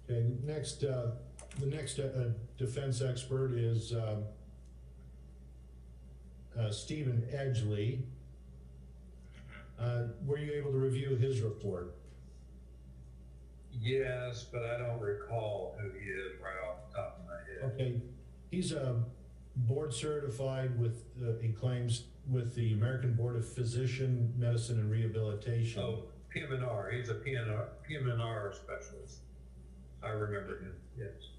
Okay, next, the next defense expert is Stephen Edgley. Were you able to review his report? Yes, but I don't recall who he is right off the top of my head. Okay, he's board certified with, he claims, with the American Board of Physician Medicine and Rehabilitation. Oh, PM&R. He's a PM&R specialist. I remember him, yes.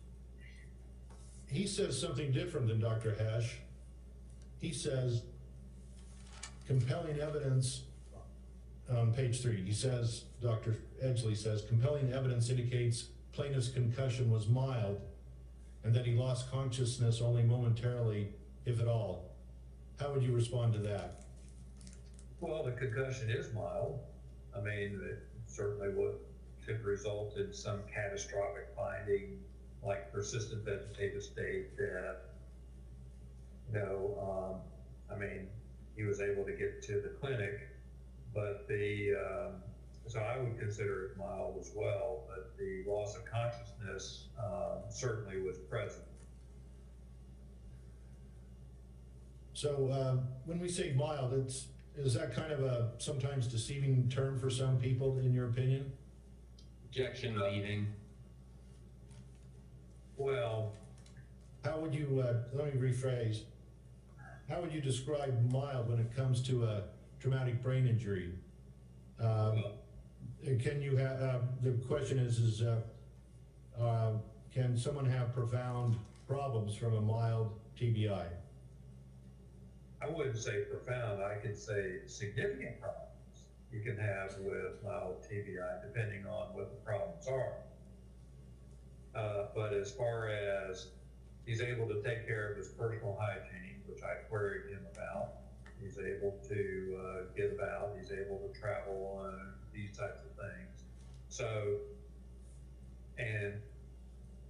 He says something different than Dr. Hash. He says, compelling evidence, on page 3, he says, Dr. Edgley says, compelling evidence indicates plaintiff's concussion was mild and that he lost consciousness only momentarily, if at all. How would you respond to that? Well, the concussion is mild. I mean, it certainly could result in some catastrophic finding, like persistent vegetative state, death. I mean, he was able to get to the clinic, but so I would consider it mild as well, but the loss of consciousness certainly was present. So when we say mild, is that kind of a sometimes deceiving term for some people, in your opinion? Objection leading. Well, how would you, let me rephrase, how would you describe mild when it comes to a traumatic brain injury? Can you have, the question is can someone have profound problems from a mild TBI? I wouldn't say profound, I could say significant problems you can have with mild TBI, depending on what the problems are. But as far as he's able to take care of his personal hygiene, which I queried him about, he's able to get about, he's able to travel on these types of things. So, and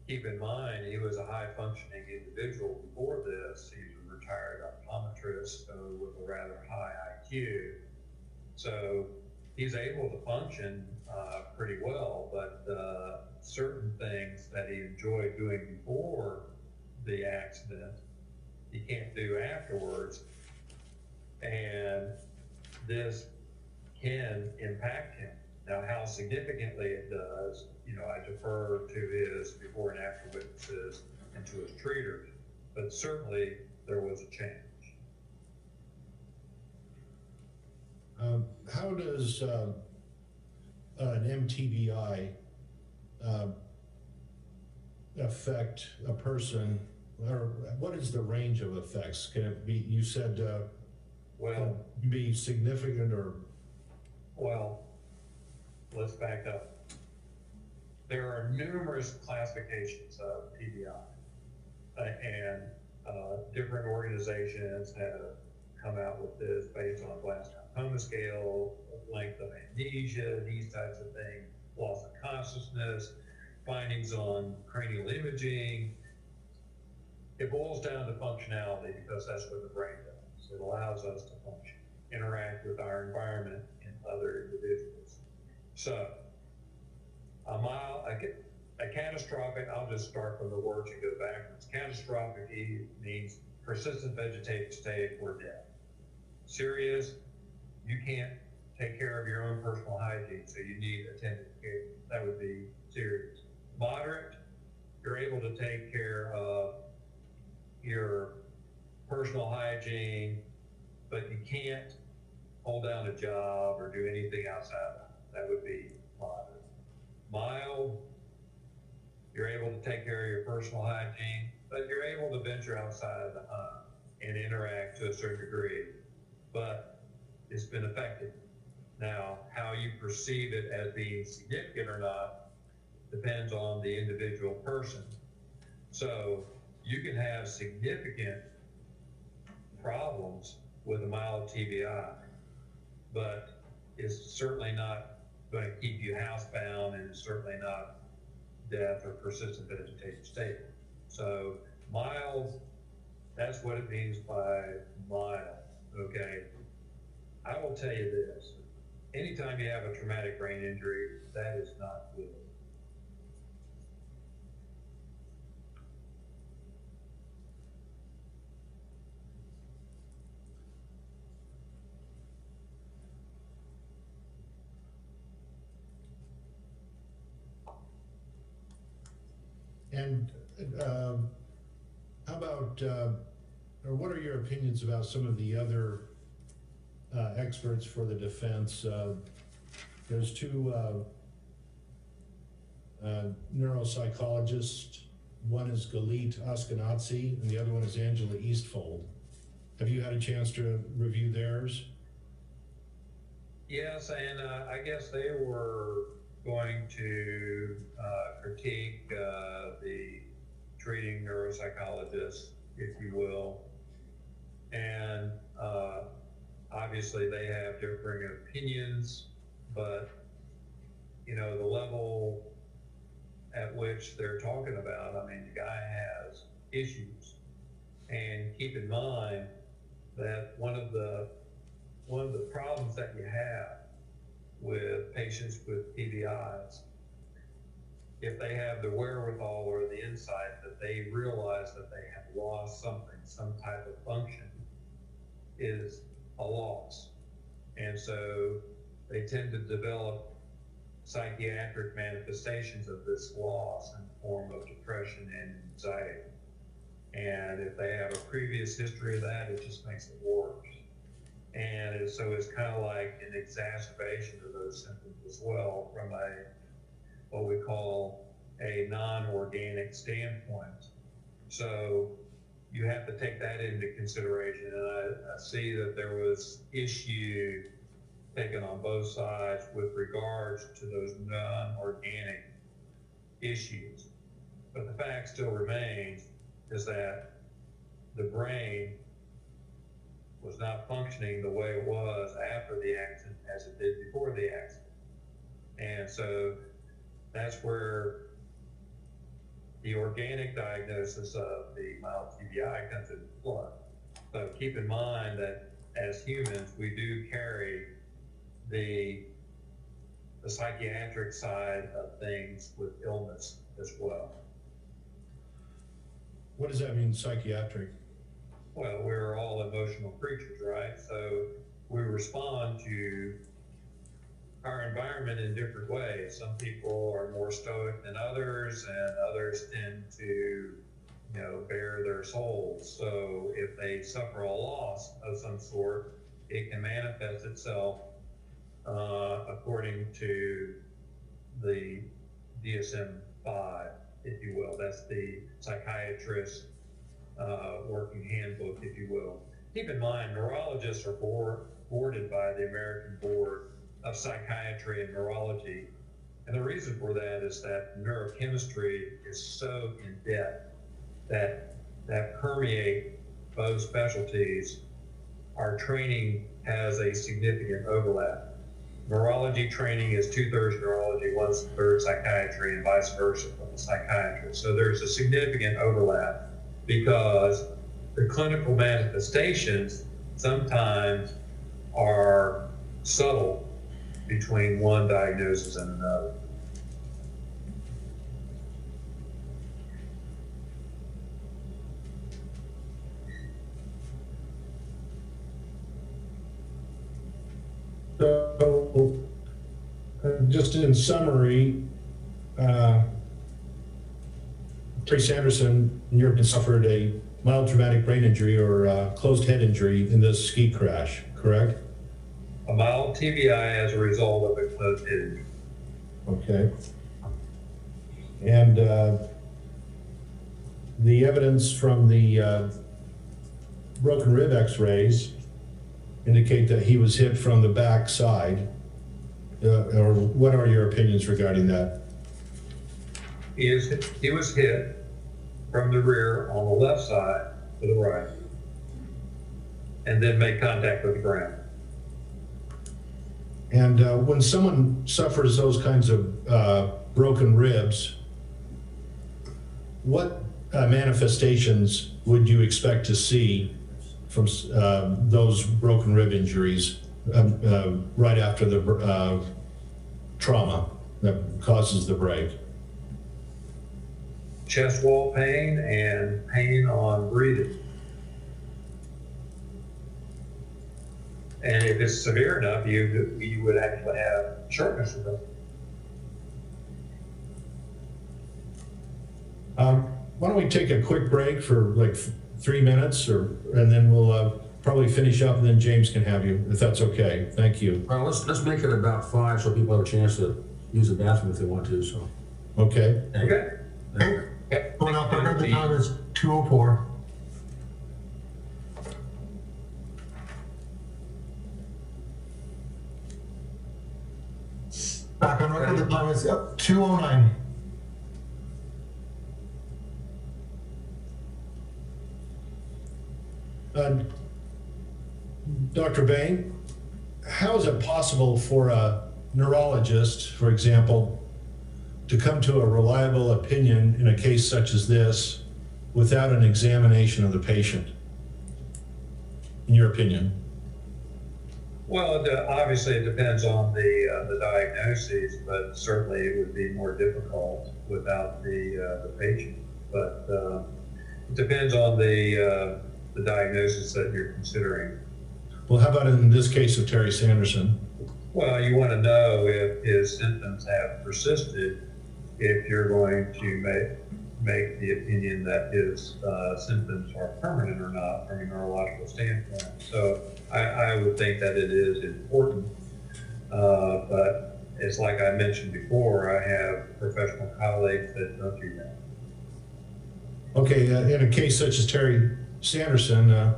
keep in mind, he was a high functioning individual before this. He's a retired optometrist, so with a rather high IQ. So he's able to function pretty well, but certain things that he enjoyed doing before the accident, he can't do afterwards. And this can impact him. Now, how significantly it does, I defer to his before and after witnesses and to his treaters, but certainly there was a change. How does an MTBI affect a person, or what is the range of effects? Can it be, you said, well, be significant or? Well, let's back up. There are numerous classifications of TBI, and different organizations have come out with this based on Glasgow scale, length of amnesia, these types of things, loss of consciousness, findings on cranial imaging. It boils down to functionality because that's what the brain does. It allows us to function, interact with our environment and other individuals. So, a catastrophic, I'll just start from the words and go backwards. Catastrophic means persistent vegetative state or death. Serious, you can't take care of your own personal hygiene, so you need attendant care. That would be serious. Moderate, you're able to take care of your personal hygiene, but you can't hold down a job or do anything outside of that. That would be moderate. Mild, you're able to take care of your personal hygiene, but you're able to venture outside the home and interact to a certain degree, but it's been affected. Now, how you perceive it as being significant or not depends on the individual person. So you can have significant problems with a mild TBI, but it's certainly not going to keep you housebound, and it's certainly not death or persistent vegetative state. So mild, that's what it means by mild, okay? I will tell you this, anytime you have a traumatic brain injury, that is not good. And how about, or what are your opinions about some of the other experts for the defense? There's two neuropsychologists. One is Galit Askenazi, and the other one is Angela Eastfold. Have you had a chance to review theirs? Yes, and I guess they were going to critique the treating neuropsychologist, if you will. And obviously they have differing opinions, but you know, the level at which they're talking about, I mean, the guy has issues. And keep in mind that one of the problems that you have with patients with TBIs, if they have the wherewithal or the insight that they realize that they have lost something, some type of function, is a loss. And so they tend to develop psychiatric manifestations of this loss in the form of depression and anxiety. And if they have a previous history of that, it just makes it worse. And so it's kind of like an exacerbation of those symptoms as well from what we call a non-organic standpoint. So you have to take that into consideration. And I see that there was issue taken on both sides with regards to those non-organic issues. But the fact still remains is that the brain was not functioning the way it was after the accident as it did before the accident. And so that's where the organic diagnosis of the mild TBI comes into play. So keep in mind that as humans, we do carry the psychiatric side of things with illness as well. What does that mean, psychiatric? Well, we're all emotional creatures, right? So we respond to our environment in different ways. Some people are more stoic than others, and others tend to, you know, bare their souls. So if they suffer a loss of some sort, it can manifest itself according to the DSM-5, if you will. That's the psychiatrist working handbook, if you will. Keep in mind, neurologists are boarded by the American Board of Psychiatry and Neurology. And the reason for that is that neurochemistry is so in depth that permeate both specialties. Our training has a significant overlap. Neurology training is 2/3 neurology, 1/3 psychiatry, and vice versa from the psychiatrist. So there's a significant overlap because the clinical manifestations sometimes are subtle between one diagnosis and another. So, just in summary, Trace Anderson, you suffered a mild traumatic brain injury or closed head injury in this ski crash, correct? A mild TBI as a result of a closed head injury. Okay. And the evidence from the broken rib x-rays indicate that he was hit from the back side. Or what are your opinions regarding that? He was hit from the rear on the left side to the right, and then made contact with the ground. And when someone suffers those kinds of broken ribs, what manifestations would you expect to see from those broken rib injuries right after the trauma that causes the break? Chest wall pain and pain on breathing. And if it's severe enough, you would actually have shortness of breath. why don't we take a quick break for like 3 minutes and then we'll probably finish up and then James can have you, if that's okay. Thank you. Well, let's make it about 5 so people have a chance to use the bathroom if they want to, so. Okay. Okay. Going off the record, the time is 2:04. Back on record, the time is 2:09. Dr. Bain, how is it possible for a neurologist, for example, to come to a reliable opinion in a case such as this without an examination of the patient, in your opinion? Well, obviously it depends on the diagnoses, but certainly it would be more difficult without the patient. But it depends on the diagnosis that you're considering. Well, how about in this case of Terry Sanderson? Well, you want to know if his symptoms have persisted, if you're going to make the opinion that his symptoms are permanent or not from a neurological standpoint. So I would think that it is important, but it's like I mentioned before, I have professional colleagues that don't do that. Okay, in a case such as Terry Sanderson,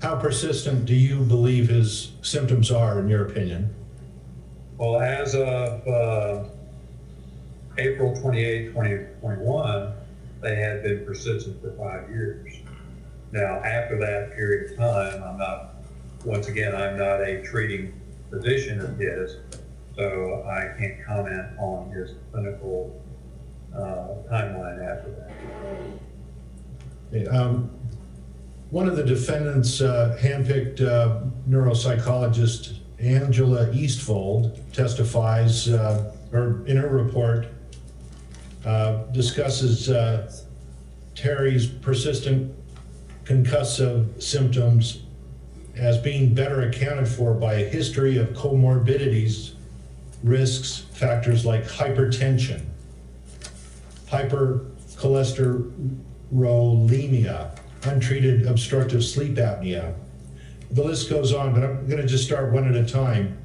how persistent do you believe his symptoms are, in your opinion? Well, as of April 28, 2021, they had been persistent for 5 years. Now, after that period of time, I'm not a treating physician of his, so I can't comment on his clinical timeline after that. One of the defendants handpicked neuropsychologist Angela Eastfold testifies, or in her report, discusses Terry's persistent concussive symptoms as being better accounted for by a history of comorbidities, risks, factors like hypertension, hypercholesterolemia, untreated obstructive sleep apnea. The list goes on, but I'm going to just start one at a time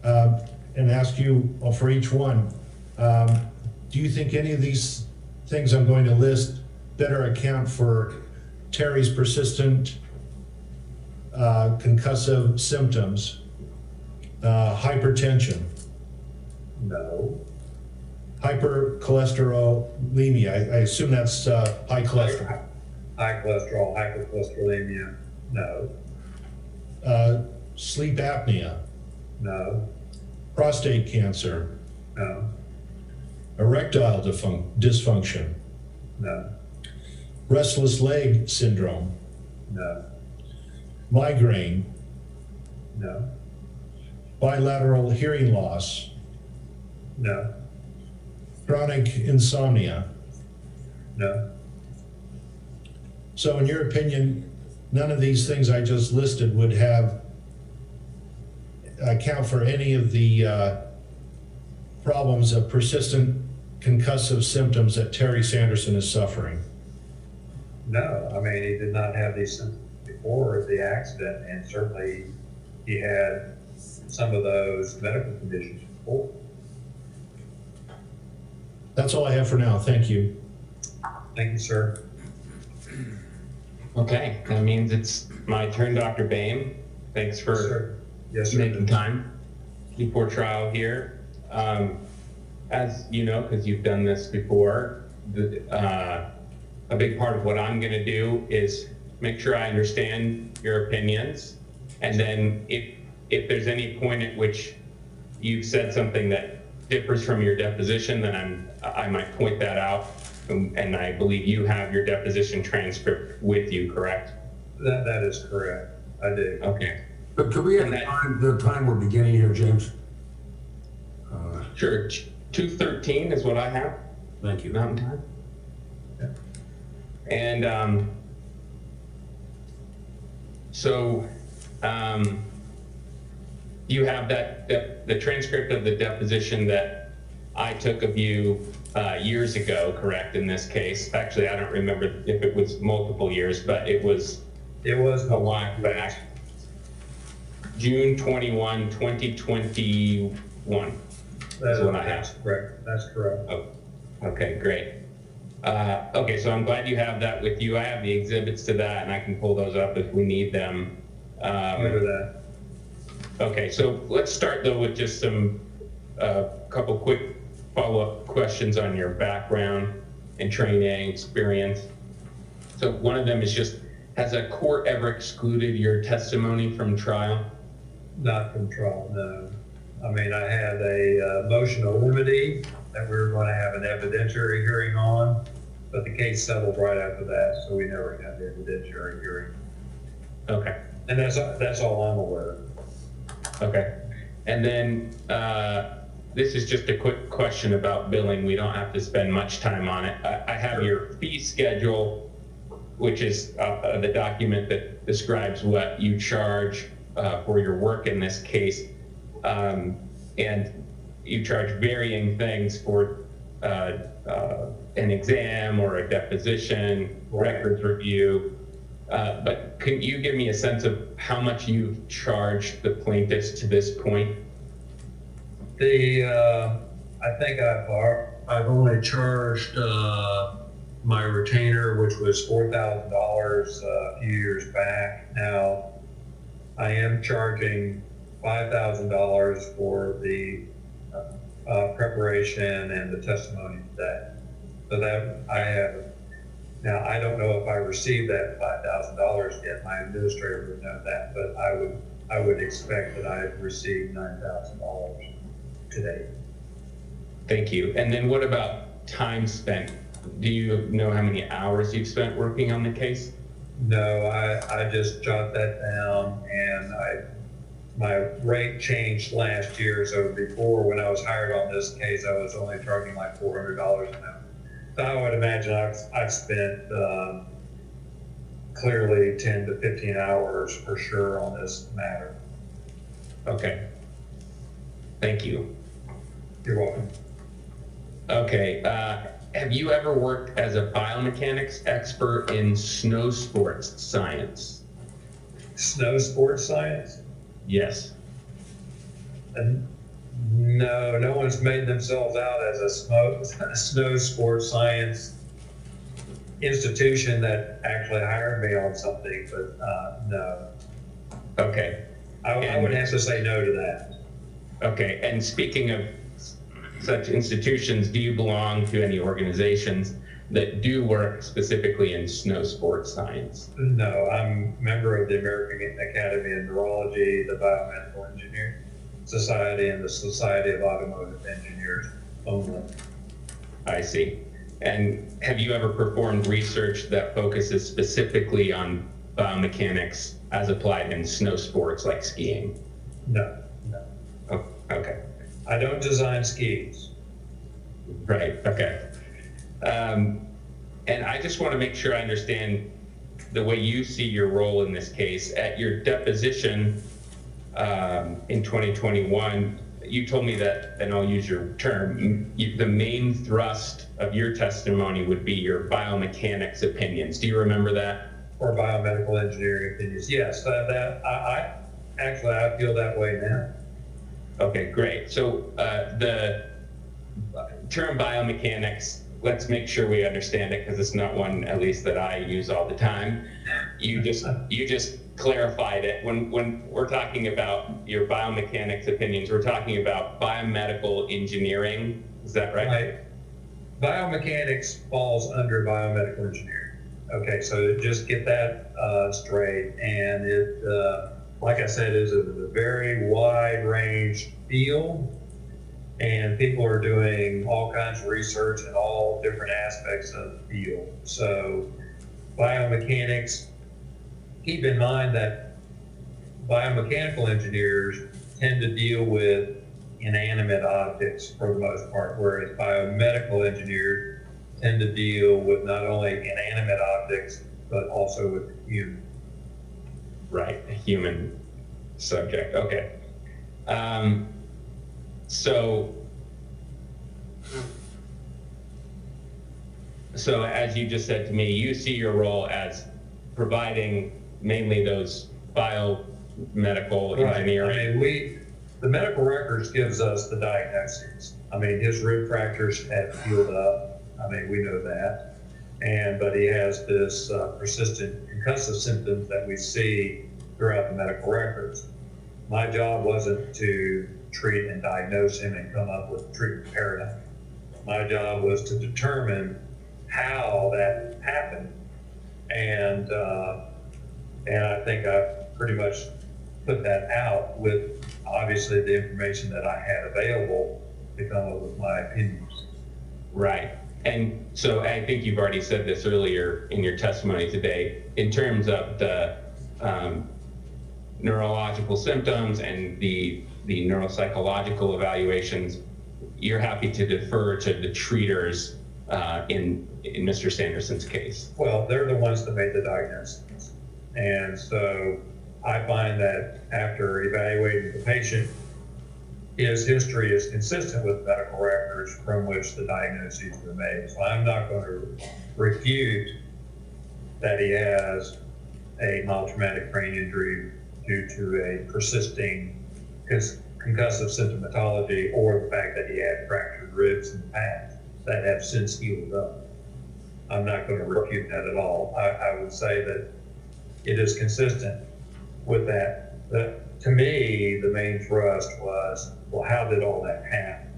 and ask you for each one. Do you think any of these things I'm going to list better account for Terry's persistent concussive symptoms? Hypertension. No. Hypercholesterolemia. I assume that's high cholesterol. High cholesterol, hypercholesterolemia. No. Sleep apnea. No. Prostate cancer. No. Erectile dysfunction. No. Restless leg syndrome. No. Migraine. No. Bilateral hearing loss. No. Chronic insomnia. No. So in your opinion, none of these things I just listed would account for any of the problems of persistent concussive symptoms that Terry Sanderson is suffering? No, I mean, he did not have these symptoms before the accident, and certainly he had some of those medical conditions before. That's all I have for now. Thank you. Thank you, sir. Okay, that means it's my turn, Dr. Bain. Thanks for Yes, sir. making time before trial here. As you know, because you've done this before, a big part of what I'm going to do is make sure I understand your opinions, and then if there's any point at which you've said something that differs from your deposition, then I might point that out. And I believe you have your deposition transcript with you, correct? That is correct. I do. Okay. But could we have the time we're beginning here, James? Sure. 2:13 is what I have. Thank you. Mountain Time. And so you have the transcript of the deposition that I took of you years ago, correct, in this case. Actually, I don't remember if it was multiple years, but it was It was a while back. June 21, 2021 is what I have. That's correct. That's correct. Oh, okay, great. Okay, so I'm glad you have that with you. I have the exhibits to that, and I can pull those up if we need them. Remember that. Okay, so let's start though with just some couple quick follow-up questions on your background and training experience. So one of them is just, has a court ever excluded your testimony from trial? Not from trial, no. I mean, I had a motion of limine that we were going to have an evidentiary hearing on, but the case settled right after that, so we never had the evidentiary hearing. Okay. And that's all I'm aware of. Okay. And then this is just a quick question about billing. We don't have to spend much time on it. I have your fee schedule, which is the document that describes what you charge for your work in this case. And you charge varying things for an exam or a deposition, records review. But can you give me a sense of how much you've charged the plaintiffs to this point? I think I've only charged my retainer, which was $4,000 a few years back. Now, I am charging $5,000 for the preparation and the testimony today. So that I have. Now, I don't know if I received that $5,000 yet. My administrator would know that, but I would expect that I've received $9,000 today. Thank you. And then what about time spent? Do you know how many hours you've spent working on the case? No, I just jot that down, and my rate changed last year. So before, when I was hired on this case, I was only charging like $400 an hour. So I would imagine I've spent clearly 10 to 15 hours for sure on this matter. Okay. Thank you. You're welcome. Okay. Have you ever worked as a biomechanics expert in snow sports science? Snow sports science? Yes. And no one's made themselves out as a snow sports science institution that actually hired me on something, but no. Okay. I would have to say no to that. Okay. And speaking of such institutions, do you belong to any organizations that do work specifically in snow sports science? No, I'm a member of the American Academy of Neurology, the Biomedical Engineering Society, and the Society of Automotive Engineers only. I see. And have you ever performed research that focuses specifically on biomechanics as applied in snow sports like skiing? No. Oh, okay. I don't design skis. Right, okay. And I just want to make sure I understand the way you see your role in this case. At your deposition in 2021, you told me that, and I'll use your term, the main thrust of your testimony would be your biomechanics opinions. Do you remember that? Or biomedical engineering opinions. Yes, I feel that way now. Okay, great. So the term biomechanics, let's make sure we understand it because it's not one, at least that I use all the time. You just clarified it. When we're talking about your biomechanics opinions, we're talking about biomedical engineering. Is that right? Right. Biomechanics falls under biomedical engineering. Okay, so just get that straight. And it, like I said, is a very wide range field, and people are doing all kinds of research in all different aspects of the field. So biomechanics, keep in mind that biomechanical engineers tend to deal with inanimate objects for the most part, whereas biomedical engineers tend to deal with not only inanimate objects, but also with human. Right, a human subject, okay. So So as you just said to me, you see your role as providing mainly those biomedical engineering. Right. I mean, the medical records gives us the diagnoses. I mean, his rib fractures have healed up. I mean, we know that. But he has this persistent concussive symptoms that we see throughout the medical records. My job wasn't to treat and diagnose him and come up with a treatment paradigm. My job was to determine how that happened. And I think I pretty much put that out with obviously the information that I had available to come up with my opinions. Right. And so I think you've already said this earlier in your testimony today, in terms of the neurological symptoms and the neuropsychological evaluations, you're happy to defer to the treaters in Mr. Sanderson's case. Well, they're the ones that made the diagnosis. And so I find that after evaluating the patient, his history is consistent with medical records from which the diagnoses were made. So I'm not going to refute that he has a mild traumatic brain injury due to a persisting concussive symptomatology, or the fact that he had fractured ribs in the past that have since healed up. I'm not going to refute that at all. I would say that it is consistent with that. To me, the main thrust was, well, how did all that happen?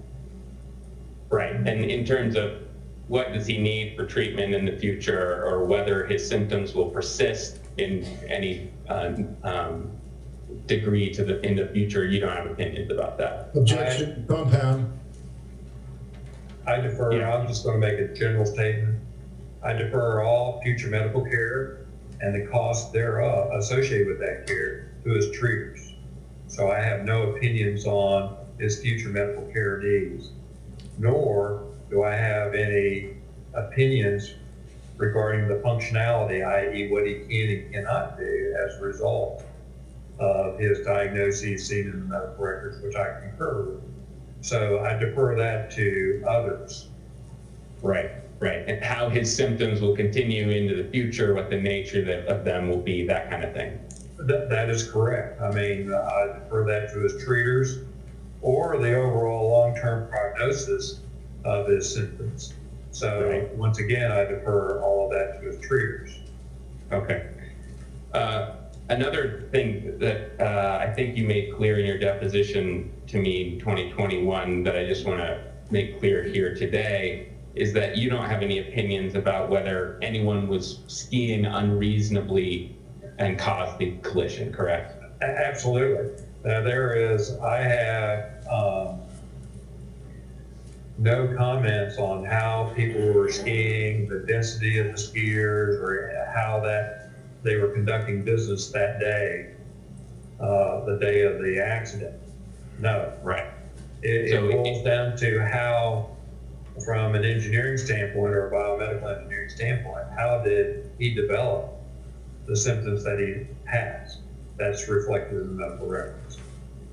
Right. And in terms of what does he need for treatment in the future, or whether his symptoms will persist in any degree in the future, you don't have opinions about that. Objection, compound. I defer. Yeah. I'm just going to make a general statement. I defer all future medical care and the cost thereof associated with that care to his treaters. So I have no opinions on his future medical care needs, nor do I have any opinions regarding the functionality, i.e. what he can and cannot do as a result of his diagnoses seen in the medical records, which I concur with. So I defer that to others. Right, right. And how his symptoms will continue into the future, what the nature of them will be, that kind of thing. That is correct. I mean, I defer that to his treaters, or the overall long-term prognosis of his symptoms. So right. Once again, I defer all of that to his treaters. Okay. Another thing that I think you made clear in your deposition to me in 2021 that I just want to make clear here today is that you don't have any opinions about whether anyone was skiing unreasonably and caused the collision, correct? Absolutely. I have no comments on how people were skiing, the density of the skiers, or how that they were conducting business that day, the day of the accident. No. Right. It boils down to how, from an engineering standpoint or a biomedical engineering standpoint, how did he develop the symptoms that he has? That's reflected in the medical records.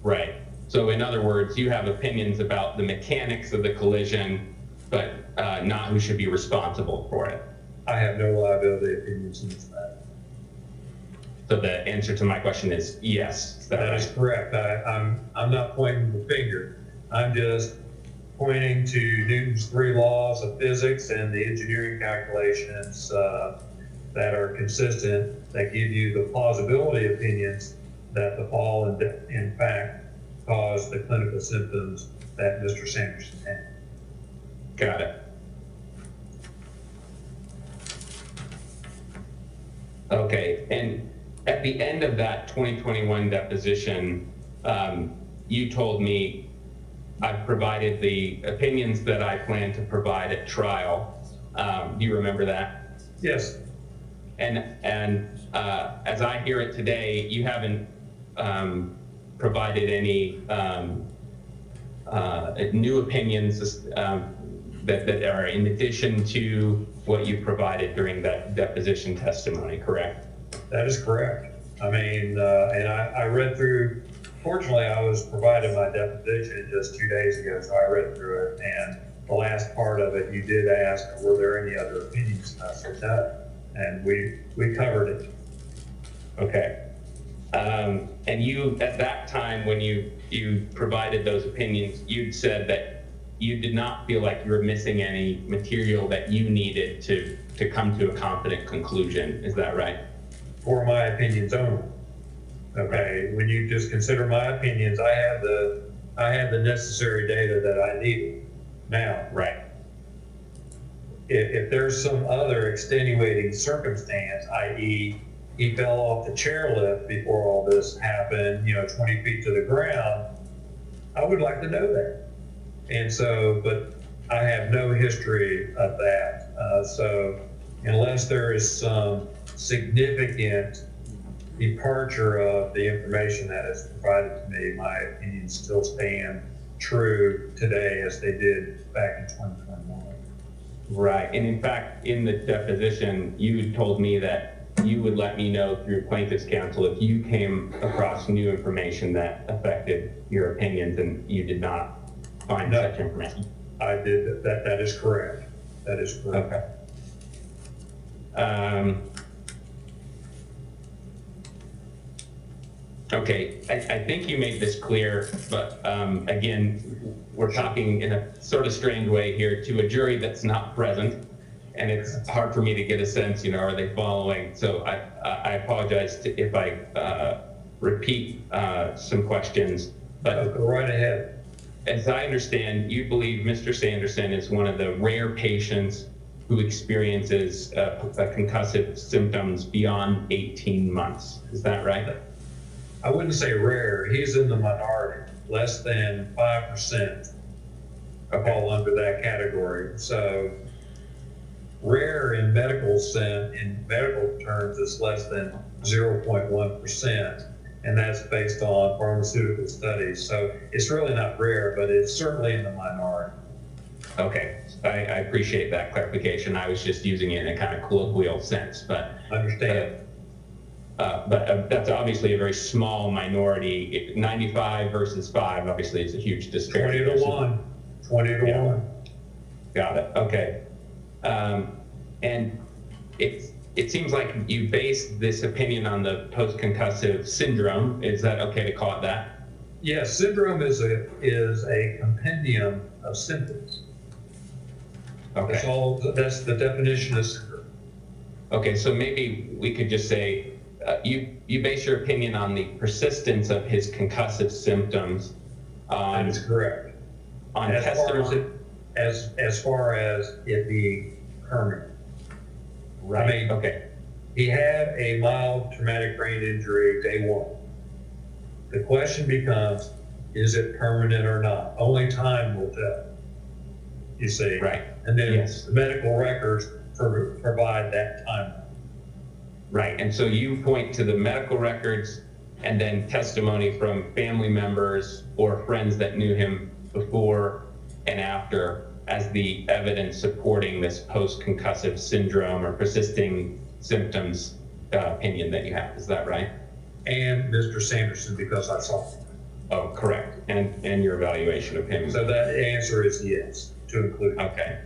Right. So in other words, you have opinions about the mechanics of the collision, but not who should be responsible for it. I have no liability opinions in this matter. So the answer to my question is yes. That is correct. I'm not pointing the finger. I'm just pointing to Newton's 3 laws of physics and the engineering calculations that are consistent, that give you the plausibility opinions that the fall in fact caused the clinical symptoms that Mr. Sanderson had. Got it. Okay, and at the end of that 2021 deposition, you told me I've provided the opinions that I plan to provide at trial. Do you remember that? Yes. And as I hear it today, you haven't provided any new opinions that are in addition to what you provided during that deposition testimony, correct? That is correct. I mean, and I read through, fortunately I was provided my deposition just 2 days ago, so I read through it, and the last part of it, you did ask, were there any other opinions? And I said, no. And we covered it. Okay. And you, at that time, when you provided those opinions, you'd said that you did not feel like you were missing any material that you needed to come to a confident conclusion. Is that right? For my opinions only. Okay, when you just consider my opinions, I had the necessary data that I needed. Now, Right. if there's some other extenuating circumstance, i.e., he fell off the chairlift before all this happened, 20 feet to the ground, I would like to know that. And so, but I have no history of that. So unless there is some significant departure of the information that is provided to me, my opinions still stand true today as they did back in 2021. Right. And in fact, in the deposition, you told me that you would let me know through plaintiff's counsel if you came across new information that affected your opinions, and you did not find such information. I did. That is correct. That is correct. Okay. Okay, I think you made this clear, but again, we're talking in a sort of strange way here to a jury that's not present, and it's hard for me to get a sense, are they following? So I apologize if I repeat some questions, but go right ahead. As I understand, you believe Mr. Sanderson is one of the rare patients who experiences concussive symptoms beyond 18 months. Is that right? I wouldn't say rare. He's in the minority. Less than 5% fall under that category. So rare in medical terms is less than 0.1%, and that's based on pharmaceutical studies. So it's really not rare, but it's certainly in the minority. Okay, I appreciate that clarification. I was just using it in a kind of colloquial sense, but I understand. But that's obviously a very small minority. 95 versus 5, obviously, it's a huge disparity. 20 to 1. 20 to 1. Got it. Okay. And it seems like you based this opinion on the post-concussive syndrome. Is that okay to call it that? Yes, syndrome is a compendium of symptoms. Okay. That's the definition of syndrome. Okay, so maybe we could just say you base your opinion on the persistence of his concussive symptoms. That is correct. On as testimony. As far as it being permanent. Right. I mean, okay. He had a mild traumatic brain injury day one. The question becomes, is it permanent or not? Only time will tell. You see. Right. And then Yes. the medical records provide that timeline. Right, and so you point to the medical records and then testimony from family members or friends that knew him before and after as the evidence supporting this post-concussive syndrome or persisting symptoms opinion that you have. Is that right? And Mr. Sanderson, because I saw him. Oh, correct, and your evaluation of him. So that answer is yes, to include. Okay.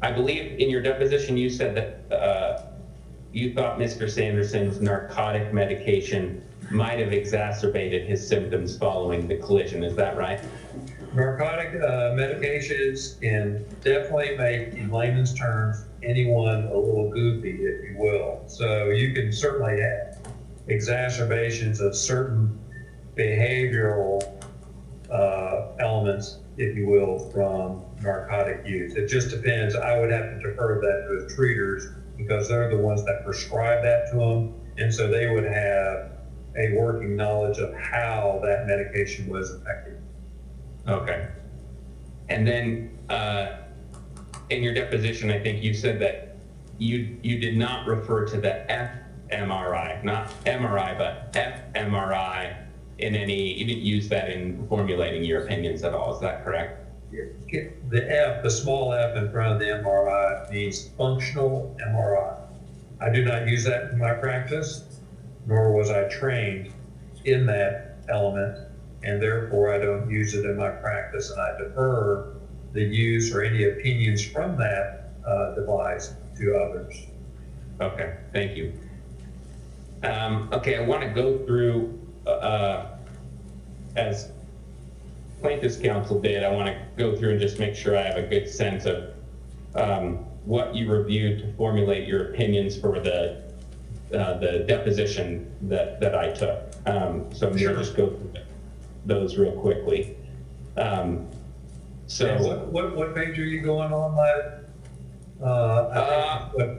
I believe in your deposition you said that you thought Mr. Sanderson's narcotic medication might have exacerbated his symptoms following the collision. Is that right? Narcotic medications can definitely make, in layman's terms, anyone a little goofy, if you will. So you can certainly have exacerbations of certain behavioral elements, if you will, from narcotic use. It just depends. I would have to defer that to the treaters because they're the ones that prescribe that to them. And so they would have a working knowledge of how that medication was effective. Okay. And then in your deposition, I think you said that you did not refer to the fMRI, not MRI, but fMRI in any, you didn't use that in formulating your opinions at all. Is that correct? The F, the small f in front of the MRI means functional MRI. I do not use that in my practice, nor was I trained in that element, and therefore I don't use it in my practice, and I defer the use or any opinions from that device to others. Okay, thank you. Okay, I want to go through, as plaintiff's counsel did, I want to go through and just make sure I have a good sense of what you reviewed to formulate your opinions for the deposition that I took. So I'm going to just go through those real quickly. So what page are you going on,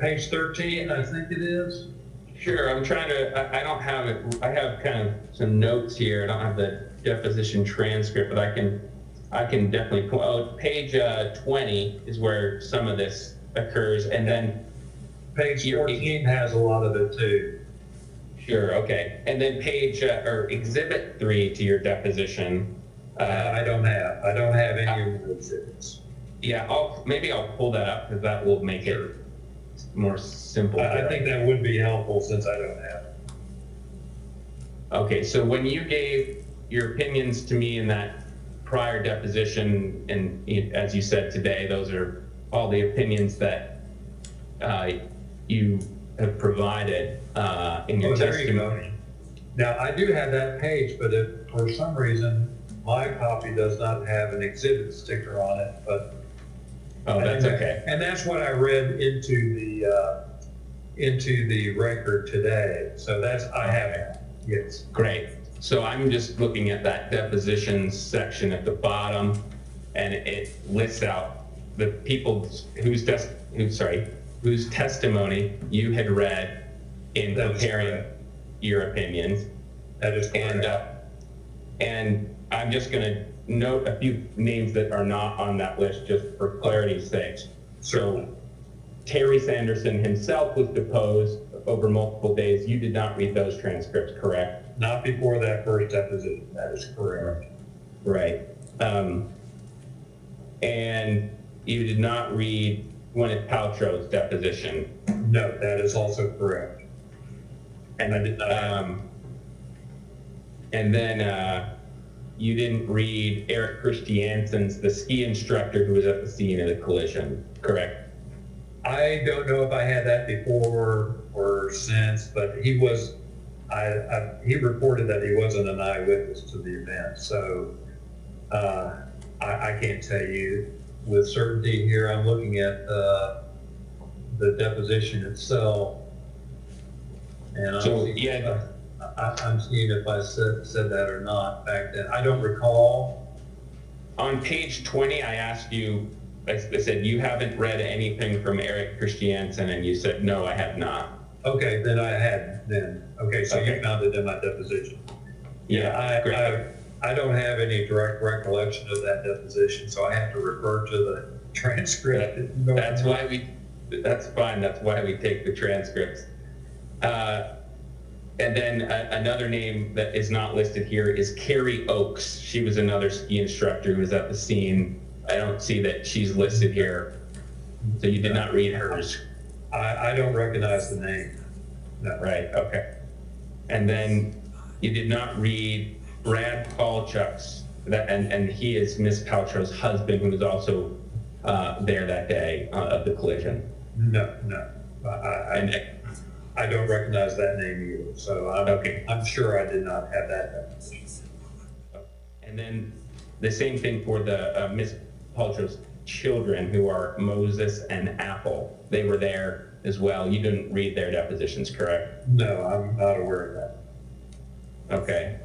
page 13, I think it is. Sure, I'm trying to, I don't have it, I have kind of some notes here. I don't have the deposition transcript, but I can definitely, page 20 is where some of this occurs, and then page 14 has a lot of it too. Sure, okay. And then page, or exhibit 3 to your deposition. I don't have any of the exhibits. Yeah, maybe I'll pull that up because that will make it more simple. I think that would be helpful since I don't have it. Okay, so when you gave your opinions to me in that prior deposition, and as you said today, those are all the opinions that you have provided in your testimony. Now, I do have that page, but if for some reason my copy does not have an exhibit sticker on it, but that's okay. And that's what I read into the record today. So I have it. Yes. Great. So I'm just looking at that deposition section at the bottom, and it lists out the people whose testimony you had read in comparing your opinions. That is correct. And I'm just going to note a few names that are not on that list just for clarity's sake. So Terry Sanderson himself was deposed over multiple days. You did not read those transcripts, correct? Not before that first deposition. That is correct. Right. And you did not read Gwyneth Paltrow's deposition. No, that is also correct. And I did not. And then you didn't read Eric Christiansen's, the ski instructor who was at the scene of the collision, correct? I don't know if I had that before or since, but he was. He reported that he wasn't an eyewitness to the event, so I can't tell you with certainty here. I'm looking at the deposition itself, and I'm seeing if I said that or not back then. I don't recall. On page 20, I asked you, I said, you haven't read anything from Eric Christiansen, and you said, no, I have not. Okay, then I had then. Okay, so you found it in my deposition. Yeah, I don't have any direct recollection of that deposition, so I have to refer to the transcript. That's fine. That's why we take the transcripts. And then another name that is not listed here is Carrie Oakes. She was another ski instructor who was at the scene. I don't see that she's listed here. So you did not read hers. I don't recognize the name. No. Right, okay. And then you did not read Brad Palchuk's, and he is Miss Paltrow's husband, who was also there that day of the collision. No. I don't recognize that name either, so I'm sure I did not have that deposition. And then the same thing for the Miss Paltrow's children, who are Moses and Apple. They were there as well. You didn't read their depositions, correct? No, I'm not aware of that. Okay.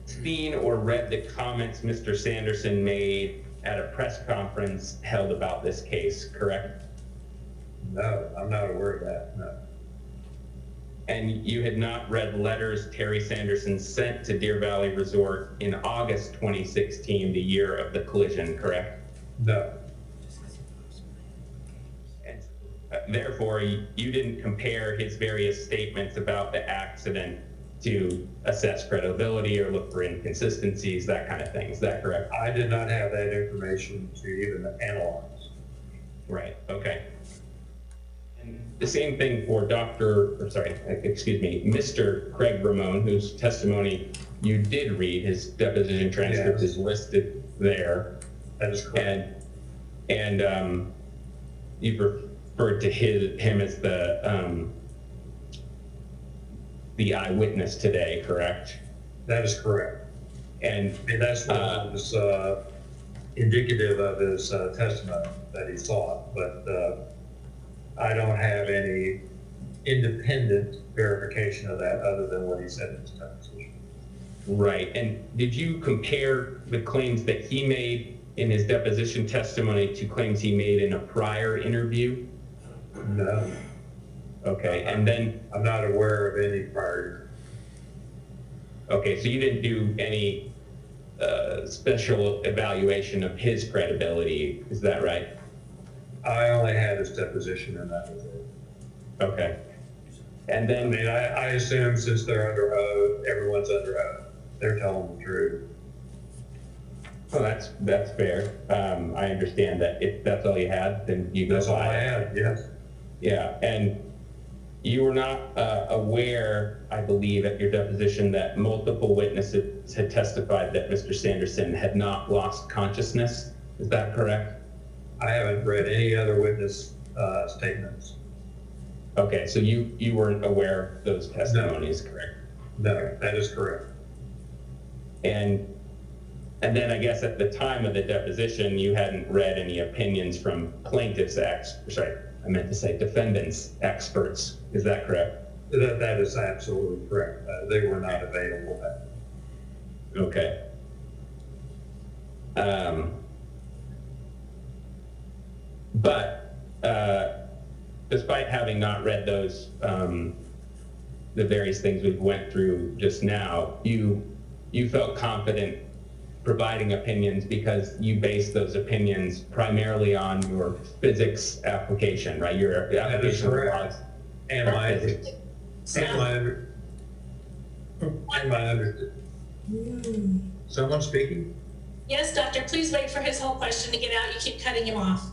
Seen or read the comments Mr. Sanderson made at a press conference held about this case, correct? No, I'm not aware of that, no. And you had not read letters Terry Sanderson sent to Deer Valley Resort in August 2016, the year of the collision, correct? No. And therefore, you didn't compare his various statements about the accident to assess credibility or look for inconsistencies, that kind of thing. Is that correct? I did not have that information to even analyze. Right, okay. And the same thing for Mr. Craig Ramon, whose testimony you did read. His deposition transcript is listed there. That is correct. And you referred to him as the eyewitness today, correct? That is correct. And That's what was indicative of his testimony that he sought, but I don't have any independent verification of that other than what he said in his deposition. right. And did you compare the claims that he made in his deposition testimony to claims he made in a prior interview? No. Okay, and then, I'm not aware of any prior. okay, so you didn't do any special evaluation of his credibility, is that right? I only had his deposition and that was it. Okay. And I then, mean, I assume since they're under oath, everyone's under oath. They're telling the truth. well, that's fair. I understand that if that's all you had, then you go That's all by I it. had, yes. Yeah, and you were not aware, I believe, at your deposition that multiple witnesses had testified that Mr. Sanderson had not lost consciousness. Is that correct? I haven't read any other witness statements. Okay, so you weren't aware of those testimonies, correct? No, that is correct. And then I guess at the time of the deposition, you hadn't read any opinions from defendants experts. Is that correct? That is absolutely correct. They were not available then. Okay. But despite having not read those, the various things we've went through just now, you felt confident providing opinions because you based those opinions primarily on your physics application, right? Your application of laws. And my, someone speaking? Yes, doctor, please wait for his whole question to get out. You keep cutting him off.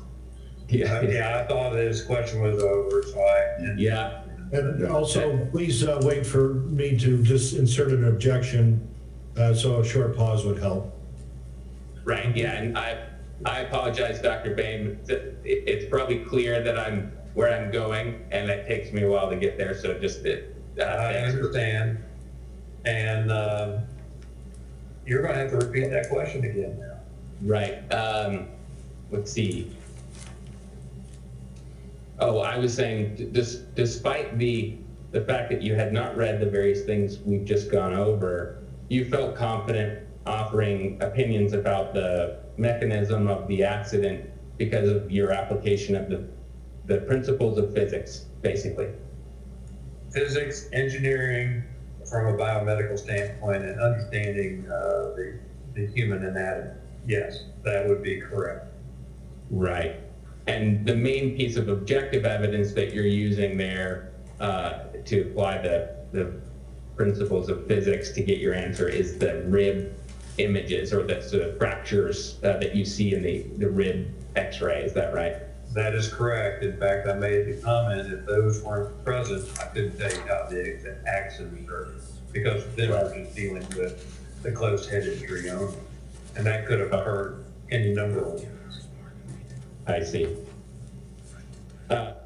Yeah, I thought his question was over, so Yeah. And also, please wait for me to just insert an objection, so a short pause would help. Right, yeah, and I apologize, Dr. Bain. It's probably clear that I'm where I'm going, and it takes me a while to get there, so just I understand. And you're going to have to repeat that question again now. Right, let's see. Oh, I was saying, despite the fact that you had not read the various things we've just gone over, you felt confident offering opinions about the mechanism of the accident because of your application of the principles of physics, basically. Physics, engineering, from a biomedical standpoint, and understanding the human anatomy. Yes, that would be correct. Right. And the main piece of objective evidence that you're using there to apply the principles of physics to get your answer is the rib images or the sort of fractures that you see in the rib x-ray. Is that right? That is correct. In fact, I made the comment, if those weren't present, I couldn't tell you how the accident occurred, because then we're just dealing with the closed head injury only. And that could have occurred any number of ways. I see. And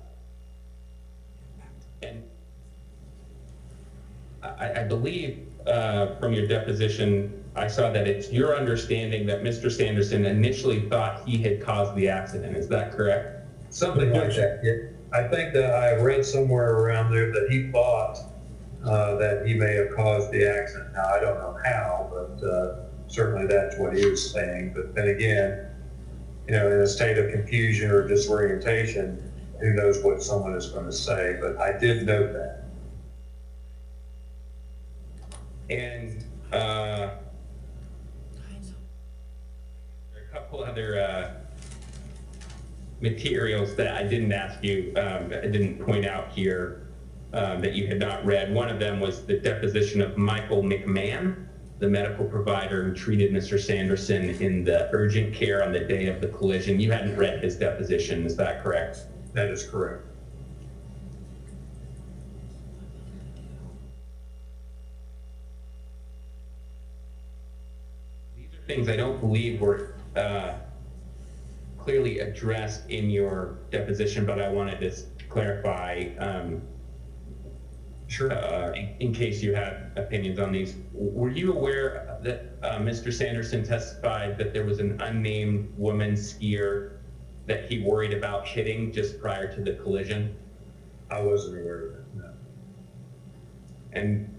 I believe from your deposition, I saw that it's your understanding that Mr. Sanderson initially thought he had caused the accident. Is that correct? Something like that. Yeah. I think that I read somewhere around there that he thought that he may have caused the accident. Now, I don't know how, but certainly that's what he was saying. But then again, in a state of confusion or disorientation, who knows what someone is going to say, but I did note that. And a couple other materials that I didn't ask you, I didn't point out here that you had not read. One of them was the deposition of Michael McMahon, the medical provider who treated Mr. Sanderson in the urgent care on the day of the collision. You hadn't read his deposition, is that correct? That is correct. These are things I don't believe were clearly addressed in your deposition, but I wanted to clarify Sure. in case you had opinions on these. Were you aware that Mr. Sanderson testified that there was an unnamed woman skier that he worried about hitting just prior to the collision? I wasn't aware of that, no. And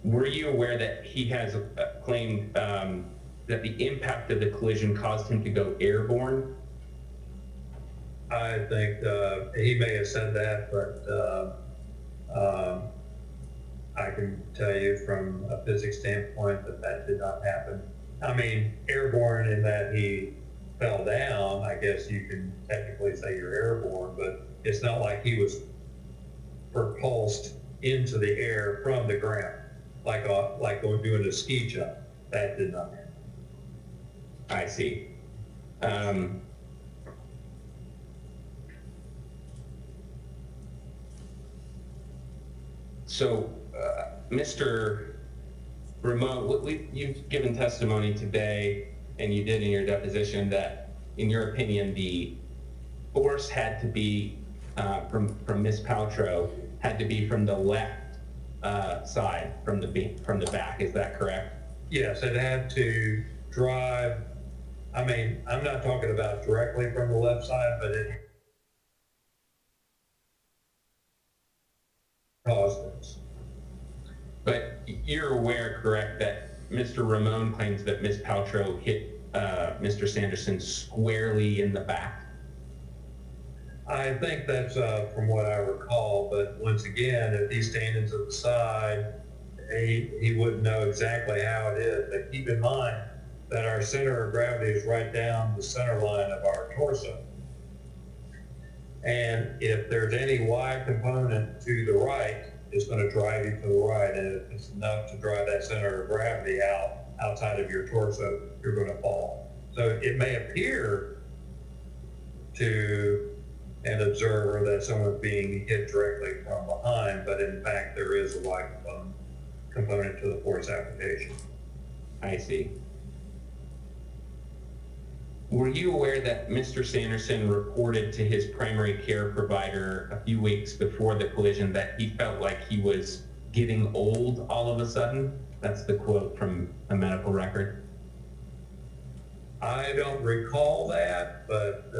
were you aware that he has claimed that the impact of the collision caused him to go airborne? I think he may have said that, but I can tell you from a physics standpoint that that did not happen. I mean, airborne in that he fell down, I guess you can technically say you're airborne, but it's not like he was propulsed into the air from the ground, like going doing a ski jump. That did not happen. I see. So, Mr. Ramon, you've given testimony today, and you did in your deposition, that, in your opinion, the force had to be from Ms. Paltrow had to be from the left side, from the back. Is that correct? Yes, it had to drive. I mean, I'm not talking about directly from the left side, but it caused this. But you're aware, correct, that Mr. Ramon claims that Ms. Paltrow hit Mr. Sanderson squarely in the back? I think that's from what I recall, but once again, if he's standing to the side, he wouldn't know exactly how it is. But keep in mind that our center of gravity is right down the center line of our torso. And if there's any Y component to the right, it's going to drive you to the right. And if it's enough to drive that center of gravity outside of your torso, you're going to fall. So it may appear to an observer that someone's being hit directly from behind, but in fact there is a Y component to the force application. I see. Were you aware that Mr. Sanderson reported to his primary care provider a few weeks before the collision that he felt like he was getting old all of a sudden? That's the quote from a medical record. I don't recall that, but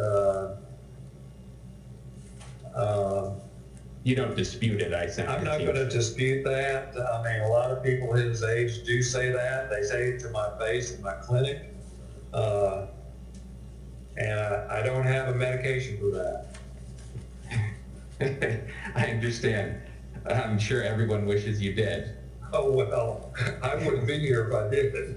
you don't dispute it, I sense. I'm not going to dispute that. I mean, a lot of people his age do say that. They say it to my face in my clinic. And I don't have a medication for that. I understand. I'm sure everyone wishes you did. Oh, well, I wouldn't be here if I did.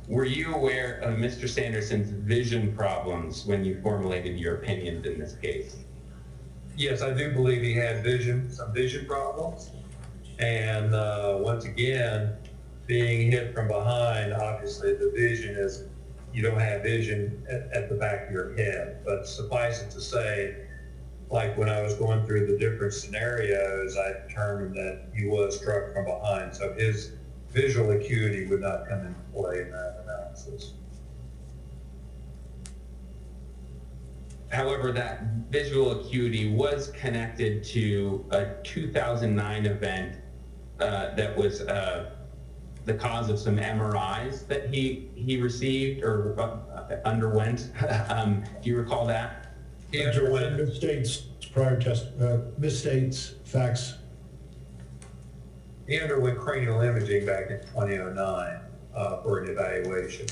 Were you aware of Mr. Sanderson's vision problems when you formulated your opinions in this case? Yes, I do believe he had some vision problems. And once again, being hit from behind, obviously the vision is, you don't have vision at the back of your head. But suffice it to say, like when I was going through the different scenarios, I determined that he was struck from behind. So his visual acuity would not come into play in that analysis. However, that visual acuity was connected to a 2009 event that was the cause of some MRIs that he received or underwent. Do you recall that? He underwent Misstates prior test, misstates facts. He underwent cranial imaging back in 2009 for an evaluation.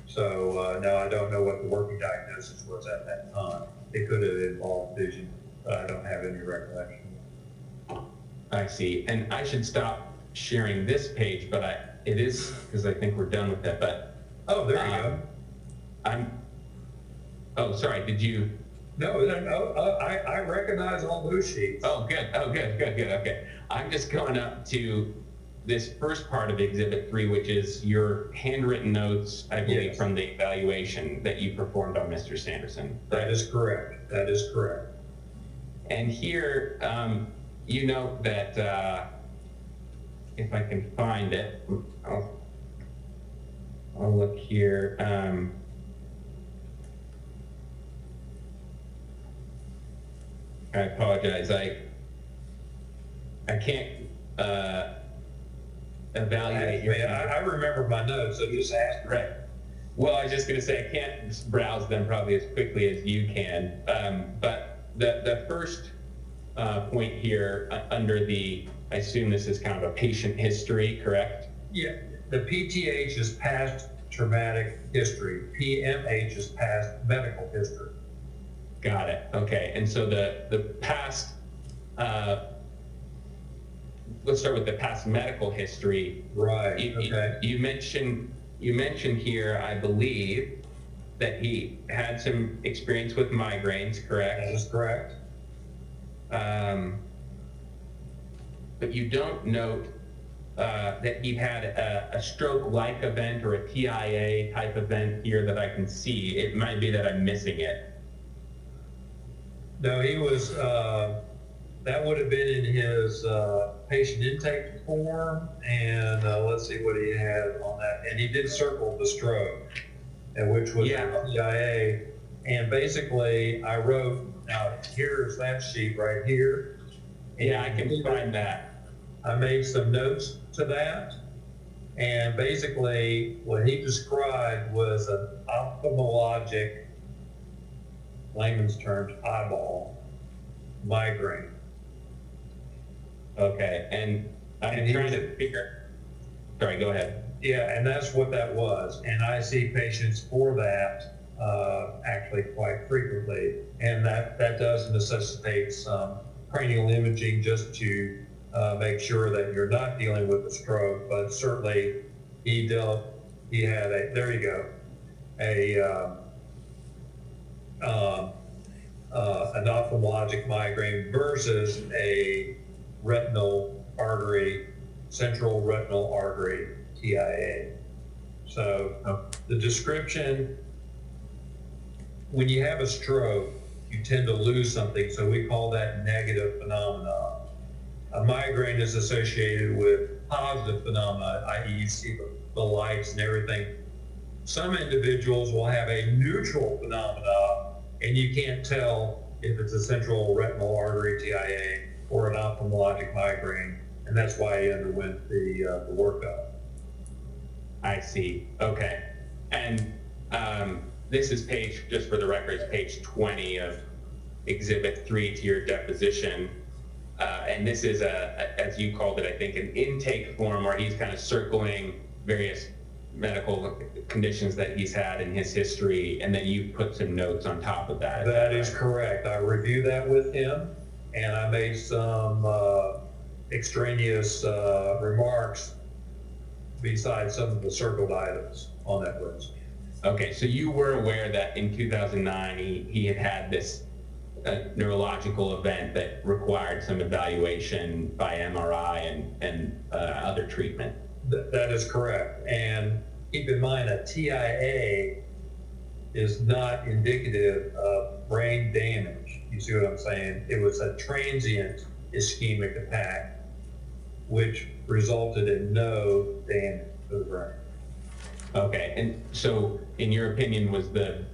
So now I don't know what the working diagnosis was at that time. It could have involved vision, but I don't have any recollection. I see. And I should stop sharing this page, but it is, because I think we're done with that, but. Oh, there you go. Oh, sorry, did you? I recognize all those sheets. Oh, good. Oh, good. Okay. I'm just going up to this first part of Exhibit 3, which is your handwritten notes, I believe, Yes. from the evaluation that you performed on Mr. Sanderson. That is correct. That is correct. And here, you note that, if I can find it, I'll look here. I apologize. I can't evaluate your. I remember my notes, so just ask. Right. Well, I was just going to say I can't just browse them probably as quickly as you can. But the first point here under the, I assume this is kind of a patient history, correct? Yeah, the PTH is past traumatic history. PMH is past medical history. Got it. Okay. And so the past, let's start with the past medical history. Right. Okay. You mentioned here, I believe, that he had some experience with migraines, correct? That is correct. But you don't note that he had a stroke-like event or a TIA type event here that I can see. It might be that I'm missing it. No, he was, that would have been in his patient intake form, and let's see what he had on that. And he did circle the stroke, and which was the TIA. And basically, I wrote, now here's that sheet right here. Yeah, I can find that. I made some notes to that. And basically, what he described was an ophthalmologic, layman's terms, eyeball migraine. Okay, and I'm trying to figure. Sorry, go ahead. Yeah, and that's what that was. And I see patients for that actually quite frequently. And that does necessitate some cranial imaging just to make sure that you're not dealing with a stroke. But certainly he had a, there you go, an ophthalmologic migraine versus a retinal artery, central retinal artery TIA. So the description, when you have a stroke, you tend to lose something, so we call that negative phenomena. A migraine is associated with positive phenomena, i.e. you see the lights and everything. Some individuals will have a neutral phenomena, and you can't tell if it's a central retinal artery TIA or an ophthalmologic migraine, and that's why he underwent the workup. I see. Okay. And this is page, just for the record, it's page 20 of Exhibit 3 to your deposition. And this is, as you called it, I think, an intake form where he's kind of circling various medical conditions that he's had in his history, and then you put some notes on top of that. That is correct. I reviewed that with him, and I made some extraneous remarks besides some of the circled items on that list. Okay, so you were aware that in 2009 he had had this neurological event that required some evaluation by MRI and other treatment. That is correct. And keep in mind, a TIA is not indicative of brain damage. You see what I'm saying? It was a transient ischemic attack, which resulted in no damage to the brain. Okay, and so in your opinion, was the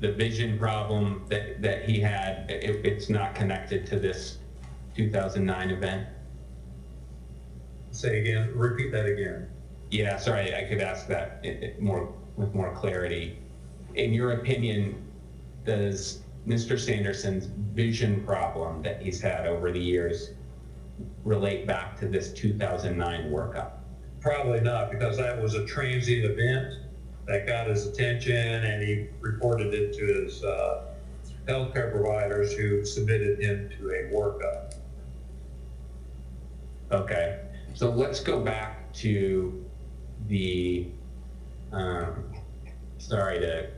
vision problem that he had, it's not connected to this 2009 event? Say again, repeat that again. Yeah, sorry, I could ask that with more clarity. In your opinion, does Mr. Sanderson's vision problem that he's had over the years relate back to this 2009 workup? Probably not, because that was a transient event that got his attention, and he reported it to his healthcare providers, who submitted him to a workup. Okay, so let's go back to the, sorry to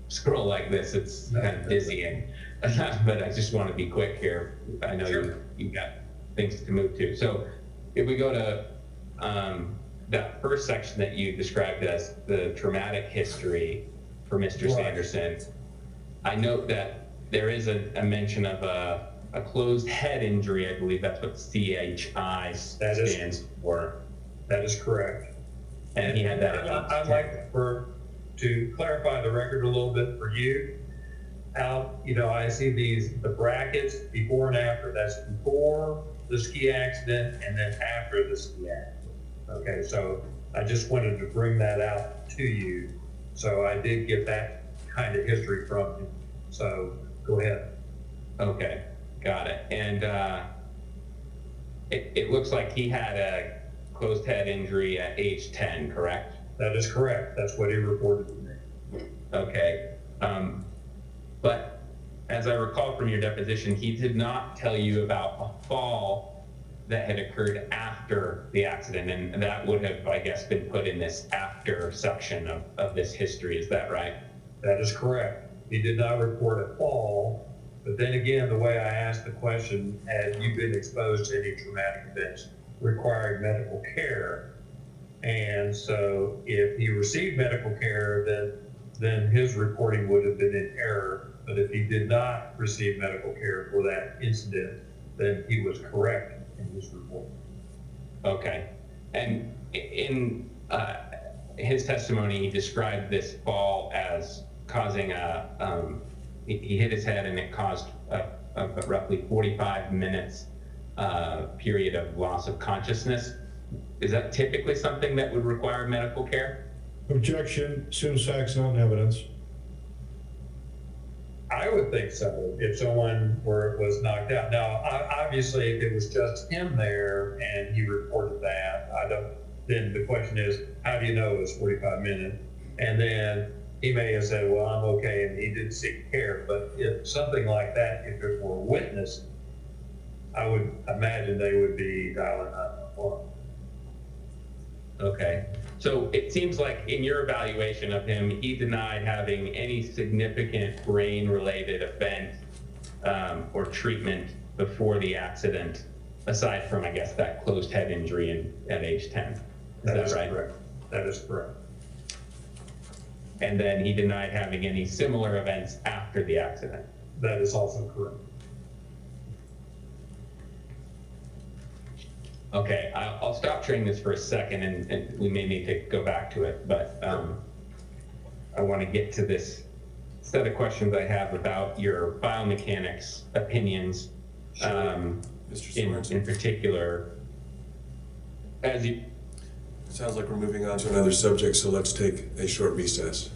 scroll like this, it's kind of dizzying. but I just want to be quick here. I know Sure. you got things to move to. So if we go to that first section that you described as the traumatic history for Mr. Right. Sanderson, I note that there is a mention of a closed head injury. I believe that's what CHI stands for. That is correct. And he had that. I'd like to clarify the record a little bit for you. I see the brackets before and after. That's before the ski accident and then after the ski accident. Okay, so I just wanted to bring that out to you. So I did get that kind of history from him. So go ahead. Okay, got it. And it looks like he had a closed head injury at age 10, correct? That is correct. That's what he reported to me. Okay. But as I recall from your deposition, he did not tell you about a fall that had occurred after the accident, and that would have, I guess, been put in this after section of this history. Is that right? That is correct. He did not report a fall, but then again, the way I asked the question, had you been exposed to any traumatic events requiring medical care? And so if he received medical care, then his reporting would have been in error. But if he did not receive medical care for that incident, then he was correct in his report. Okay. And in his testimony, he described this fall as causing he hit his head and it caused a roughly 45 minutes period of loss of consciousness. Is that typically something that would require medical care? Objection, assumes facts not in evidence. I would think so, if someone was knocked out. Now, obviously, if it was just him there and he reported that, then the question is, how do you know it was 45 minutes? And then he may have said, well, I'm okay, and he didn't seek care. But if something like that, if it were witnessed, I would imagine they would be dialing 911. Okay. So it seems like in your evaluation of him, he denied having any significant brain-related event or treatment before the accident, aside from, I guess, that closed head injury at age 10. Is that right? Correct. That is correct. And then he denied having any similar events after the accident. That is also correct. Okay, I'll stop sharing this for a second, and we may need to go back to it, but I want to get to this set of questions I have about your biomechanics opinions, in particular. As you, Sounds like we're moving on to another subject, so let's take a short recess.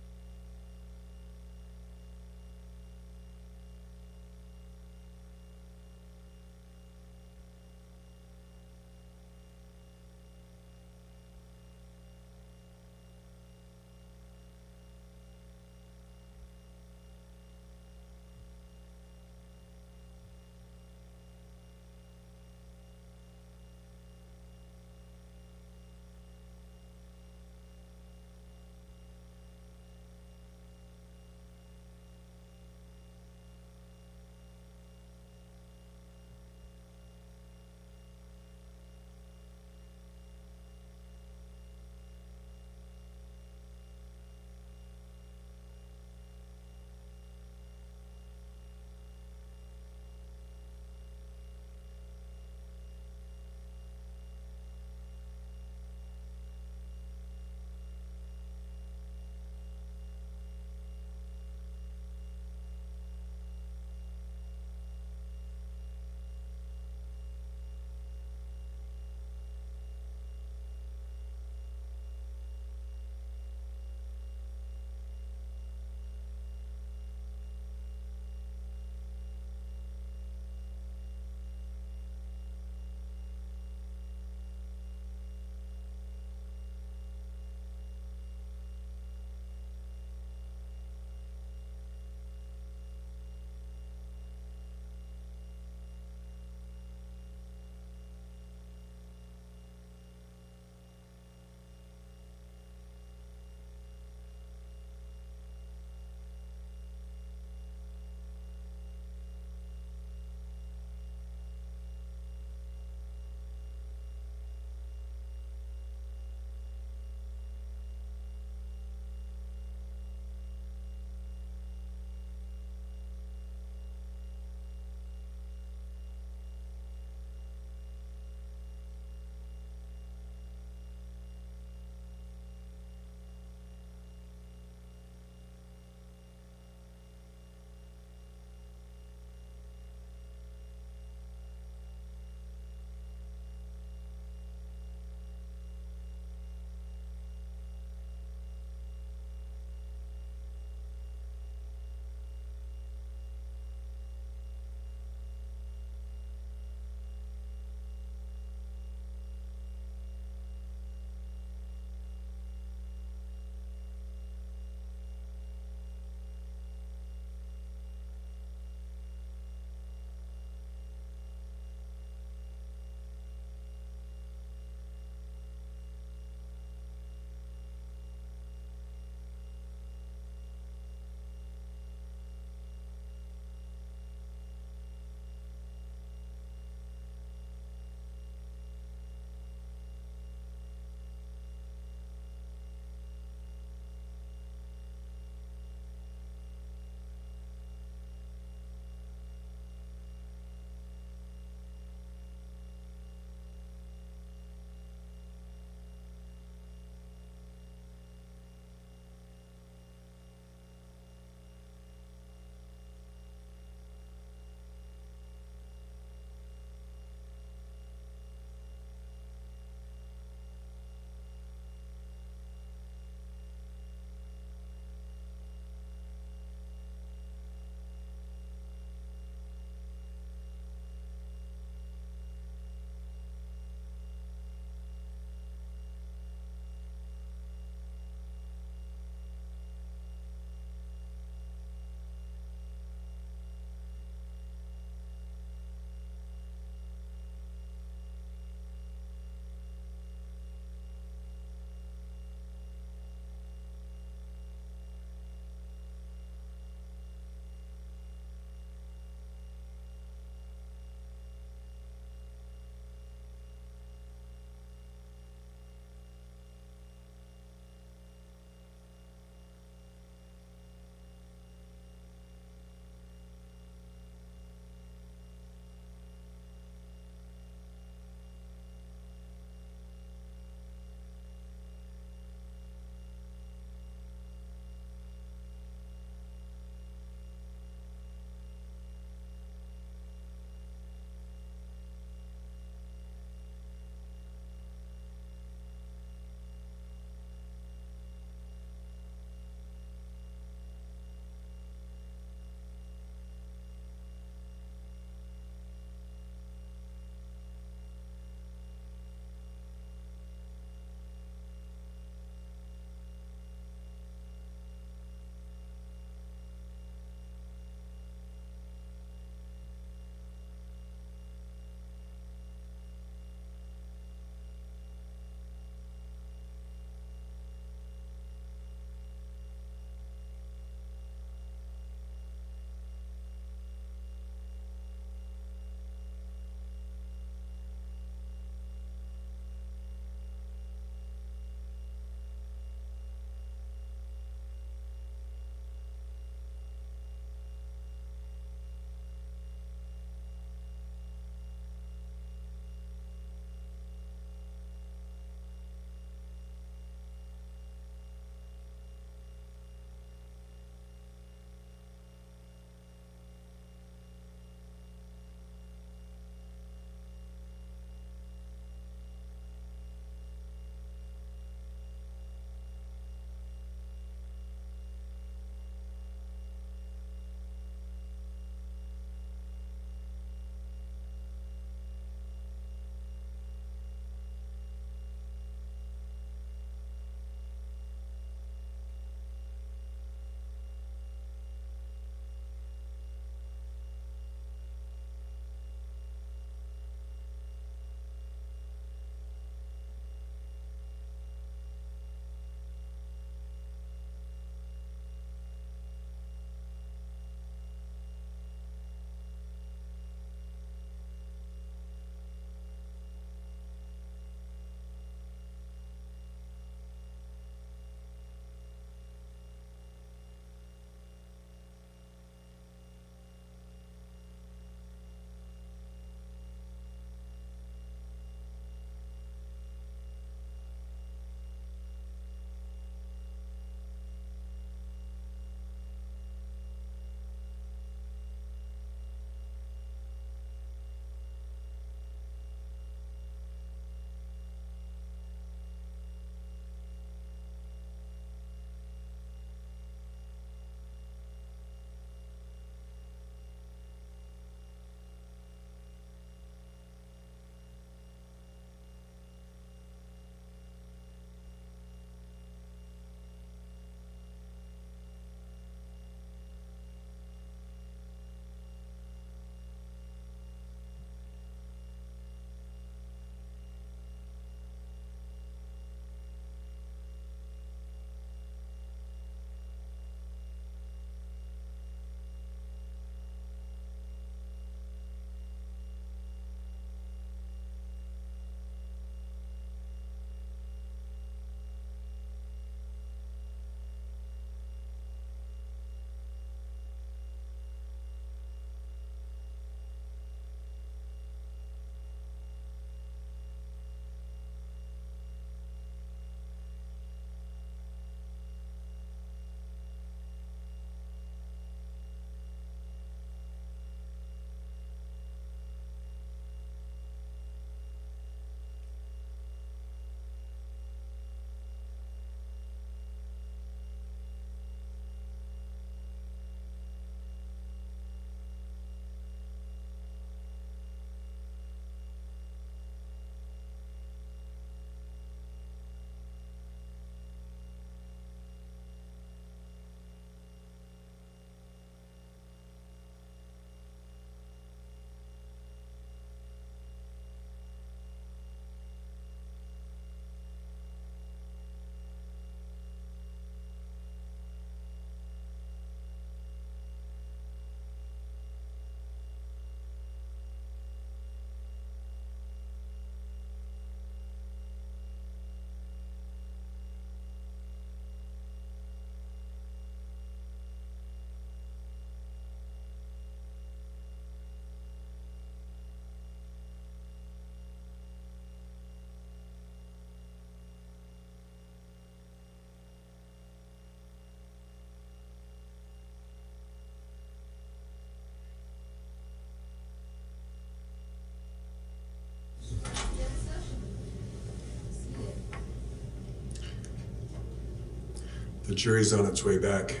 The jury's on its way back.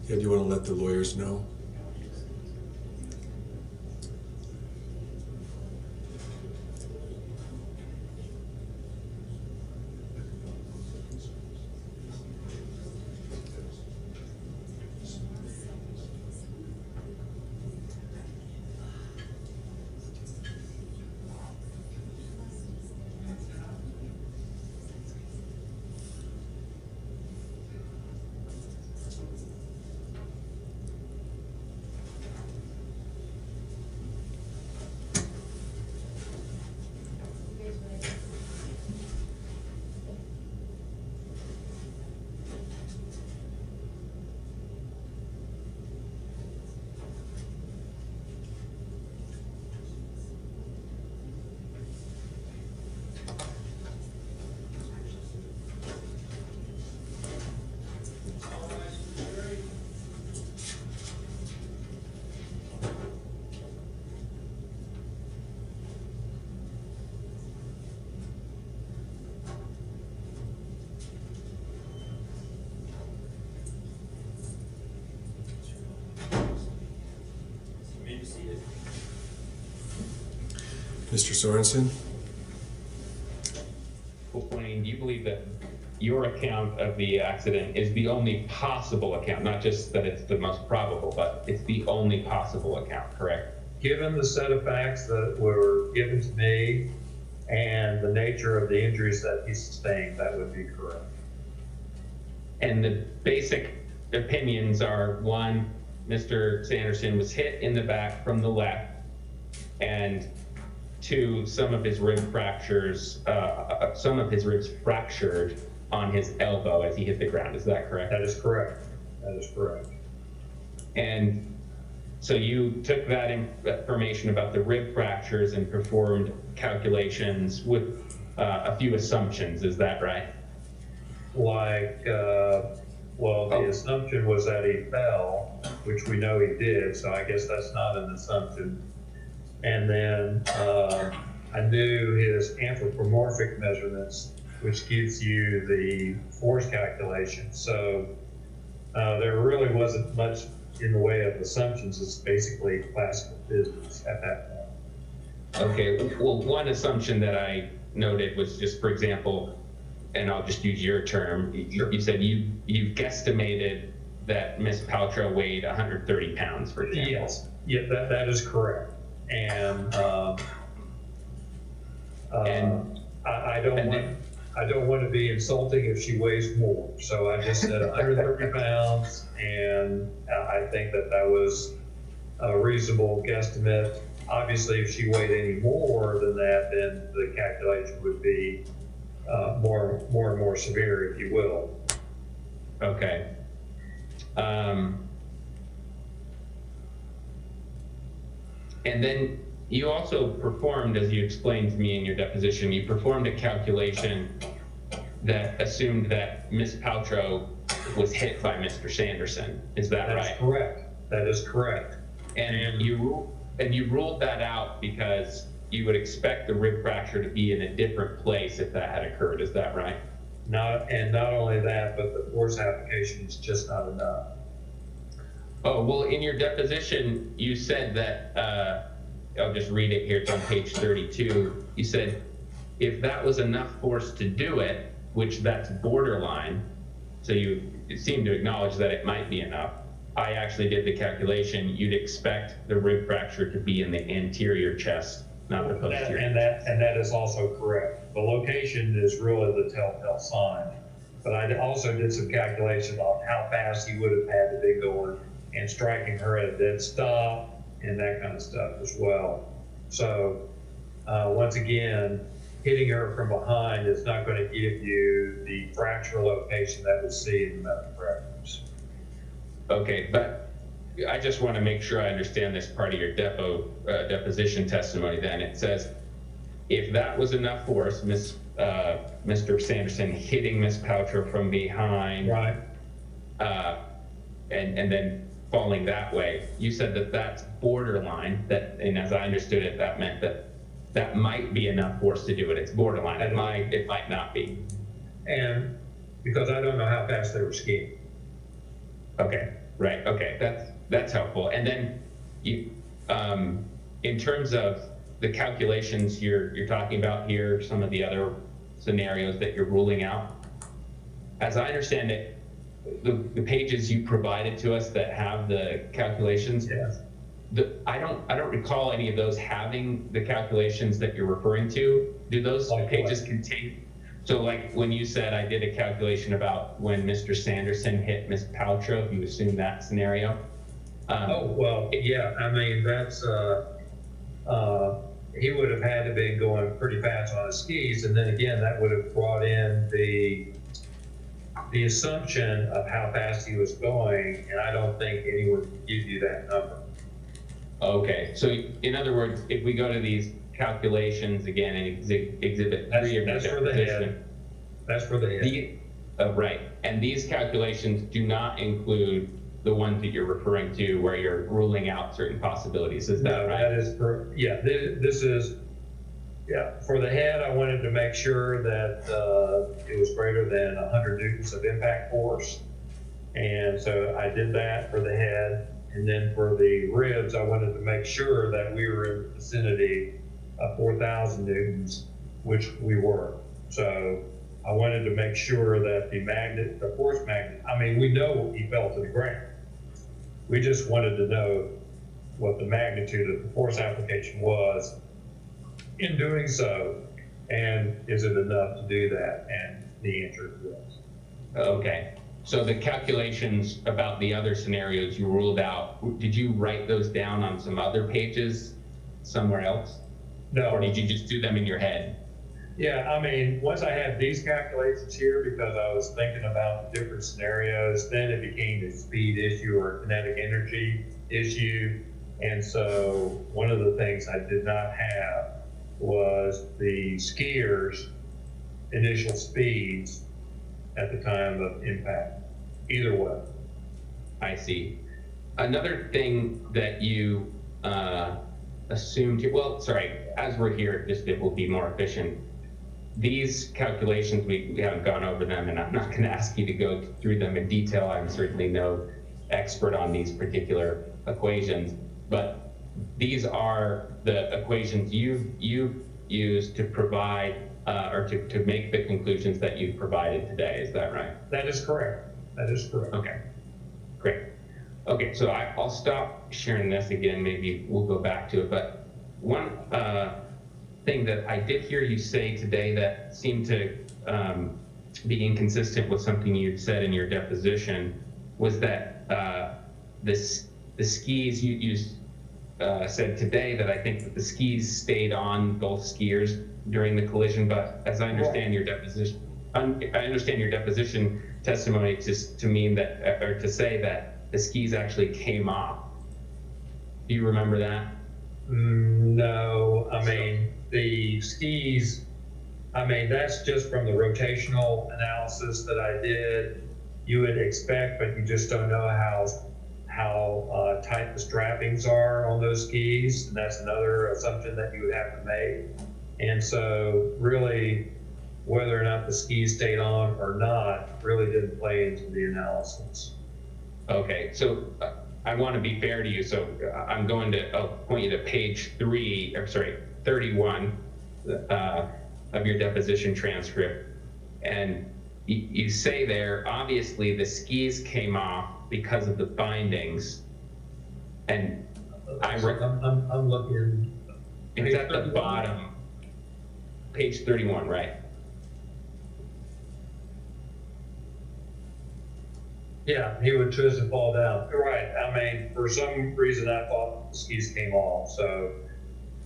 Yeah, do you want to let the lawyers know? Mr. Sorensen? Pointing, do you believe that your account of the accident is the only possible account, not just that it's the most probable, but it's the only possible account, correct? Given the set of facts that were given to me and the nature of the injuries that he sustained, that would be correct. And the basic opinions are, one, Mr. Sanderson was hit in the back from the left, and two, some of his ribs fractured on his elbow as he hit the ground. Is that correct? That is correct. That is correct. And so you took that information about the rib fractures and performed calculations with a few assumptions. Is that right? Like, well, the assumption was that he fell, which we know he did, so I guess that's not an assumption. And then I knew his anthropomorphic measurements, which gives you the force calculation. So there really wasn't much in the way of assumptions. It's basically classical business at that point. Okay, well, one assumption that I noted was just, for example, and I'll just use your term, you said you guesstimated that Miss Paltrow weighed 130 pounds, for example. Yes, yeah, that is correct. And I don't want to be insulting if she weighs more. So I just said 130 pounds, and I think that was a reasonable guesstimate. Obviously, if she weighed any more than that, then the calculation would be more and more severe, if you will. Okay. And then you also performed, as you explained to me in your deposition, you performed a calculation that assumed that Miss Paltrow was hit by Mr. Sanderson. Is that right? That's correct. That is correct. And you ruled that out because you would expect the rib fracture to be in a different place if that had occurred. Is that right? Not only that, but the force application is just not enough. Oh, well, in your deposition, you said that, I'll just read it here, it's on page 32. You said, if that was enough force to do it, which that's borderline, so you seem to acknowledge that it might be enough. I actually did the calculation. You'd expect the rib fracture to be in the anterior chest, not the posterior. And that is also correct. The location is really the telltale sign. But I also did some calculations on how fast he would have had to be going and striking her at a dead stop and that kind of stuff as well. So once again, hitting her from behind is not going to give you the fracture location that we see in the medical records. Okay, but I just want to make sure I understand this part of your deposition testimony then. It says, if that was enough force, Mr. Sanderson hitting Miss Paltrow from behind, right, and then falling that way. You said that that's borderline, and as I understood it, that meant that that might be enough force to do it. It's borderline. It might not be. And because I don't know how fast they were skiing. Okay, right. Okay, that's helpful. And then you, in terms of the calculations you're talking about here, some of the other scenarios that you're ruling out, as I understand it, the pages you provided to us that have the calculations, Yes. I don't recall any of those having the calculations that you're referring to. Do those Like pages what? contain? So like when you said I did a calculation about when Mr. Sanderson hit Ms. Paltrow, if you assume that scenario. Oh, well, yeah, I mean, that's, he would have had to be going pretty fast on his skis, and then again, that would have brought in the assumption of how fast he was going, and I don't think anyone could give you that number. Okay, so in other words, if we go to these calculations again in exhibit 3 of your That's for the deposition, head. That's for the head. right, and these calculations do not include the ones that you're referring to where you're ruling out certain possibilities, is that No, right? that is for, yeah, this is, yeah, for the head, I wanted to make sure that it was greater than 100 newtons of impact force. And so I did that for the head. And then for the ribs, I wanted to make sure that we were in the vicinity of 4,000 newtons, which we were. So I wanted to make sure that the force magnet, I mean, we know he fell to the ground. We just wanted to know what the magnitude of the force application was in doing so, and is it enough to do that? And the answer is yes. Okay, so the calculations about the other scenarios you ruled out, did you write those down on some other pages somewhere else? No. Or did you just do them in your head? Yeah, I mean, once I had these calculations here, because I was thinking about the different scenarios, then it became a speed issue or a kinetic energy issue. And so one of the things I did not have was the skiers' initial speeds at the time of impact, either way. I see. Another thing that you assumed, well, sorry, as we're here, just it will be more efficient. These calculations, we haven't gone over them, and I'm not going to ask you to go through them in detail. I'm certainly no expert on these particular equations, but these are the equations you've used to provide or to make the conclusions that you've provided today. Is that right? That is correct. That is correct. Okay, great. Okay, so I'll stop sharing this again. Maybe we'll go back to it. But one thing that I did hear you say today that seemed to be inconsistent with something you said in your deposition was that the skis you said today that I think that the skis stayed on both skiers during the collision. But as I understand your deposition, I understand your deposition testimony to mean that, or to say that the skis actually came off. Do you remember that? No, I mean, the skis, I mean, that's just from the rotational analysis that I did. You would expect, but you just don't know how tight the strappings are on those skis. And that's another assumption that you would have to make. And so really, whether or not the skis stayed on or not really didn't play into the analysis. Okay, so I want to be fair to you, so I'm going to, I'll point you to page 31 of your deposition transcript. And you say there, obviously the skis came off because of the bindings. And I'm looking. It's at the bottom, page 31, right? Yeah, he would twist and fall down. Right. I mean, for some reason, I thought the skis came off. So,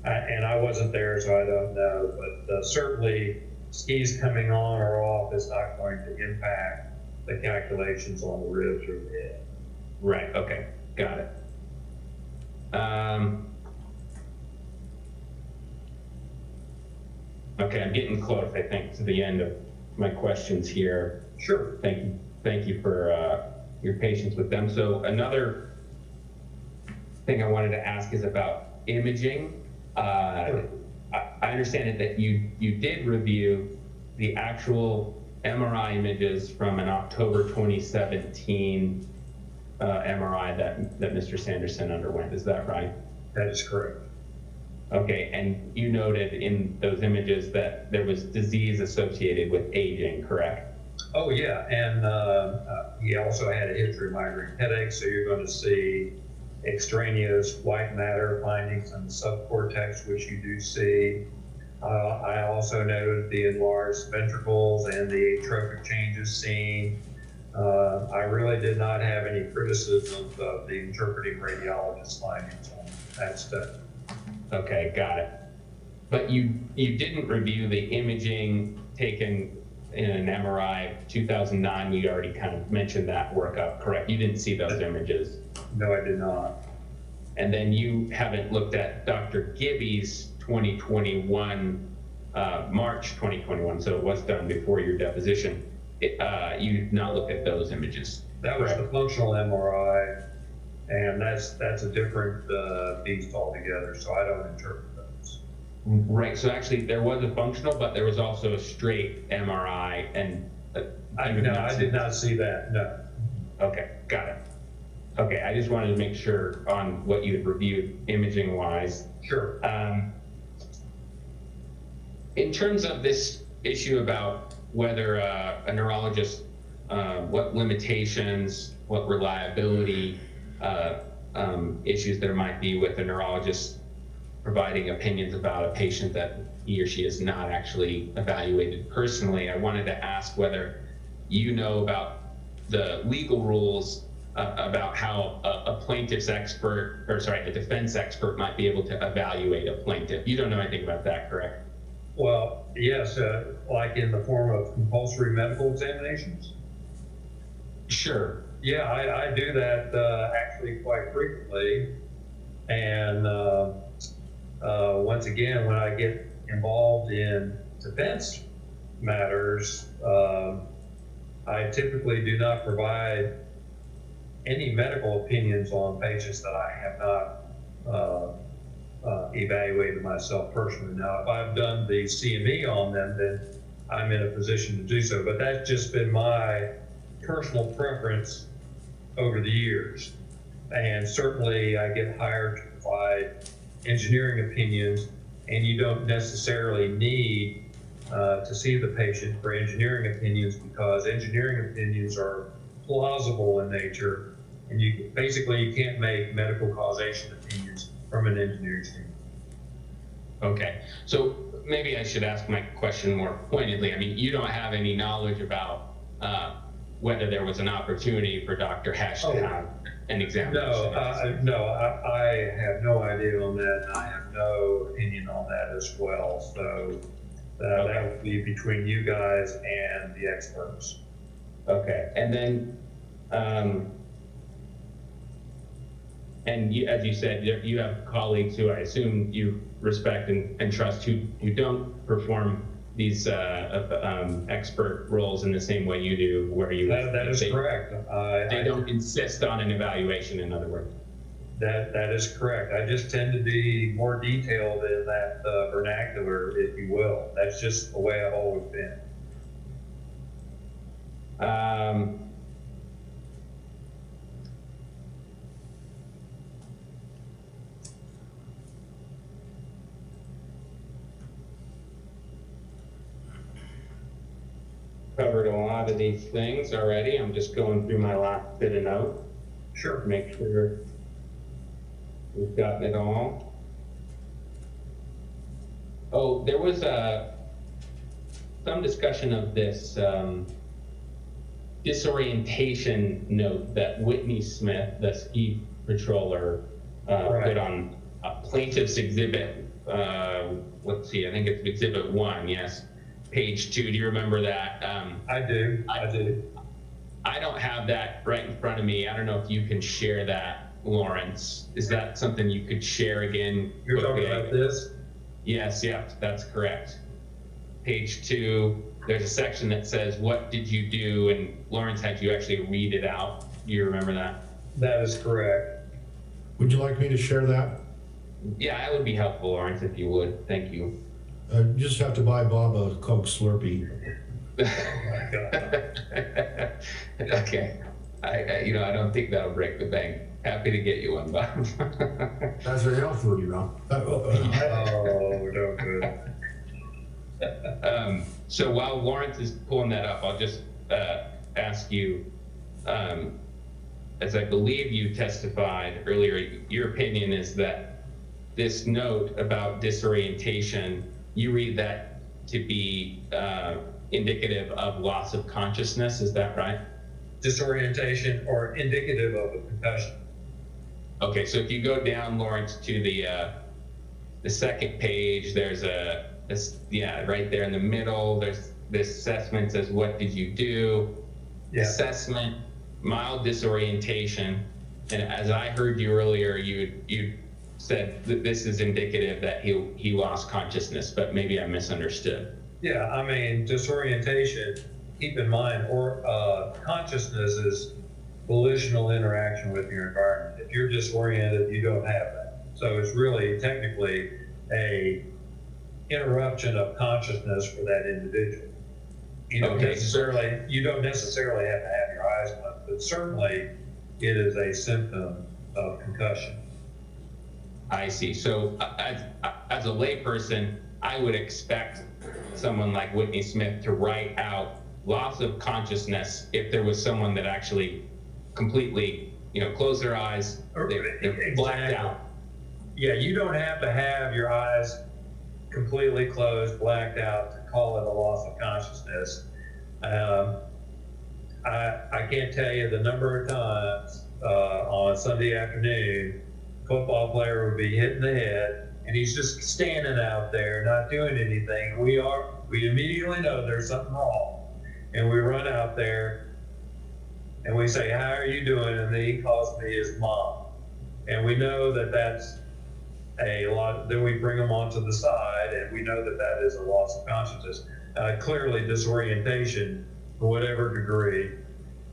and I wasn't there, so I don't know. But certainly, skis coming on or off is not going to impact the calculations on the ribs or the head. Right. Okay. Got it. Okay, I'm getting close, I think, to the end of my questions here. Sure. Thank you for your patience with them. So another thing I wanted to ask is about imaging. I understand it that you did review the actual MRI images from an October 2017 MRI that Mr. Sanderson underwent. Is that right? That is correct. Okay, and you noted in those images that there was disease associated with aging, correct? Oh, yeah, and he also had a history of migraine headaches, so you're going to see extraneous white matter findings in the subcortex, which you do see. I also noted the enlarged ventricles and the atrophic changes seen. I really did not have any criticism of the interpreting radiologist's findings on that study. Okay, got it. But you didn't review the imaging taken in an MRI 2009. You already kind of mentioned that workup, correct? You didn't see those images. No, I did not. And then you haven't looked at Dr. Gibby's 2021, March 2021, so it was done before your deposition. You've not looked at those images. That was the functional MRI, and that's a different beast altogether, so I don't interpret those. Right, so actually there was a functional, but there was also a straight MRI, and I did not see that, no. Okay, got it. Okay, I just wanted to make sure on what you had reviewed imaging wise. Sure. In terms of this issue about whether a neurologist, what limitations, what reliability issues there might be with a neurologist providing opinions about a patient that he or she has not actually evaluated personally, I wanted to ask whether you know about the legal rules about how a plaintiff's expert, or sorry, a defense expert might be able to evaluate a plaintiff. You don't know anything about that, correct? Well, yes, like in the form of compulsory medical examinations. Sure. Yeah, I do that actually quite frequently. And once again, when I get involved in defense matters, I typically do not provide any medical opinions on patients that I have not evaluated myself personally. Now, if I've done the CME on them, then I'm in a position to do so. But that's just been my personal preference over the years. And certainly I get hired to provide engineering opinions, and you don't necessarily need to see the patient for engineering opinions, because engineering opinions are plausible in nature, and you can't make medical causation opinions from an engineering standpoint. Okay, so maybe I should ask my question more pointedly. I mean, you don't have any knowledge about whether there was an opportunity for Dr. Hesh to have an examination? No, I have no idea on that, and I have no opinion on that as well. So that would be between you guys and the experts. Okay, and then, and you, as you said, you have colleagues who I assume you respect and trust who don't perform these expert roles in the same way you do, where you that is correct. They don't insist on an evaluation, in other words. That is correct. I just tend to be more detailed in that vernacular, if you will. That's just the way I've always been. Covered a lot of these things already. I'm just going through my last bit of notes. Sure. Make sure we've gotten it all. Oh, there was some discussion of this disorientation note that Whitney Smith, the ski patroller, put on a plaintiff's exhibit. Let's see, I think it's exhibit 1, yes. Page 2, do you remember that? I do. I don't have that right in front of me. I don't know if you can share that, Lawrence. Is that something you could share again? You're talking about this? Yes, yeah, that's correct. Page 2, there's a section that says, what did you do? And Lawrence had you actually read it out. Do you remember that? That is correct. Would you like me to share that? Yeah, that would be helpful, Lawrence, if you would. Thank you. You just have to buy Bob a Coke Slurpee. Okay. I don't think that'll break the bank. Happy to get you one, Bob. That's very helpful, you know. Oh, don't do it. So while Lawrence is pulling that up, I'll just ask you, as I believe you testified earlier, your opinion is that this note about disorientation, you read that to be indicative of loss of consciousness, is that right? Disorientation or indicative of a concussion. Okay, so if you go down, Lawrence, to the second page, there's right there in the middle, there's this assessment says, what did you do? Yeah. Assessment, mild disorientation. And as I heard you earlier, you said that this is indicative that he lost consciousness, but maybe I misunderstood. Yeah, I mean, disorientation, keep in mind, or consciousness is volitional interaction with your environment. If you're disoriented, you don't have that. So it's really technically a interruption of consciousness for that individual. You don't necessarily have to have your eyes closed, but certainly it is a symptom of concussion. I see. So as a layperson, I would expect someone like Whitney Smith to write out loss of consciousness if there was someone that actually completely, closed their eyes, they're blacked out. Yeah, you don't have to have your eyes completely closed, blacked out to call it a loss of consciousness. I can't tell you the number of times on a Sunday afternoon, football player would be hitting the head and he's just standing out there not doing anything. We immediately know there's something wrong, and we run out there and we say, how are you doing? And then he calls me his mom, and we know that that's a lot. Then we bring him onto the side, and we know that that is a loss of consciousness. Clearly disorientation, to whatever degree,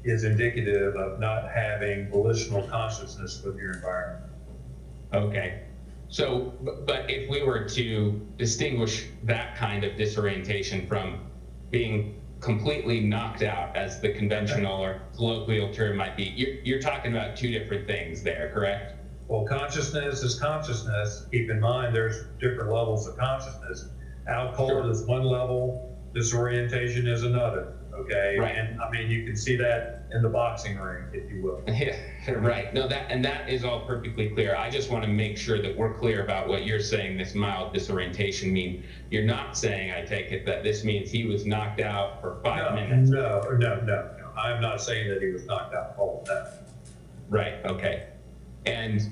is indicative of not having volitional consciousness with your environment. Okay. So, but if we were to distinguish that kind of disorientation from being completely knocked out, as the conventional or colloquial term might be, you're talking about two different things there, correct? Well, consciousness is consciousness. Keep in mind, there's different levels of consciousness. Alcohol is one level, disorientation is another. Okay, right. And I mean, you can see that in the boxing ring, if you will. Yeah, right. No, that is all perfectly clear. I just want to make sure that we're clear about what you're saying this mild disorientation mean. You're not saying, I take it, that this means he was knocked out for 5 minutes. No. I'm not saying that he was knocked out all the time. Right, okay. And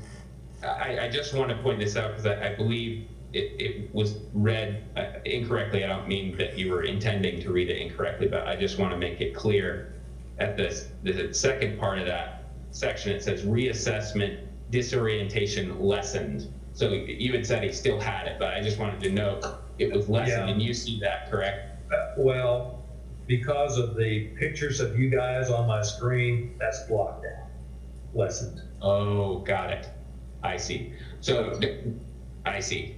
I just want to point this out because I believe it was read incorrectly. I don't mean that you were intending to read it incorrectly, but I just want to make it clear at the second part of that section, it says reassessment, disorientation lessened. So you had said he still had it, but I just wanted to note it was lessened. Yeah. And you see that, correct? Well, because of the pictures of you guys on my screen, that's blocked out, lessened. Oh, got it. I see. So I see.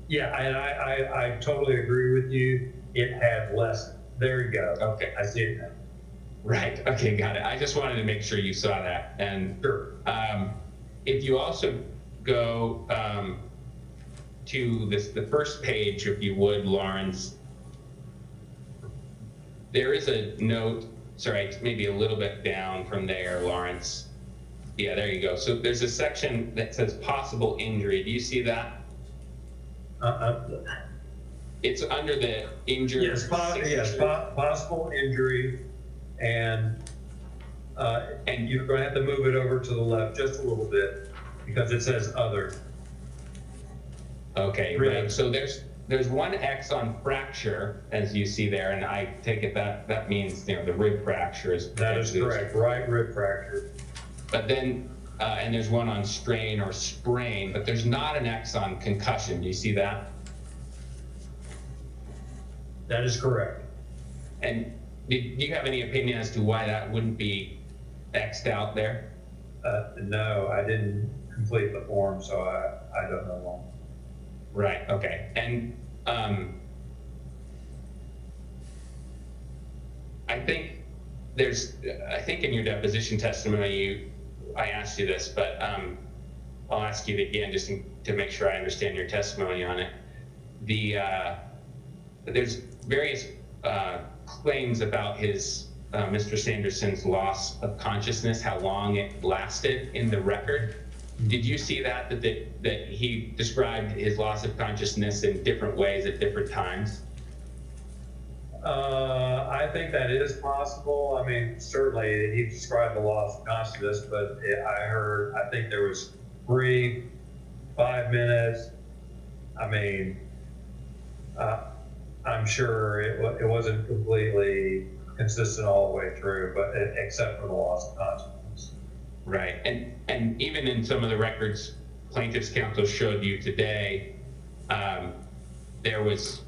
Yeah, and I totally agree with you. It had lessened. There you go. Okay, I see it now. Right. Okay, got it. I just wanted to make sure you saw that. And sure. If you also go to the first page, if you would, Lawrence, there is a note. Sorry, maybe a little bit down from there, Lawrence. Yeah, there you go. So there's a section that says possible injury. Do you see that? It's under the injured. Yes, possible injury, and you're going to have to move it over to the left just a little bit because it says other. Okay, right. So there's one X on fracture, as you see there, and I take it that means the rib fracture is. That is correct. Right rib fracture. But then. And there's one on strain or sprain, but there's not an X on concussion. Do you see that? That is correct. And do you have any opinion as to why that wouldn't be X'd out there? No, I didn't complete the form, so I don't know. Right, okay. And I think in your deposition testimony, I asked you this, but I'll ask you it again just to make sure I understand your testimony on it. There's various claims about Mr. Sanderson's loss of consciousness, how long it lasted in the record. Did you see that he described his loss of consciousness in different ways at different times? I think that is possible. I mean, certainly he described the loss of consciousness, but I think there was 3, 5 minutes. I mean, I'm sure it wasn't completely consistent all the way through, but except for the loss of consciousness. Right, and even in some of the records plaintiff's counsel showed you today, there was,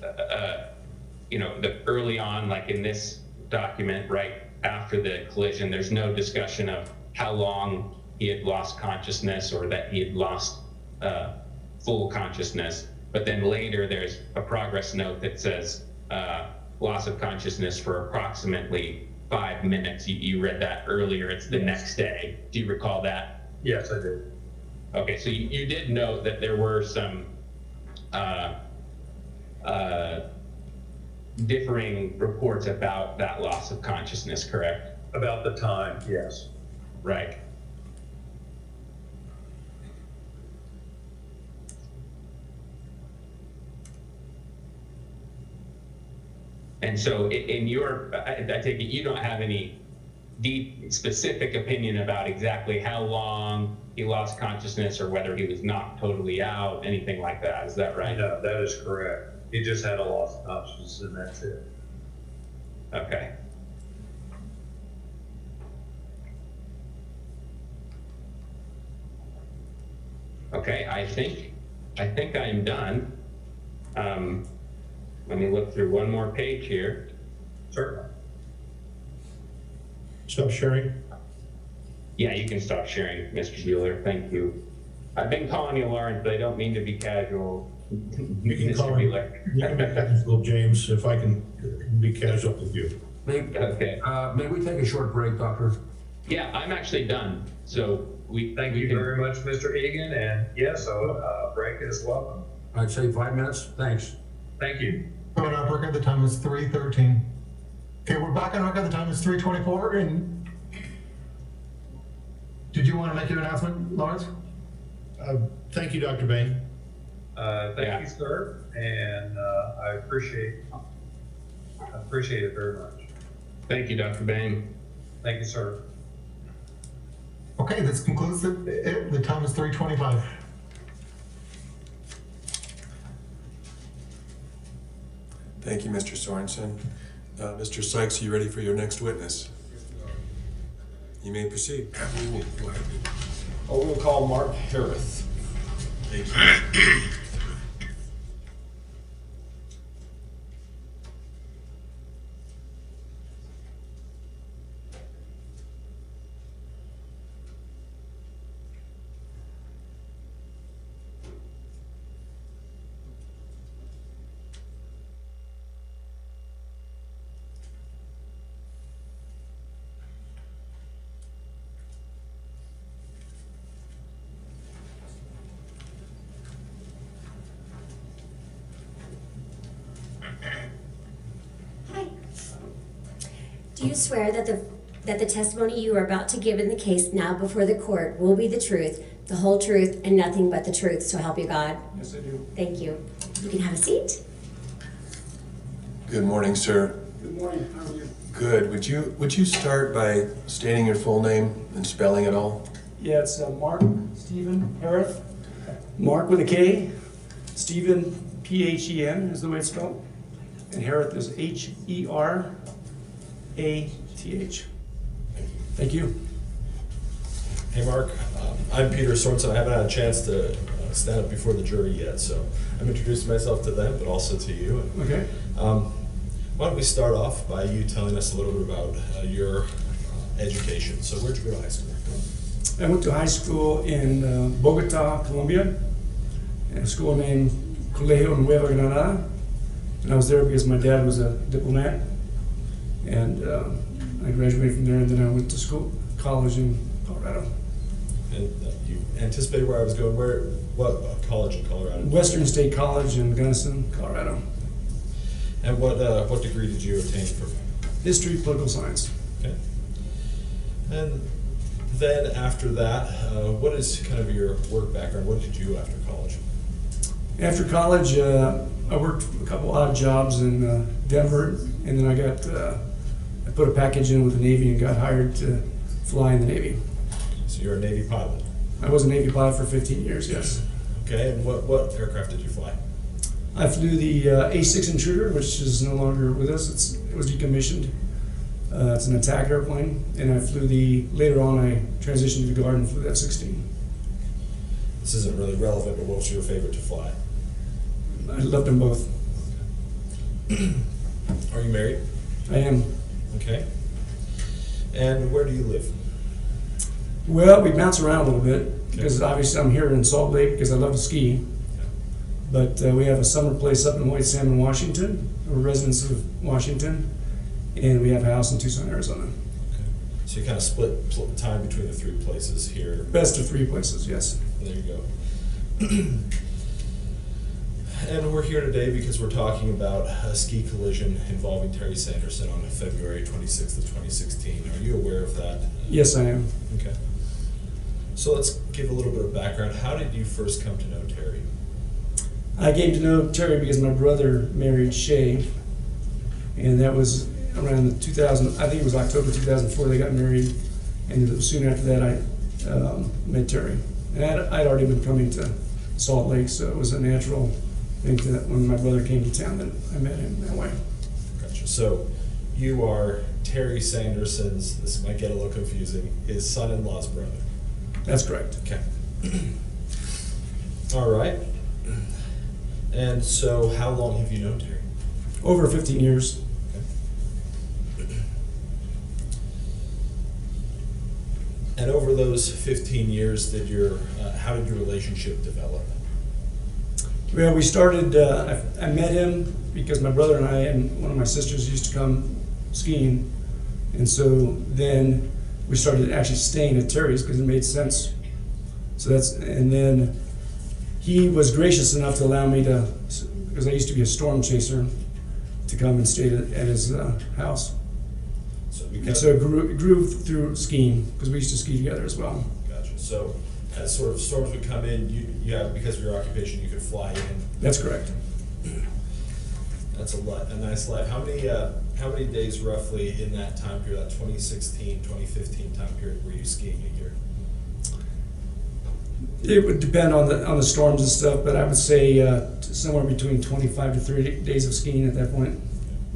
the early on, like in this document, right after the collision, there's no discussion of how long he had lost consciousness or that he had lost full consciousness. But then later there's a progress note that says loss of consciousness for approximately 5 minutes. You read that earlier. It's the next day. Do you recall that? Yes, I did. Okay, so you did note that there were some differing reports about that loss of consciousness, correct? About the time, yes. Right. And so in your, I take it you don't have any deep, specific opinion about exactly how long he lost consciousness or whether he was knocked totally out, anything like that. Is that right? No, that is correct. He just had a loss of consciousness and that's it. Okay. Okay, I think I'm done. Let me look through one more page here. Certainly. Stop sharing. Yeah, you can stop sharing, Mr. Bueller. Thank you. I've been calling you Lawrence, but I don't mean to be casual. You can call me. You can be casual, James, if I can be casual with you. Okay. May we take a short break, Doctor? Yeah, I'm actually done. So Thank you very much, Mr. Egan, and yes, so break is welcome. I'd say 5 minutes. Thanks. Thank you. Going on record, the time is 3:13. Okay, we're back on record, the time is 3:24, and did you want to make your announcement, Lawrence? Thank you, Dr. Bain. Thank you, sir, and I appreciate it very much. Thank you, Dr. Bain. Thank you, sir. Okay, this concludes the time is 3:25. Thank you, Mr. Sorensen. Mr. Sykes, are you ready for your next witness? You may proceed. We'll call Mark Harris. Thank you. Do you swear that the testimony you are about to give in the case now before the court will be the truth, the whole truth, and nothing but the truth, so help you God? Yes, I do. Thank you. You can have a seat. Good morning, sir. Good morning. How are you? Good. Would you start by stating your full name and spelling it all? Yeah, it's Mark Stephen Harris. Mark with a K. Stephen, P-H-E-N is the way it's spelled. And Harris is H-E-R-A-T-H. Thank you. Hey Mark, I'm Peter Sorensen. I haven't had a chance to stand up before the jury yet, so I'm introducing myself to them, but also to you. Okay. Why don't we start off by you telling us a little bit about your education. So where'd you go to high school? I went to high school in Bogota, Colombia, at a school named Colegio Nueva Granada. And I was there because my dad was a diplomat. And I graduated from there, and then I went to college in Colorado. And you anticipated where I was going. What college in Colorado? Western State College in Gunnison, Colorado. And what degree did you obtain from? History, political science. Okay. And then after that, what is kind of your work background? What did you do after college? After college, I worked a couple odd jobs in Denver, and then I put a package in with the Navy and got hired to fly in the Navy. So you're a Navy pilot? I was a Navy pilot for 15 years, yes. Okay, and what aircraft did you fly? I flew the A6 Intruder, which is no longer with us. It was decommissioned. It's an attack airplane, and I flew later on I transitioned to the Guard and flew the F-16. This isn't really relevant, but what was your favorite to fly? I loved them both. Are you married? I am. Okay. And where do you live? Well, we bounce around a little bit because obviously I'm here in Salt Lake because I love to ski. But we have a summer place up in White Salmon, Washington. We're residents of Washington, and we have a house in Tucson, Arizona. Okay. So you kind of split time between the three places here. Best of three places, yes. There you go. And we're here today because we're talking about a ski collision involving Terry Sanderson on February 26th of 2016. Are you aware of that? Yes, I am. Okay. So let's give a little bit of background. How did you first come to know Terry? I came to know Terry because my brother married Shay, and that was around I think it was October 2004 they got married, and soon after that I met Terry. And I'd already been coming to Salt Lake, so it was a natural thing that when my brother came to town that I met him that way. Gotcha. So you are Terry Sanderson's, this might get a little confusing, his son-in-law's brother. That's correct. Okay. All right. And so how long have you known Terry? Over 15 years. Okay. And over those 15 years, how did your relationship develop? Well, we started, I met him because my brother and I and one of my sisters used to come skiing. And so then we started actually staying at Terry's because it made sense. And then he was gracious enough to allow me to, because I used to be a storm chaser, to come and stay at his house. So it grew through skiing because we used to ski together as well. Gotcha. So as sort of storms would come in, you have, because of your occupation, you could fly in. That's correct. That's a nice life. How many days roughly in that time period, that 2016, 2015 time period, were you skiing a year? It would depend on the storms and stuff, but I would say somewhere between 25 to 30 days of skiing at that point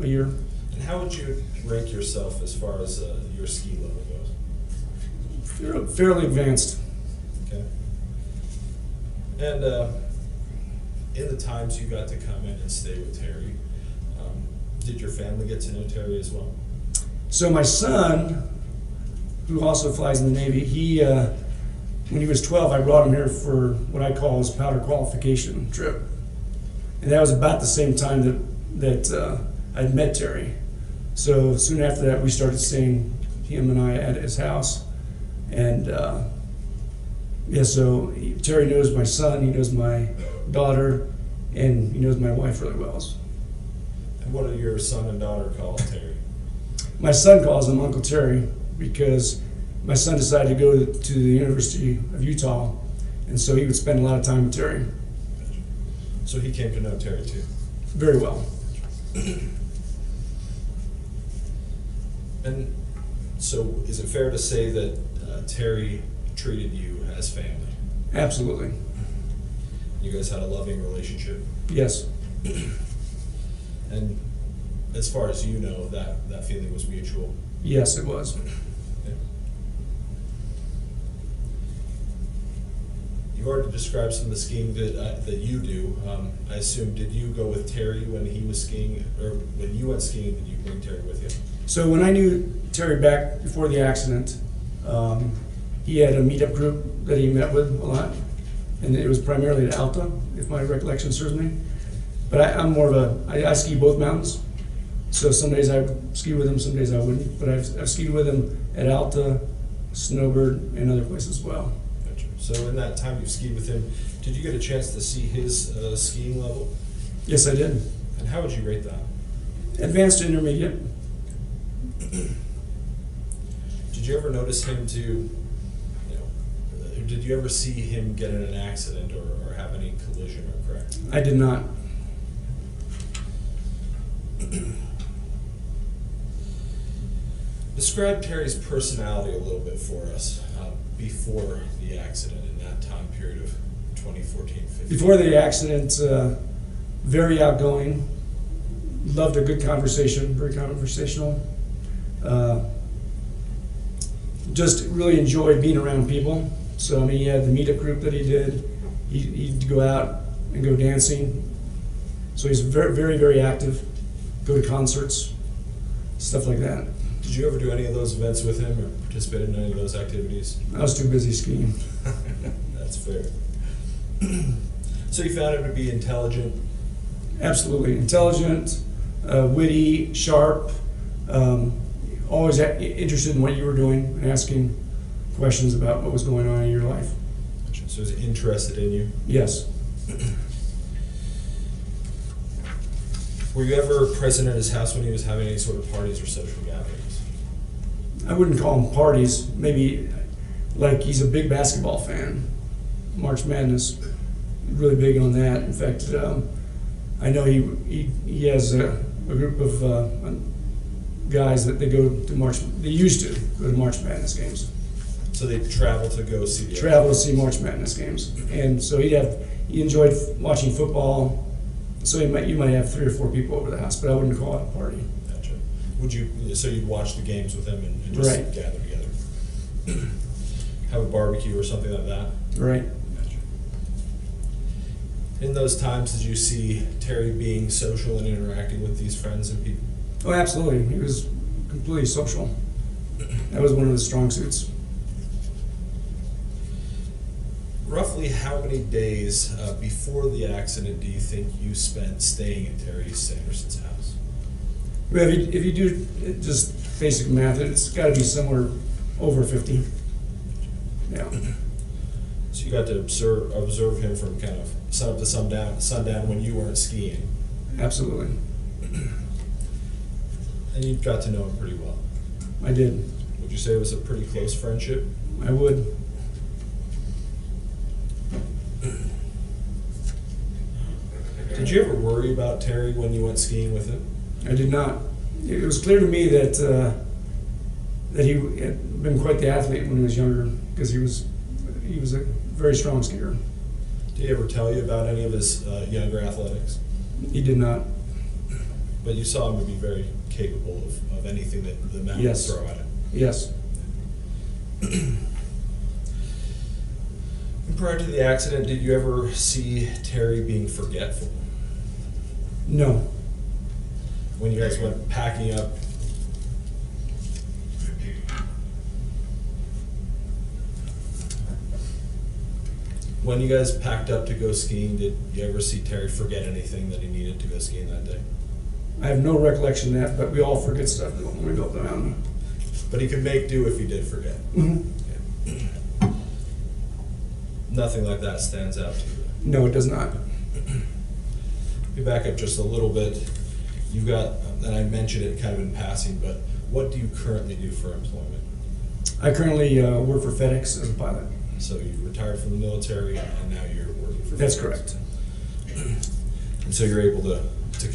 a year. And how would you rank yourself as far as your ski level goes? Fairly advanced. Okay. And in the times you got to come in and stay with Terry, did your family get to know Terry as well? So my son, who also flies in the Navy, when he was 12, I brought him here for what I call his powder qualification trip. And that was about the same time that I'd met Terry. So soon after that, we started staying, him and I, at his house. And so Terry knows my son, he knows my daughter, and he knows my wife really well. And what do your son and daughter call Terry? My son calls him Uncle Terry because my son decided to go to the University of Utah, and so he would spend a lot of time with Terry. So he came to know Terry too? Very well. And so is it fair to say that Terry treated you as family? Absolutely. You guys had a loving relationship? Yes. And as far as you know, that feeling was mutual? Yes, it was. Okay. You already described some of the skiing that you do. I assume, did you go with Terry when he was skiing, or when you went skiing, did you bring Terry with you? So when I knew Terry back before the accident, he had a meetup group that he met with a lot, and it was primarily at Alta, if my recollection serves me. But I'm more of I ski both mountains, so some days I would ski with him, some days I wouldn't. But I've skied with him at Alta, Snowbird, and other places as well. Gotcha. So in that time you skied with him, did you get a chance to see his skiing level? Yes, I did. And how would you rate that? Advanced to intermediate. Did you ever notice him to, you know, did you ever see him get in an accident or have any collision or crash? I did not. Describe Terry's personality a little bit for us before the accident in that time period of 2014, 15. Before the accident, very outgoing, loved a good conversation, very conversational. Just really enjoyed being around people. So, I mean, he had the meetup group that he did. He'd go out and go dancing. So he's very, very, very active. Go to concerts, stuff like that. Did you ever do any of those events with him or participate in any of those activities? I was too busy skiing. That's fair. So you found him to be intelligent? Absolutely. Intelligent, witty, sharp, always interested in what you were doing and asking questions about what was going on in your life. So he's interested in you? Yes. Were you ever present at his house when he was having any sort of parties or social gatherings? I wouldn't call them parties. Maybe, like, he's a big basketball fan. March Madness, really big on that. In fact, I know he has a group of guys that they go to March. They used to go to March Madness games. So they travel to go see the travel to see March Madness games, and so he enjoyed watching football. So you might have 3 or 4 people over the house, but I wouldn't call it a party. Gotcha. So you'd watch the games with him and just Right. gather together? Have a barbecue or something like that? Right. Gotcha. In those times, did you see Terry being social and interacting with these friends and people? Oh, absolutely. He was completely social. That was one of his strong suits. Roughly how many days before the accident do you think you spent staying at Terry Sanderson's house? Well, if you do just basic math, it's got to be somewhere over 50. Yeah. So you got to observe him from kind of sun up to sundown when you weren't skiing. Absolutely. And you got to know him pretty well. I did. Would you say it was a pretty close friendship? I would. Did you ever worry about Terry when you went skiing with him? I did not. It was clear to me that that he had been quite the athlete when he was younger, because he was a very strong skier. Did he ever tell you about any of his younger athletics? He did not. But you saw him to be very capable of anything that the mountain Yes. would throw at him. Yes. And prior to the accident, did you ever see Terry being forgetful? No. When you guys went packing up, when you guys packed up to go skiing, did you ever see Terry forget anything that he needed to go skiing that day? I have no recollection of that, but we all forget stuff when we go up the mountain. But he could make do if he did forget. Mm-hmm. Nothing like that stands out to you. No, it does not. Let me back up just a little bit. You've got, and I mentioned it kind of in passing, but what do you currently do for employment? I currently work for FedEx as a pilot. So you retired from the military and now you're working for That's FedEx. correct. And so you're able to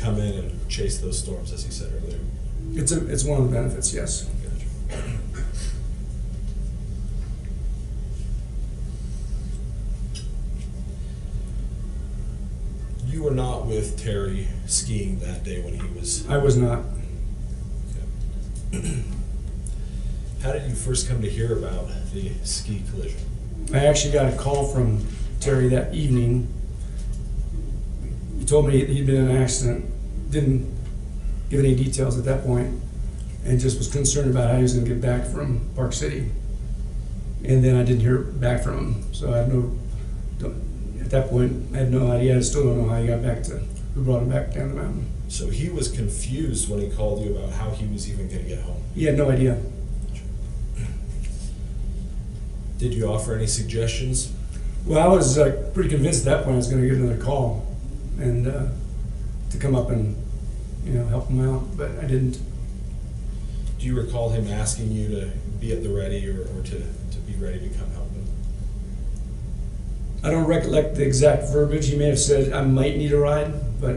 come in and chase those storms, as you said earlier. It's one of the benefits, yes. Gotcha. You were not with Terry skiing that day when he was. I was not. Okay. How did you first come to hear about the ski collision? I actually got a call from Terry that evening. He told me he'd been in an accident, didn't give any details at that point, and just was concerned about how he was going to get back from Park City. And then I didn't hear back from him, so I have at that point, I have no idea. I still don't know how he got back to, who brought him back down the mountain. So he was confused when he called you about how he was even going to get home. He had no idea. Did you offer any suggestions? Well, I was pretty convinced at that point I was going to get another call and to come up and, help him out, but I didn't. Do you recall him asking you to be at the ready or to be ready to come help him? I don't recollect the exact verbiage. He may have said I might need a ride, but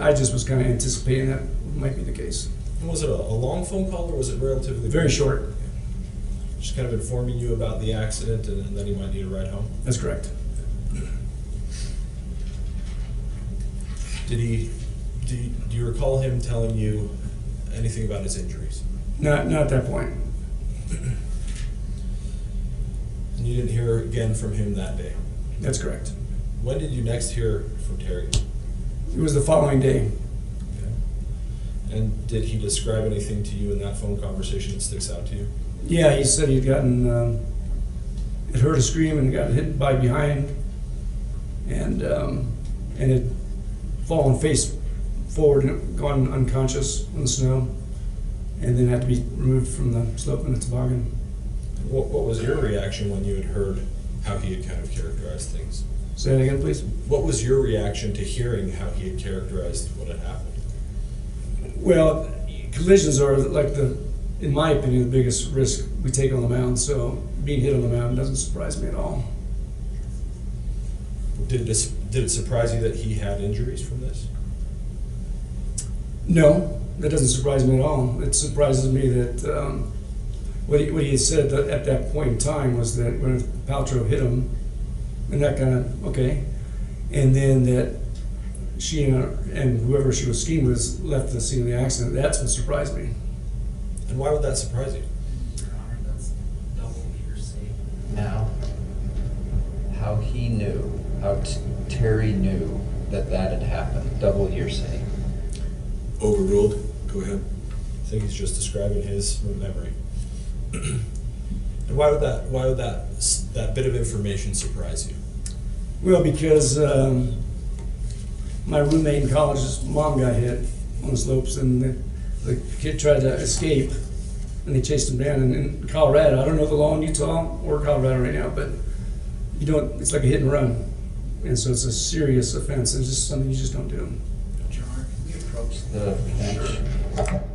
I just was kind of anticipating that might be the case. And was it a long phone call or was it relatively Very short? Just kind of informing you about the accident and then he might need a ride home? That's correct. Do you recall him telling you anything about his injuries? Not at that point. And you didn't hear again from him that day? That's correct. When did you next hear from Terry? It was the following day. Okay. And did he describe anything to you in that phone conversation that sticks out to you? Yeah, he said he'd gotten, had heard a scream and got hit by behind, and had fallen face forward and gone unconscious in the snow, and then had to be removed from the slope in a toboggan. What was your reaction when you had heard how he had kind of characterized things? Say that again, please. What was your reaction to hearing how he had characterized what had happened? Well, collisions are in my opinion, the biggest risk we take on the mountain, so being hit on the mountain doesn't surprise me at all. Did it surprise you that he had injuries from this? No, that doesn't surprise me at all. It surprises me that what he had said at that point in time was that Gwyneth Paltrow hit him, and that kind of, okay, and then that she and whoever she was skiing with left the scene of the accident. That's what surprised me. And why would that surprise you? Your Honor, that's double hearsay. Now, how he knew, how Terry knew that had happened, double hearsay. Overruled. Go ahead. I think he's just describing his memory. And why would that bit of information surprise you? Well, because my roommate in college's mom got hit on the slopes, and the kid tried to escape, and they chased him down. And in Colorado, I don't know the law in Utah or Colorado right now, but it's like a hit and run. And so it's a serious offense. It's just something you just don't do. Your Honor, can we approach the bench?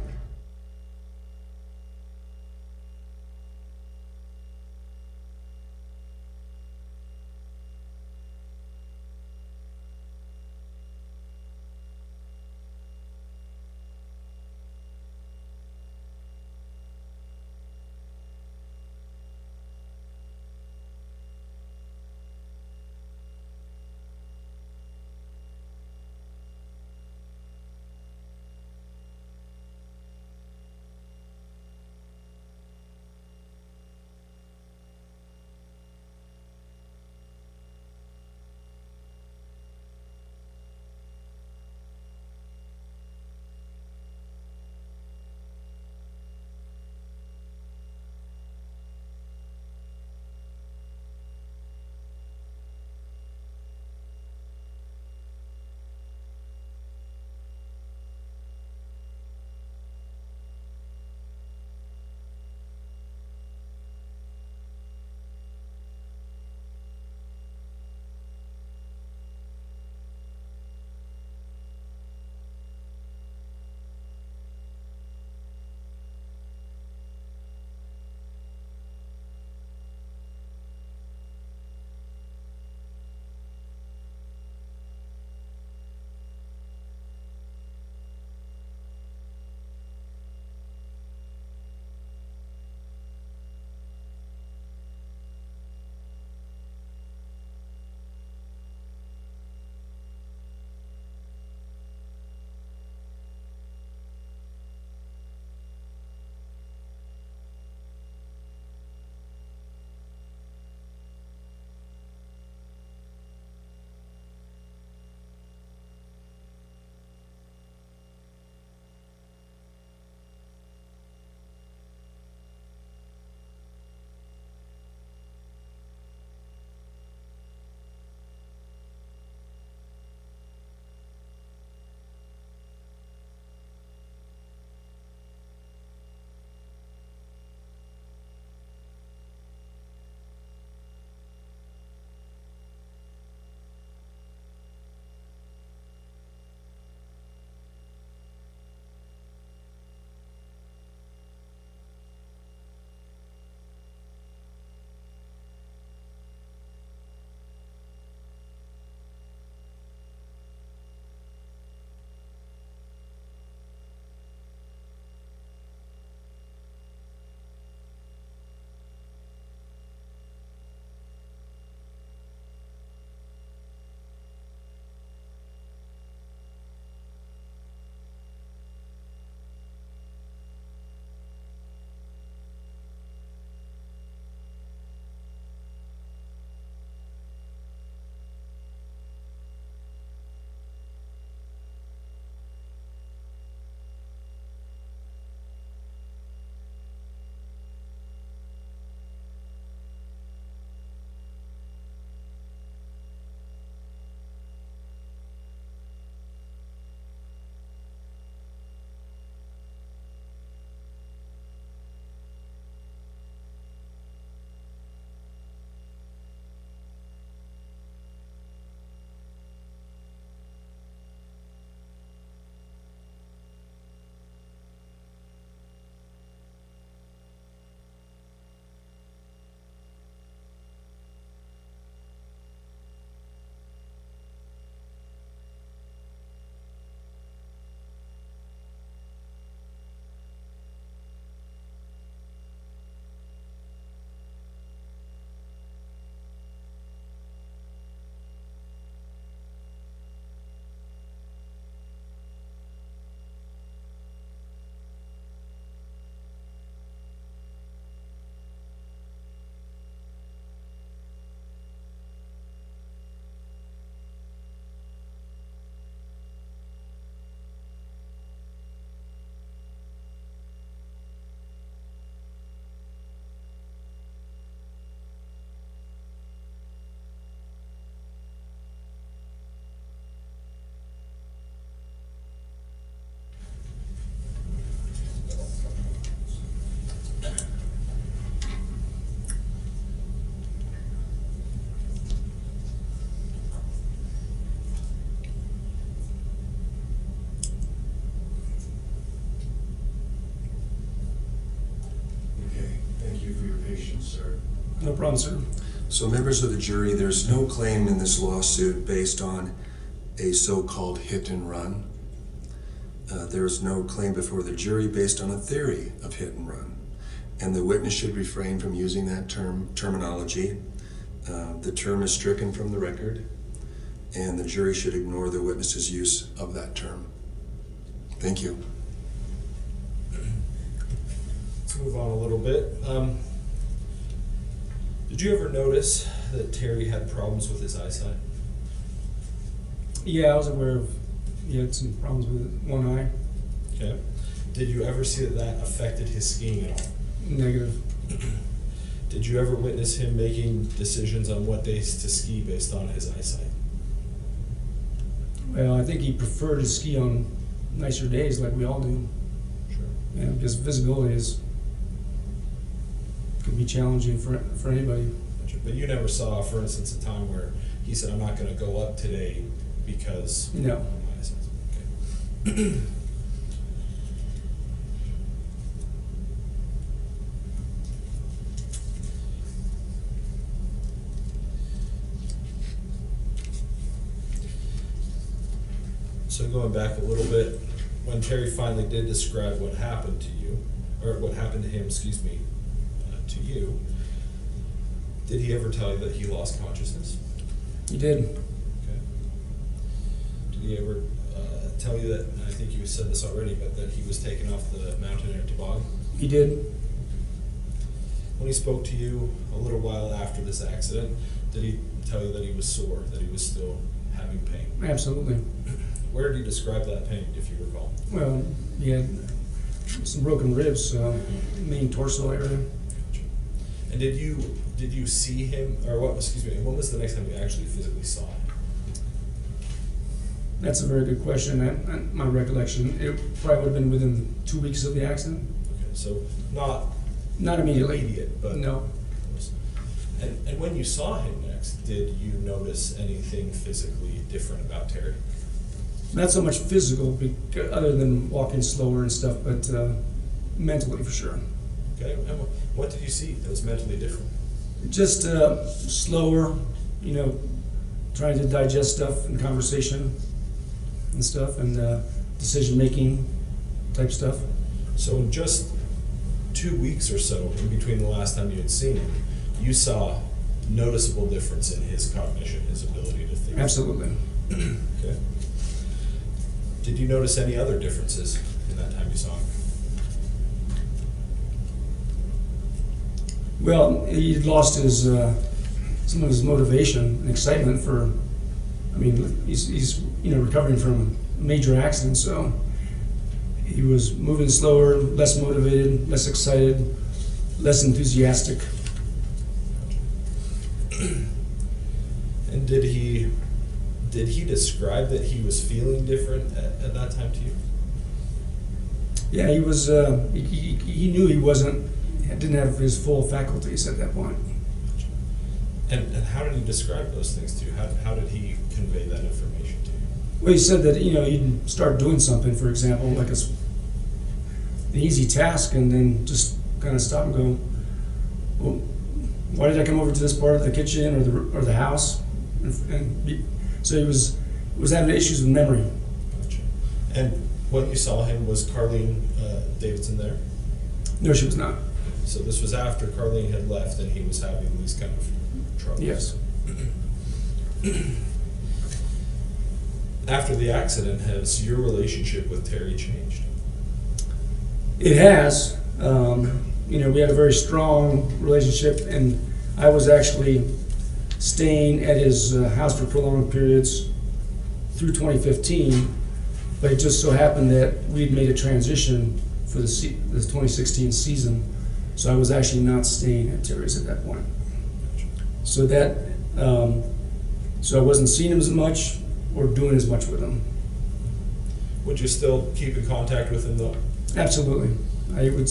No problem, sir. So members of the jury, there's no claim in this lawsuit based on a so-called hit and run. There's no claim before the jury based on a theory of hit and run. And the witness should refrain from using that terminology. The term is stricken from the record, and the jury should ignore the witness's use of that term. Thank you. Let's move on a little bit. Did you ever notice that Terry had problems with his eyesight? Yeah, I was aware of he had some problems with one eye. Okay. Did you ever see that that affected his skiing at all? Negative. Did you ever witness him making decisions on what days to ski based on his eyesight? Well, I think he preferred to ski on nicer days like we all do. Sure. Yeah, because visibility could be challenging for anybody. But you never saw, for instance, a time where he said, I'm not going to go up today because No. of my eyesight. Okay. So going back a little bit, when Terry finally did describe what happened to you, or what happened to him, excuse me, to you, did he ever tell you that he lost consciousness? He did. Okay. Did he ever tell you that, and I think you said this already, but that he was taken off the mountain in a toboggan? He did. When he spoke to you a little while after this accident, did he tell you that he was sore, that he was still having pain? Absolutely. Where did he describe that pain, if you recall? Well, he had some broken ribs, main torso area. And did you see him, or what? Excuse me. When was the next time you actually physically saw him? That's a very good question. My recollection, it probably would have been within 2 weeks of the accident. Okay, so not immediately. immediate, but No. And when you saw him next, did you notice anything physically different about Terry? Not so much physical, other than walking slower and stuff, but mentally for sure. Okay, and what did you see that was mentally different? Just slower, trying to digest stuff in conversation and stuff, and decision-making type stuff. So in just 2 weeks or so, in between the last time you had seen him, you saw noticeable difference in his cognition, his ability to think. Absolutely. Okay. Did you notice any other differences in that time you saw him? Well, he lost his some of his motivation and excitement for. I mean, he's recovering from a major accident, so he was moving slower, less motivated, less excited, less enthusiastic. And did he describe that he was feeling different at that time to you? Yeah, he was. He knew he didn't have his full faculties at that point. And how did he describe those things to you? How did he convey that information to you? Well, he said that he'd start doing something, for example, like an easy task, and then just kind of stop and go, well, why did I come over to this part of the kitchen or the house? So he was having issues with memory. Gotcha. And when you saw him, was Carlene Davidson there? No, she was not. So this was after Carlene had left and he was having these kind of troubles. Yes. After the accident, has your relationship with Terry changed? It has. We had a very strong relationship, and I was actually staying at his house for prolonged periods through 2015, but it just so happened that we'd made a transition for the 2016 season, so I was actually not staying at Terry's at that point. So so I wasn't seeing him as much or doing as much with him. Would you still keep in contact with him though? Absolutely. I would,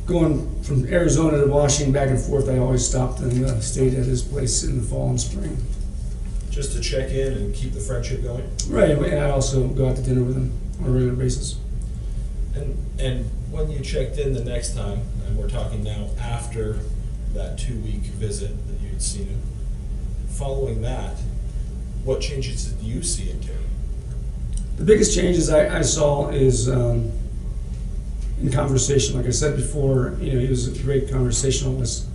going from Arizona to Washington back and forth, I always stopped and stayed at his place in the fall and spring. Just to check in and keep the friendship going? Right, and I also go out to dinner with him on a regular basis. And when you checked in the next time, and we're talking now after that 2-week visit that you'd seen him. Following that, what changes did you see in Terry? The biggest changes I saw is in conversation. Like I said before, you know, he was a great conversationalist,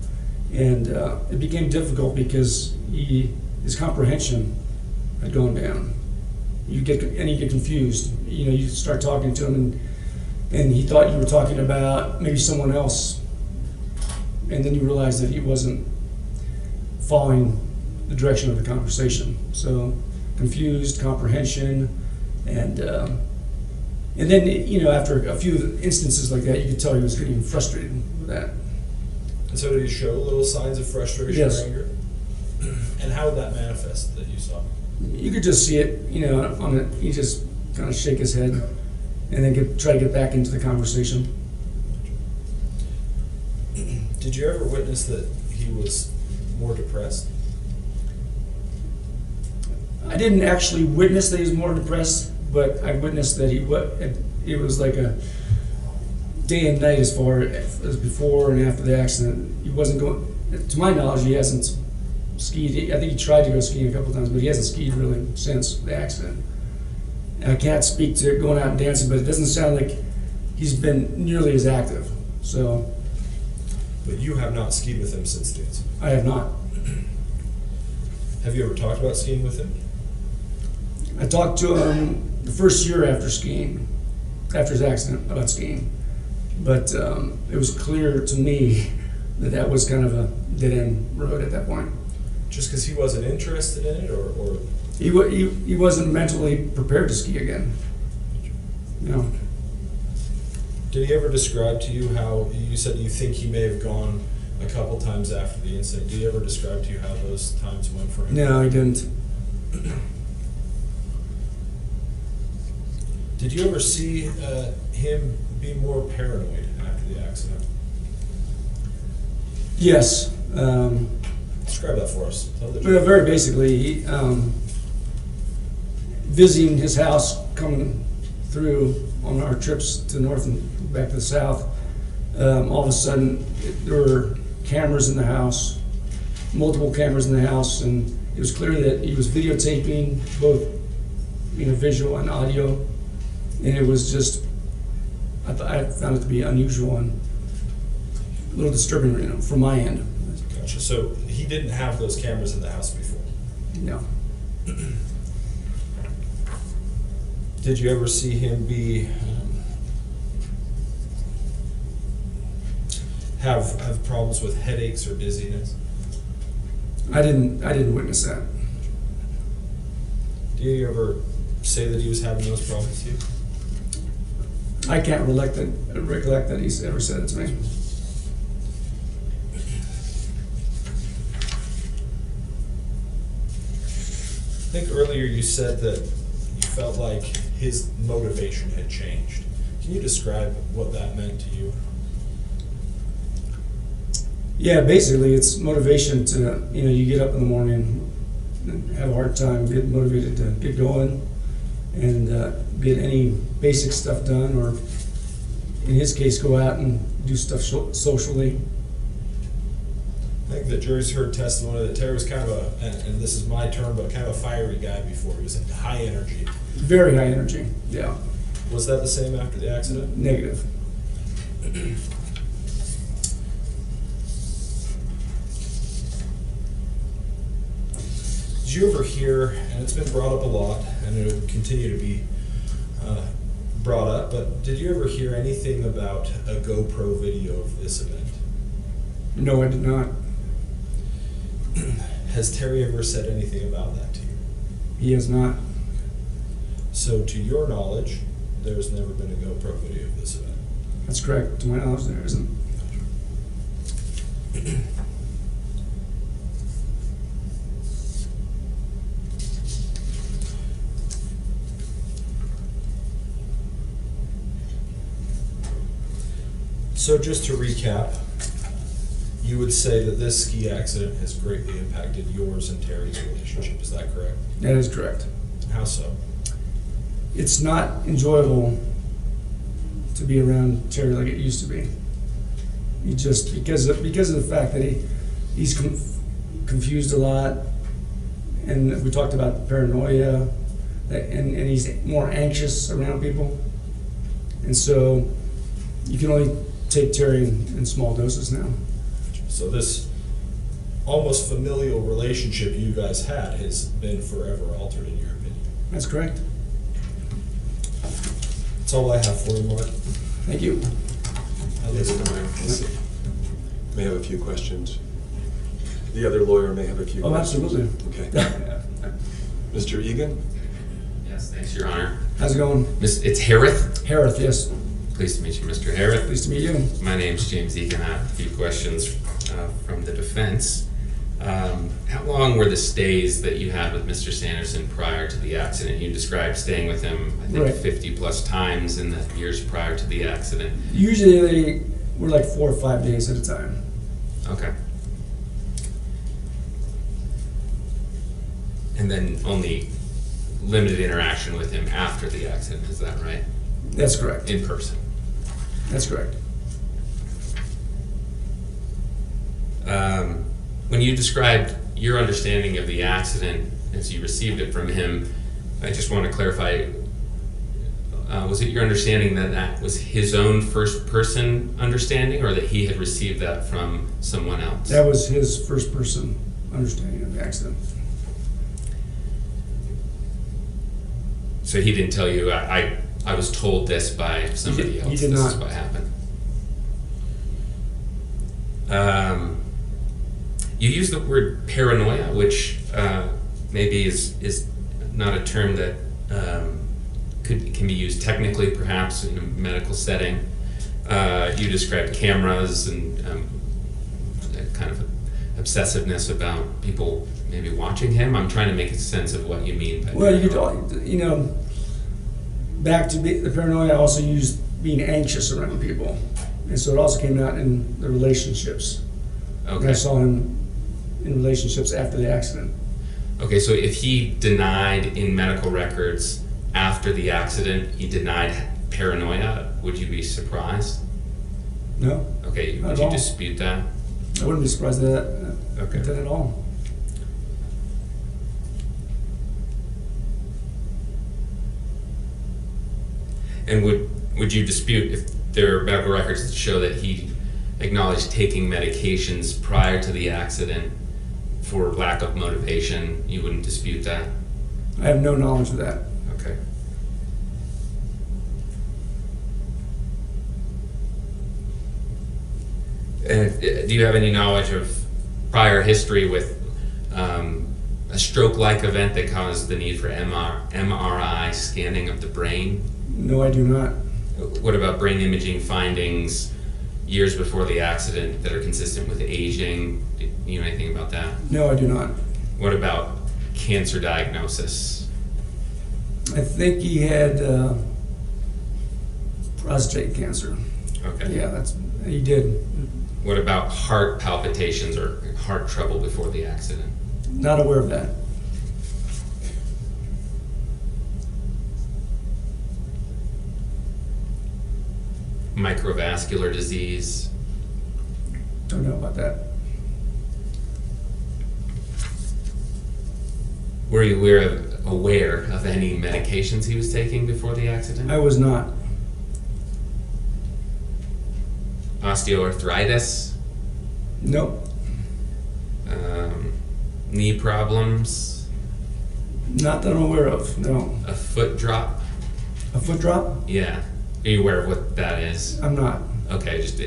and it became difficult because his comprehension had gone down. You get confused. You know, you start talking to him, and he thought you were talking about maybe someone else, and then you realize that he wasn't following the direction of the conversation. So confused, comprehension, and then, you know, after a few instances like that, you could tell he was getting frustrated with that. And so did he show little signs of frustration Yes. or anger? And how would that manifest that you saw? You could just see it, you know, he just kind of shake his head and then try to get back into the conversation. Did you ever witness that he was more depressed? I didn't actually witness that he was more depressed, but I witnessed that it was like a day and night as far as before and after the accident. He wasn't going, to my knowledge, he hasn't skied. I think he tried to go skiing a couple times, but he hasn't skied really since the accident. And I can't speak to going out and dancing, but it doesn't sound like he's been nearly as active. So. But you have not skied with him since the incident? I have not. Have you ever talked about skiing with him? I talked to him the first year after skiing, after his accident, about skiing. But it was clear to me that was kind of a dead-end road at that point. Just because he wasn't interested in it, or? He wasn't mentally prepared to ski again. You know. Did he ever describe to you how, you said you think he may have gone a couple times after the incident. Did he ever describe to you how those times went for him? No, he didn't. Did you ever see him be more paranoid after the accident? Yes. Describe that for us. Tell the Well, very basically, visiting his house, coming through on our trips to the north and back to the south, all of a sudden there were cameras in the house, multiple cameras in the house, and it was clear that he was videotaping both, you know, visual and audio, and it was just, I found it to be unusual and a little disturbing, you know, from my end. Gotcha. So he didn't have those cameras in the house before? No. Did you ever see him be have problems with headaches or dizziness? I didn't witness that. Do you ever say that he was having those problems to you? I can't recollect that he's ever said it to me. I think earlier you said that you felt like his motivation had changed. Can you describe what that meant to you? Yeah, basically it's motivation to, you know, you get up in the morning and have a hard time getting motivated to get going and get any basic stuff done, or in his case, go out and do stuff socially. I think the jury's heard testimony that Terry was kind of and this is my term, but kind of a fiery guy before. He was high energy. Very high energy, yeah. Was that the same after the accident? Negative. Did you ever hear, and it's been brought up a lot, and it will continue to be brought up, but did you ever hear anything about a GoPro video of this event? No, I did not. Has Terry ever said anything about that to you? He has not. So to your knowledge, there's never been a GoPro video of this event? That's correct. To my knowledge, there isn't. So just to recap, you would say that this ski accident has greatly impacted yours and Terry's relationship, is that correct? That is correct. How so? It's not enjoyable to be around Terry like it used to be. He just, because of the fact that he's confused a lot, and we talked about paranoia, and he's more anxious around people. And so you can only take Terry in small doses now. So this almost familial relationship you guys had has been forever altered, in your opinion. That's correct. That's all I have for you, Mark. Thank you. May have a few questions. The other lawyer may have a few Oh, questions. absolutely. Okay. Mr. Egan? Yes, thanks, Your Honor. How's it going? It's Harith. Harith, yes. Pleased to meet you, Mr. Harith. Pleased to meet you. My name's James Egan. I have a few questions from the defense. How long were the stays that you had with Mr. Sanderson prior to the accident? You described staying with him, I think, Right. 50 plus times in the years prior to the accident. Usually they were like 4 or 5 days at a time. Okay. And then only limited interaction with him after the accident, is that right? That's correct. In person? That's correct. When you described your understanding of the accident as you received it from him, I just want to clarify, was it your understanding that that was his own first-person understanding, or that he had received that from someone else? That was his first-person understanding of the accident. So he didn't tell you, I was told this by somebody else. He did this not. is what happened. You used the word paranoia, which maybe is not a term that can be used technically, perhaps in a medical setting. You described cameras and kind of obsessiveness about people maybe watching him. I'm trying to make a sense of what you mean by Well, paranoia. Back to the paranoia, I also used being anxious around people. And so it also came out in the relationships. Okay. I saw him in relationships after the accident. Okay, so if he denied in medical records after the accident, he denied paranoia, would you be surprised? No. Okay, Not would at you all. dispute that? I wouldn't be surprised at that, Okay. at all. And would you dispute if there are medical records that show that he acknowledged taking medications prior to the accident for lack of motivation? You wouldn't dispute that? I have no knowledge of that. Okay. And do you have any knowledge of prior history with a stroke-like event that caused the need for MRI scanning of the brain? No, I do not. What about brain imaging findings years before the accident that are consistent with aging? Do you know anything about that? No, I do not. What about cancer diagnosis? I think he had prostate cancer. Okay. Yeah, he did. What about heart palpitations or heart trouble before the accident? Not aware of that. Microvascular disease? Don't know about that. Were you aware of any medications he was taking before the accident? I was not. Osteoarthritis? Nope. Knee problems? Not that I'm aware of, no. A foot drop? A foot drop? Yeah. Are you aware of what that is? I'm not. Okay, just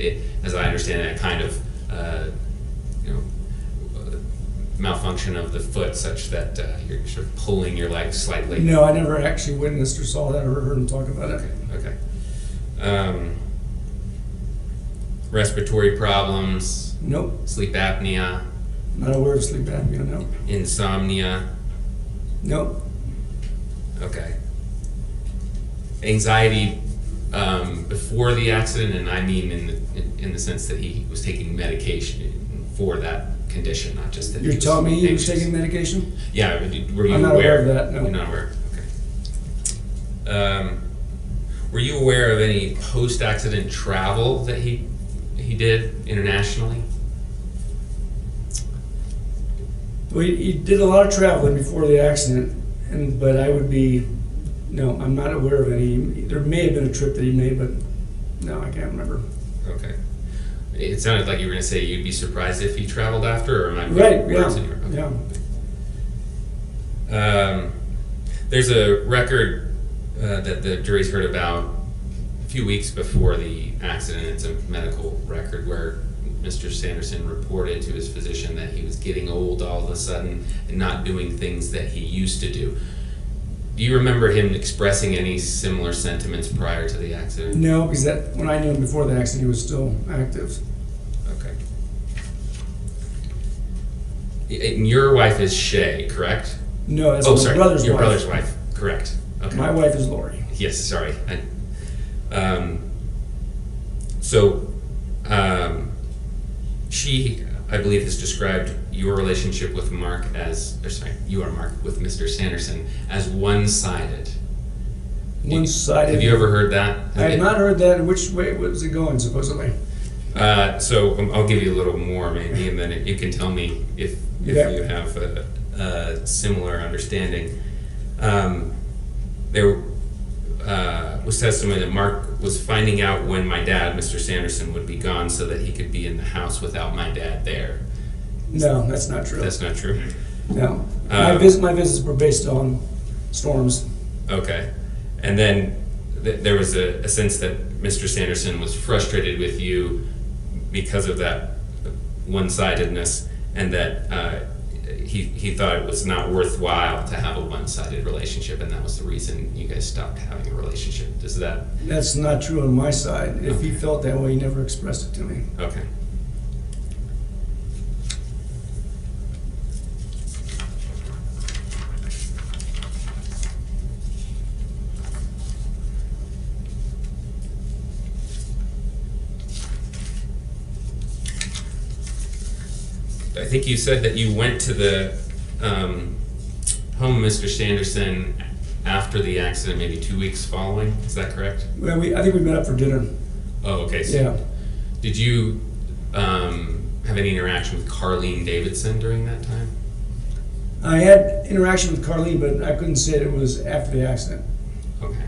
as I understand it, kind of malfunction of the foot such that you're sort of pulling your leg slightly. No, I never actually witnessed or saw that or heard him talk about it. Okay. Respiratory problems? Nope. Sleep apnea? Not aware of sleep apnea, no. Insomnia? Nope. Okay. Anxiety before the accident, and I mean in the sense that he was taking medication for that condition, not just that. You're telling me he was anxious. taking medication? Yeah. Were you I'm not aware of that, no. You're not aware. Okay. Were you aware of any post-accident travel that he did internationally? Well, he did a lot of traveling before the accident, but no, I'm not aware of any. There may have been a trip that he made, but no, I can't remember. Okay. It sounded like you were going to say you'd be surprised if he traveled after, or am I Right, words yeah, in your- okay. yeah. There's a record that the jury's heard about a few weeks before the accident. It's a medical record where Mr. Sanderson reported to his physician that he was getting old all of a sudden and not doing things that he used to do. Do you remember him expressing any similar sentiments prior to the accident? No, because when I knew him before the accident, he was still active. Okay. And your wife is Shay, correct? No, that's Oh, my sorry, brother's your wife. brother's wife. Correct. Okay. My wife is Lori. Yes, sorry. She, I believe, has described your relationship with Mark you are Mark, with Mr. Sanderson as one-sided. One-sided. Have you ever heard that? I have not heard that. Which way was it going, supposedly? So I'll give you a little more, maybe, and then you can tell me if you have a similar understanding. There was testimony that Mark was finding out when my dad, Mr. Sanderson, would be gone so that he could be in the house without my dad there. No, that's not true. That's not true? No. My visits were based on storms. Okay. And then there was a sense that Mr. Sanderson was frustrated with you because of that one-sidedness, and that he thought it was not worthwhile to have a one-sided relationship, and that was the reason you guys stopped having a relationship. Is that? That's not true on my side. If he felt that way, he never expressed it to me. Okay. I think you said that you went to the home of Mr. Sanderson after the accident, maybe 2 weeks following. Is that correct? Well, I think we met up for dinner. Oh, okay. So Yeah. did you have any interaction with Carlene Davidson during that time? I had interaction with Carlene, but I couldn't say that it was after the accident, Okay.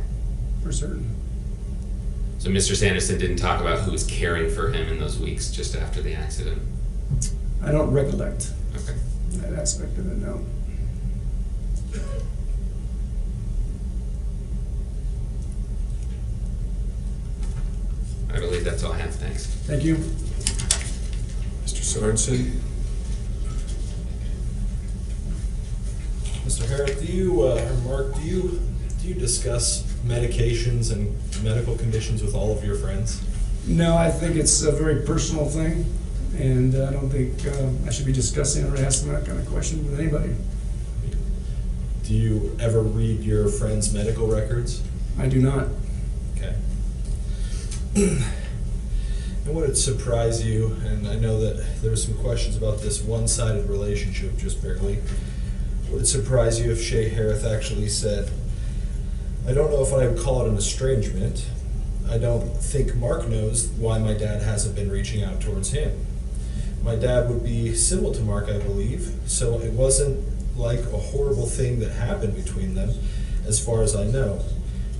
for certain. So Mr. Sanderson didn't talk about who was caring for him in those weeks just after the accident? I don't recollect Okay. that aspect of it, no. I believe that's all I have. Thanks. Thank you. Mr. Sorensen? Mr. Harrod, or Mark, do you discuss medications and medical conditions with all of your friends? No, I think it's a very personal thing, and I don't think I should be discussing or asking that kind of question with anybody. Do you ever read your friends' medical records? I do not. Okay. And would it surprise you, and I know that there were some questions about this one-sided relationship, just barely, would it surprise you if Shay Harrith actually said, I don't know if I would call it an estrangement. I don't think Mark knows why my dad hasn't been reaching out towards him. My dad would be civil to Mark, I believe, so it wasn't like a horrible thing that happened between them, as far as I know.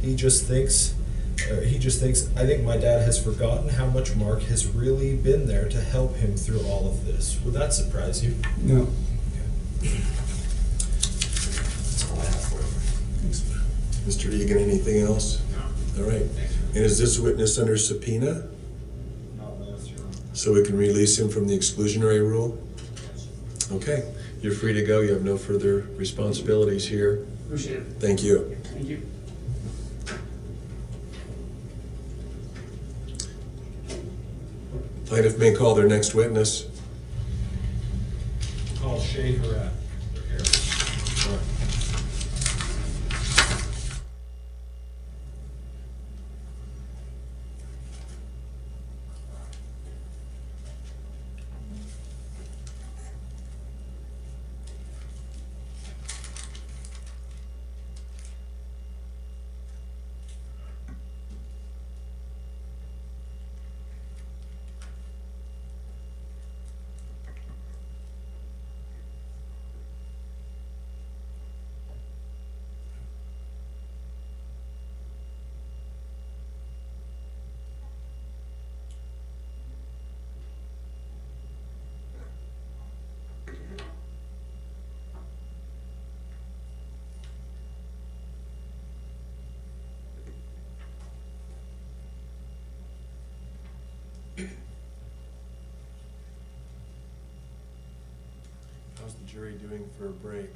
He just thinks, I think my dad has forgotten how much Mark has really been there to help him through all of this. Would that surprise you? No. Okay. That's all I have for you. Thanks. Mr. Egan, anything else? No. All right. And is this witness under subpoena? So we can release him from the exclusionary rule? Okay. You're free to go. You have no further responsibilities here. Appreciate it. Thank you. Thank you. Plaintiff may call their next witness. Call Shay Harrod. How's the jury doing for a break?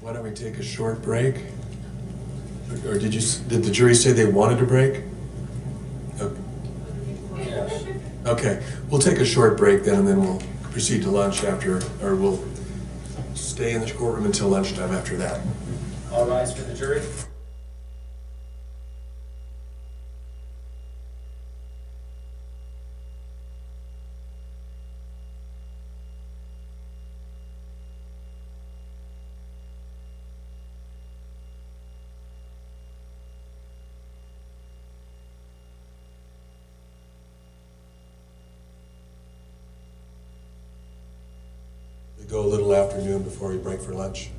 Why don't we take a short break? Or did the jury say they wanted a break? Okay, we'll take a short break then, and then we'll proceed to lunch after, or we'll stay in the courtroom until lunchtime after that. All rise for the jury. We go a little afternoon before we break for lunch.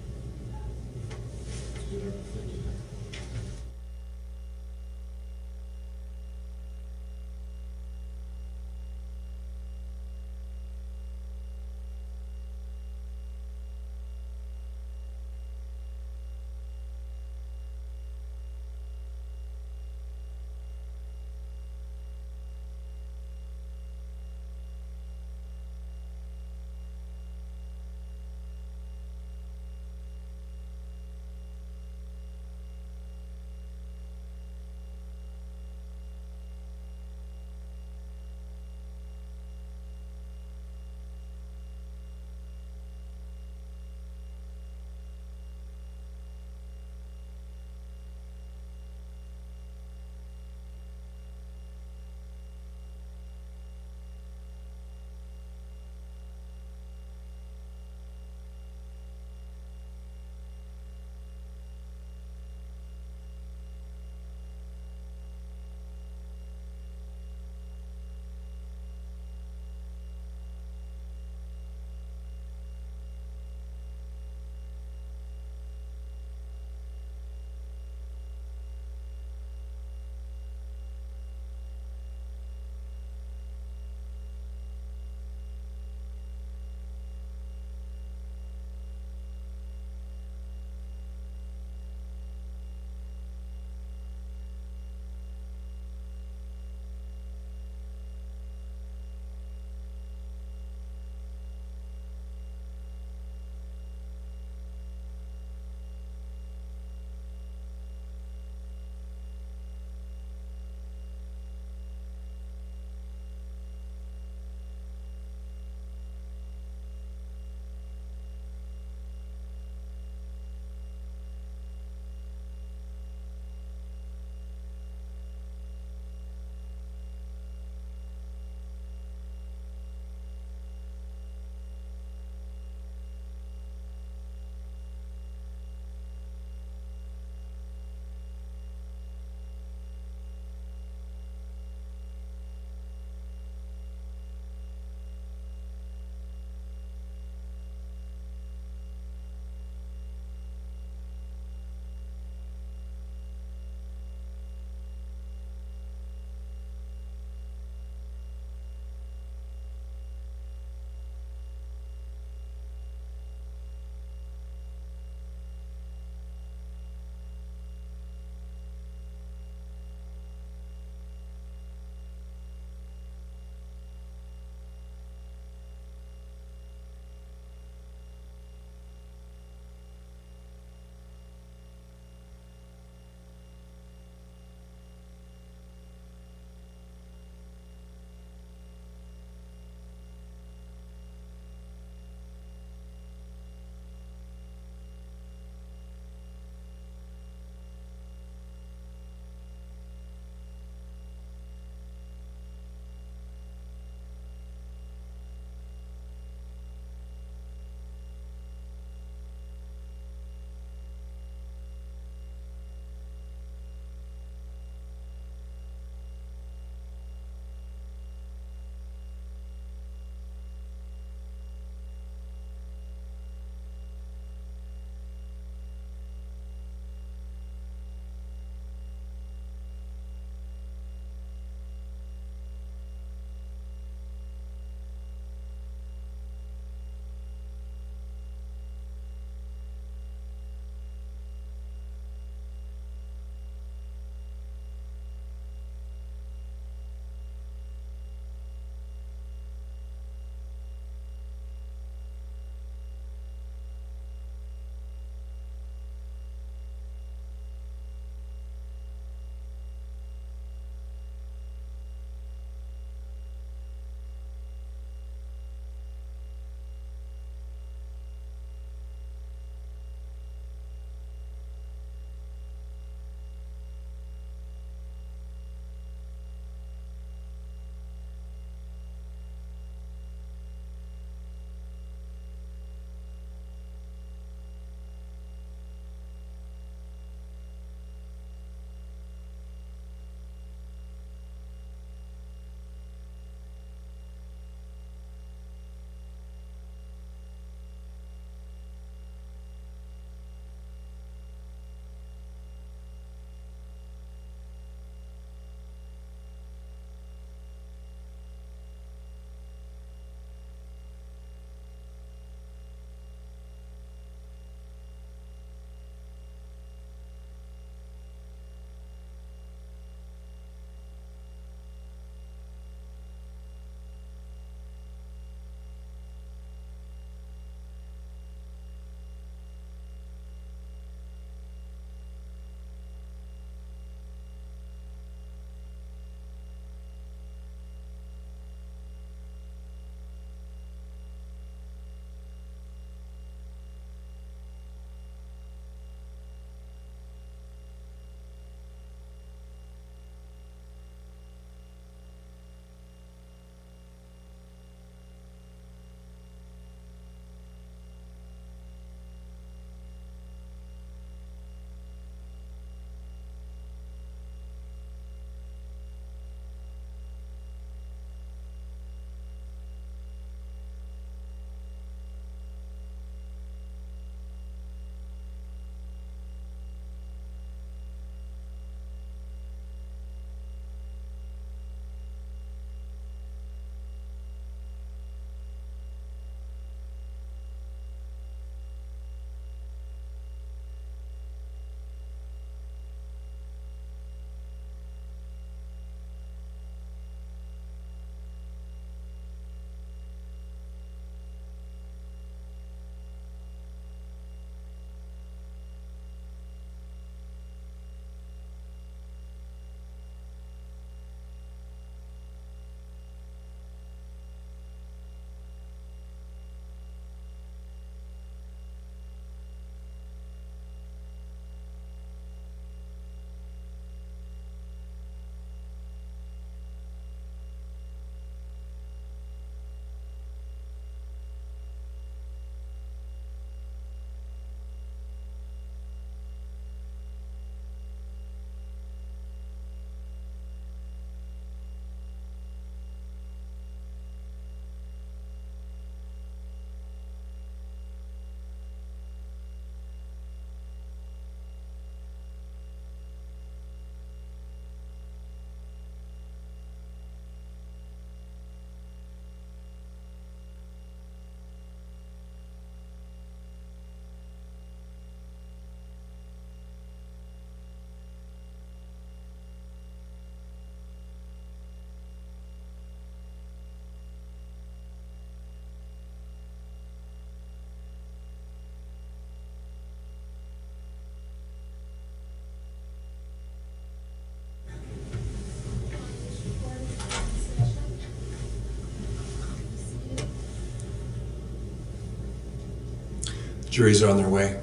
Juries are on their way.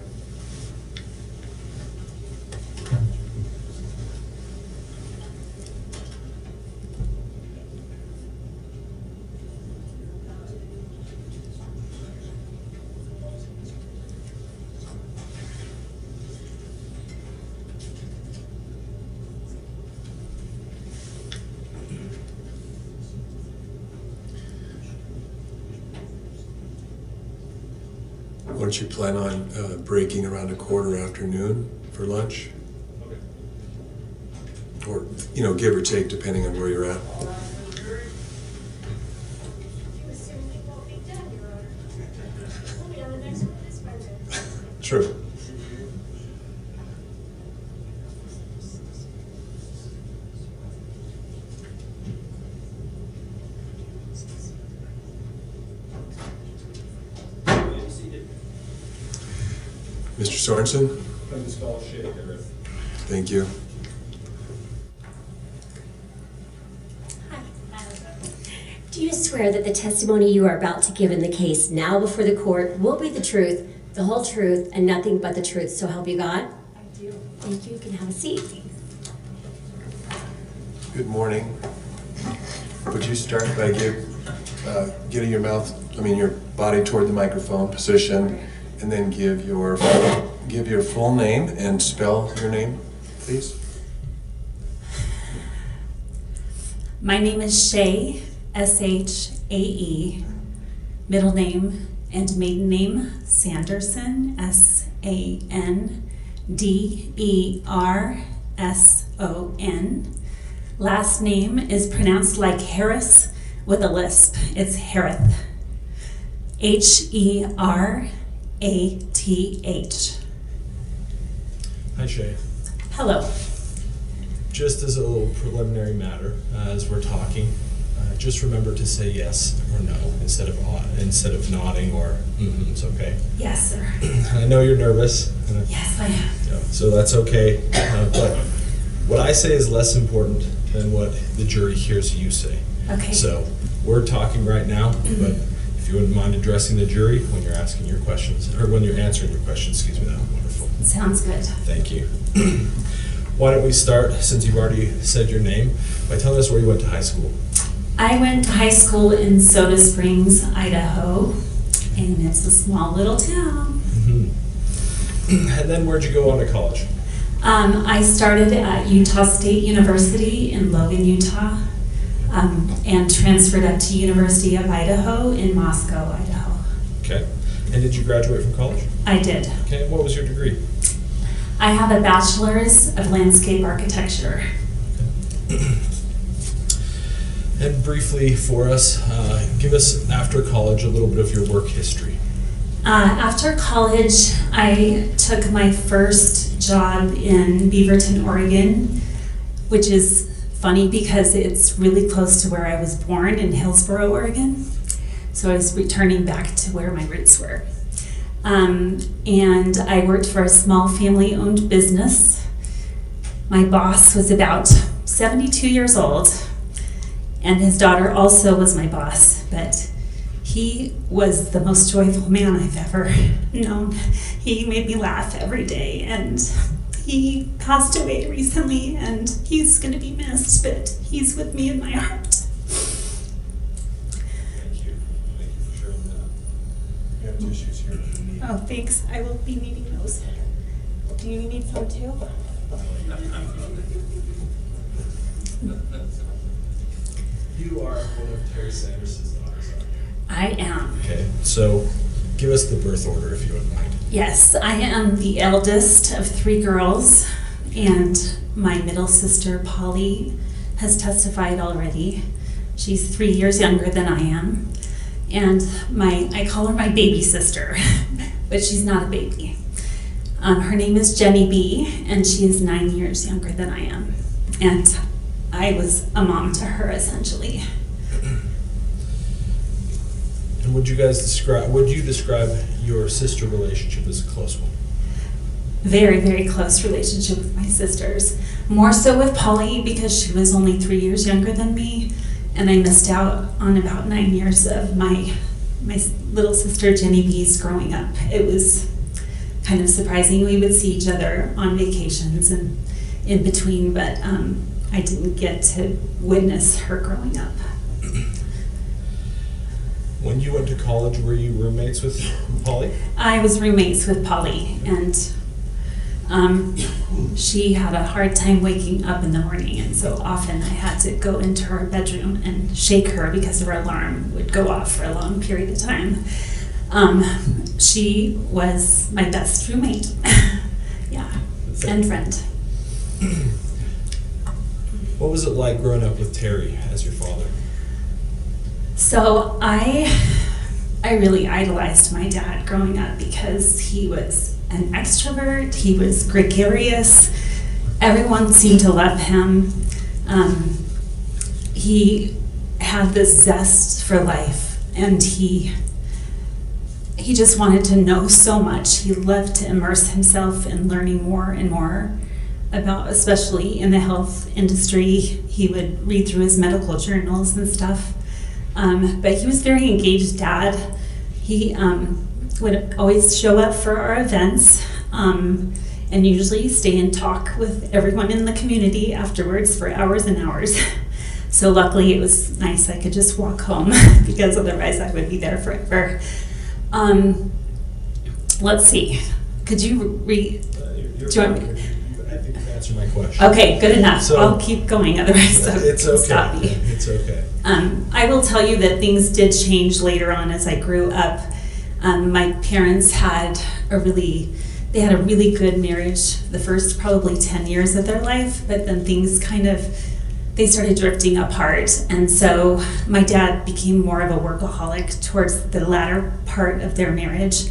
Why don't you plan on breaking around 1:15 for lunch? Or, you know, give or take, depending on where you're at. True. Mr. Sorensen? Thank you. Do you swear that the testimony you are about to give in the case now before the court will be the truth, the whole truth, and nothing but the truth, so help you God? I do. Thank you. You can have a seat. Good morning. Would you start by getting your body toward the microphone position, and then give your full name and spell your name, please? My name is Shae, S-H-A-E, middle name and maiden name Sanderson, S-A-N-D-E-R-S-O-N. Last name is pronounced like Harris with a lisp. It's Harith. H-E-R-A-T-H. Hi, Shae. Hello. Just as a little preliminary matter, as we're talking, just remember to say yes or no instead of nodding or it's okay. Yes, sir. I know you're nervous. Yes, I am. Yeah, so that's okay. But what I say is less important than what the jury hears you say. Okay. So we're talking right now, but if you wouldn't mind addressing the jury when you're asking your questions, or when you're answering your questions, excuse me, that would be wonderful. Sounds good. Thank you. Why don't we start, since you've already said your name, by telling us where you went to high school? I went to high school in Soda Springs, Idaho, and it's a small little town. And then where'd you go on to college? I started at Utah State University in Logan, Utah, and transferred up to University of Idaho in Moscow, Idaho. Okay. And did you graduate from college? I did. Okay. What was your degree? I have a bachelor's of landscape architecture. Okay. And briefly for us, give us, after college, a little bit of your work history. After college, I took my first job in Beaverton, Oregon, which is funny because it's really close to where I was born in Hillsboro, Oregon. So I was returning back to where my roots were. And I worked for a small family-owned business. My boss was about 72 years old, and his daughter also was my boss, but he was the most joyful man I've ever known. He made me laugh every day, and he passed away recently, and he's going to be missed, but he's with me in my heart. Thank you. Thank you for sharing that. We have tissues here if you need. Oh, thanks. I will be needing those. Do you need some too? You are one of Terry Sanderson's daughters, aren't you? I am. Okay, so give us the birth order if you wouldn't mind. Yes, I am the eldest of 3 girls, and my middle sister, Polly, has testified already. She's 3 years younger than I am, and I call her my baby sister, but she's not a baby. Her name is Jenny B, and she is 9 years younger than I am, and I was a mom to her, essentially. And would you describe your sister relationship as a close one? Very, very close relationship with my sisters. More so with Polly because she was only 3 years younger than me, and I missed out on about 9 years of my little sister Jenny B's growing up. It was kind of surprising. We would see each other on vacations and in between, but I didn't get to witness her growing up. When you went to college, were you roommates with Polly? I was roommates with Polly, and she had a hard time waking up in the morning, and so often I had to go into her bedroom and shake her because her alarm would go off for a long period of time. She was my best roommate. Yeah, and friend. What was it like growing up with Terry as your father? So I really idolized my dad growing up because he was an extrovert, he was gregarious, everyone seemed to love him. He had this zest for life, and he just wanted to know so much. He loved to immerse himself in learning more and more about, especially in the health industry. He would read through his medical journals and stuff. But he was a very engaged dad. He would always show up for our events and usually stay and talk with everyone in the community afterwards for hours and hours. So luckily it was nice I could just walk home because otherwise I would be there forever. Let's see. Could you read? I think you've answered my question. Okay, good enough. So, I'll keep going, otherwise it's I'll okay. stop me. It's okay. I will tell you that things did change later on as I grew up. My parents had a really good marriage the first probably 10 years of their life, but then things they started drifting apart. And so my dad became more of a workaholic towards the latter part of their marriage.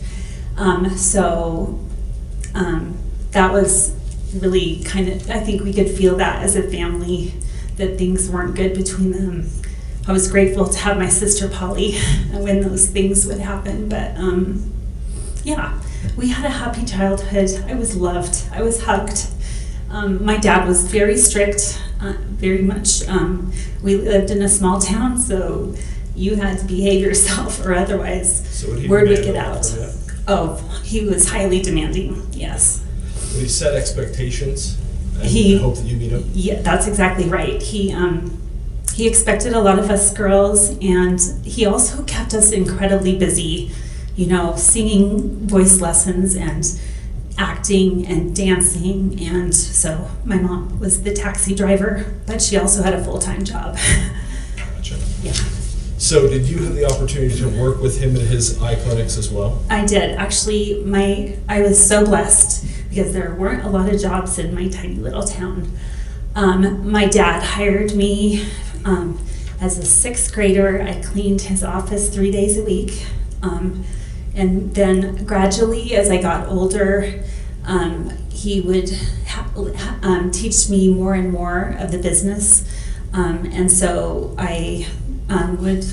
That was really I think we could feel that as a family, that things weren't good between them. I was grateful to have my sister Polly when those things would happen, but yeah, we had a happy childhood. I was loved, I was hugged. My dad was very strict, very much. We lived in a small town, so you had to behave yourself or otherwise word would get out. Oh, he was highly demanding, yes. Would he set expectations and hope that you meet them? Yeah, that's exactly right. He expected a lot of us girls, and he also kept us incredibly busy, singing voice lessons and acting and dancing. And so my mom was the taxi driver, but she also had a full-time job. Gotcha. Yeah. So did you have the opportunity to work with him in his eye clinics as well? I did. Actually, I was so blessed because there weren't a lot of jobs in my tiny little town. My dad hired me as a 6th grader. I cleaned his office 3 days a week. And then gradually, as I got older, he would teach me more and more of the business. And so I would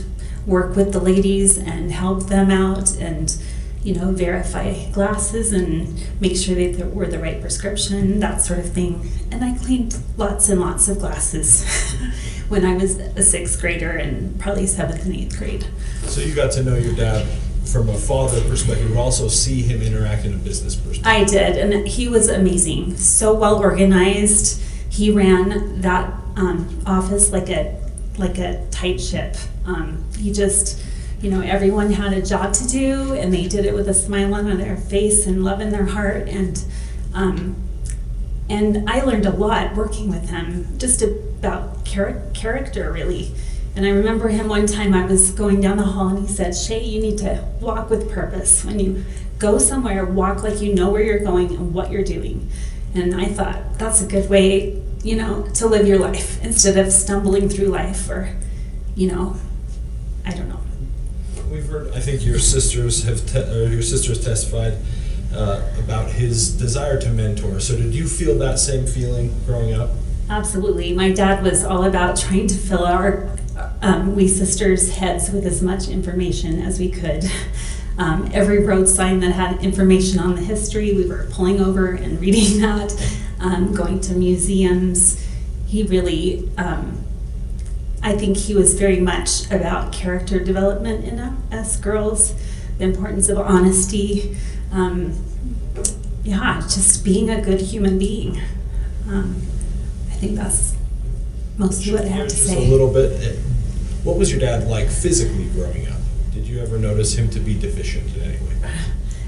work with the ladies and help them out and, verify glasses and make sure they were the right prescription, that sort of thing. And I cleaned lots and lots of glasses when I was a 6th grader and probably 7th and 8th grade. So you got to know your dad from a father perspective, but also see him interact in a business perspective. I did, and he was amazing, so well organized. He ran that office like a tight ship. He just, everyone had a job to do, and they did it with a smile on their face and love in their heart. And I learned a lot working with him, just about character, really. And I remember him one time, I was going down the hall and he said, "Shay, you need to walk with purpose. When you go somewhere, walk like you know where you're going and what you're doing." And I thought, that's a good way, to live your life instead of stumbling through life or, I don't know. We've heard, I think your sisters testified about his desire to mentor. So did you feel that same feeling growing up? Absolutely. My dad was all about trying to fill our we sisters' heads with as much information as we could. Every road sign that had information on the history, we were pulling over and reading that, going to museums. He really, I think he was very much about character development in us girls. the importance of honesty. Yeah, just being a good human being. I think that's mostly what I have to Just say. a little bit. What was your dad like physically growing up? Did you ever notice him to be deficient in any way?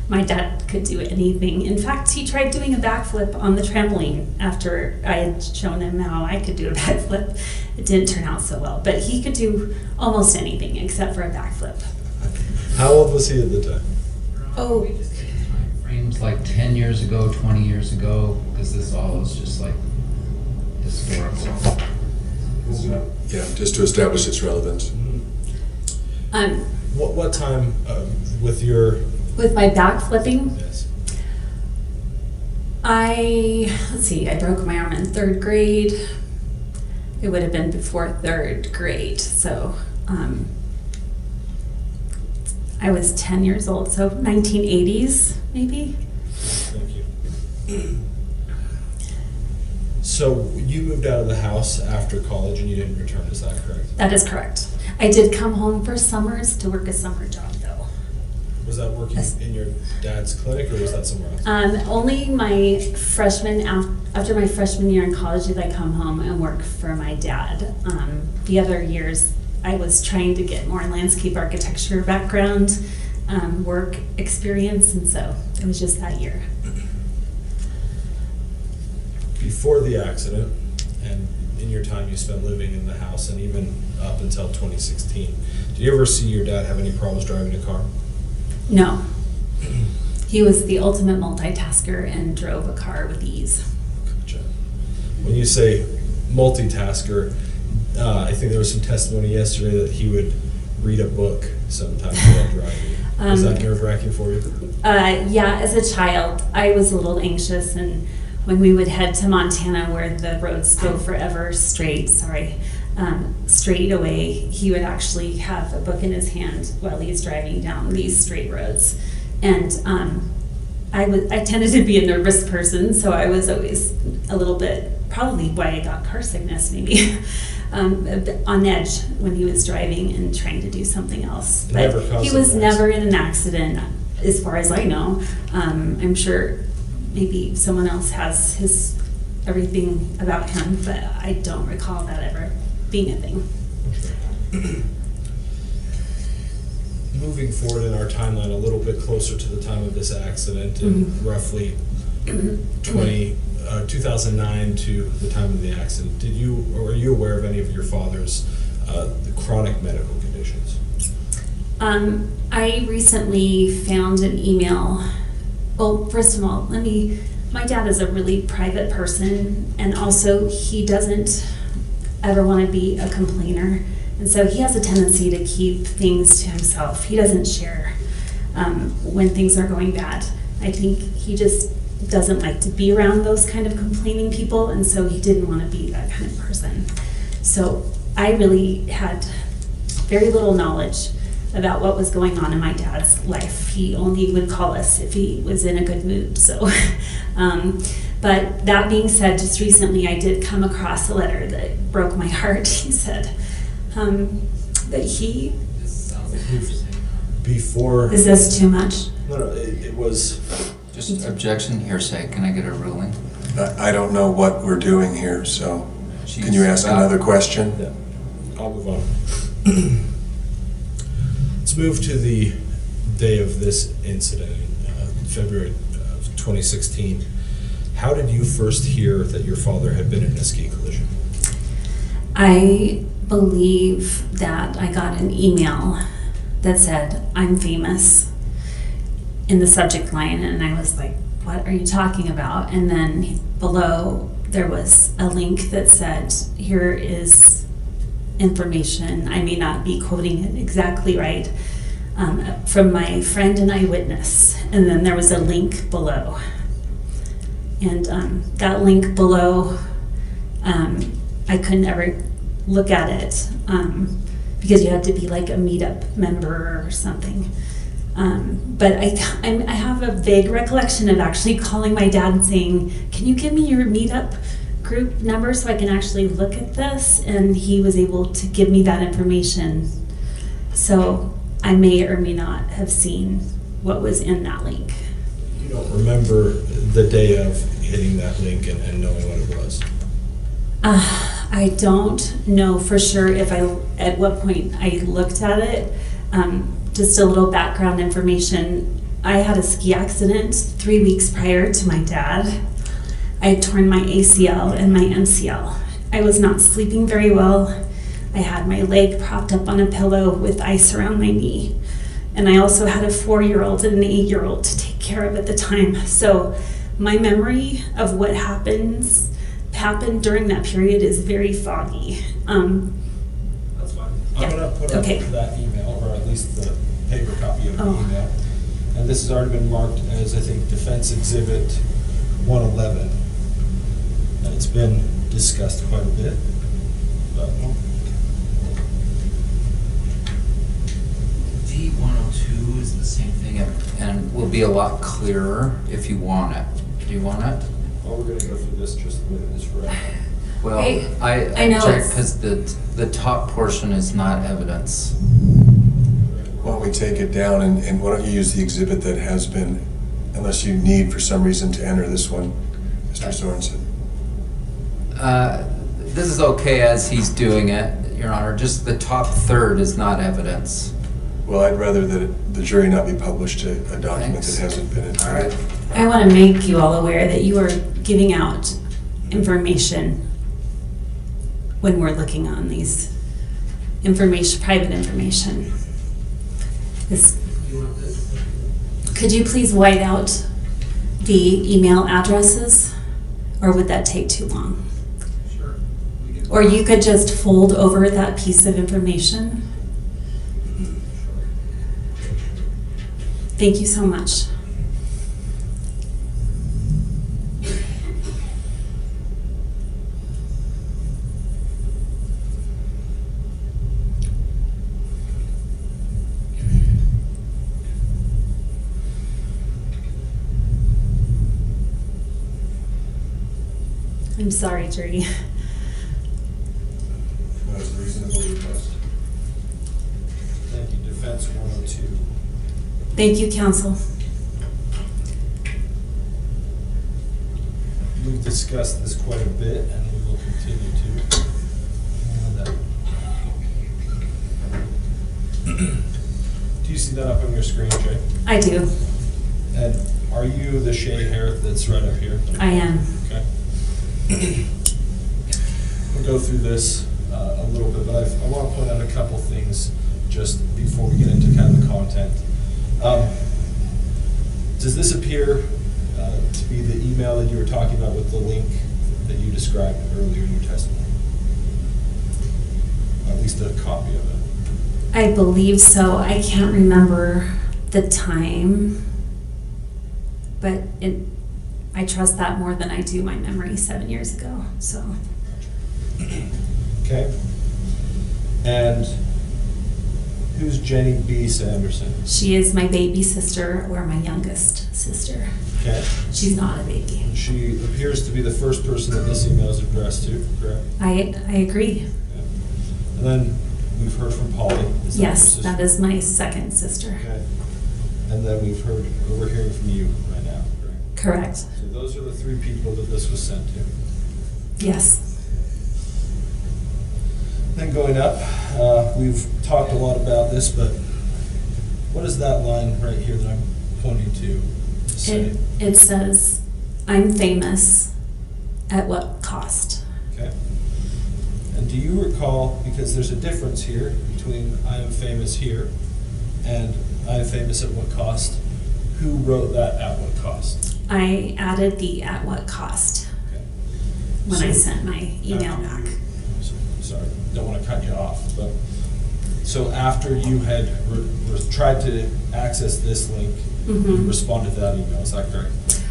My dad could do anything. In fact, he tried doing a backflip on the trampoline after I had shown him how I could do a backflip. It didn't turn out so well, but he could do almost anything except for a backflip. How old was he at the time? Oh, Frames like 10 years ago, 20 years ago, because this all is just like historical. Yeah, just to establish its relevance. What time with your... with my backflipping, Yes. let's see, I broke my arm in 3rd grade. It would have been before 3rd grade, so I was 10 years old, so 1980s maybe. Thank you. So you moved out of the house after college and you didn't return, is that correct? That is correct. I did come home for summers to work a summer job though. Was that working in your dad's clinic or was that somewhere else? Only my after my freshman year in college did I come home and work for my dad. The other years I was trying to get more landscape architecture background, work experience, and so it was just that year. Before the accident and in your time you spent living in the house and even up until 2016, did you ever see your dad have any problems driving a car? No. He was the ultimate multitasker and drove a car with ease. Gotcha. When you say multitasker, I think there was some testimony yesterday that he would read a book sometimes while driving. Is that nerve-wracking for you? Yeah, as a child, I was a little anxious, and when we would head to Montana where the roads go forever straight away, he would actually have a book in his hand while he's driving down these straight roads. And I tended to be a nervous person, so I was always a little bit, probably why I got car sickness maybe, on edge when he was driving and trying to do something else. But he was never in an accident, as far as I know. I'm sure maybe someone else has everything about him, but I don't recall that ever being a thing. Moving forward in our timeline a little bit closer to the time of this accident, in roughly 2009 to the time of the accident, were you aware of any of your father's chronic medical conditions? I recently found an email. Well, first of all, my dad is a really private person, and also he doesn't ever want to be a complainer. And so he has a tendency to keep things to himself. He doesn't share when things are going bad. I think he just doesn't like to be around those kind of complaining people, and so he didn't want to be that kind of person. So I really had very little knowledge about what was going on in my dad's life. He only would call us if he was in a good mood. So, but that being said, just recently I did come across a letter that broke my heart. He said that he... Before... Is this too much? No, it was... Just objection, hearsay. Can I get a ruling? I don't know what we're doing here, so can you ask another question? Yeah, I'll move on. Let's move to the day of this incident, February of 2016. How did you first hear that your father had been in a ski collision? I believe that I got an email that said, "I'm famous," in the subject line, and I was like, what are you talking about? And then below there was a link that said, here is information, I may not be quoting it exactly right, from my friend and eyewitness. And then there was a link below. And that link below, I couldn't ever look at it because you had to be like a meetup member or something. But I have a vague recollection of actually calling my dad and saying, can you give me your meetup group number so I can actually look at this? And he was able to give me that information. So I may or may not have seen what was in that link. You don't remember the day of hitting that link and knowing what it was? I don't know for sure at what point I looked at it. Just a little background information. I had a ski accident 3 weeks prior to my dad. I had torn my ACL and my MCL. I was not sleeping very well. I had my leg propped up on a pillow with ice around my knee. And I also had a 4-year-old and an 8-year-old to take care of at the time. So my memory of what happened during that period is very foggy. That's fine. I'm Yeah. gonna put up Okay. that email, or at least the paper copy of the email. And this has already been marked as, I think, Defense Exhibit 111. And it's been discussed quite a bit. But, D102 is the same thing and will be a lot clearer if you want it. Do you want it? well, we're gonna go through this just the way it is for right now. Well, I I know checked it's- because the top portion is not evidence. Why don't we take it down and why don't you use the exhibit that has been, unless you need for some reason to enter this one, Mr. Sorensen? This is okay as he's doing it, Your Honor. Just the top third is not evidence. Well, I'd rather that the jury not be published a document Thanks. that hasn't been entered. All right. I want to make you all aware that you are giving out information when we're looking on these private information. Could you please white out the email addresses, or would that take too long? Sure. Or you could just fold over that piece of information. Thank you so much. I'm sorry, jury. That was a reasonable request. Thank you, Defense 102. Thank you, counsel. We've discussed this quite a bit, and we will continue to. Do you see that up on your screen, Jay? I do. And are you the Shay hair that's right up here? I am. Okay. We'll go through this a little bit, but I want to point out a couple things just before we get into kind of the content. Does this appear to be the email that you were talking about with the link that you described earlier in your testimony? Or at least a copy of it. I believe so. I can't remember the time, but I trust that more than I do my memory 7 years ago, so. Okay. And who's Jenny B. Sanderson? She is my baby sister, or my youngest sister. Okay. She's not a baby. She appears to be the first person that this email is addressed to, correct? I agree. Okay. And then we've heard from Polly. Is that your Yes, sister? that is my second sister. Okay. And then we're hearing from you right now, correct? Correct. So those are the three people that this was sent to. Yes. Then going up, we've talked a lot about this, but what is that line right here that I'm pointing to say? It says, "I'm famous. At what cost?" Okay. And do you recall, because there's a difference here between I am famous here and I am famous at what cost, who wrote that at what cost? I added the "at what cost" Okay. when I So sent my email after back. Sorry, don't want to cut you off, but so after you had tried to access this link, you responded to that email, is that correct?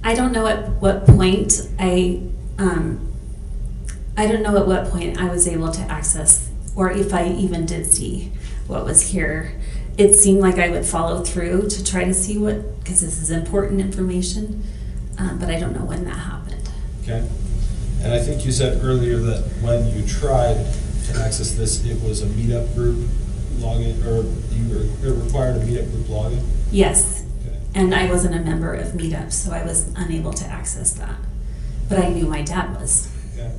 I don't know at what point I don't know at what point I was able to access, or if I even did see what was here. It seemed like I would follow through to try to see what, because this is important information, but I don't know when that happened. Okay. And I think you said earlier that when you tried to access this, it was a meetup group login, or You were required to meet up with blogging? Yes. Okay. And I wasn't a member of Meetup, so I was unable to access that. But I knew my dad was. Okay.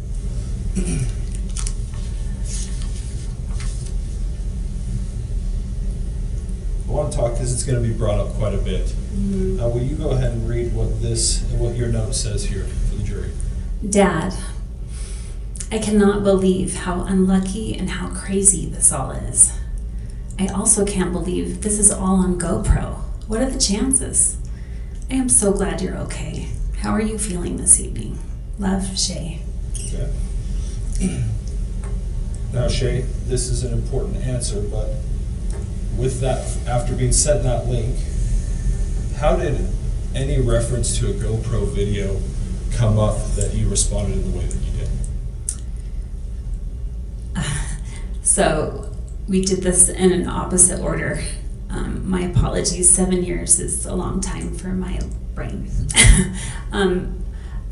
I want to talk because it's going to be brought up quite a bit. Will you go ahead and read what your note says here for the jury? Dad, I cannot believe how unlucky and how crazy this all is. I also can't believe this is all on GoPro. What are the chances? I am so glad you're okay. How are you feeling this evening? Love, Shay. Okay. Now, Shay, this is an important answer, but with that, after being sent that link, how did any reference to a GoPro video come up that you responded in the way that you did? So we did this in an opposite order. My apologies, 7 years is a long time for my brain.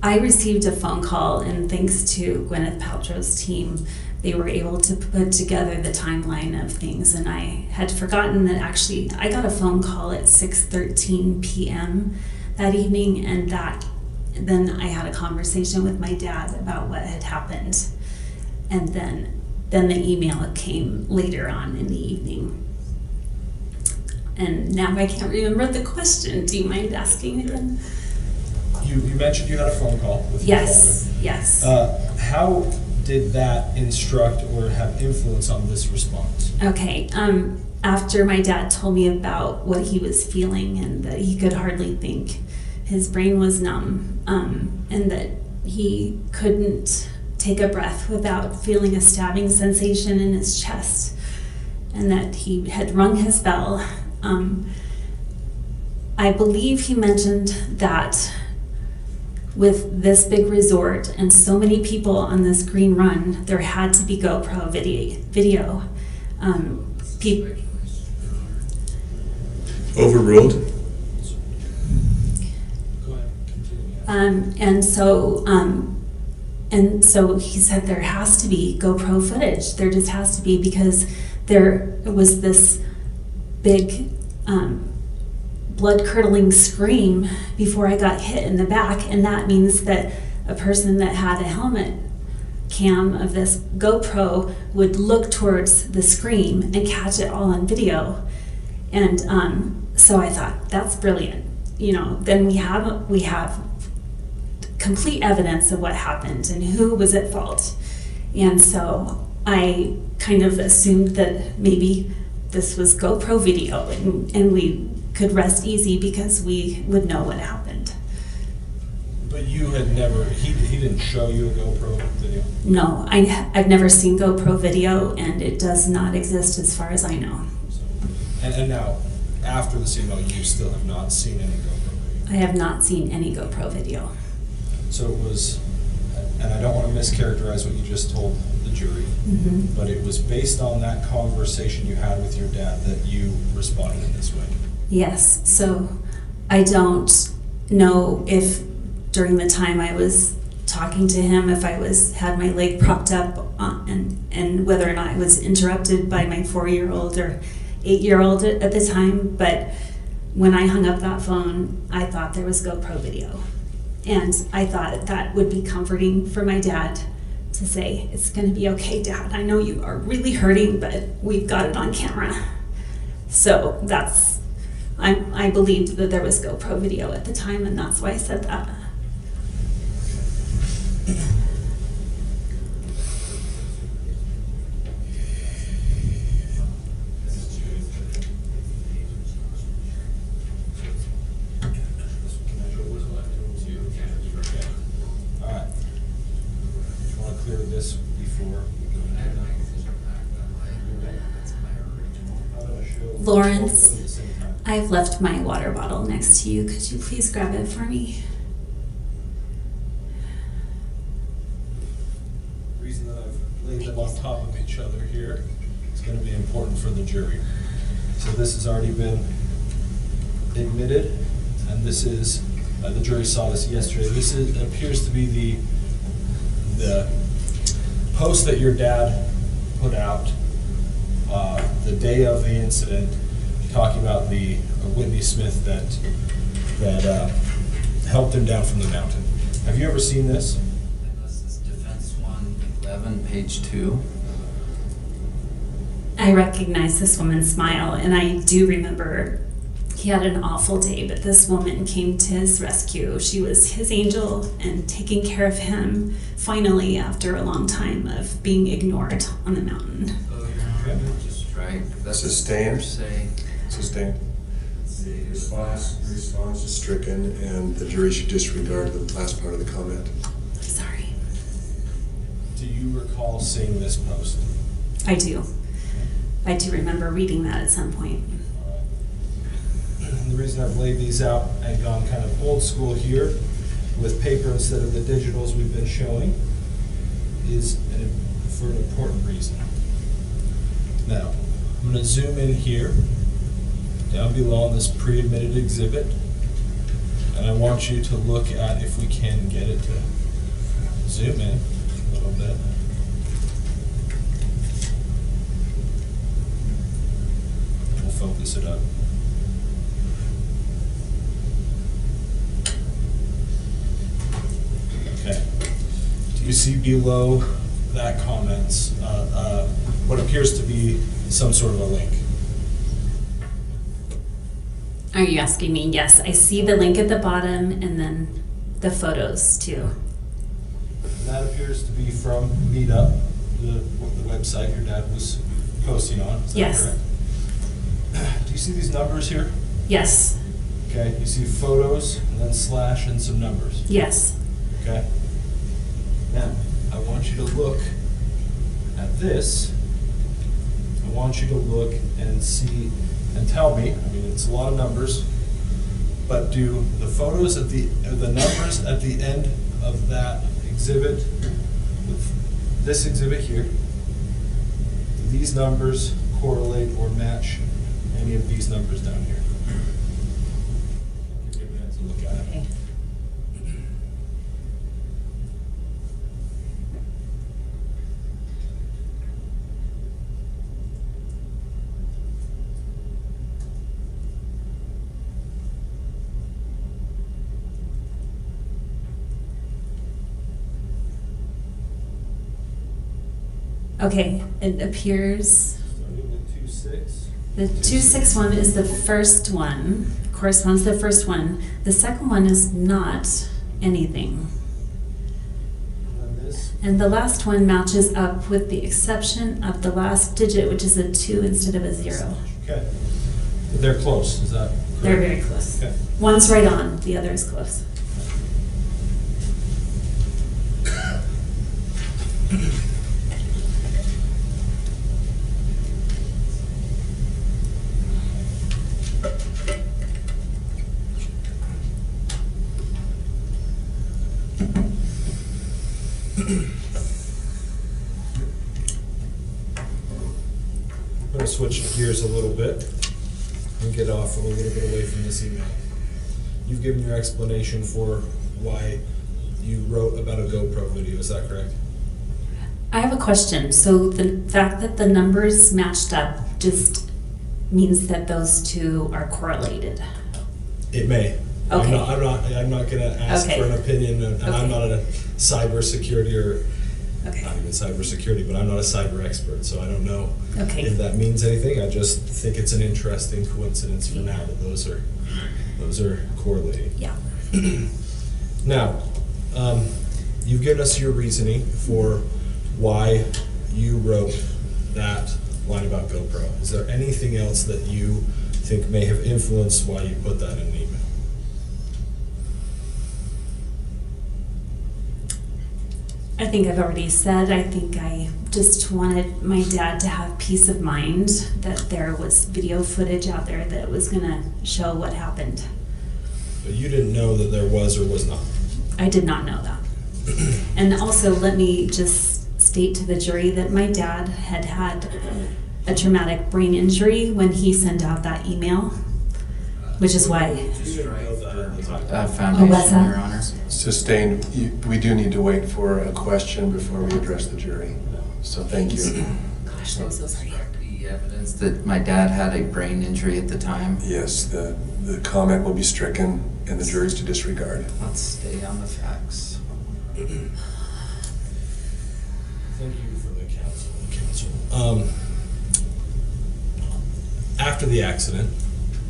I received a phone call, and thanks to Gwyneth Paltrow's team, they were able to put together the timeline of things, and I had forgotten that actually I got a phone call at 6:13 p.m. that evening, and then I had a conversation with my dad about what had happened, and then the email came later on in the evening. And now I can't remember the question. Do you mind asking again? You mentioned you had a phone call with your father. Yes. How did that instruct or have influence on this response? Okay. After my dad told me about what he was feeling and that he could hardly think, his brain was numb, and that he couldn't take a breath without feeling a stabbing sensation in his chest, and that he had rung his bell. I believe he mentioned that with this big resort and so many people on this green run, there had to be GoPro video. Overruled. Go ahead, continue. And so he said there has to be GoPro footage. There just has to be, because there was this big blood-curdling scream before I got hit in the back, and that means that a person that had a helmet cam of this GoPro would look towards the scream and catch it all on video. And so I thought, that's brilliant. You know, then we have complete evidence of what happened and who was at fault. And so I kind of assumed that maybe this was GoPro video, and we could rest easy because we would know what happened. But you had never, he didn't show you a GoPro video? No, I've never seen GoPro video, and it does not exist as far as I know. So, and now, after this email, you still have not seen any GoPro video? I have not seen any GoPro video. So it was, and I don't want to mischaracterize what you just told the jury, but it was based on that conversation you had with your dad that you responded in this way? Yes, so I don't know if during the time I was talking to him, if I had my leg propped up and whether or not I was interrupted by my 4-year-old or 8-year-old at the time, but when I hung up that phone, I thought there was GoPro video. And I thought that would be comforting for my dad to say, it's gonna be okay, Dad. I know you are really hurting, but we've got it on camera. So I believed that there was GoPro video at the time, and that's why I said that. All right. Just want to clear this before we go into that. Lawrence, I've left my water bottle next to you. Could you please grab it for me? The reason that I've laid them on top of each other here is going to be important for the jury. So this has already been admitted, and this is, the jury saw this yesterday. This appears to be the post that your dad put out the day of the incident, talking about the Whitney Smith that helped him down from the mountain. Have you ever seen this? This is Defense 111, page 2. I recognize this woman's smile, and I do remember he had an awful day, but this woman came to his rescue. She was his angel and taking care of him, finally, after a long time of being ignored on the mountain. Okay. Just strike. That's Sustained. say. Sustained. Response is stricken, and the jury should disregard the last part of the comment. Sorry. Do you recall seeing this post? I do. I do remember reading that at some point. And the reason I've laid these out and gone kind of old school here with paper instead of the digitals we've been showing is for an important reason. Now, I'm going to zoom in here, down below on this pre-admitted exhibit, and I want you to look at if we can get it to zoom in a little bit. We'll focus it up. Okay. Do you see below that comments what appears to be some sort of a link? Are you asking me? Yes, I see the link at the bottom and then the photos too. And that appears to be from Meetup, the website your dad was posting on. Is that Yes. correct? Do you see these numbers here? Yes. Okay, you see photos and then slash and some numbers. Yes. Okay? Now, I want you to look at this. I want you to look and see and tell me, I mean, it's a lot of numbers, but do the photos at the numbers at the end of that exhibit, with this exhibit here, do these numbers correlate or match any of these numbers down here? Give you a minute to look at it. Okay. Okay, it appears Starting with 2.6. the 261 is the first one, corresponds to the first one. The second one is not anything. And then this. And the last one matches up with the exception of the last digit, which is a 2 instead of a 0. Okay. But they're close, is that correct? They're very close. Okay. One's right on, the other is close. I'm going to switch gears a little bit and get off a little bit away from this email. You've given your explanation for why you wrote about a GoPro video, is that correct? I have a question. So the fact that the numbers matched up just means that those two are correlated. It may. Okay. I'm not going to ask Okay. for an opinion, and Okay. I'm not a cybersecurity or Okay. not even cybersecurity, but I'm not a cyber expert, so I don't know Okay. if that means anything. I just think it's an interesting coincidence for now that those are correlating. Yeah. Now, you've given us your reasoning for why you wrote that line about GoPro. Is there anything else that you think may have influenced why you put that in an email? I think I've already said, I think I just wanted my dad to have peace of mind that there was video footage out there that was gonna show what happened. But you didn't know that there was or was not. I did not know that. And also, let me just state to the jury that my dad had had a traumatic brain injury when he sent out that email, which is why. Foundation, what's that? Your Honor. Sustained. We do need to wait for a question before we address the jury. So thank you. Gosh, I'm so sorry. The the evidence that my dad had a brain injury at the time? Yes, the comment will be stricken and the jury's to disregard. Let's stay on the facts. Thank you for the counsel. After the accident,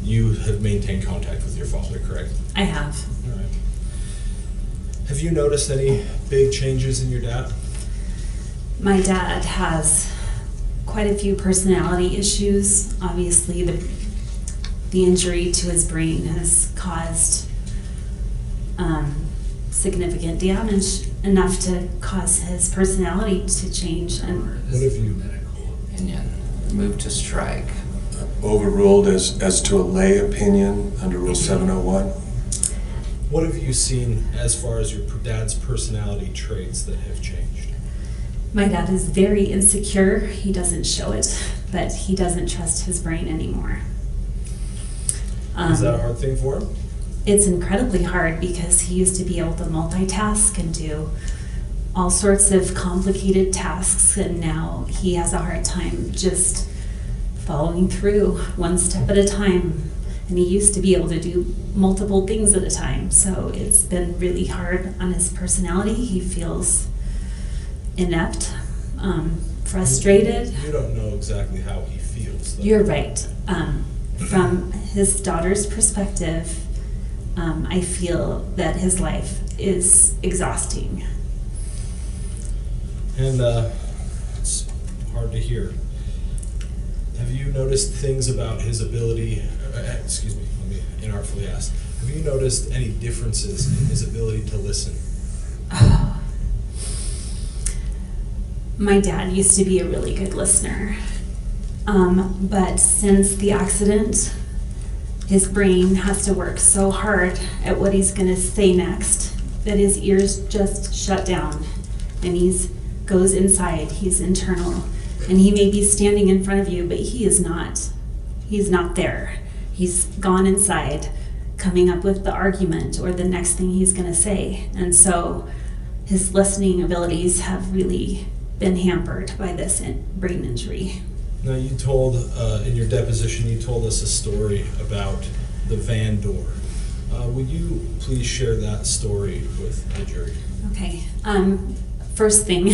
you have maintained contact with your father, correct? I have. All right. Have you noticed any big changes in your dad? My dad has quite a few personality issues. Obviously, the injury to his brain has caused significant damage, enough to cause his personality to change. And what have you? Medical opinion. Move to strike. Overruled as to a lay opinion under Rule 701. What have you seen as far as your dad's personality traits that have changed? my dad is very insecure. He doesn't show it, but he doesn't trust his brain anymore. Is that a hard thing for him? It's incredibly hard because he used to be able to multitask and do all sorts of complicated tasks, and now he has a hard time just following through one step at a time. And he used to be able to do multiple things at a time, so it's been really hard on his personality. He feels inept, frustrated. You don't know exactly how he feels, though. You're right. From his daughter's perspective, I feel that his life is exhausting. And it's hard to hear. Have you noticed things about his ability, excuse me, let me inartfully ask, have you noticed any differences in his ability to listen? My dad used to be a really good listener, but since the accident, his brain has to work so hard at what he's going to say next that his ears just shut down, and he goes inside. He's internal, and he may be standing in front of you, but he is not. He's not there. He's gone inside, coming up with the argument or the next thing he's going to say, and so his listening abilities have really been hampered by this brain injury. Now, you told, in your deposition, you told us a story about the van door. Would you please share that story with the jury? Okay. First thing,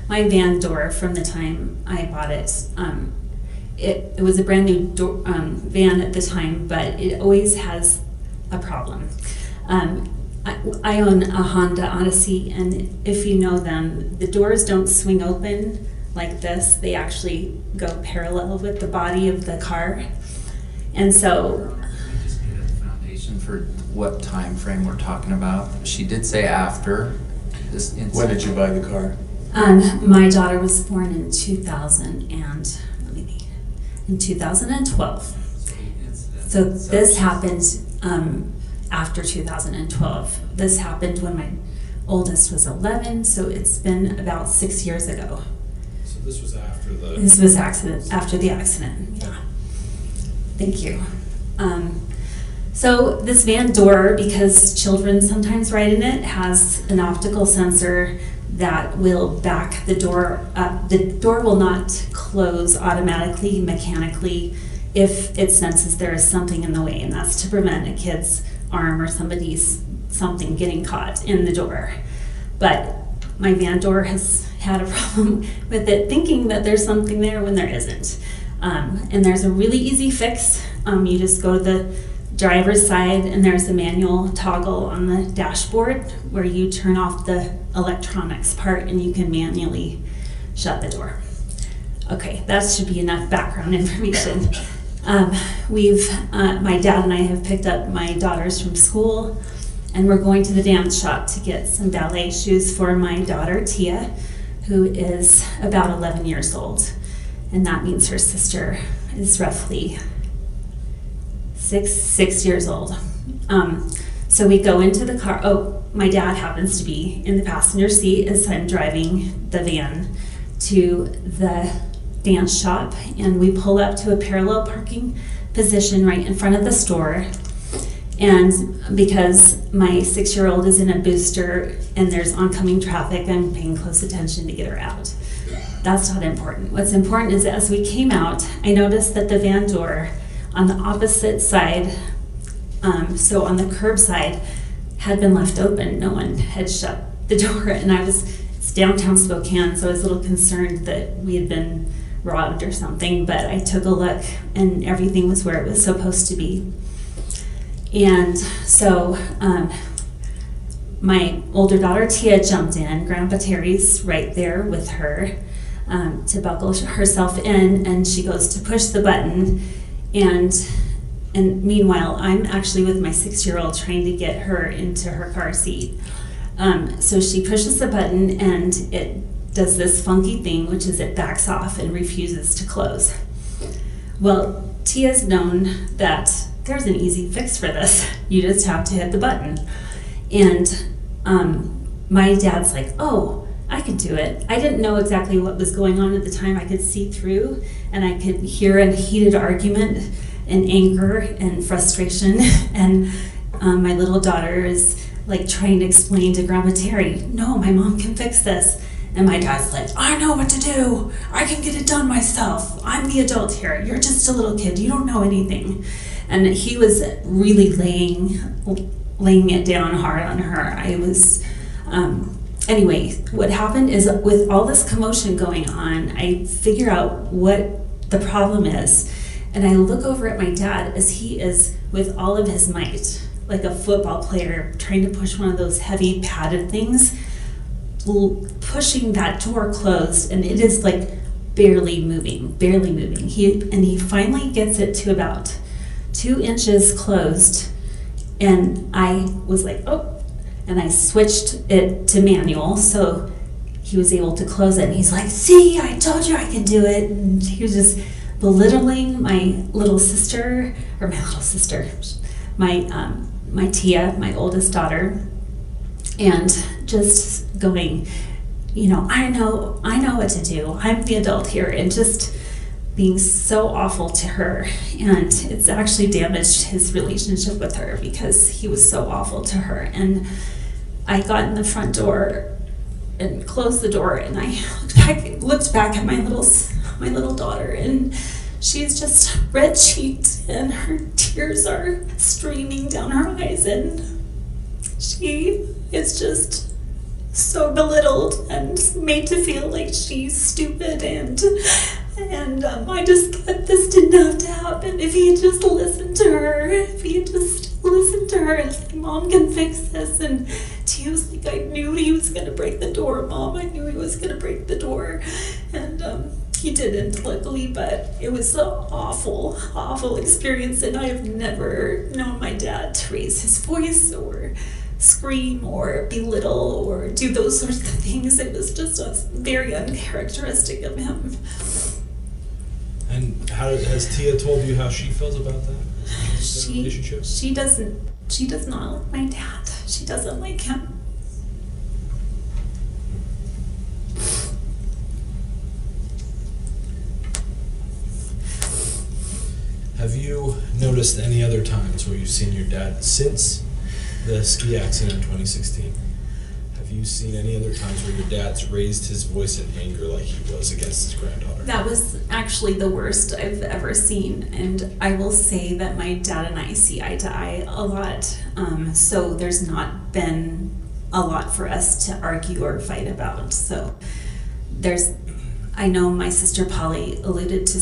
my van door from the time I bought it, it was a brand new van at the time, but it always has a problem. I own a Honda Odyssey, and if you know them, the doors don't swing open like this. They actually go parallel with the body of the car. And so... Can we just get a foundation for what time frame we're talking about? She did say after this incident. When did you buy the car? My daughter was born in 2012. So this happened after 2012. This happened when my oldest was 11, so it's been about 6 years ago. So this was after the... This was after the accident, yeah. Thank you. So this van door, because children sometimes ride in it, has an optical sensor that will back the door up. The door will not close automatically, mechanically, if it senses there is something in the way, and that's to prevent a kid's arm or something getting caught in the door. But my van door has had a problem with it thinking that there's something there when there isn't. And there's a really easy fix. You just go to the driver's side, and there's a manual toggle on the dashboard where you turn off the electronics part and you can manually shut the door. Okay, that should be enough background information. My dad and I have picked up my daughters from school, and we're going to the dance shop to get some ballet shoes for my daughter, Tia, who is about 11 years old. And that means her sister is roughly six years old. So we go into the car. Oh, my dad happens to be in the passenger seat as I'm driving the van to the dance shop, and we pull up to a parallel parking position right in front of the store. And because my 6-year-old is in a booster and there's oncoming traffic, I'm paying close attention to get her out. That's not important. What's important is that as we came out, I noticed that the van door on the opposite side, so on the curb side, had been left open. No one had shut the door, and it's downtown Spokane, so I was a little concerned that we had been robbed or something, but I took a look and everything was where it was supposed to be. And so my older daughter Tia jumped in. Grandpa Terry's right there with her to buckle herself in, and she goes to push the button, and meanwhile I'm actually with my 6-year-old trying to get her into her car seat. So she pushes the button and it does this funky thing, which is it backs off and refuses to close. Well, Tia's known that there's an easy fix for this. You just have to hit the button. And my dad's like, oh, I can do it. I didn't know exactly what was going on at the time. I could see through and I could hear a heated argument and anger and frustration. And my little daughter is like trying to explain to Grandpa Terry, no, my mom can fix this. And my dad's like, I know what to do. I can get it done myself. I'm the adult here. You're just a little kid. You don't know anything. And he was really laying it down hard on her. I was, anyway, what happened is with all this commotion going on, I figure out what the problem is. And I look over at my dad as he is with all of his might, like a football player trying to push one of those heavy padded things, pushing that door closed, and it is like barely moving. He finally gets it to about 2 inches closed, and I was like, oh, and I switched it to manual, so he was able to close it, and he's like, see, I told you I could do it. And he was just belittling my little sister, my Tia, my oldest daughter, and just going, you know, I know what to do. I'm the adult here, and just being so awful to her. And it's actually damaged his relationship with her because he was so awful to her. And I got in the front door and closed the door, and I looked back at my little daughter, and she's just red-cheeked and her tears are streaming down her eyes, and she is just so belittled and made to feel like she's stupid, and I just thought this didn't have to happen. If he had just listened to her, and said, Mom can fix this. And Tia was like, I knew he was gonna break the door, Mom. I knew he was gonna break the door. And he didn't, luckily, but it was an awful experience, and I have never known my dad to raise his voice or scream or belittle or do those sorts of things. It was just very uncharacteristic of him. And has Tia told you how she feels about that? Relationship? She does not like my dad. She doesn't like him. Have you noticed any other times where you've seen your dad since the ski accident in 2016? Have you seen any other times where your dad's raised his voice in anger like he was against his granddaughter? That was actually the worst I've ever seen, and I will say that my dad and I see eye to eye a lot, so there's not been a lot for us to argue or fight about. So I know my sister Polly alluded to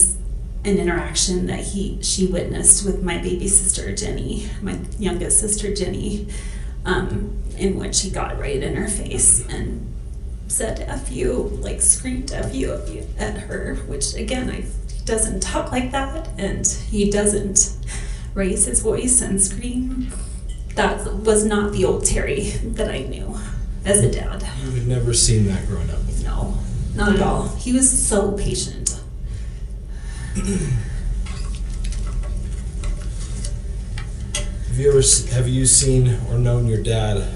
an interaction that she witnessed with my baby sister Jenny, my youngest sister Jenny, in which he got right in her face and said F you, like screamed F you at her, which again, he doesn't talk like that, and he doesn't raise his voice and scream. That was not the old Terry that I knew as a dad. You had never seen that growing up with him? No, not at all. He was so patient. Have you seen or known your dad?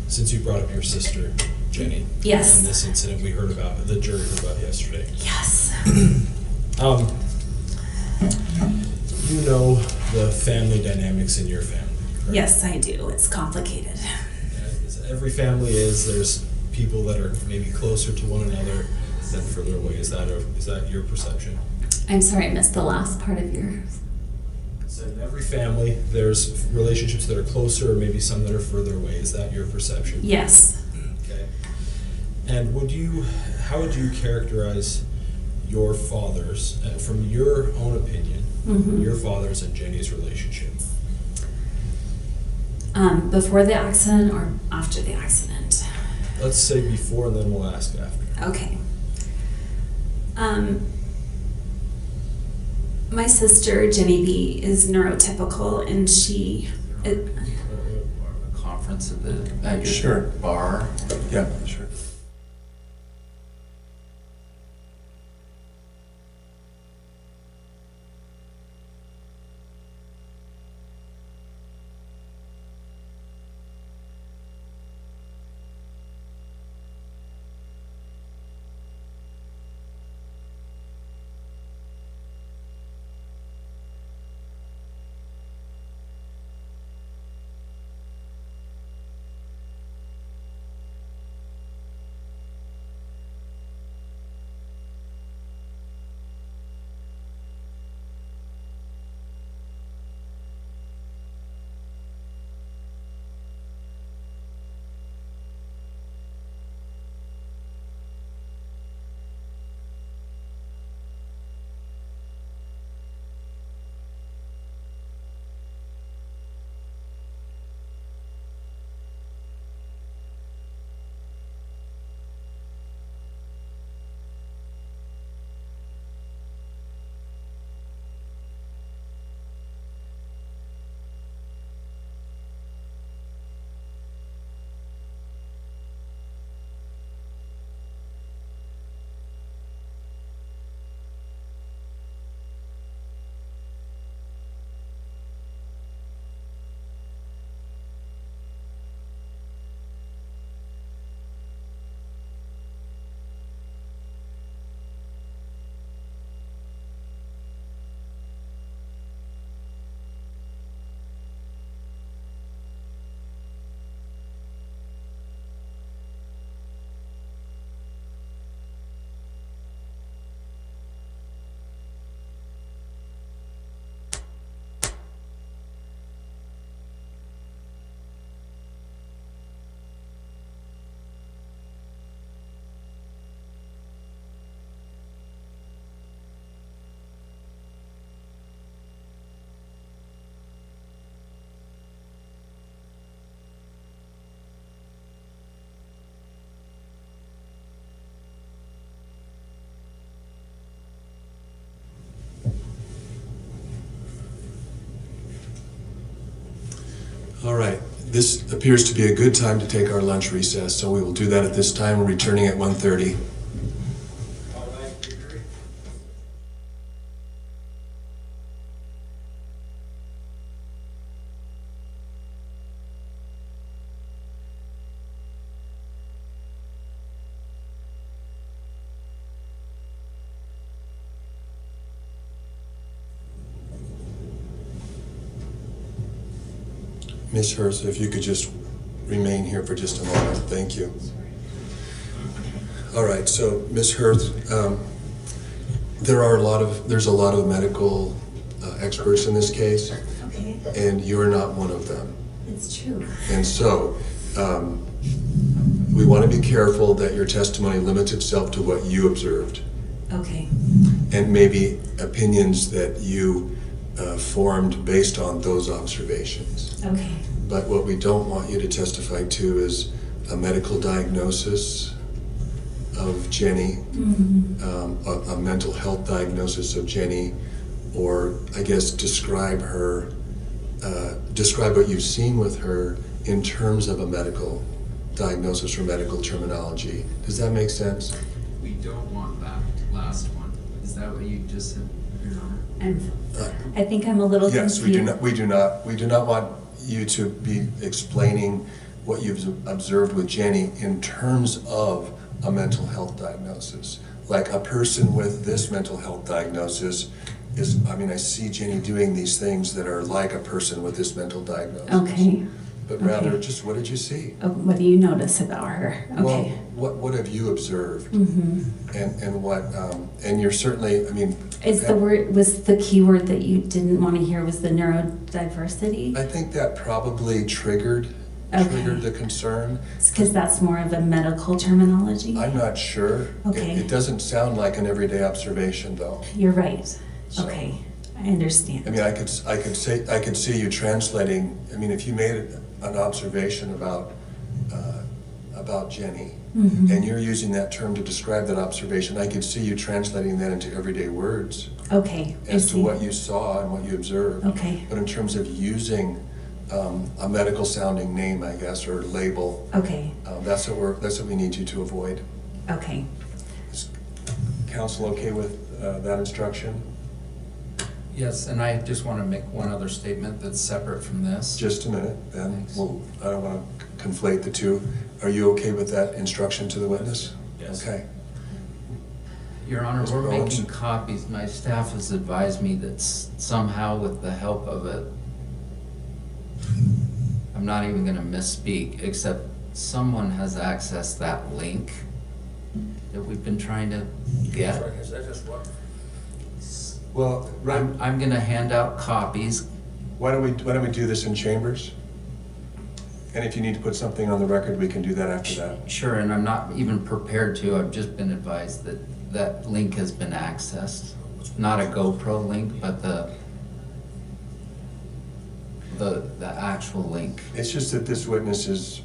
Since you brought up your sister Jenny. Yes. And this incident the jury heard about yesterday. Yes. You know the family dynamics in your family, correct? Yes, I do. It's complicated. Every family is. There's people that are maybe closer to one another than further away. Is that your perception? I'm sorry, I missed the last part of your. So in every family, there's relationships that are closer, or maybe some that are further away. Is that your perception? Yes. Okay. And how would you characterize your father's, from your own opinion, your father's and Jenny's relationship? Before the accident or after the accident? Let's say before, and then we'll ask after. Okay. My sister, Jenny B, is neurotypical, and she... A conference at your Sure. bar? Yeah, sure. All right, this appears to be a good time to take our lunch recess, so we will do that at this time. We're returning at 1:30. Ms. Hurst, if you could just remain here for just a moment. Thank you. All right, so Ms. Hurst, there's a lot of medical experts in this case, Okay, and you're not one of them. it's true. And so, we want to be careful that your testimony limits itself to what you observed, Okay, and maybe opinions that you formed based on those observations. okay, But what we don't want you to testify to is a medical diagnosis of Jenny, a mental health diagnosis of Jenny, or I guess describe what you've seen with her in terms of a medical diagnosis or medical terminology. Does that make sense? We don't want that last one. Is that what you just said, Your Honor? I think I'm a little Yes, confused. we do not want you to be explaining what you've observed with Jenny in terms of a mental health diagnosis. Like a person with this mental health diagnosis I see Jenny doing these things that are like a person with this mental diagnosis. Okay, but rather Okay. just what did you see? What do you notice about her? Okay. Well, what have you observed? Mm-hmm. And what, and you're certainly, I mean. Was the key word that you didn't want to hear was the neurodiversity? I think that probably triggered the concern. Because that's more of a medical terminology? I'm not sure. Okay. It doesn't sound like an everyday observation, though. You're right. So, okay, I understand. I mean, I could see you translating. I mean, if you made an observation about Jenny, Mm-hmm. and you're using that term to describe that observation, I could see you translating that into everyday words. Okay. As to what you saw and what you observed. Okay. But in terms of using a medical sounding name, I guess, or label. Okay. That's what we need you to avoid. Okay. Is council okay with that instruction? Yes, and I just want to make one other statement that's separate from this. Just a minute, Ben. Thanks. Well, I don't want to conflate the two. Are you okay with that instruction to the witness? Yes. Okay. Your Honor, Ms. we're Bones? making copies. My staff has advised me that somehow with the help of it, I'm not even gonna misspeak, except someone has accessed that link that we've been trying to get. Is that just what? Well, I'm gonna hand out copies. why don't we do this in chambers? And if you need to put something on the record, we can do that after that. Sure, and I'm not even prepared to. I've just been advised that that link has been accessed. Not a GoPro link, but the actual link. It's just that this witness is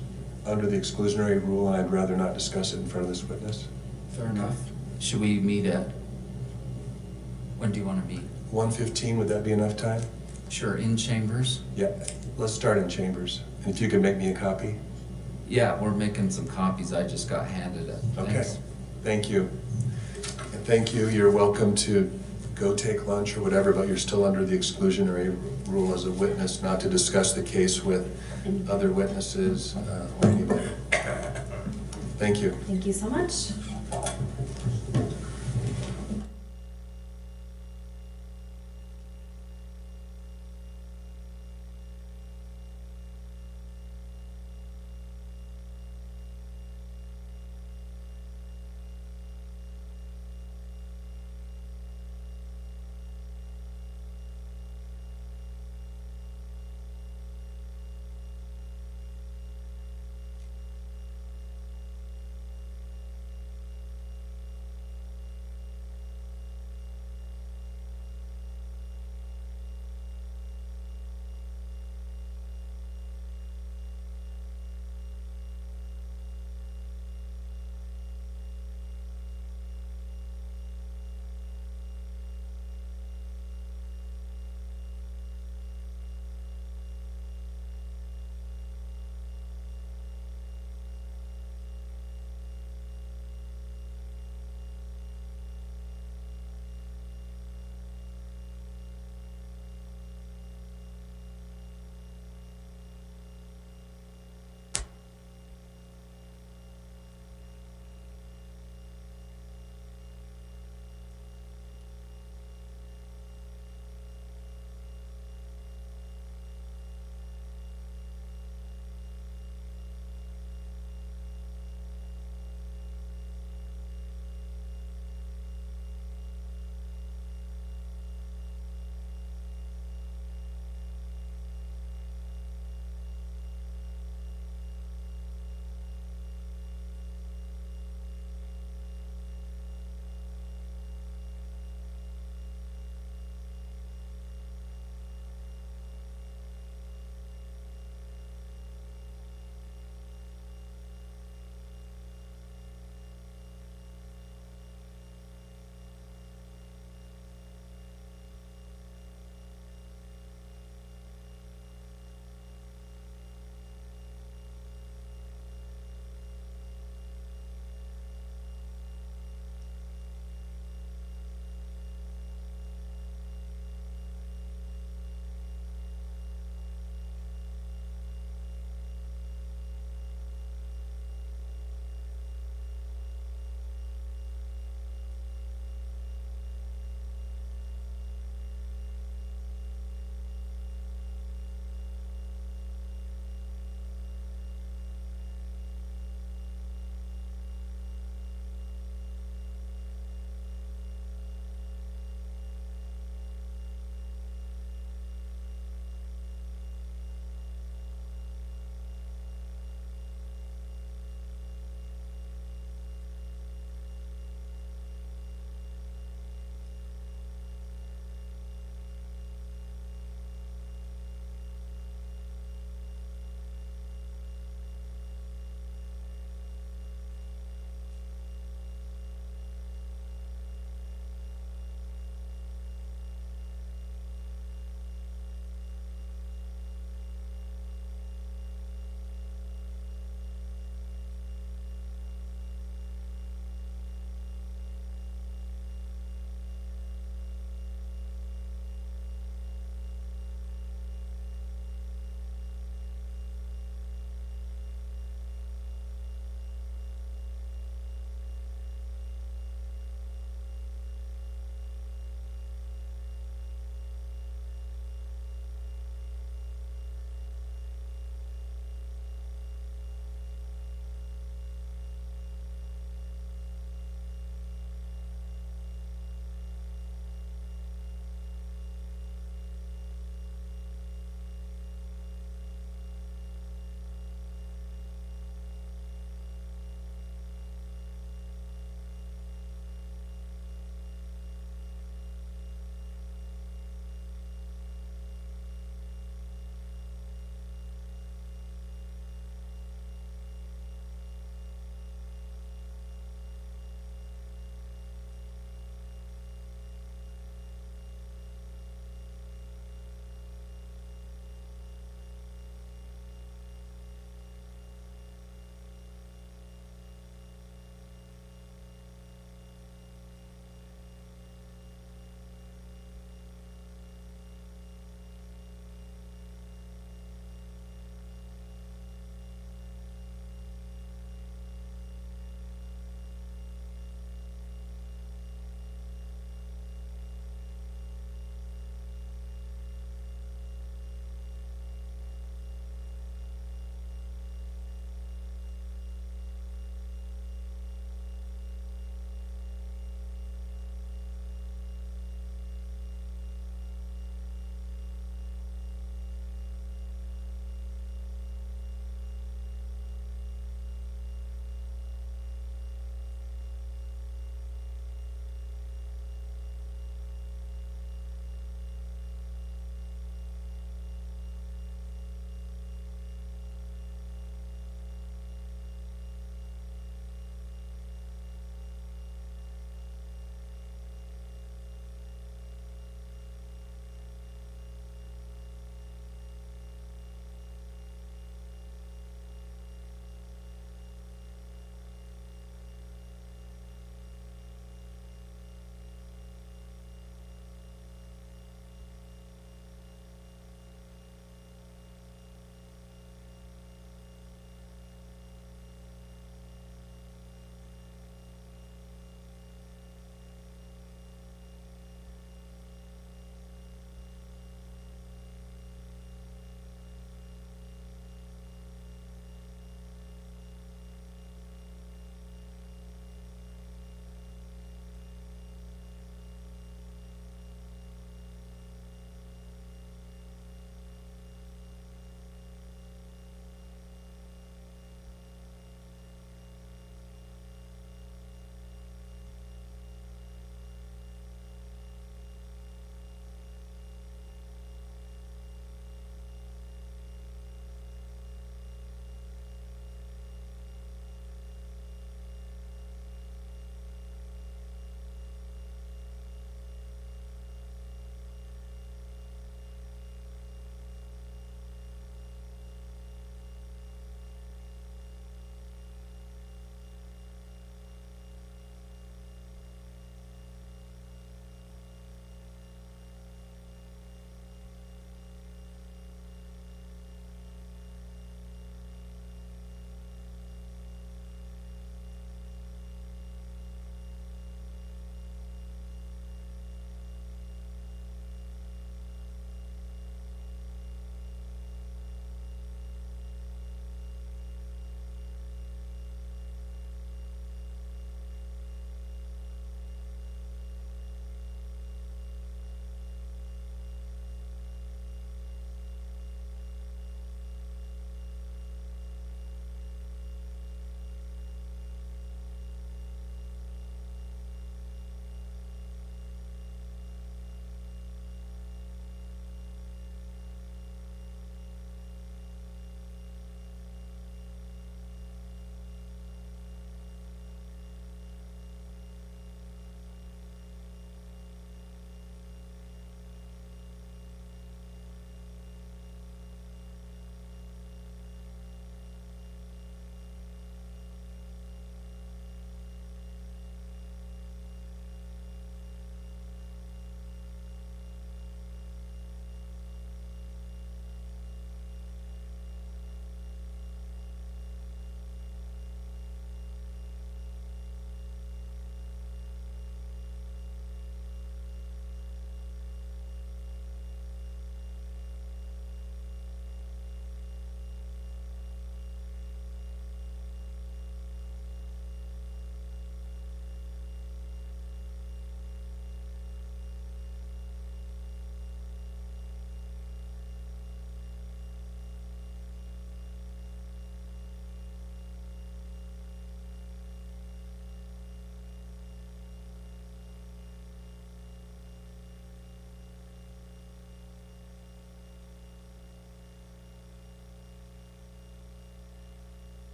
under the exclusionary rule, and I'd rather not discuss it in front of this witness. Fair enough. Should we meet at, when do you want to meet? 1:15, would that be enough time? Sure, in chambers? Yeah, let's start in chambers. And if you could make me a copy. Yeah, we're making some copies. I just got handed it. Okay, Thanks. thank you. And thank you, you're welcome to go take lunch or whatever, but you're still under the exclusionary rule as a witness, not to discuss the case with other witnesses or anybody. Thank you. Thank you so much.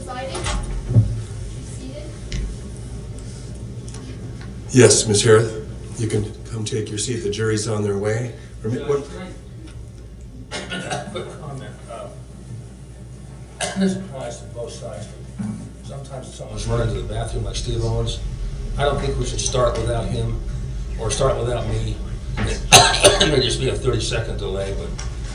presiding. Seated. Yes, Ms. Harris, you can come take your seat. The jury's on their way. What? Quick comment. This applies to both sides. Sometimes someone's running to the bathroom like Steve Owens. I don't think we should start without him or start without me. It may just be a 30-second delay, but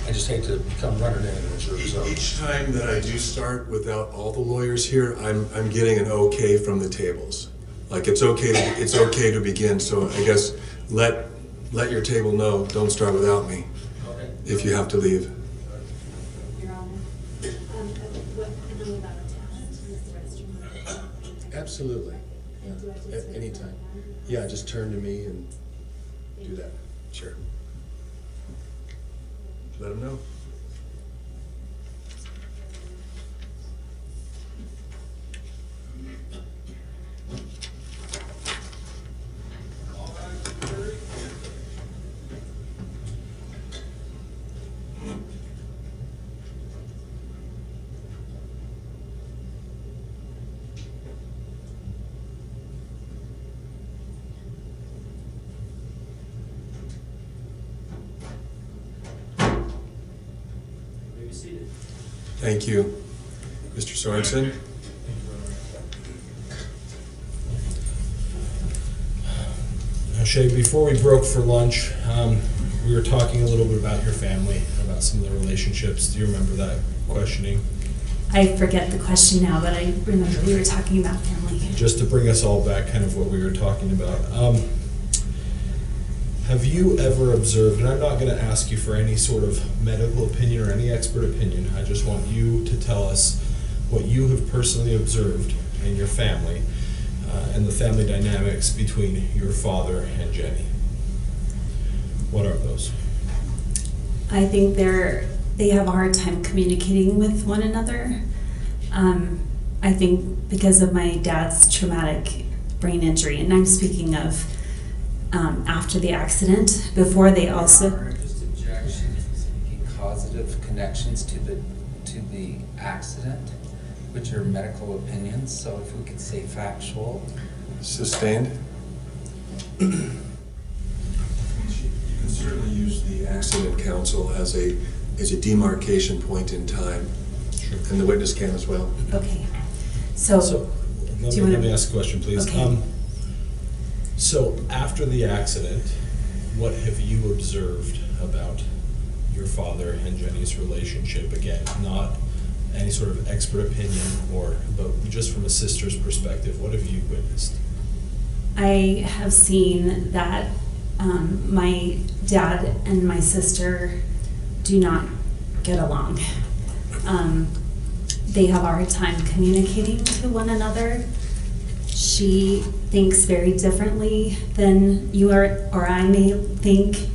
I just hate to come running in and jury. So Each time that I do start without all the lawyers here, I'm getting an okay from the tables. Like it's okay to begin. So I guess let your table know. Don't start without me. okay. If you have to leave. Your Honor, what can I about a test? Absolutely. Yeah. At any time. Yeah, just turn to me and do that. Sure. Let them know. Thank you. Mr. Sorensen? Shay, before we broke for lunch, we were talking a little bit about your family, about some of the relationships. Do you remember that questioning? I forget the question now, but I remember we were talking about family. Just to bring us all back, kind of what we were talking about. Have you ever observed, and I'm not going to ask you for any sort of medical opinion or any expert opinion, I just want you to tell us what you have personally observed in your family and the family dynamics between your father and Jenny. What are those? I think they have a hard time communicating with one another. I think because of my dad's traumatic brain injury, and I'm speaking of after the accident, before they also... Just objection, making causative connections to the accident, which are medical opinions, so if we could say factual. Sustained? You can certainly use the accident counsel as a demarcation point in time. Sure. And the witness can as well. Okay. So let me ask a question, please. Okay. So after the accident, what have you observed about your father and Jenny's relationship? Again, not any sort of expert opinion, but just from a sister's perspective, what have you witnessed? I have seen that my dad and my sister do not get along. They have a hard time communicating to one another. She thinks very differently than you or I may think,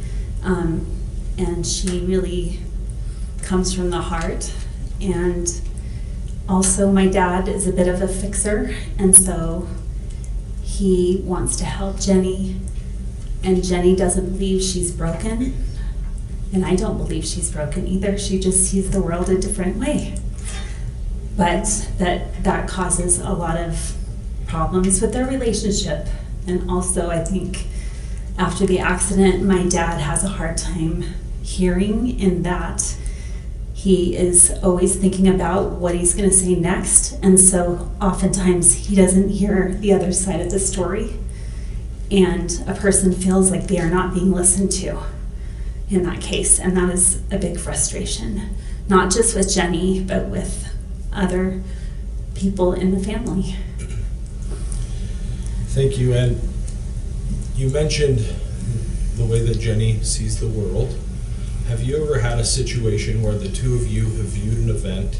and she really comes from the heart. And also my dad is a bit of a fixer, and so he wants to help Jenny, and Jenny doesn't believe she's broken, and I don't believe she's broken either. She just sees the world a different way. But that causes a lot of problems with their relationship. And also I think after the accident, my dad has a hard time hearing, in that he is always thinking about what he's going to say next, and so oftentimes he doesn't hear the other side of the story, and a person feels like they are not being listened to in that case, and that is a big frustration, not just with Jenny, but with other people in the family. Thank you. And you mentioned the way that Jenny sees the world. Have you ever had a situation where the two of you have viewed an event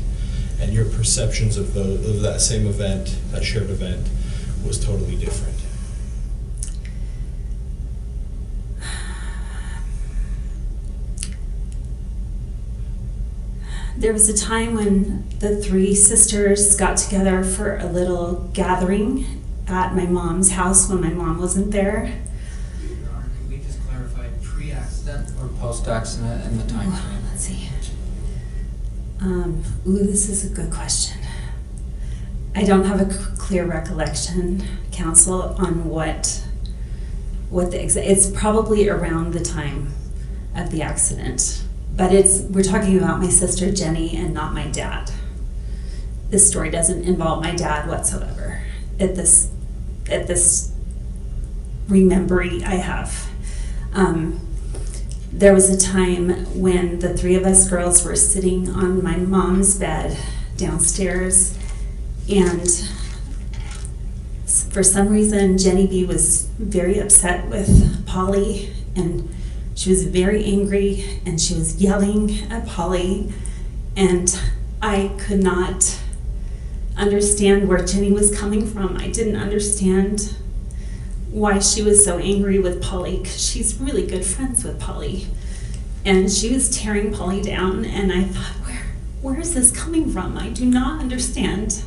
and your perceptions of that same event, that shared event, was totally different? There was a time when the three sisters got together for a little gathering at my mom's house when my mom wasn't there. Your Honor, can we just clarify pre-accident or post-accident and the time frame? Let's see. Ooh, this is a good question. I don't have a clear recollection, counsel, on what it's probably around the time of the accident. But we're talking about my sister Jenny and not my dad. This story doesn't involve my dad whatsoever at this remembering I have. There was a time when the three of us girls were sitting on my mom's bed downstairs, and for some reason Jenny B was very upset with Polly, and she was very angry, and she was yelling at Polly, and I could not understand where Jenny was coming from. I didn't understand why she was so angry with Polly, because she's really good friends with Polly. And she was tearing Polly down, and I thought, where is this coming from? I do not understand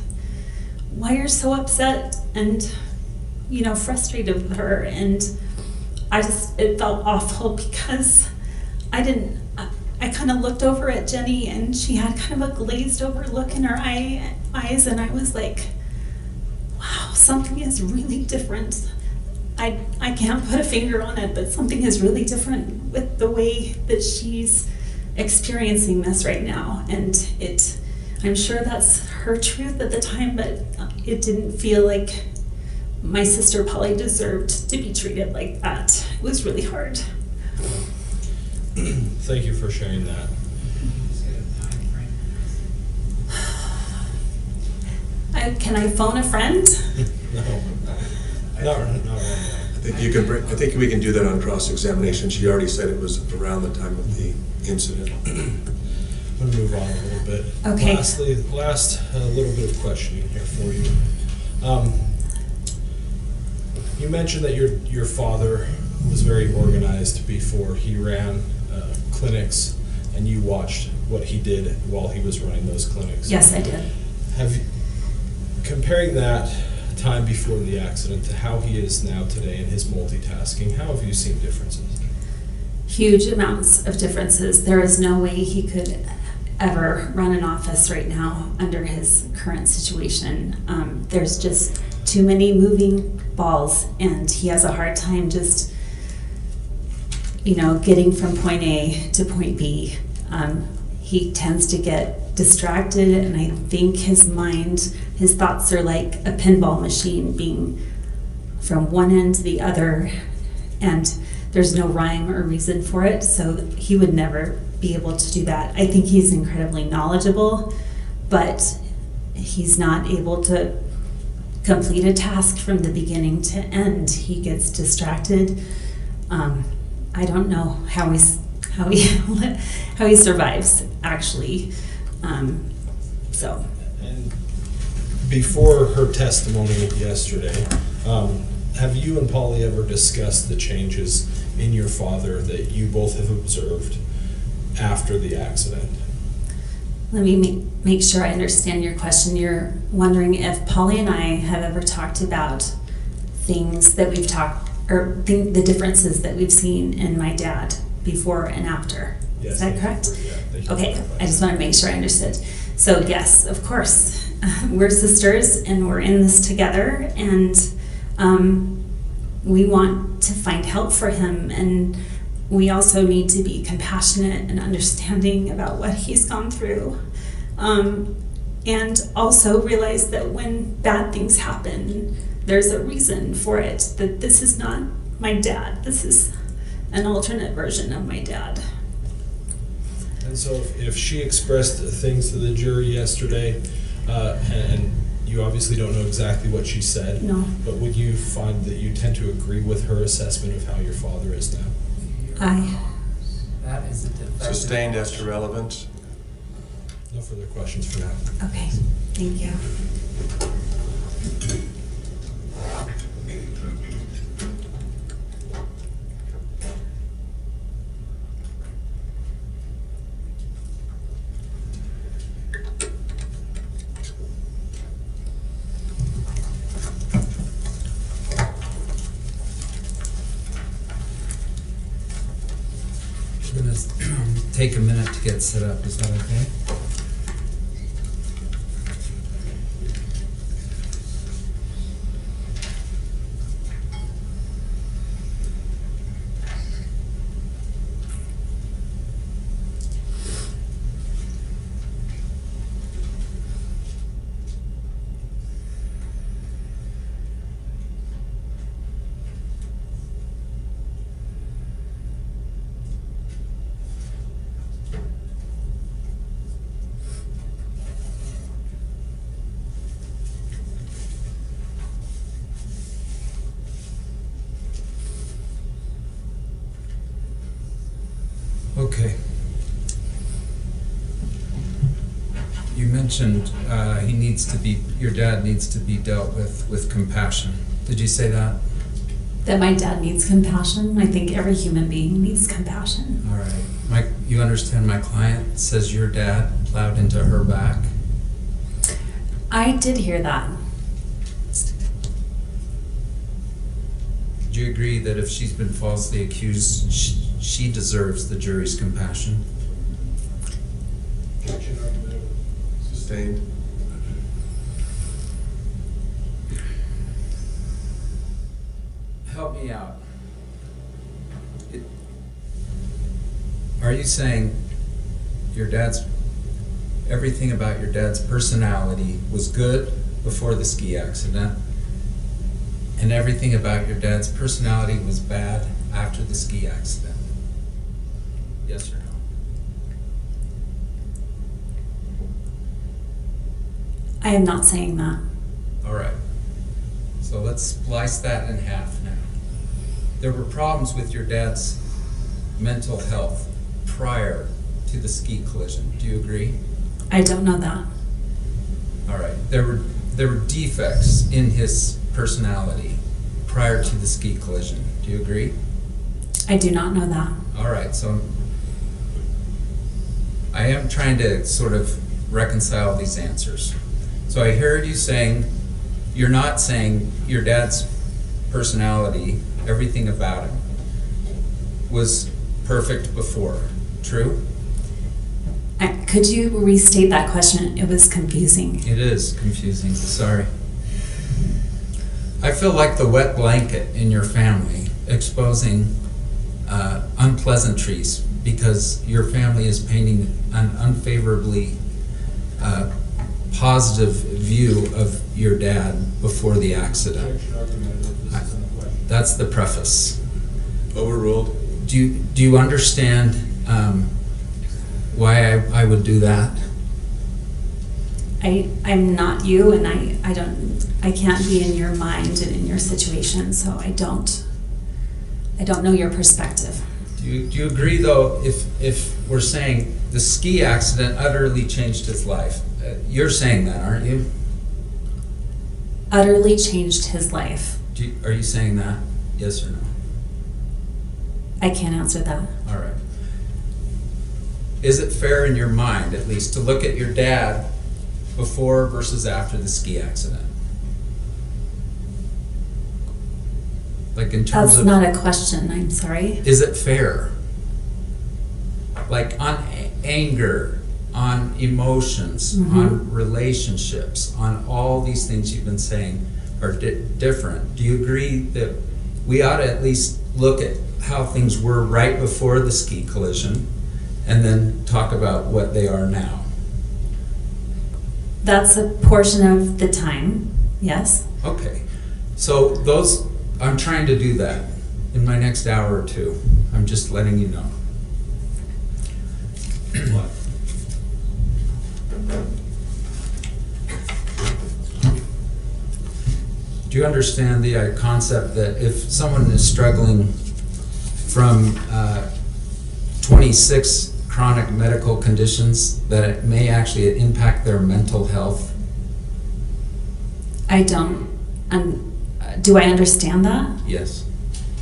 why you're so upset and, frustrated with her. And it felt awful because I kind of looked over at Jenny, and she had kind of a glazed over look in her eyes, and I was like, wow, something is really different. I can't put a finger on it, but something is really different with the way that she's experiencing this right now. And I'm sure that's her truth at the time, but it didn't feel like my sister Polly deserved to be treated like that. It was really hard. Thank you for sharing that. Can I phone a friend? No. Not right now. I think we can do that on cross-examination. She already said it was around the time of the incident. I'm gonna move on a little bit. Okay. Last little bit of questioning here for you. You mentioned that your father was very organized before he ran clinics, and you watched what he did while he was running those clinics. Yes, I did. Comparing that time before the accident to how he is now today in his multitasking, how have you seen differences? Huge amounts of differences. There is no way he could ever run an office right now under his current situation. There's just too many moving balls, and he has a hard time just, getting from point A to point B. He tends to get distracted, and I think his thoughts are like a pinball machine, being from one end to the other, and there's no rhyme or reason for it, so he would never be able to do that. I think he's incredibly knowledgeable, but he's not able to complete a task from the beginning to end. He gets distracted. I don't know how he survives, actually. So. And before her testimony yesterday, have you and Polly ever discussed the changes in your father that you both have observed after the accident? Let me make sure I understand your question. You're wondering if Polly and I have ever talked about things that we've the differences that we've seen in my dad before and after. Yes, is that correct? Yeah, okay, I just want to make sure I understood. So yes, of course, we're sisters and we're in this together, and we want to find help for him, and we also need to be compassionate and understanding about what he's gone through, and also realize that when bad things happen, there's a reason for it, that this is not my dad, this is an alternate version of my dad. And so if she expressed things to the jury yesterday, and you obviously don't know exactly what she said, no, but would you find that you tend to agree with her assessment of how your father is now? That is a defective. Sustained as to relevance. No further questions for now. Okay, thank you. We're going to take a minute to get set up. Is that okay? Okay. You mentioned your dad needs to be dealt with compassion. Did you say that? That my dad needs compassion. I think every human being needs compassion. All right. You understand my client says your dad plowed into her back? I did hear that. Do you agree that if she's been falsely accused, she deserves the jury's compassion? Objection, argument Sustained. Help me out. Are you saying everything about your dad's personality was good before the ski accident, and everything about your dad's personality was bad after the ski accident? Yes or no? I am not saying that. All right. So let's splice that in half now. There were problems with your dad's mental health prior to the ski collision. Do you agree? I don't know that. All right. There were defects in his personality prior to the ski collision. Do you agree? I do not know that. All right. So I am trying to sort of reconcile these answers. So I heard you saying you're not saying your dad's personality, everything about him, was perfect before. True? Could you restate that question? It was confusing. It is confusing. Sorry. I feel like the wet blanket in your family exposing unpleasantries because your family is painting an unfavorably positive view of your dad before the accident. That's the preface. Overruled. Do you understand why I would do that? I'm not you, and I can't be in your mind and in your situation, so I don't know your perspective. Do you agree though, if we're saying the ski accident utterly changed his life? You're saying that, aren't you? Utterly changed his life. Are you saying that? Yes or no? I can't answer that. All right. Is it fair in your mind, at least, to look at your dad before versus after the ski accident? Like in terms That's of... not a question, I'm sorry. Is it fair? Like on anger, on emotions, on relationships, on all these things you've been saying are different. Do you agree that we ought to at least look at how things were right before the ski collision and then talk about what they are now? That's a portion of the time, yes. Okay. So I'm trying to do that in my next hour or two. I'm just letting you know. What? Do you understand the concept that if someone is struggling from 26 chronic medical conditions, that it may actually impact their mental health? I don't. Do I understand that? Yes.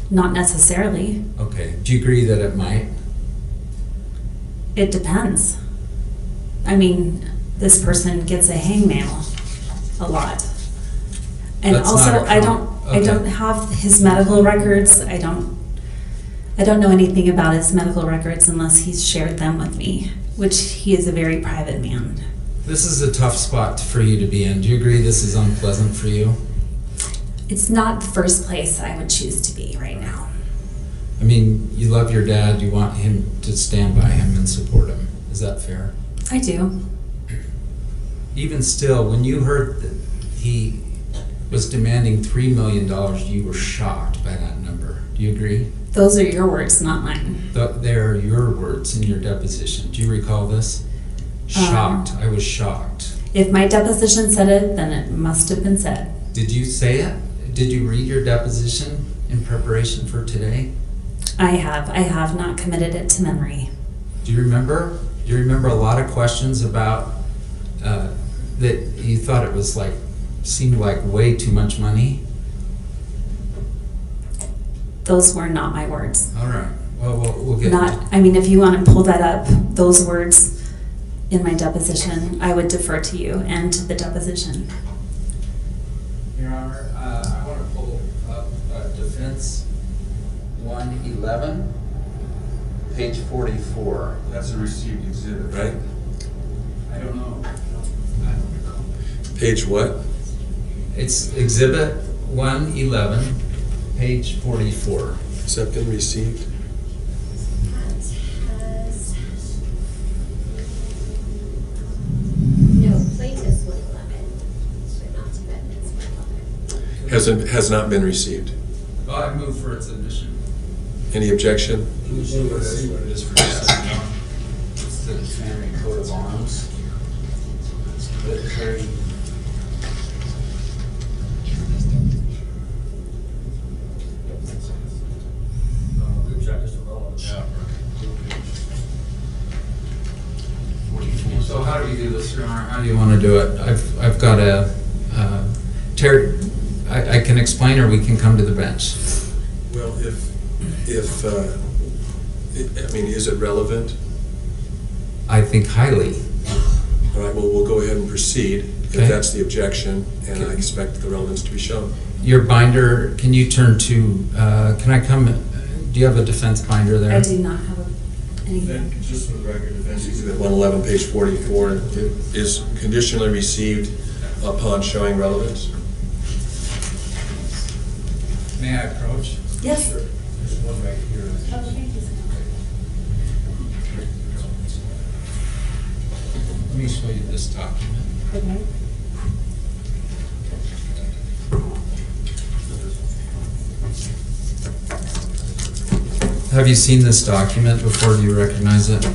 Not necessarily. Okay. Do you agree that it might? It depends. I mean, this person gets a hangnail a lot. And That's also, not a problem. I don't have his medical records. I don't know anything about his medical records unless he's shared them with me, which he is a very private man. This is a tough spot for you to be in. Do you agree this is unpleasant for you? It's not the first place I would choose to be right now. I mean, you love your dad. You want him to stand by him and support him. Is that fair? I do. Even still, when you heard that he was demanding $3 million, you were shocked by that number. Do you agree? Those are your words, not mine. They are your words in your deposition. Do you recall this? Shocked. I was shocked. If my deposition said it, then it must have been said. Did you say it? Did you read your deposition in preparation for today? I have not committed it to memory. Do you remember? Do you remember a lot of questions about that you thought it was like, seemed like way too much money? Those were not my words. All right. Well, we'll get Not, I mean, if you want to pull that up, those words in my deposition, I would defer to you and to the deposition. Your Honor, I want to pull up Defense 111, page 44. That's a received exhibit, right? I don't know. Page what? It's Exhibit 111, page 44. Has that been received? No, plaintiff's 111, but not defendant's 111. Has not been received. Well, I move for its admission. Any objection? Let's see what it is for that. It's the family coat of arms. Military. So how do we do this, Your Honor? How do you want to do it? I've got a, Terry, I can explain or we can come to the bench. Well, I mean, is it relevant? I think highly. All right, well, we'll go ahead and proceed Okay. if that's the objection, and I Okay. expect the relevance to be shown. Your binder, can you turn to, can I come, do you have a defense binder there? I do not have anything. Just for the record, Defense Exhibit 111, page 44, is conditionally received upon showing relevance. May I approach? Yes. Sure. There's one right here. Oh, thank you. Let me show you this document. Okay. Have you seen this document before? Do you recognize it?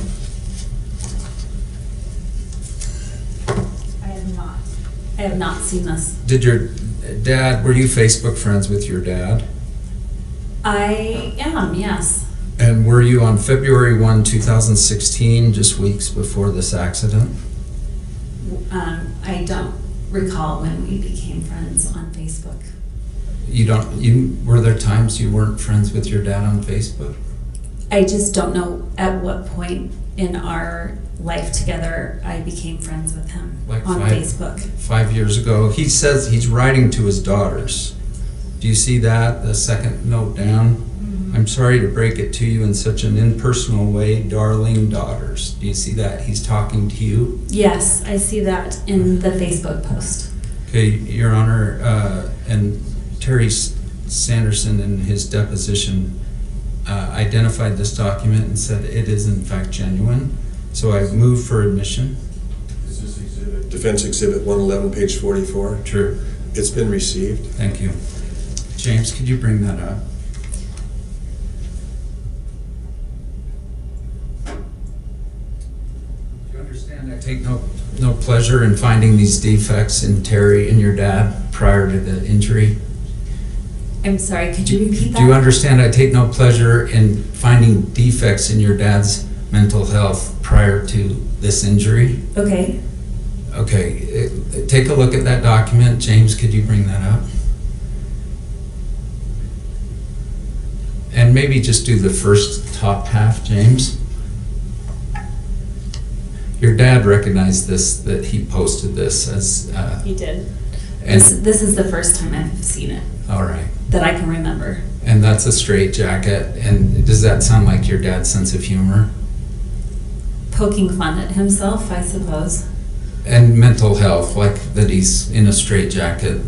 I have not. I have not seen this. Did your dad, were you Facebook friends with your dad? I am, yes. And were you on February 1, 2016, just weeks before this accident? I don't recall when we became friends on Facebook. Were there times you weren't friends with your dad on Facebook? I just don't know at what point in our life together I became friends with him Like on Facebook. 5 years ago. He says he's writing to his daughters. Do you see that, the second note down? Mm-hmm. I'm sorry to break it to you in such an impersonal way, darling daughters. Do you see that? He's talking to you. Yes, I see that in the Facebook post. Okay, Your Honor, and Terry Sanderson in his deposition identified this document and said it is in fact genuine. So I move for admission. Is this exhibit? Defense Exhibit 111, page 44? True. It's been received. Thank you. James, could you bring that up? Do you understand I take no pleasure in finding these defects in Terry and your dad prior to the injury? I'm sorry, could you repeat that? Do you understand I take no pleasure in finding defects in your dad's mental health prior to this injury? Okay. Okay, take a look at that document. James, could you bring that up? And maybe just do the first top half, James. Your dad recognized this, that he posted this as... He did. And, This is the first time I've seen it. all right. That I can remember. And that's a straight jacket. And does that sound like your dad's sense of humor? Poking fun at himself, I suppose. And mental health, like that he's in a straight jacket.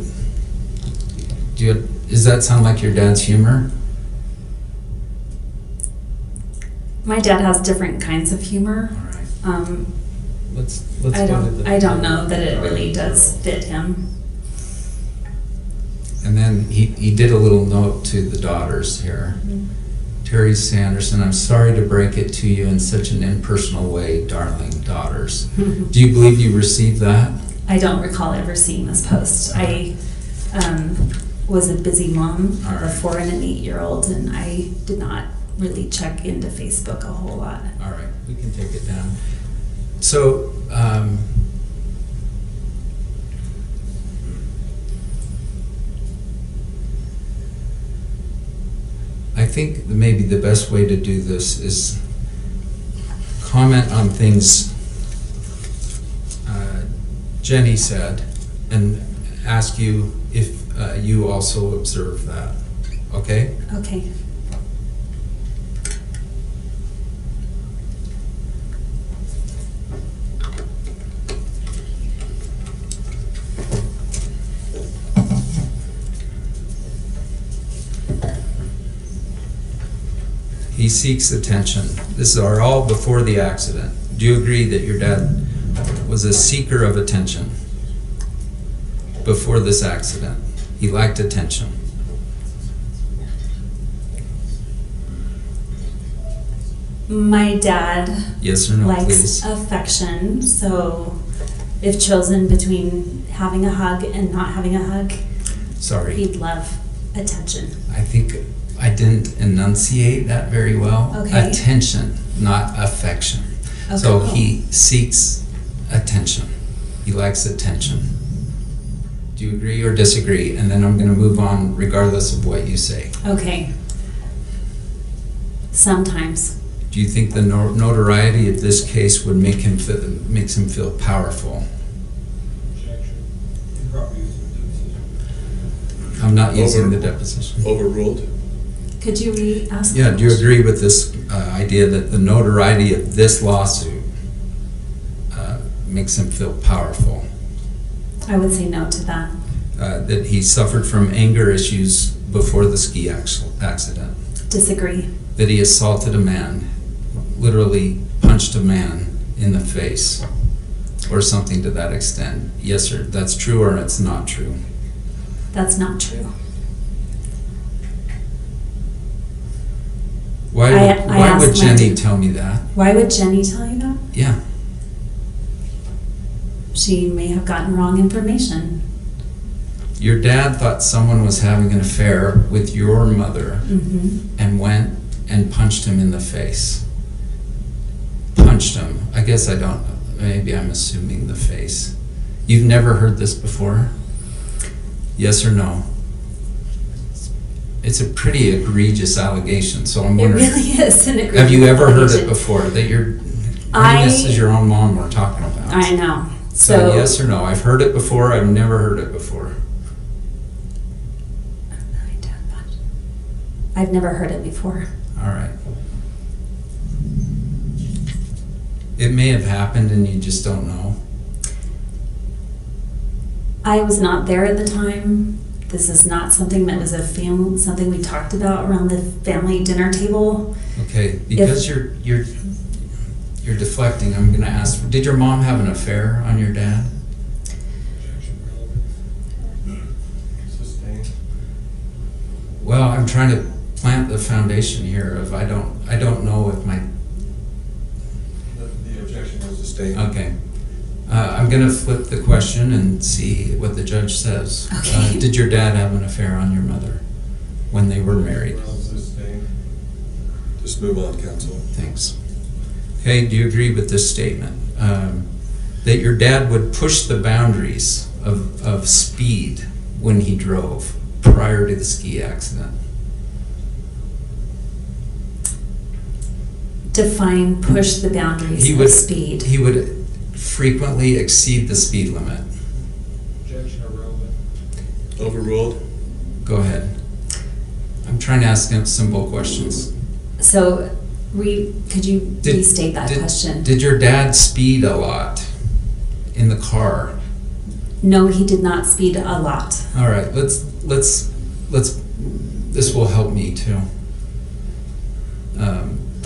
Does that sound like your dad's humor? My dad has different kinds of humor. All right. Let's I go to the... I don't know that it really does fit him. And then he did a little note to the daughters here. Mm-hmm. Terry Sanderson, I'm sorry to break it to you in such an impersonal way, darling daughters. Do you believe you received that? I don't recall ever seeing this post. I was a busy mom of a 4 and an 8-year-old, and I did not really check into Facebook a whole lot. All right, we can take it down. So, I think maybe the best way to do this is comment on things Jenny said and ask you if you also observe that, okay? Okay. He seeks attention. This is all before the accident. Do you agree that your dad was a seeker of attention before this accident? He liked attention. My dad Yes or no, likes please? affection, so if chosen between having a hug and not having a hug, Sorry. he'd love attention. I think I didn't enunciate that very well. Okay. Attention, not affection. Okay. So he seeks attention. He likes attention. Do you agree or disagree? And then I'm going to move on regardless of what you say. Okay. Sometimes. Do you think the notoriety of this case would make him makes him feel powerful? I'm not using the deposition. Overruled? Could you re-ask? Yeah, do you agree with this idea that the notoriety of this lawsuit makes him feel powerful? I would say no to that. That he suffered from anger issues before the ski accident? Disagree. That he assaulted a man, literally punched a man in the face, or something to that extent? Yes, sir. That's true or it's not true? That's not true. Why would Jenny tell me that? Why would Jenny tell you that? Yeah. She may have gotten wrong information. Your dad thought someone was having an affair with your mother and went and punched him in the face. Punched him. I guess I don't, maybe I'm assuming the face. You've never heard this before? Yes or no? It's a pretty egregious allegation, so I'm wondering. It really is an egregious Have you ever heard allegation. it before? That this is your own mom we're talking about. I know. So yes or no? I've heard it before, I've never heard it before. I've never heard it before. All right. It may have happened and you just don't know. I was not there at the time. This is not something that was something we talked about around the family dinner table. Okay, because you're deflecting, I'm gonna ask, did your mom have an affair on your dad? Well, I'm trying to plant the foundation here of I don't know if my... The objection was sustained. Okay. I'm gonna flip the question and see what the judge says. Okay. Did your dad have an affair on your mother when they were married? Just move on, counsel. Thanks. Okay, do you agree with this statement? That your dad would push the boundaries of speed when he drove prior to the ski accident? Define push the boundaries of speed. He would frequently exceed the speed limit. Objection irrelevant. Overruled? Go ahead. I'm trying to ask him simple questions. So, could you restate that question? Did your dad speed a lot in the car? No, he did not speed a lot. All right, let's. This will help me too.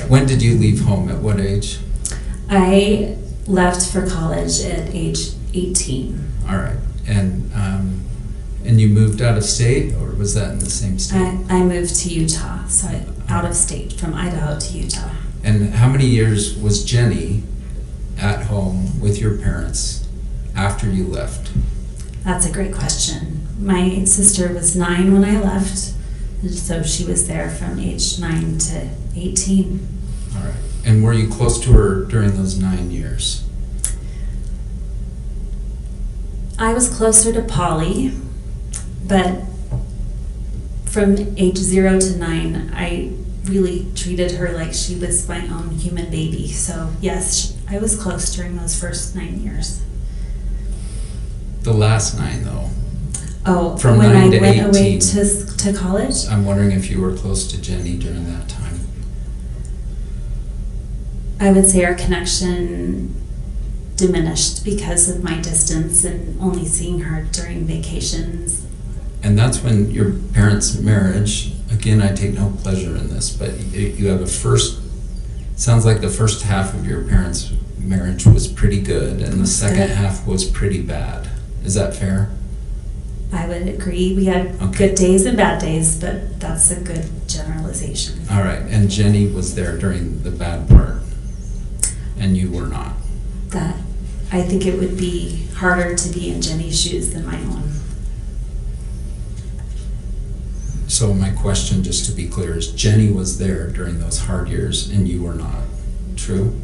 When did you leave home? At what age? I left for college at age 18. All right, and you moved out of state, or was that in the same state? I moved to Utah, so out of state, from Idaho to Utah. And how many years was Jenny at home with your parents after you left? That's a great question. My sister was 9 when I left. And so she was there from age 9 to 18. All right. And were you close to her during those 9 years? I was closer to Polly, but from age 0 to 9, I really treated her like she was my own human baby. So yes, I was close during those first 9 years. The last 9, though. Oh, From when 9 I to went 18. away to college? I'm wondering if you were close to Jenny during that time. I would say our connection diminished because of my distance and only seeing her during vacations. And that's when your parents' marriage, again, I take no pleasure in this, but you have sounds like the first half of your parents' marriage was pretty good and the second half was pretty bad. Is that fair? I would agree. We had good days and bad days, but that's a good generalization. All right, and Jenny was there during the bad part, and you were not. That I think it would be harder to be in Jenny's shoes than my own. So my question, just to be clear, is Jenny was there during those hard years and you were not. True?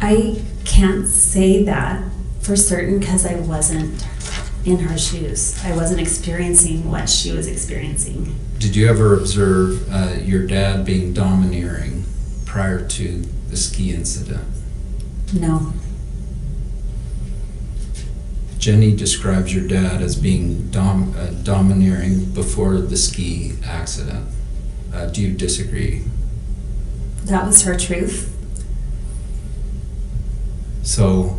I can't say that for certain because I wasn't in her shoes. I wasn't experiencing what she was experiencing. Did you ever observe your dad being domineering prior to the ski incident? No. Jenny describes your dad as being domineering before the ski accident. Do you disagree? That was her truth. So,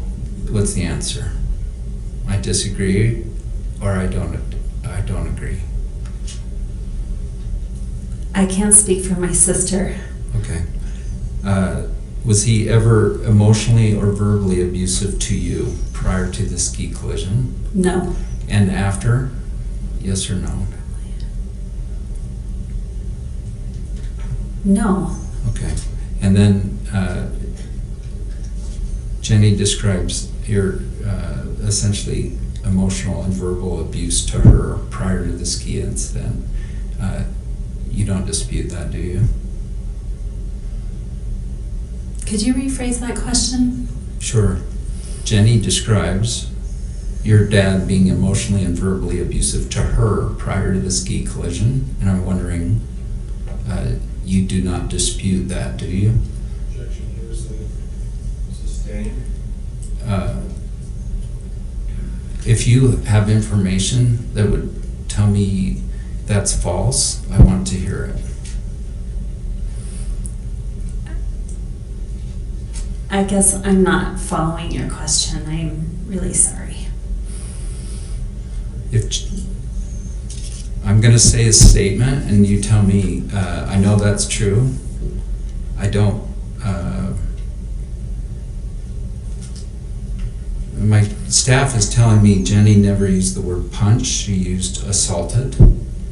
what's the answer? I disagree, or I don't agree. I can't speak for my sister. Okay. Was he ever emotionally or verbally abusive to you prior to the ski collision? No. And after? Yes or no? No. Okay. And then Jenny describes your essentially emotional and verbal abuse to her prior to the ski incident. You don't dispute that, do you? Could you rephrase that question? Sure. Jenny describes your dad being emotionally and verbally abusive to her prior to the ski collision, and I'm wondering, you do not dispute that, do you? Objection hearsay sustained. If you have information that would tell me that's false, I want to hear it. I guess I'm not following your question. I'm really sorry. I'm going to say a statement and you tell me, I know that's true. I don't. My staff is telling me Jenny never used the word punch. She used assaulted.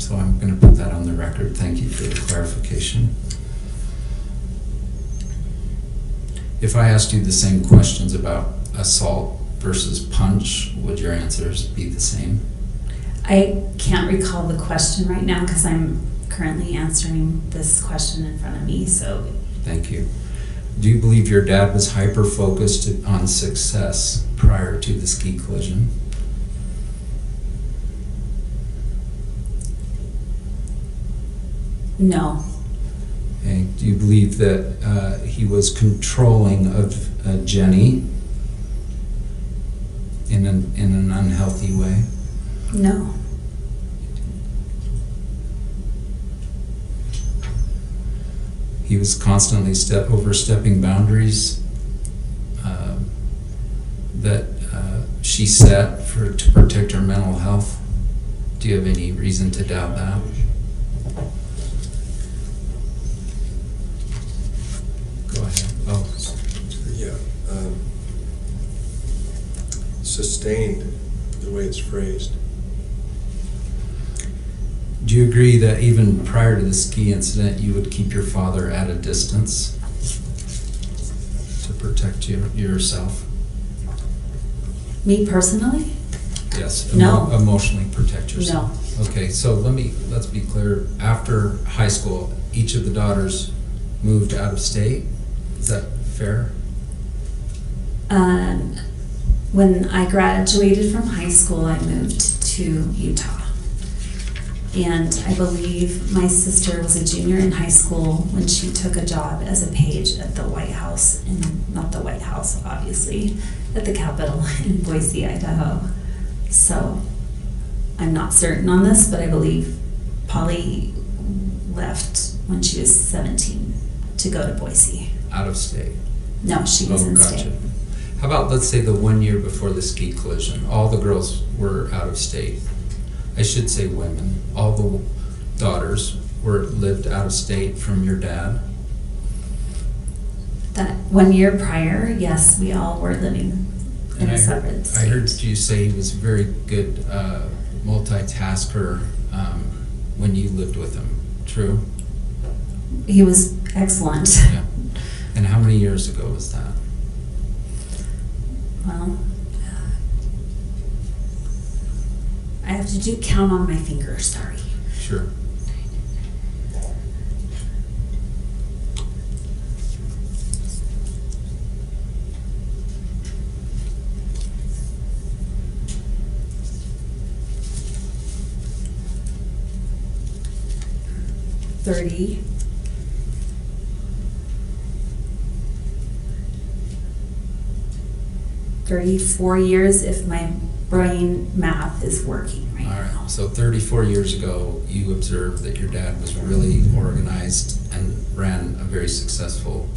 So I'm going to put that on the record. Thank you for the clarification. If I asked you the same questions about assault versus punch, would your answers be the same? I can't recall the question right now because I'm currently answering this question in front of me, so. Thank you. Do you believe your dad was hyper-focused on success prior to the ski collision? No. Okay. Do you believe that he was controlling of Jenny in an unhealthy way? No. He was constantly overstepping boundaries that she set to protect her mental health. Do you have any reason to doubt that? Go ahead. Oh. Yeah. Sustained, the way it's phrased. Do you agree that even prior to the ski incident, you would keep your father at a distance to protect yourself? Me personally? Yes. No. Emotionally protect yourself. No. Okay, so let's be clear. After high school, each of the daughters moved out of state. Is that fair? When I graduated from high school, I moved to Utah. And I believe my sister was a junior in high school when she took a job as a page at the White House, not the White House, obviously, at the Capitol in Boise, Idaho. So I'm not certain on this, but I believe Polly left when she was 17 to go to Boise. Out of state? No, she was in gotcha. state. How about, let's say, the 1 year before the ski collision? All the girls were out of state. I should say women. All the daughters lived out of state from your dad? That 1 year prior, yes, we all were living in a separate state. I heard you say he was a very good multitasker when you lived with him. True? He was excellent. Yeah. And how many years ago was that? Well, I have to do count on my fingers, sorry. Sure. $30. 34 years if my brain math is working right All right. now. So 34 years ago, you observed that your dad was really organized and ran a very successful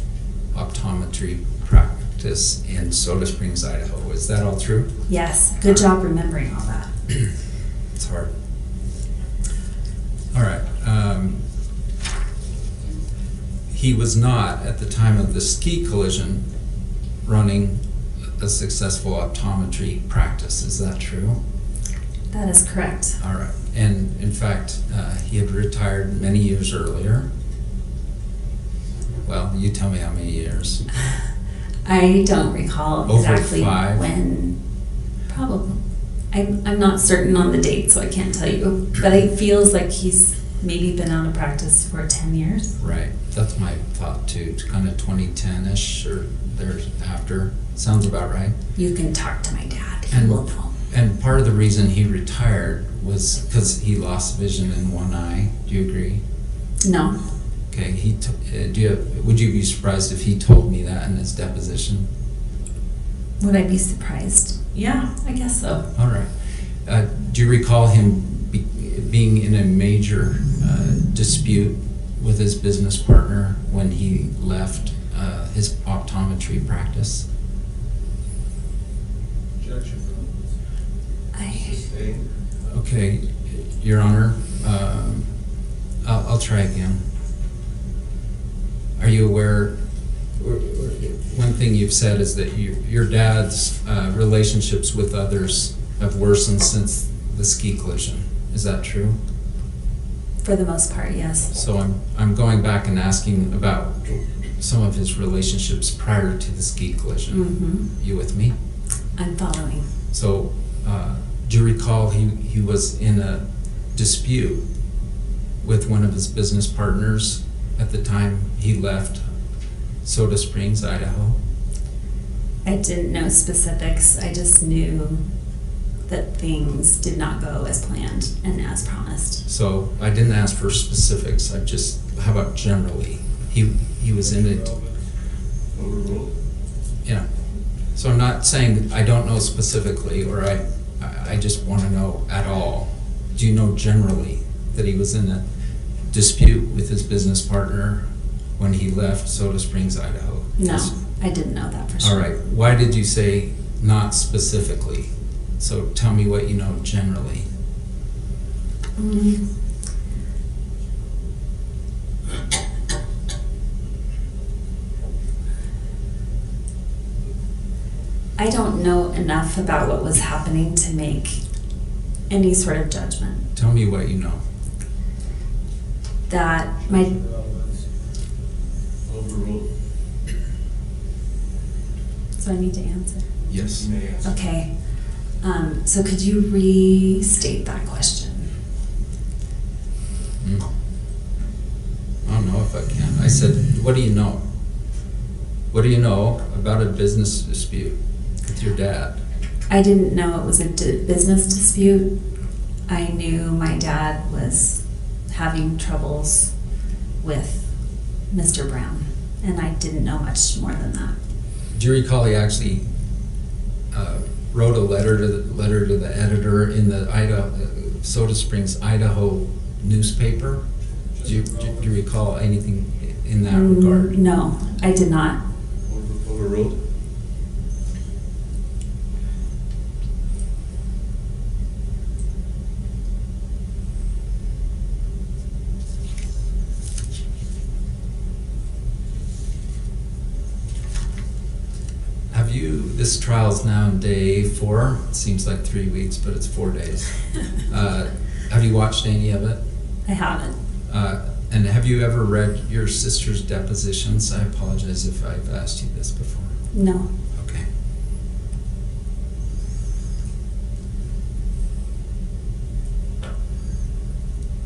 optometry practice in Soda Springs, Idaho. Is that all true? Yes, good job remembering all that. It's hard. All right. He was not, at the time of the ski collision, running a successful optometry practice. Is that true? That is correct. All right. And in fact, he had retired many years earlier. Well, you tell me how many years. I don't recall Over exactly 5? when. Probably. I'm not certain on the date, so I can't tell you. But it feels like he's maybe been out of practice for 10 years. Right. That's my thought too. Kind of 2010-ish or thereafter. Sounds about right. You can talk to my dad. He will know. And part of the reason he retired was because he lost vision in one eye. Do you agree? No. Okay. Would you be surprised if he told me that in his deposition? Would I be surprised? Yeah, I guess so. All right. Do you recall him being in a major dispute with his business partner when he left his optometry practice? Objection. Okay, Your Honor, I'll try again. Are you aware, one thing you've said is that your dad's relationships with others have worsened since the ski collision. Is that true? For the most part, yes. So I'm going back and asking about some of his relationships prior to the ski collision. Mm-hmm. You with me? I'm following. So, do you recall he was in a dispute with one of his business partners at the time he left Soda Springs, Idaho? I didn't know specifics. I just knew that things did not go as planned and as promised. So I didn't ask for specifics. How about generally? He was in it. Yeah. So I'm not saying I don't know specifically, or I just want to know at all. Do you know generally that he was in a dispute with his business partner when he left Soda Springs, Idaho? No, Yes. I didn't know that for sure. All right. Why did you say not specifically? So tell me what you know generally. I don't know enough about what was happening to make any sort of judgment. Tell me what you know. That my Overruled. so I need to answer. Yes. Okay. So could you restate that question? I don't know if I can. I said, what do you know? What do you know about a business dispute with your dad? I didn't know it was a business dispute. I knew my dad was having troubles with Mr. Brown, and I didn't know much more than that. Do you recall he actually wrote a letter to the editor in the Soda Springs, Idaho newspaper? Do you recall anything in that regard? No, I did not. Overruled? This trial's now in day 4. It seems like 3 weeks, but it's 4 days. Have you watched any of it? I haven't. And have you ever read your sister's depositions? I apologize if I've asked you this before. No. Okay.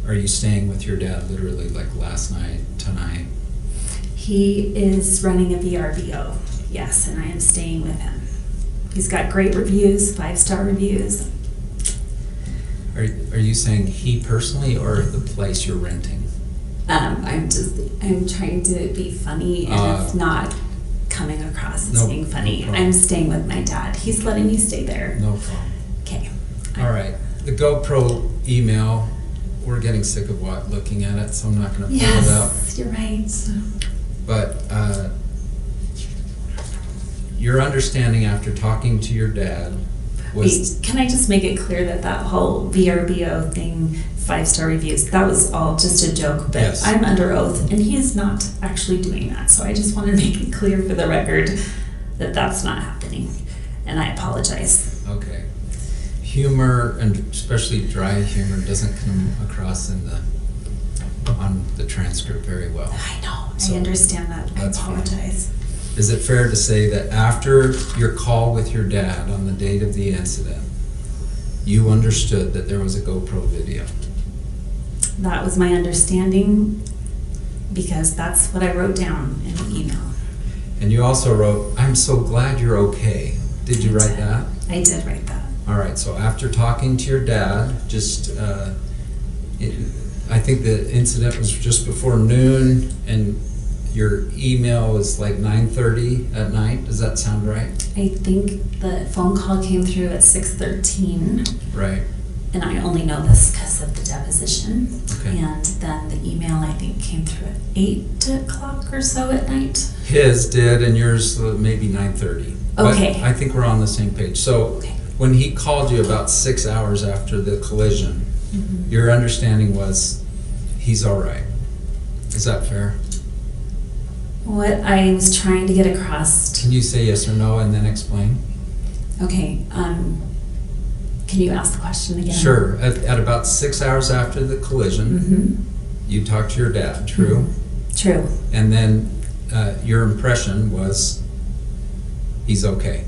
Are you staying with your dad literally like last night, tonight? He is running a VRBO, yes, and I am staying with him. He's got great reviews, 5-star reviews. Are you saying he personally or the place you're renting? I'm trying to be funny, and it's not coming across as being funny. I'm staying with my dad. He's letting me stay there. No problem. Okay. All right. The GoPro email, we're getting sick of looking at it, so I'm not going to pull it up. Yes, you're right. But your understanding after talking to your dad was... Wait, can I just make it clear that that whole VRBO thing, 5-star reviews, that was all just a joke, but yes. I'm under oath, and he is not actually doing that. So I just want to make it clear for the record that that's not happening, and I apologize. Okay. Humor, and especially dry humor, doesn't come across on the transcript very well. I know. So I understand that. I apologize. Fine. Is it fair to say that after your call with your dad on the date of the incident, you understood that there was a GoPro video? That was my understanding because that's what I wrote down in the email. And you also wrote, "I'm so glad you're okay." Did you write that? I did write that. All right, so after talking to your dad, I think the incident was just before noon, and your email was like 9:30 at night. Does that sound right? I think the phone call came through at 6:13. Right. And I only know this because of the deposition. Okay. And then the email, I think, came through at 8 o'clock or so at night. His did, and yours maybe 9:30. Okay. But I think we're on the same page. So okay. When he called you about 6 hours after the collision, your understanding was he's all right. Is that fair? What I was trying to get across. Can you say yes or no and then explain? Okay. Can you ask the question again? Sure. At about 6 hours after the collision, you talked to your dad, true? True. And then your impression was he's okay.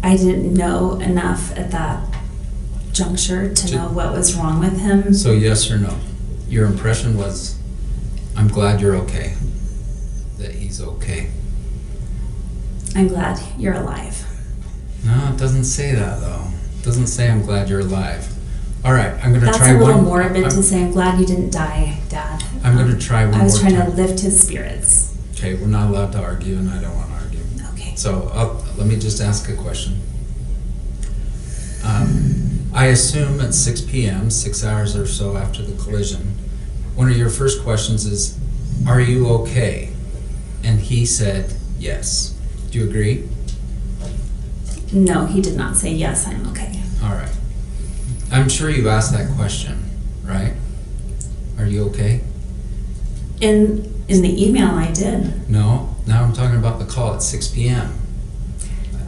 I didn't know enough at that juncture to know what was wrong with him. So yes or no? Your impression was, I'm glad you're okay. That he's okay. I'm glad you're alive. No, it doesn't say that though. It doesn't say I'm glad you're alive. All right, I'm going to try one. That's a little morbid to say I'm glad you didn't die, Dad. I'm going to try one more time. I was trying to lift his spirits. Okay, we're not allowed to argue, and I don't want to argue. Okay. So let me just ask a question. I assume at 6 p.m., 6 hours or so after the collision, one of your first questions is, "Are you okay?" And he said, "Yes." Do you agree? No, he did not say yes, I'm okay. All right. I'm sure you asked that question, right? Are you okay? In the email, I did. No. Now I'm talking about the call at 6 p.m.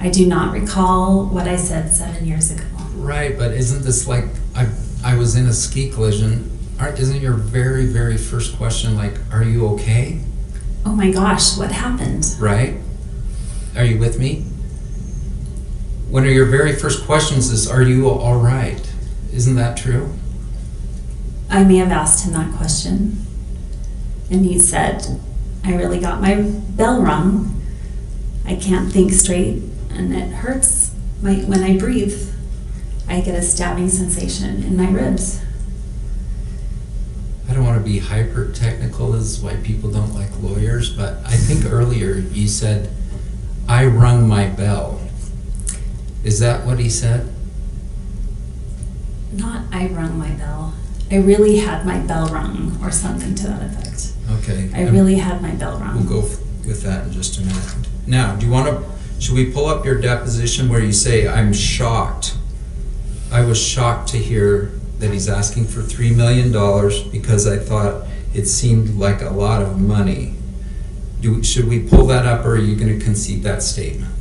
I do not recall what I said 7 years ago. Right, but isn't this like, I was in a ski collision. Isn't your very, very first question like, are you okay? Oh my gosh, what happened? Right? Are you with me? one of your very first questions is, "Are you all right?" Isn't that true? I may have asked him that question, and he said, "I really got my bell rung. I can't think straight, and it hurts when I breathe. I get a stabbing sensation in my ribs." I don't want to be hyper technical. This is why people don't like lawyers, but I think earlier you said, "I rung my bell." Is that what he said? Not I rung my bell. I really had my bell rung, or something to that effect. Okay. I really had my bell rung. We'll go with that in just a minute. Now, do you want to, should we pull up your deposition where you say, "I'm shocked. I was shocked to hear that he's asking for $3 million because I thought it seemed like a lot of money." Should we pull that up, or are you going to concede that statement?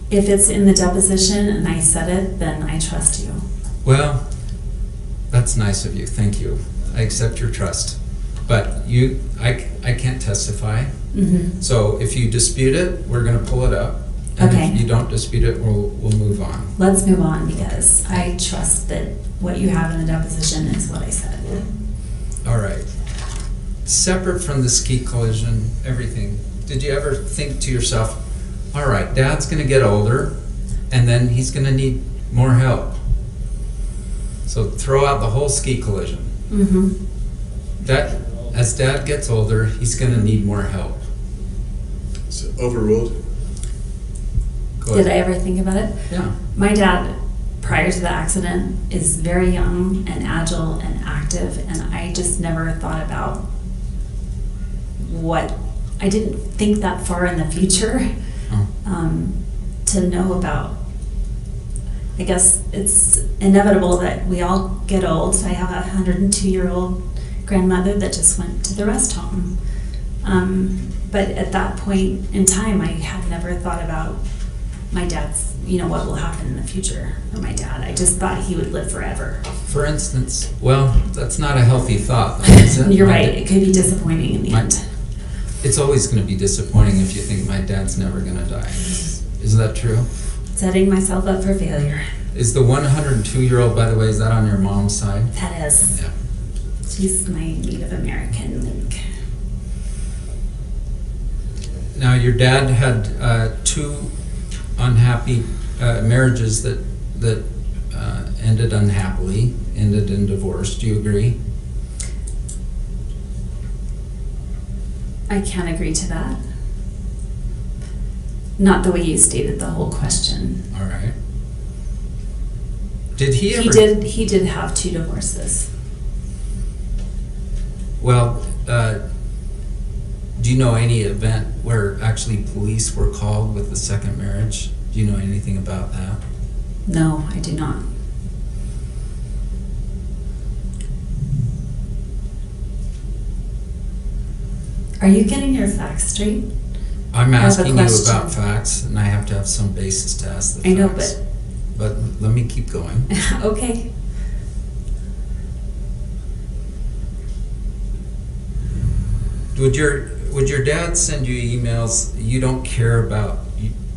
If it's in the deposition and I said it, then I trust you. Well, that's nice of you. Thank you. I accept your trust. But I can't testify. Mm-hmm. So if you dispute it, we're going to pull it up. And Okay. if you don't dispute it, we'll move on. Let's move on, because I trust that what you have in the deposition is what I said. All right. Separate from the ski collision, everything, did you ever think to yourself, all right, Dad's going to get older, and then he's going to need more help? So throw out the whole ski collision. Mm-hmm. That, as Dad gets older, he's going to need more help. Is it overruled? Go Did I ahead. ever think about it? Yeah. My dad, prior to the accident, is very young and agile and active, and I just never thought about I didn't think that far in the future to know about. I guess it's inevitable that we all get old. I have a 102-year-old grandmother that just went to the rest home. But at that point in time, I had never thought about my dad's, what will happen in the future for my dad. I just thought he would live forever. For instance, well, that's not a healthy thought, though, is it? You're right, it could be disappointing in the end. It's always going to be disappointing if you think my dad's never going to die. Is that true? Setting myself up for failure. Is the 102-year-old, by the way, is that on your mom's side? That is. Yeah. She's my Native American link. Now, your dad had two unhappy marriages that ended unhappily, ended in divorce. Do you agree? I can't agree to that. Not the way you stated the whole question. All right. Did he ever? He did have 2 divorces. Well, do you know any event where actually police were called with the second marriage? Do you know anything about that? No, I do not. Are you getting your facts straight? I'm I have a asking you question. about facts, and I have to have some basis to ask the facts. I know, But let me keep going. Okay. Would your dad send you emails? You don't care about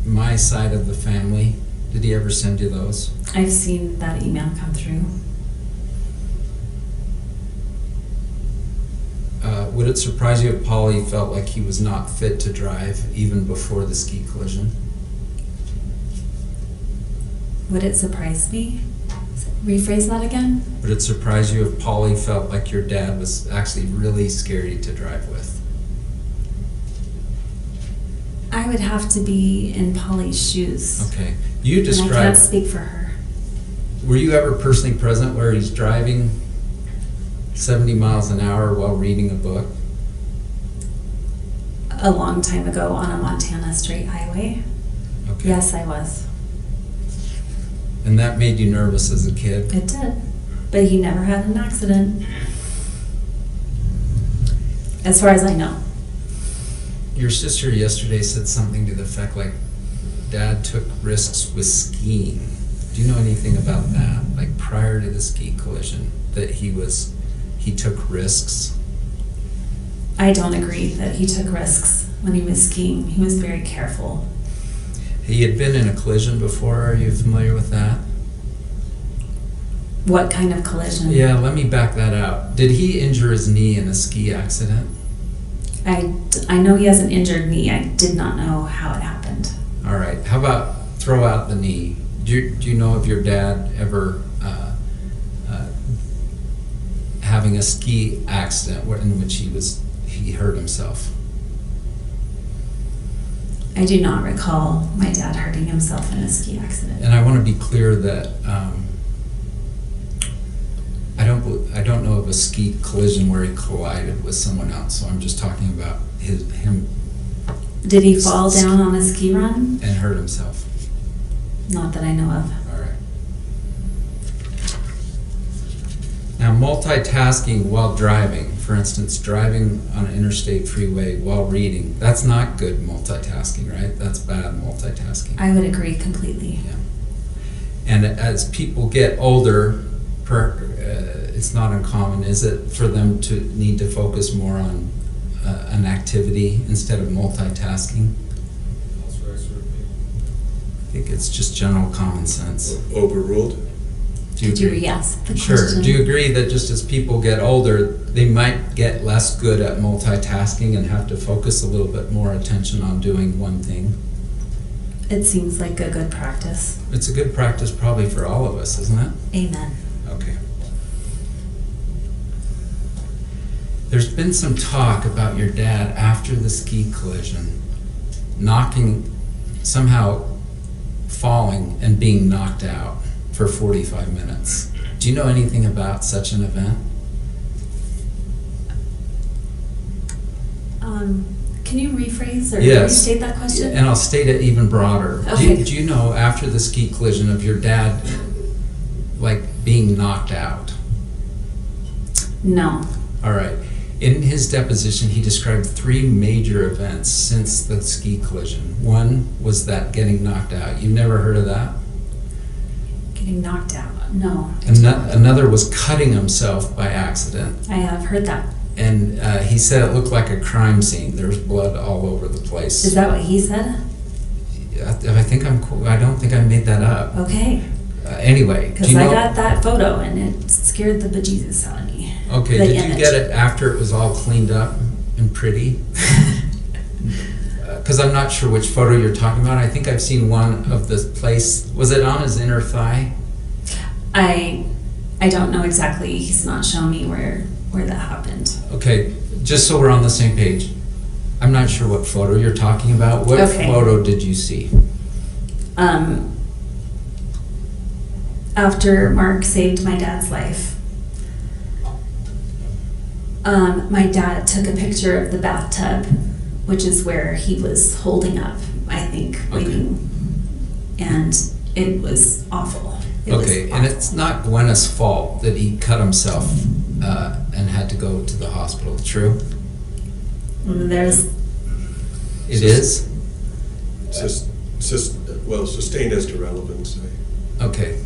my side of the family. Did he ever send you those? I've seen that email come through. Would it surprise you if Polly felt like he was not fit to drive even before the ski collision? Would it surprise me? Rephrase that again? Would it surprise you if Polly felt like your dad was actually really scary to drive with? I would have to be in Polly's shoes. Okay. You And I can't described. speak for her. Were you ever personally present where he's driving 70 miles an hour while reading a book? A long time ago on a Montana state highway. Okay. Yes, I was. And that made you nervous as a kid? It did. But he never had an accident. As far as I know. Your sister yesterday said something to the effect like, Dad took risks with skiing. Do you know anything about that? Like prior to the ski collision, that he took risks? I don't agree that he took risks when he was skiing. He was very careful. He had been in a collision before. Are you familiar with that? What kind of collision? Yeah, let me back that out. Did he injure his knee in a ski accident? I know he has an injured knee. I did not know how it happened. All right. How about throw out the knee? Do you know of your dad ever having a ski accident in which he hurt himself? I do not recall my dad hurting himself in a ski accident. And I want to be clear that I don't know of a ski collision where he collided with someone else. So I'm just talking about him. Did he fall down on a ski run? And hurt himself? Not that I know of. All right. Now, multitasking while driving, for instance, driving on an interstate freeway while reading, that's not good multitasking, right? That's bad multitasking. I would agree completely. Yeah. And as people get older, it's not uncommon, is it, for them to need to focus more on an activity instead of multitasking? I think it's just general common sense. Overruled? Do you agree? Yes. Sure. Do you agree that just as people get older, they might get less good at multitasking and have to focus a little bit more attention on doing one thing? It seems like a good practice. It's a good practice probably for all of us, isn't it? Amen. Okay. There's been some talk about your dad after the ski collision, somehow falling and being knocked out for 45 minutes. Do you know anything about such an event? Can you rephrase or Yes. restate that question? And I'll state it even broader. Okay. Do you know after the ski collision of your dad, like, being knocked out? No. All right. In his deposition, he described 3 major events since the ski collision. One was that getting knocked out. You've never heard of that? Getting knocked out? No. Another was cutting himself by accident. I have heard that. And he said it looked like a crime scene. There was blood all over the place. Is that what he said? I don't think I made that up. Okay. Anyway, Because I got that photo and it scared the bejesus out of me. Okay, The did image. you get it after it was all cleaned up and pretty? Because I'm not sure which photo you're talking about. I think I've seen one of the place. Was it on his inner thigh? I don't know exactly. He's not shown me where that happened. Okay, just so we're on the same page. I'm not sure what photo you're talking about. What Okay. photo did you see? After Mark saved my dad's life, my dad took a picture of the bathtub, which is where he was holding up, I think, waiting. And it was awful. And it's not Gwyneth's fault that he cut himself and had to go to the hospital, true? There's... It is? Sustained as to relevance. Okay.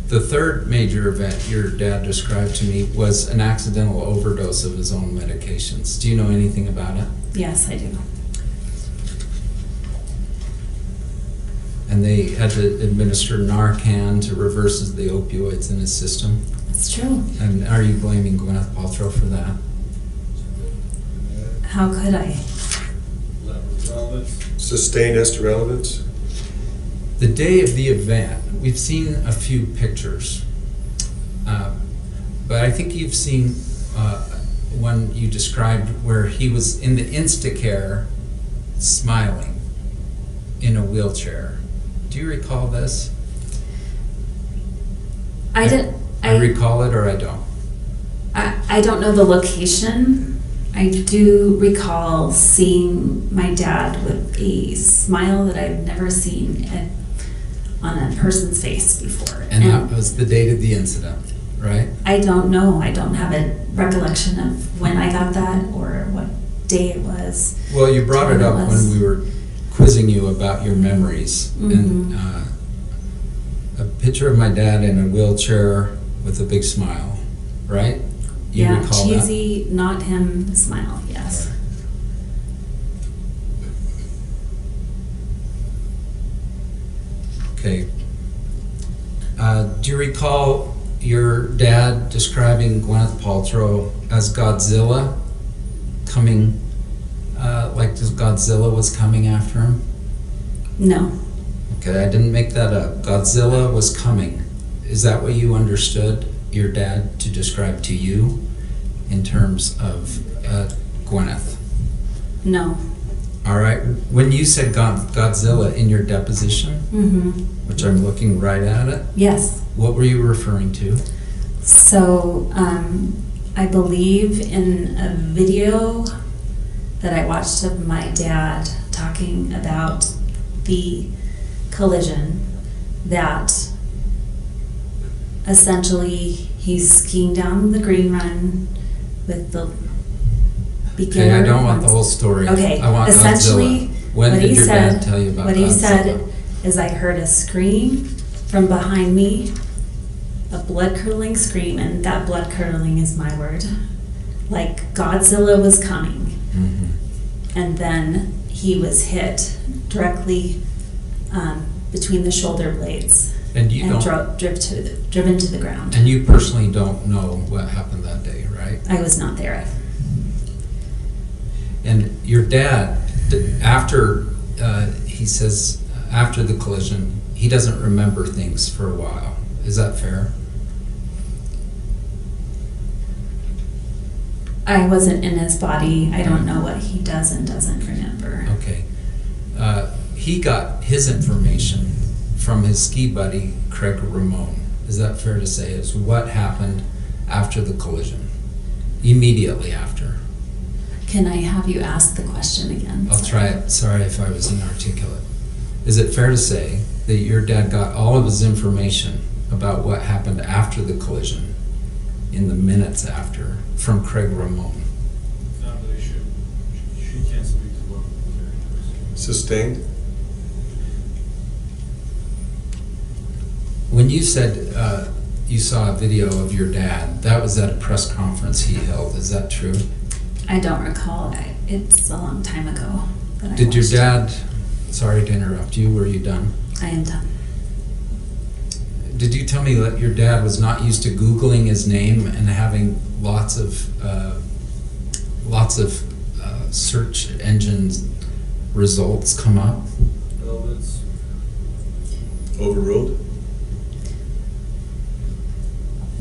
The third major event your dad described to me was an accidental overdose of his own medications. Do you know anything about it? Yes, I do. And they had to administer Narcan to reverse the opioids in his system. That's true. And are you blaming Gwyneth Paltrow for that? How could I? Sustained as to relevance? The day of the event, we've seen a few pictures, but I think you've seen one you described where he was in the Instacare smiling in a wheelchair. Do you recall this? I recall it or I don't? I don't know the location. I do recall seeing my dad with a smile that I've never seen on a person's face before. And that was the date of the incident, right? I don't know. I don't have a recollection of when I got that or what day it was. Well, you brought it up when we were quizzing you about your memories. Mm-hmm. And a picture of my dad in a wheelchair with a big smile, right? You Yeah, recall cheesy, not him smile, yes. that? Okay. Do you recall your dad describing Gwyneth Paltrow as Godzilla coming, like Godzilla was coming after him? No. Okay, I didn't make that up. Godzilla was coming. Is that what you understood your dad to describe to you in terms of Gwyneth? No. All right. When you said Godzilla in your deposition, which I'm looking right at it, Yes. what were you referring to? So, I believe in a video that I watched of my dad talking about the collision, that essentially he's skiing down the green run with the beginner. Okay, I don't want the whole story. Okay, I want essentially, Godzilla. When did your dad tell you about what Godzilla? he said is, I heard a scream from behind me, a blood-curdling scream, and that blood-curdling is my word. Like Godzilla was coming. And then he was hit directly between the shoulder blades And you don't. driven to the ground. And you personally don't know what happened that day, right? I was not there. And your dad, after he says after the collision, he doesn't remember things for a while. Is that fair? I wasn't in his body. I don't know what he does and doesn't remember. Okay. He got his information from his ski buddy, Craig Ramone. Is that fair to say? Is what happened after the collision? Immediately after. Can I have you ask the question again? I'll try it. Sorry if I was inarticulate. Is it fair to say that your dad got all of his information about what happened after the collision in the minutes after from Craig Ramone? Not that she can't speak to what Terry does. Sustained? When you said you saw a video of your dad, that was at a press conference he held. Is that true? I don't recall. It's a long time ago. That I Did your watched. dad, sorry to interrupt you, were you done? I am done. Did you tell me that your dad was not used to Googling his name and having lots of search engines results come up? Well, it's Overruled?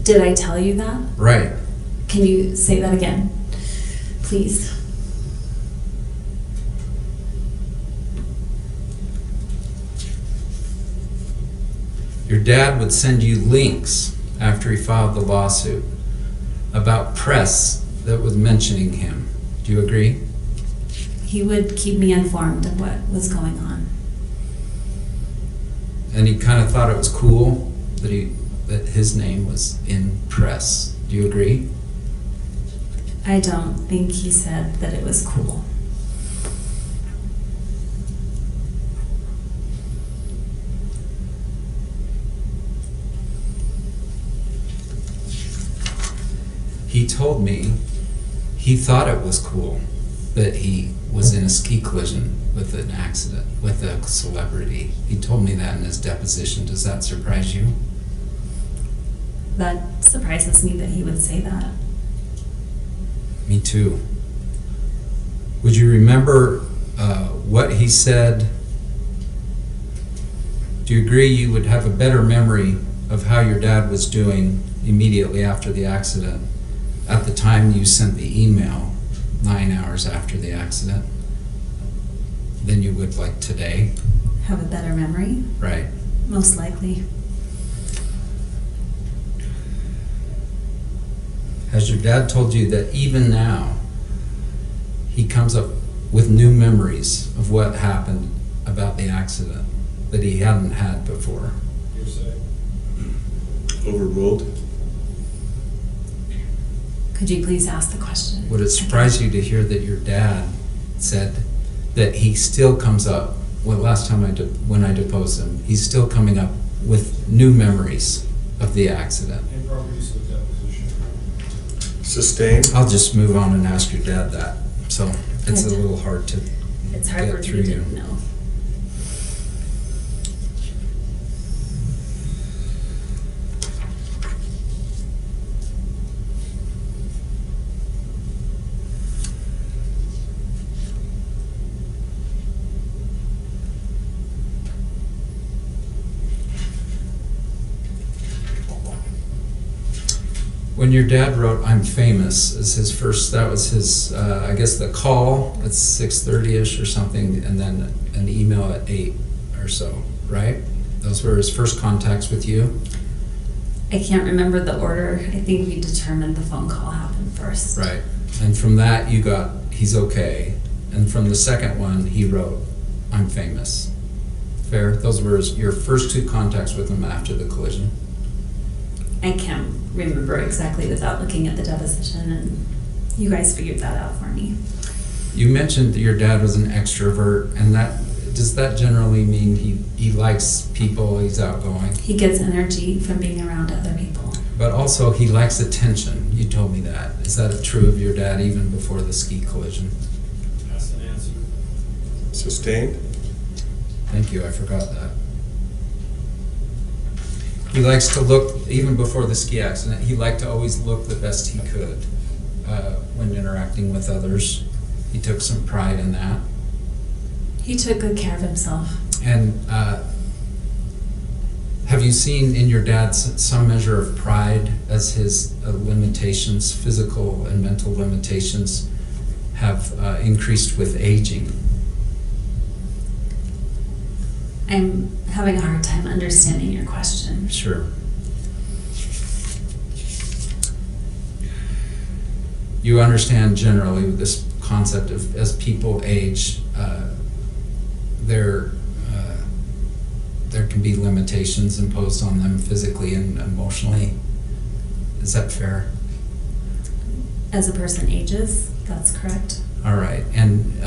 Did I tell you that? Right. Can you say that again, please? Your dad would send you links after he filed the lawsuit about press that was mentioning him. Do you agree? He would keep me informed of what was going on. And he kind of thought it was cool that his name was in press. Do you agree? I don't think he said that it was cool. He told me he thought it was cool that he was in a ski collision with an accident, with a celebrity. He told me that in his deposition. Does that surprise you? That surprises me that he would say that. Me too. Would you remember what he said? Do you agree you would have a better memory of how your dad was doing immediately after the accident at the time you sent the email 9 hours after the accident than you would like today? Have a better memory? Right. Most likely. Has your dad told you that even now he comes up with new memories of what happened about the accident that he hadn't had before? Overruled? Could you please ask the question? Would it surprise you to hear that your dad said that he still comes up, well, last time when I deposed him, he's still coming up with new memories of the accident? improper use of deposition. Sustained? I'll just move on and ask your dad that. So it's a Good. little hard to It's hard get for through me you. to know. When your dad wrote "I'm famous" as his first, that was his, I guess the call at 6:30ish or something, and then an email at 8 or so, right? Those were his first contacts with you? I can't remember the order. I think we determined the phone call happened first. Right. And from that you got, "He's okay." And from the second one, he wrote, "I'm famous." Fair? Those were your first two contacts with him after the collision? I can't remember exactly without looking at the deposition, and you guys figured that out for me. You mentioned that your dad was an extrovert, and does that generally mean he likes people, he's outgoing? He gets energy from being around other people. But also he likes attention. You told me that. Is that true of your dad even before the ski collision? That's an answer. Sustained? Thank you, I forgot that. He likes to look, even before the ski accident, he liked to always look the best he could when interacting with others. He took some pride in that. He took good care of himself. And have you seen in your dad some measure of pride as his limitations, physical and mental limitations, have increased with aging? I'm having a hard time understanding your question. Sure. You understand generally this concept of as people age, there can be limitations imposed on them physically and emotionally. Is that fair? As a person ages, that's correct. All right. And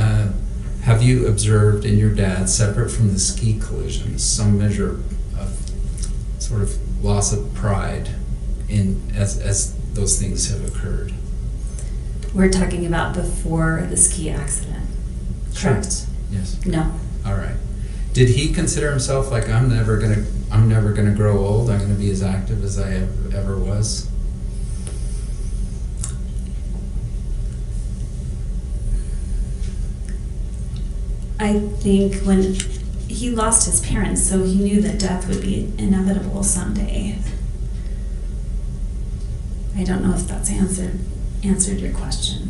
have you observed in your dad, separate from the ski collisions, some measure of sort of loss of pride as those things have occurred? We're talking about before the ski accident, correct? Sure. Yes. No. All right. Did he consider himself like, I'm never gonna grow old, I'm gonna be as active as I ever was? I think when he lost his parents, so he knew that death would be inevitable someday. I don't know if that's answered your question.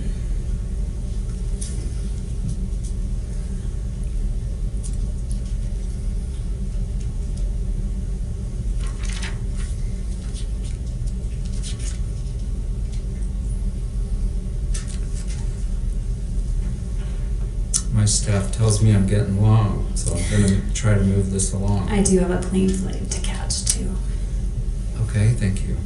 My staff tells me I'm getting long, so I'm gonna try to move this along. I do have a plane flight to catch too. Okay, thank you.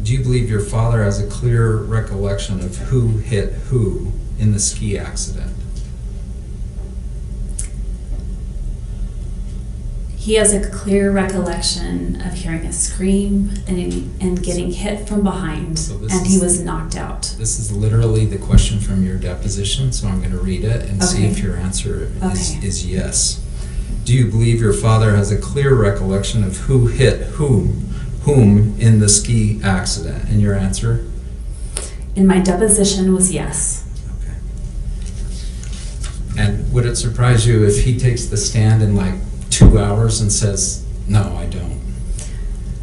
Do you believe your father has a clear recollection of who hit who in the ski accident? He has a clear recollection of hearing a scream and getting hit from behind, So and he was knocked out. This is literally the question from your deposition, so I'm going to read it and see Okay. if your answer Okay. is yes. Do you believe your father has a clear recollection of who hit whom in the ski accident? And your answer? And my deposition was yes. Okay. And would it surprise you if he takes the stand in like 2 hours and says, no, I don't?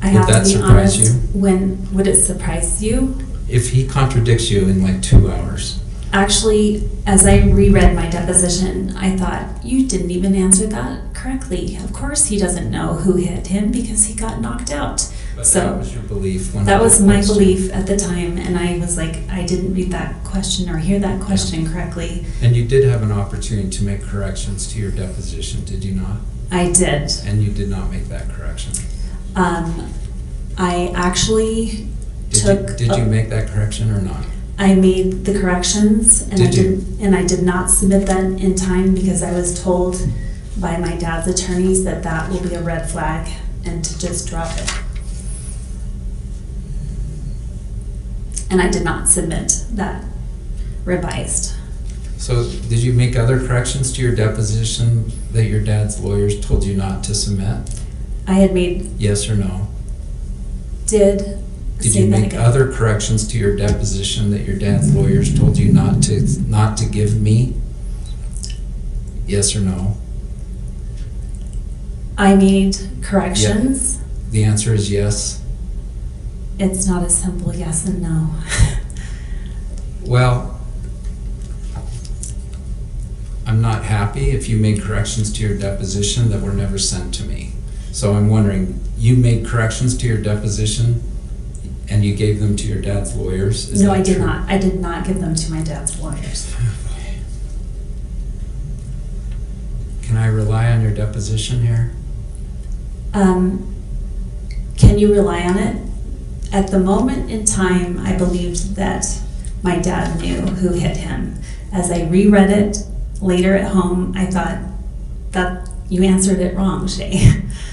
I Would have that to be surprise honest. you? When would it surprise you? If he contradicts you in like 2 hours? Actually, as I reread my deposition, I thought, you didn't even answer that correctly. Of course he doesn't know who hit him because he got knocked out. But So that was your belief when that I was my asked you. belief at the time, and I was like, I didn't read that question or hear that question correctly. And you did have an opportunity to make corrections to your deposition, did you not? I did. And you did not make that correction. I actually Did you make that correction or not? I made the corrections and I did not submit that in time because I was told by my dad's attorneys that that will be a red flag and to just drop it. And I did not submit that revised. So did you make other corrections to your deposition that your dad's lawyers told you not to submit? I had made. Yes or no? Did you make other corrections to your deposition that your dad's lawyers told you not to give me? Yes or no? I made corrections. Yeah. The answer is yes. It's not a simple yes and no. Well, I'm not happy if you made corrections to your deposition that were never sent to me. So I'm wondering, you made corrections to your deposition and you gave them to your dad's lawyers? No, I did not. I did not give them to my dad's lawyers. Can I rely on your deposition here? Can you rely on it? At the moment in time, I believed that my dad knew who hit him. As I reread it later at home, I thought that you answered it wrong, Shay.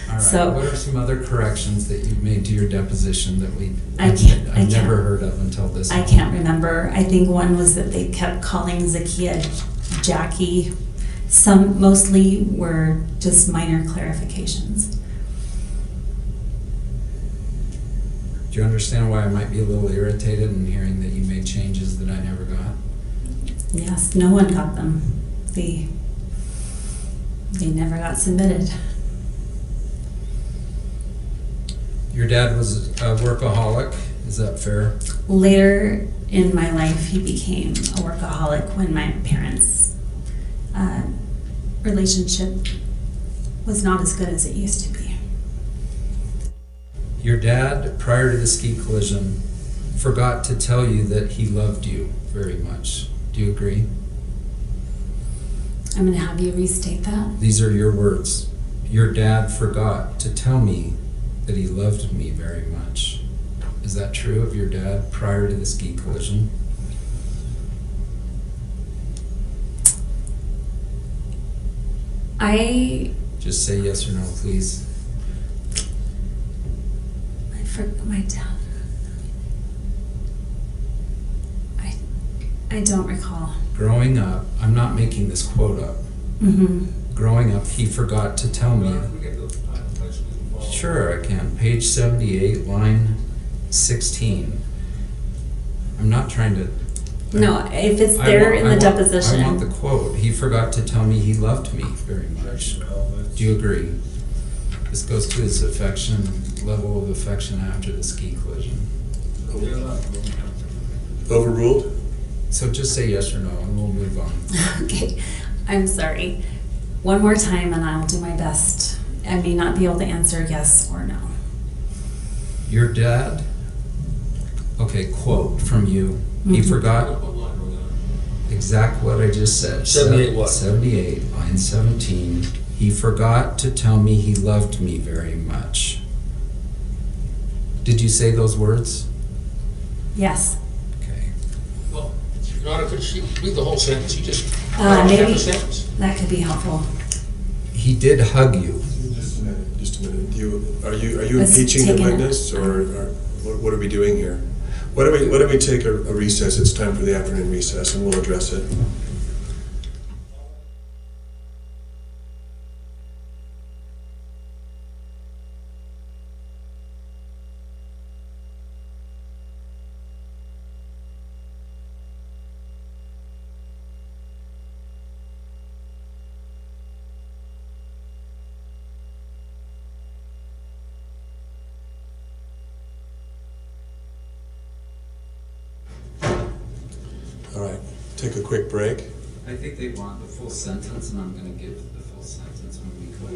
All right. So, what are some other corrections that you made to your deposition that I've never heard of until this I can't remember. I think one was that they kept calling Zakia Jackie. Some mostly were just minor clarifications. Do you understand why I might be a little irritated in hearing that you made changes that I never got? Yes, no one got them. They never got submitted. Your dad was a workaholic, is that fair? Later in my life, he became a workaholic when my parents' relationship was not as good as it used to be. Your dad, prior to the ski collision, forgot to tell you that he loved you very much. Do you agree? I'm going to have you restate that. These are your words. Your dad forgot to tell me that he loved me very much. Is that true of your dad prior to the ski collision? Just say yes or no, please. My dad. I don't recall. Growing up, I'm not making this quote up. Mm-hmm. Growing up, he forgot to tell me. Sure, I can. Page 78, line 16. I'm not trying to. No, if it's there in the deposition. I want the quote. He forgot to tell me he loved me very much. Do you agree? This goes to his level of affection after the ski collision. Overruled? So just say yes or no and we'll move on. Okay, I'm sorry. One more time and I'll do my best. I may not be able to answer yes or no. Your dad, okay, quote from you. He forgot exact what I just said. 78 what? 78, line 17. He forgot to tell me he loved me very much. Did you say those words? Yes. Okay. Well, Your Honor, could she read the whole sentence? You just maybe the sentence. That could be helpful. He did hug you. Just a minute. Are you impeaching the witness, or what are we doing here? Why don't we take a recess? It's time for the afternoon recess, and we'll address it. All right, take a quick break. I think they want the full sentence, and I'm going to give the full sentence when we go.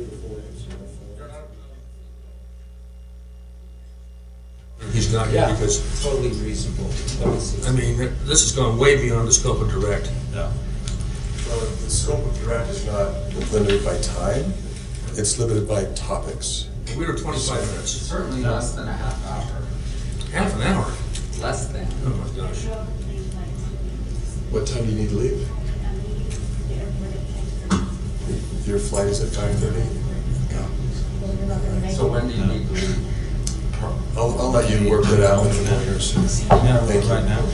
He's not here because, Totally reasonable. I mean, this has gone way beyond the scope of direct. Yeah. Well, the scope of direct is not limited by time, it's limited by topics. We were 25 minutes. Certainly less than a half hour. Half an hour. Less than. Oh my gosh. What time do you need to leave? Your flight is at 5:30? So when do you need to leave? I'll let you work it out with the lawyers. Yeah, Thank you. right now.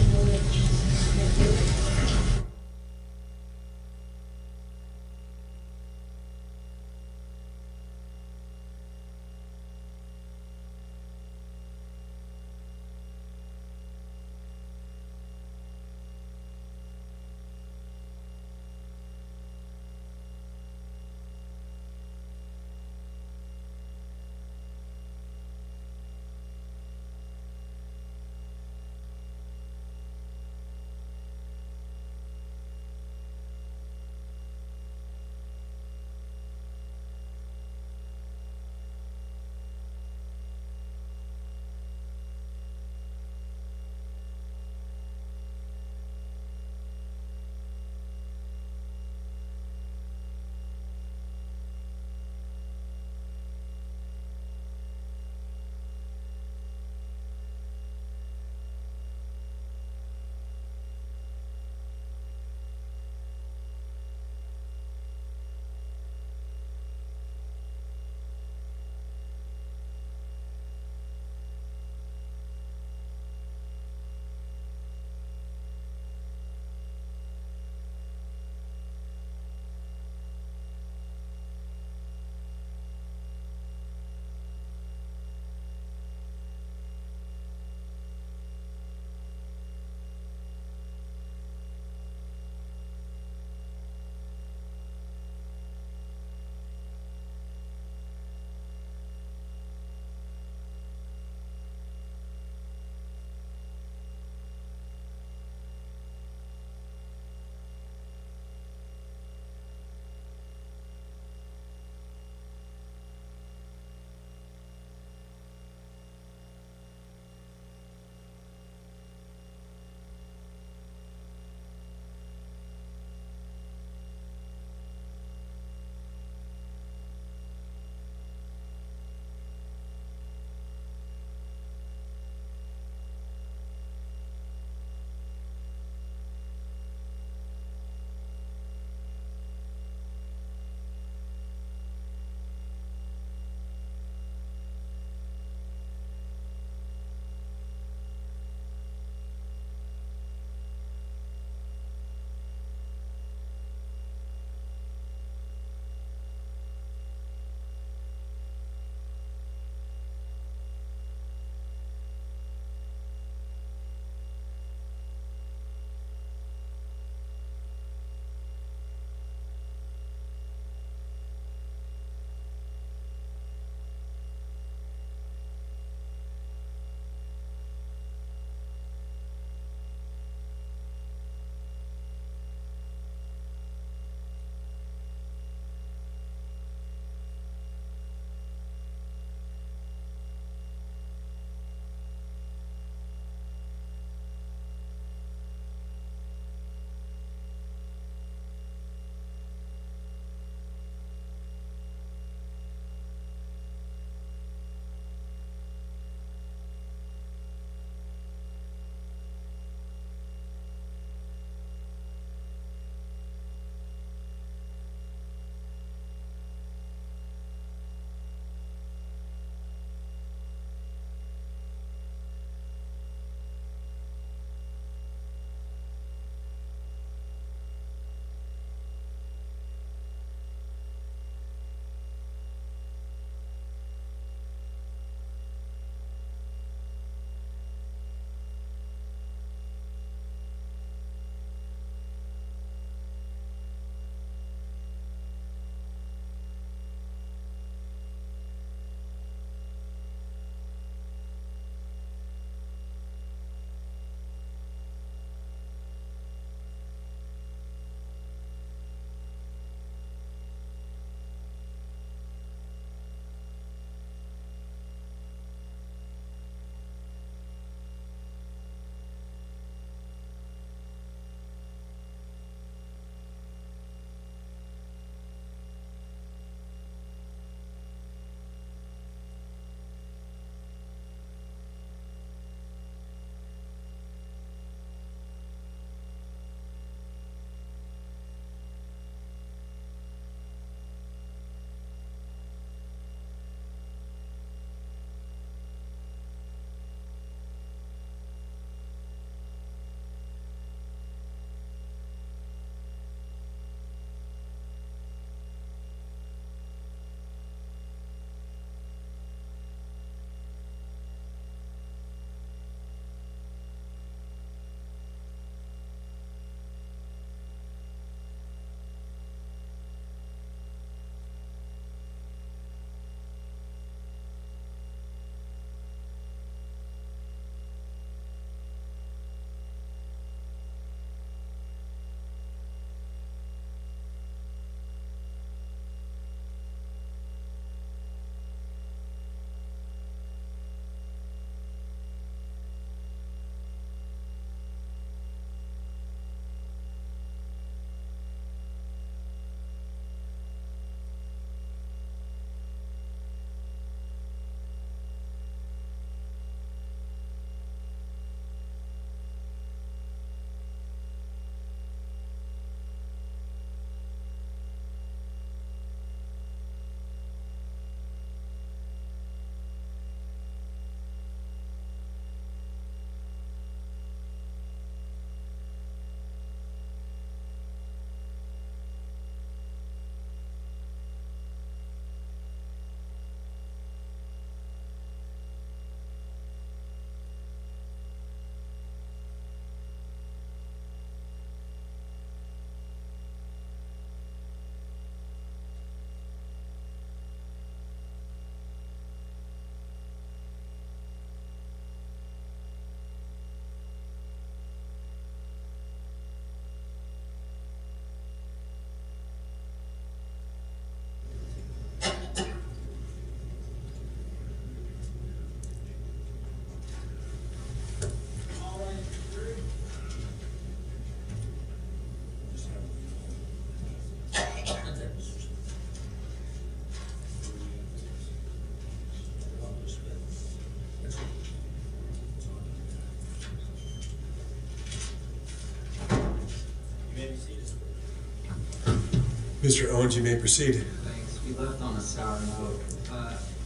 Mr. Owens, you may proceed. Thanks. We left on a sour note.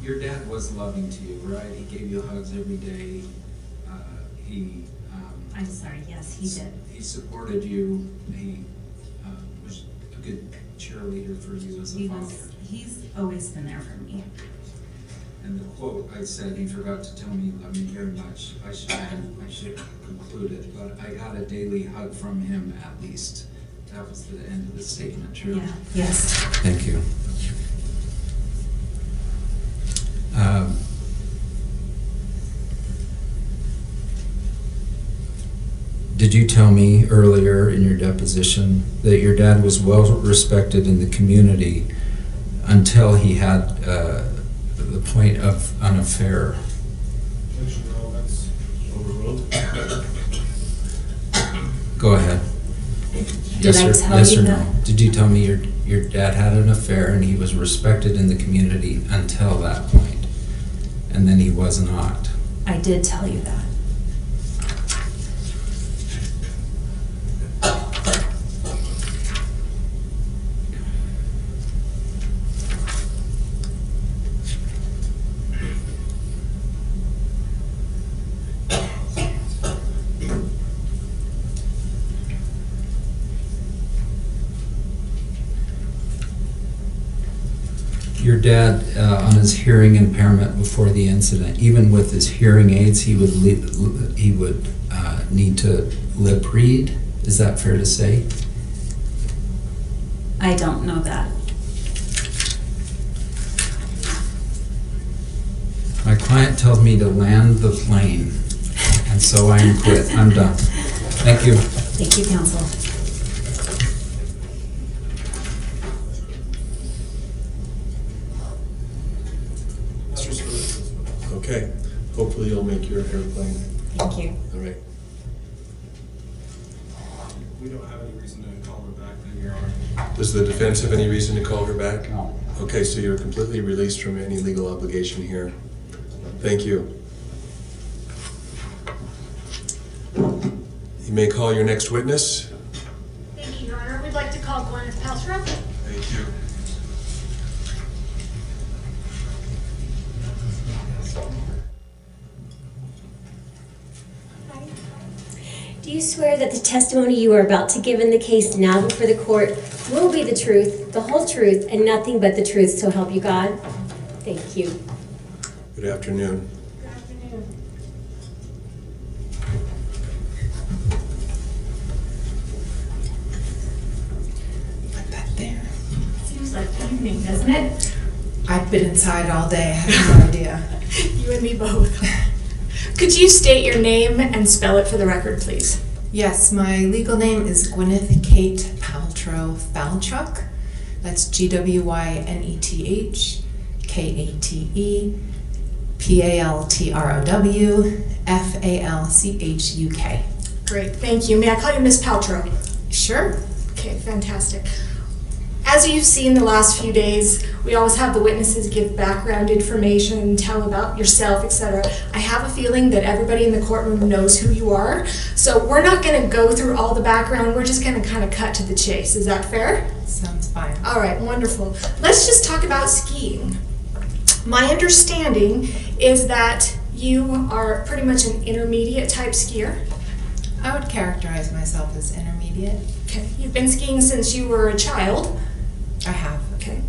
Your dad was loving to you, right? He gave you hugs every day. I'm sorry, yes, he did. He supported you. He was a good cheerleader for you as a father. He's always been there for me. And the quote I said, he forgot to tell me he loved me very much. I should conclude it, but I got a daily hug from him at least. That was the end of the statement, true? Yeah. Yes. Thank you. Did you tell me earlier in your deposition that your dad was well respected in the community until he had the point of an affair? No, that's overruled. Go ahead. Did I tell yes you or that? no? Did you tell me your dad had an affair and he was respected in the community until that point, and then he was not? I did tell you that. Your dad, on his hearing impairment before the incident, even with his hearing aids, he would need to lip read. Is that fair to say? I don't know that. My client tells me to land the plane, and so I am quit. I'm done. Thank you. Thank you, counsel. Okay, hopefully you'll make your airplane. Thank you. All right. We don't have any reason to call her back, then, Your Honor. Does the defense have any reason to call her back? No. Okay, so you're completely released from any legal obligation here. Thank you. You may call your next witness. Thank you, Your Honor. We'd like to call Gwyneth Paltrow. Thank you. Do you swear that the testimony you are about to give in the case now before the court will be the truth, the whole truth, and nothing but the truth, so help you God? Thank you. Good afternoon. Good afternoon. Put that there. Seems like evening, doesn't it? I've been inside all day. I have no idea. You and me both. Could you state your name and spell it for the record, please? Yes, my legal name is Gwyneth Kate Paltrow Falchuk. That's Gwyneth Kate Paltrow Falchuk. Great, thank you. May I call you Miss Paltrow? Sure. Okay, fantastic. As you've seen the last few days, we always have the witnesses give background information, tell about yourself, etc. I have a feeling that everybody in the courtroom knows who you are, so we're not going to go through all the background. We're just going to kind of cut to the chase. Is that fair? Sounds fine. All right, wonderful. Let's just talk about skiing. My understanding is that you are pretty much an intermediate type skier. I would characterize myself as intermediate. Okay, you've been skiing since you were a child. I have. Okay.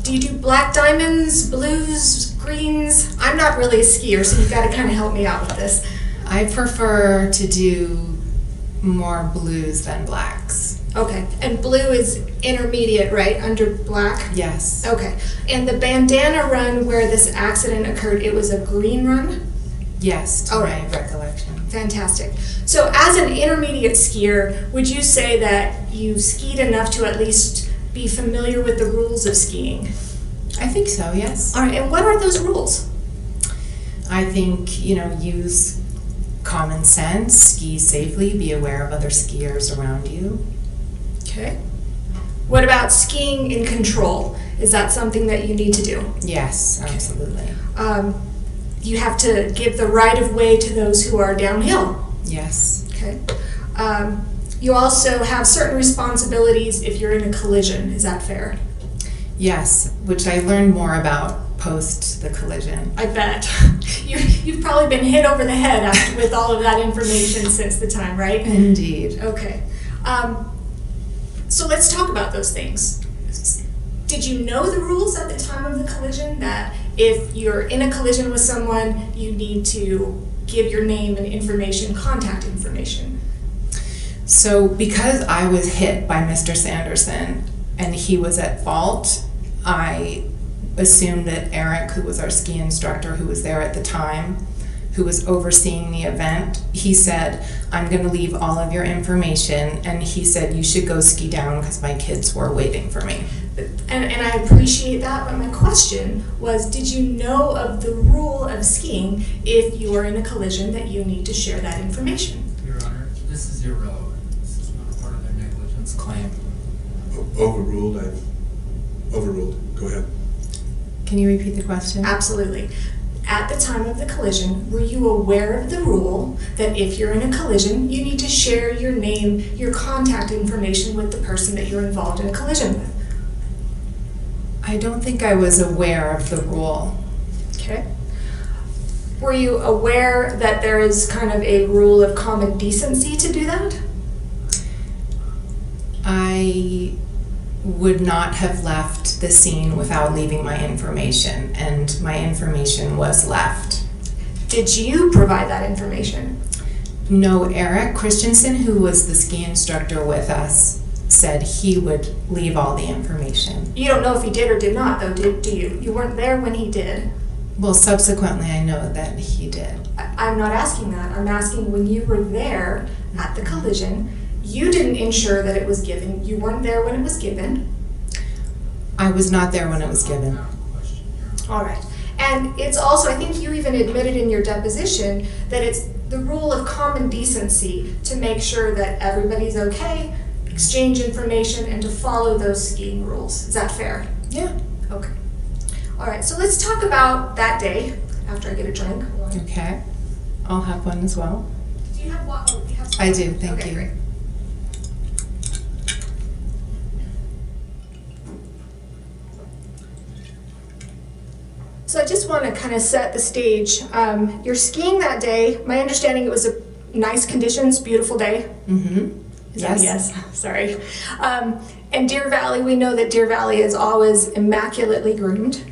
Do you do black diamonds, blues, greens? I'm not really a skier, so you've got to kind of help me out with this. I prefer to do more blues than blacks. Okay, and blue is intermediate, right, under black? Yes. Okay, and the bandana run where this accident occurred, it was a green run? Yes, to my recollection. Fantastic. So as an intermediate skier, would you say that you've skied enough to at least be familiar with the rules of skiing? I think so, yes. All right, and what are those rules? I think, use common sense, ski safely, be aware of other skiers around you. Okay. What about skiing in control? Is that something that you need to do? Yes, absolutely. You have to give the right of way to those who are downhill. Yes. Okay. You also have certain responsibilities if you're in a collision, is that fair? Yes, which I learned more about post the collision. I bet. You've probably been hit over the head with all of that information since the time, right? Indeed. Okay. So let's talk about those things. Did you know the rules at the time of the collision, that if you're in a collision with someone, you need to give your name and information, contact information? So because I was hit by Mr. Sanderson and he was at fault, I assumed that Eric, who was our ski instructor who was there at the time, who was overseeing the event, he said, I'm going to leave all of your information, and he said, you should go ski down because my kids were waiting for me. And I appreciate that, but my question was, did you know of the rule of skiing if you are in a collision that you need to share that information? Your Honor, this is irrelevant. This is not part of their negligence claim. Overruled. Overruled. Go ahead. Can you repeat the question? Absolutely. At the time of the collision, were you aware of the rule that if you're in a collision, you need to share your name, your contact information with the person that you're involved in a collision with? I don't think I was aware of the rule. Okay. Were you aware that there is kind of a rule of common decency to do that? I would not have left the scene without leaving my information, and my information was left. Did you provide that information? No, Eric Christensen, who was the ski instructor with us, said he would leave all the information. You don't know if he did or did not, though, do you? You weren't there when he did. Well, subsequently I know that he did. I'm not asking that. I'm asking when you were there at the collision, you didn't ensure that it was given. You weren't there when it was given. I was not there when it was given. All right. And it's also, I think you even admitted in your deposition that it's the rule of common decency to make sure that everybody's okay, exchange information, and to follow those skiing rules. Is that fair? Yeah. Okay. All right, so let's talk about that day after I get a drink. Okay. I'll have one as well. Do you have one? Oh, you have some. I do, thank Okay, you. great. So I just want to kind of set the stage. You're skiing that day. My understanding, it was a nice conditions, beautiful day. Mm-hmm. Is that a yes? Sorry. And Deer Valley, we know that Deer Valley is always immaculately groomed.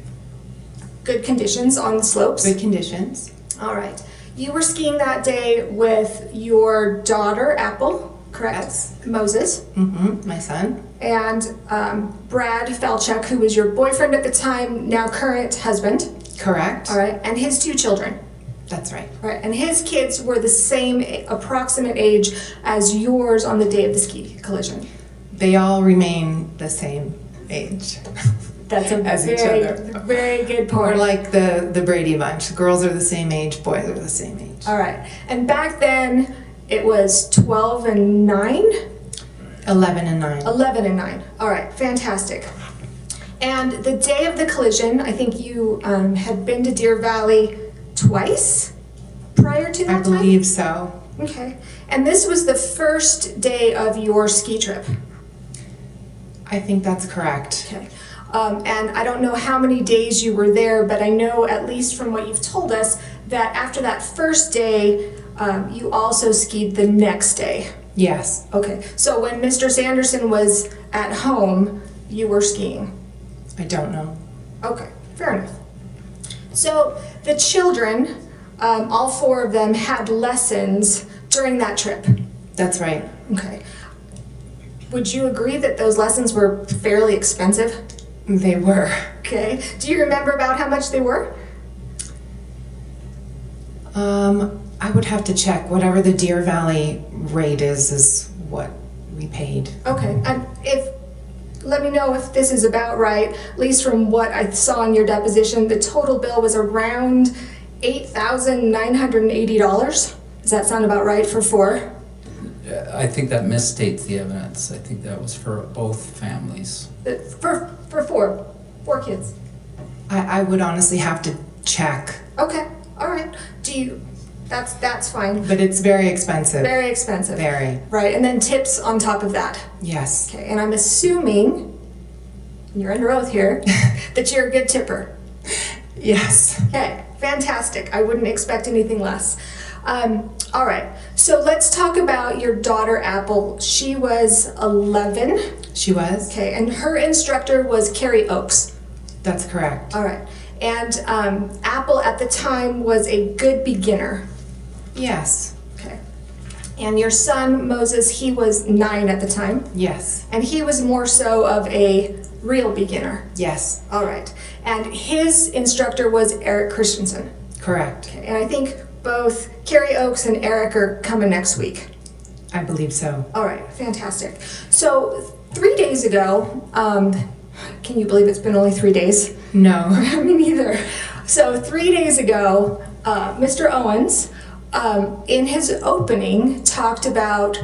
Good conditions on the slopes. Good conditions. All right. You were skiing that day with your daughter, Apple, correct? Yes. Moses. Mm-hmm. My son. And Brad Falchuk, who was your boyfriend at the time, now current husband. Correct. All right. And his 2 children. That's right. Right. And his kids were the same approximate age as yours on the day of the ski collision. They all remain the same age. That's a as each other. Very good point. We're like the Brady Bunch. Girls are the same age, boys are the same age. All right. And back then, it was 12 and 9? 11 and 9. 11 and 9. All right. Fantastic. And the day of the collision, I think you had been to Deer Valley twice prior to that time? I believe so. Okay. And this was the first day of your ski trip? I think that's correct. Okay. And I don't know how many days you were there, but I know, at least from what you've told us, that after that first day, you also skied the next day. Yes. Okay. So when Mr. Sanderson was at home, you were skiing? I don't know. Okay. Fair enough. So the children, all 4 of them, had lessons during that trip? That's right. Okay. Would you agree that those lessons were fairly expensive? They were. Okay. Do you remember about how much they were? I would have to check. Whatever the Deer Valley rate is what we paid. Okay. And let me know if this is about right. At least from what I saw in your deposition, the total bill was around $8,980. Does that sound about right for 4? I think that misstates the evidence. I think that was for both families. For 4 kids. I would honestly have to check. Okay. All right. That's fine. But it's very expensive. Very expensive. Very. Right, and then tips on top of that. Yes. Okay, and I'm assuming, you're under oath here, that you're a good tipper. Yes. Okay, fantastic. I wouldn't expect anything less. All right, so let's talk about your daughter, Apple. She was 11. She was. Okay, and her instructor was Carrie Oakes. That's correct. All right, and Apple at the time was a good beginner. Yes. Okay. And your son, Moses, he was 9 at the time. Yes. And he was more so of a real beginner. Yes. All right. And his instructor was Eric Christensen. Correct. Okay. And I think both Carrie Oakes and Eric are coming next week. I believe so. All right. Fantastic. So 3 days ago, can you believe it's been only 3 days? No. Me neither. So 3 days ago, Mr. Owens, in his opening, talked about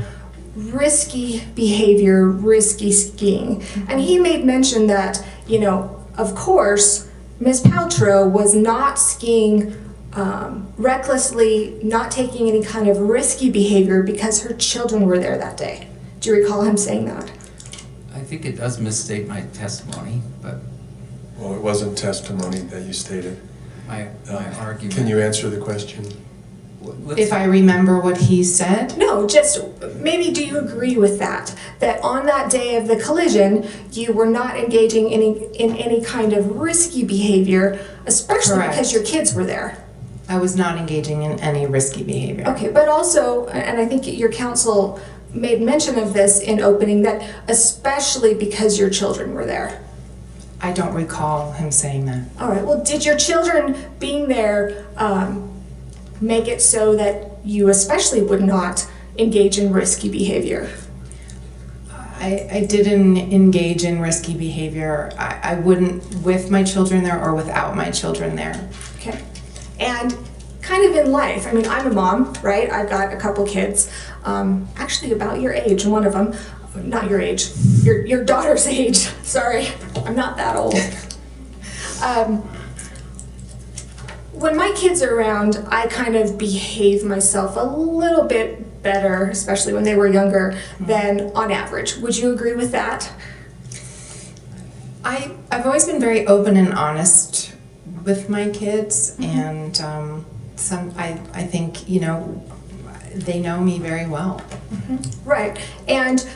risky behavior, risky skiing. And he made mention that, you know, of course, Ms. Paltrow was not skiing recklessly, not taking any kind of risky behavior because her children were there that day. Do you recall him saying that? I think it does misstate my testimony, but Well, it wasn't testimony that you stated. my argument. Can you answer the question? If I remember what he said? No, just maybe do you agree with that? That on that day of the collision, you were not engaging in any kind of risky behavior, especially Correct. because your kids were there. I was not engaging in any risky behavior. Okay, but also, and I think your counsel made mention of this in opening, that especially because your children were there. I don't recall him saying that. All right, well, did your children being there make it so that you especially would not engage in risky behavior? I didn't engage in risky behavior. I wouldn't with my children there or without my children there. Okay. And kind of in life, I mean, I'm a mom, right? I've got a couple kids, actually about your age, one of them, not your age, your daughter's age. Sorry, I'm not that old. When my kids are around, I kind of behave myself a little bit better, especially when they were younger, than on average. Would you agree with that? I've always been very open and honest with my kids, and I think, you know, they know me very well. Right. And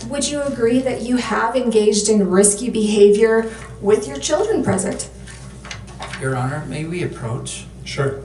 would you agree that you have engaged in risky behavior with your children present? Your Honor, may we approach? Sure.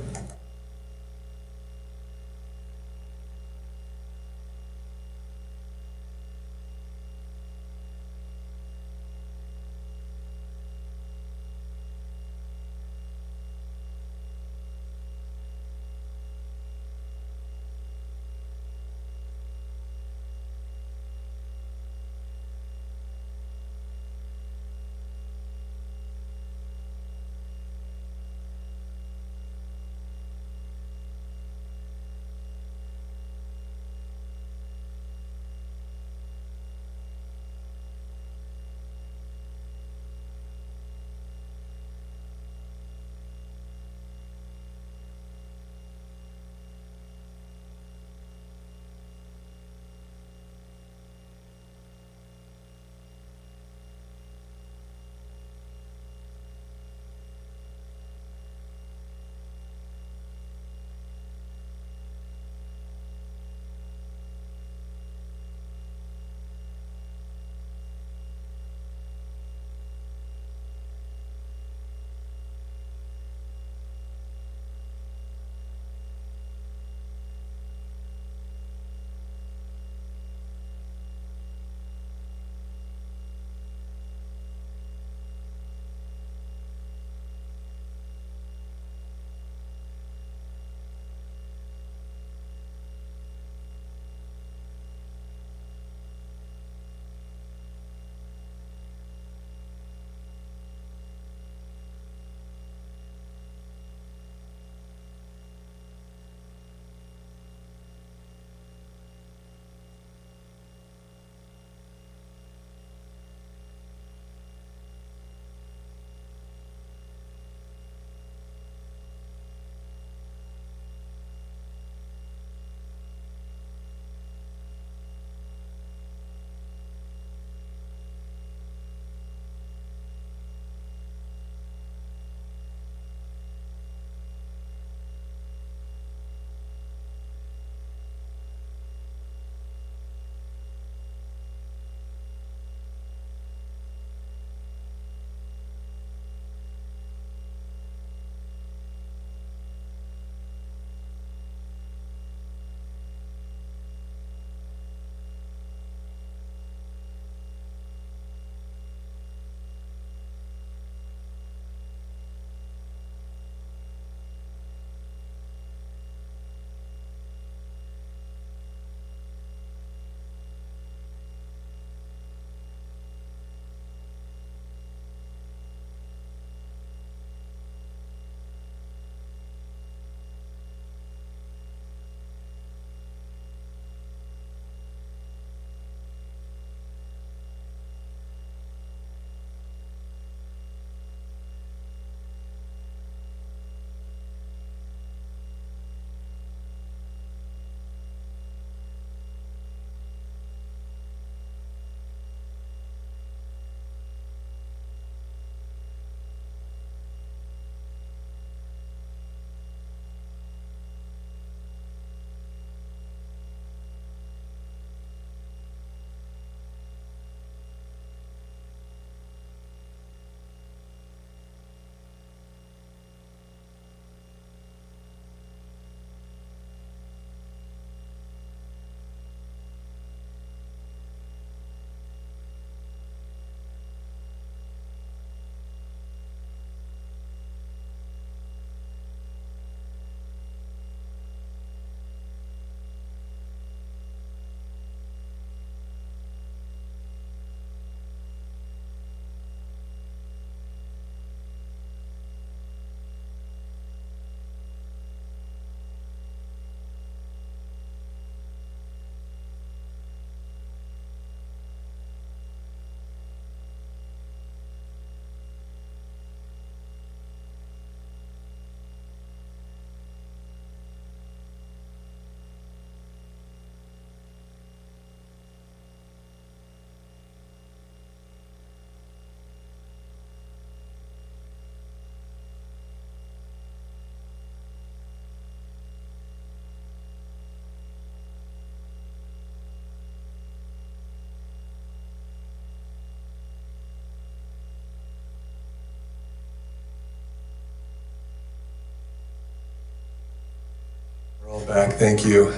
back, thank you.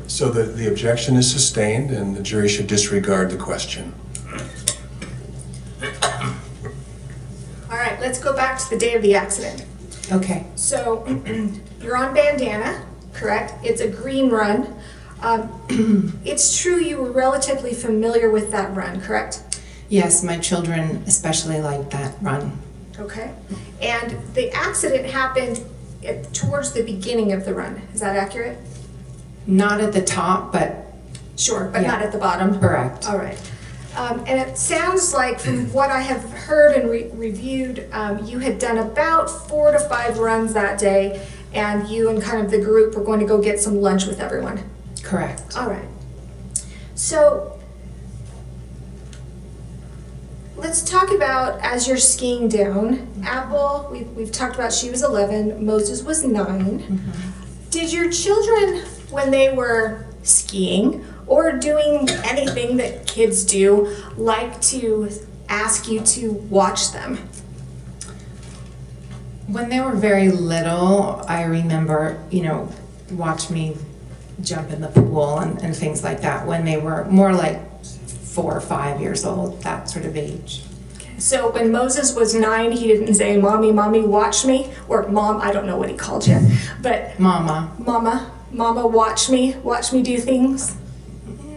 So the objection is sustained and the jury should disregard the question. All right, let's go back to the day of the accident. Okay. So you're on Bandana, correct? It's a green run. It's true you were relatively familiar with that run, correct? Yes, my children especially like that run. Okay. And the accident happened towards the beginning of the run. Is that accurate? Not at the top, but... Sure, but yeah. not at the bottom? Correct. All right. And it sounds like, from what I have heard and reviewed, you had done about 4 to 5 runs that day, and you and kind of the group were going to go get some lunch with everyone. Correct. All right. So let's talk about, as you're skiing down, Apple, we've talked about she was 11, Moses was 9. Mm-hmm. Did your children, when they were skiing or doing anything that kids do, like to ask you to watch them? When they were very little, I remember, watch me jump in the pool and things like that. When they were more like 4 or 5 years old, that sort of age. So when Moses was 9, he didn't say, "Mommy, Mommy, watch me," or "Mom," I don't know what he called you, but Mama. Mama, watch me do things?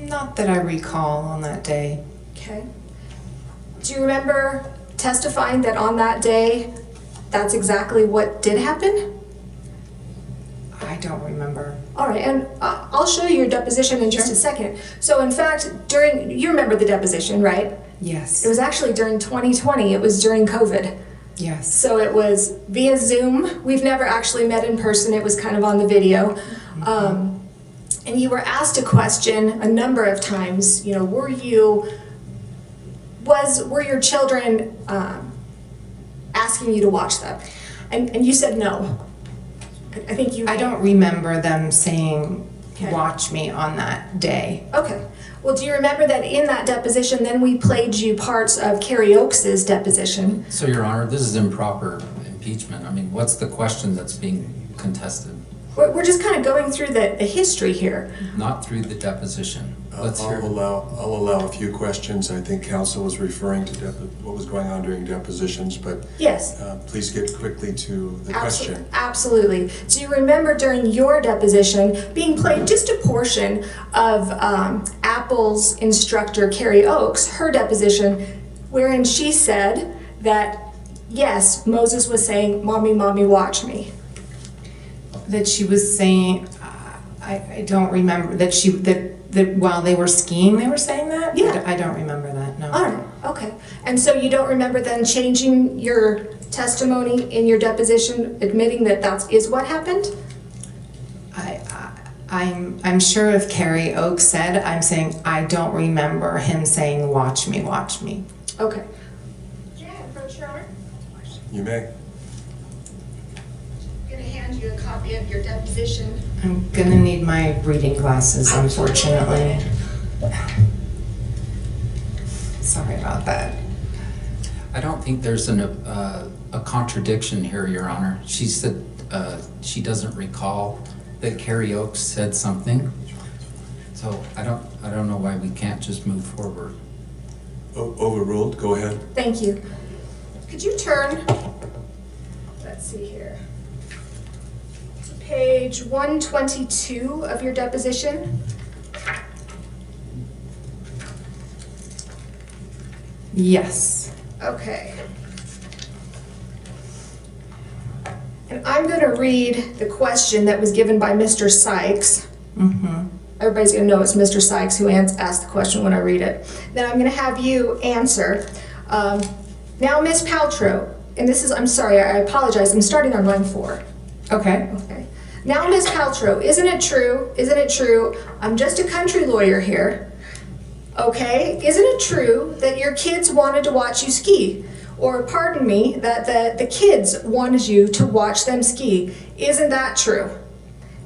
Not that I recall on that day. Okay. Do you remember testifying that on that day, that's exactly what did happen? I don't remember. All right, and I'll show you your deposition in just a second. So in fact, you remember the deposition, right? Yes. It was actually during 2020, it was during COVID. Yes. So it was via Zoom. We've never actually met in person, it was kind of on the video. And you were asked a question a number of times, were your children asking you to watch them? And you said no. I think you... I don't remember them saying, Okay. watch me on that day. Okay. Well, do you remember that in that deposition, then we played you parts of Carrie Oakes' deposition? So, Your Honor, this is improper impeachment. I mean, what's the question that's being contested? We're just kind of going through the history here. Not through the deposition. Let's hear it. I'll allow a few questions. I think counsel was referring to what was going on during depositions, but Yes. Please get quickly to the question. Absolutely. Do you remember during your deposition being played just a portion of Apple's instructor, Carrie Oakes, her deposition, wherein she said that, yes, Moses was saying, "Mommy, Mommy, watch me." That she was saying, I don't remember, that while they were skiing they were saying that? Yeah. I don't remember that, no. All right, okay. And so you don't remember then changing your testimony in your deposition, admitting that that is what happened? I'm sure if Carrie Oakes said, I'm saying I don't remember him saying, watch me, watch me. Okay. Can I approach Your Honor? You may. I'm going to hand you a copy of your deposition. I'm gonna need my reading glasses, unfortunately. Sorry about that. I don't think there's a contradiction here, Your Honor. She said she doesn't recall that Carrie Oakes said something. So I don't know why we can't just move forward. Overruled, go ahead. Thank you. Could you turn, let's see here, to page 122 of your deposition? Yes. Okay. And I'm going to read the question that was given by Mr. Sykes. Mm-hmm. Everybody's going to know it's Mr. Sykes who asked the question when I read it. Then I'm going to have you answer. Now, Ms. Paltrow, and this is, I'm sorry, I apologize, I'm starting on line 4. Okay. Okay. Now, Ms. Paltrow, isn't it true, I'm just a country lawyer here, okay? Isn't it true that your kids wanted to watch you ski? Or, pardon me, that the kids wanted you to watch them ski. Isn't that true?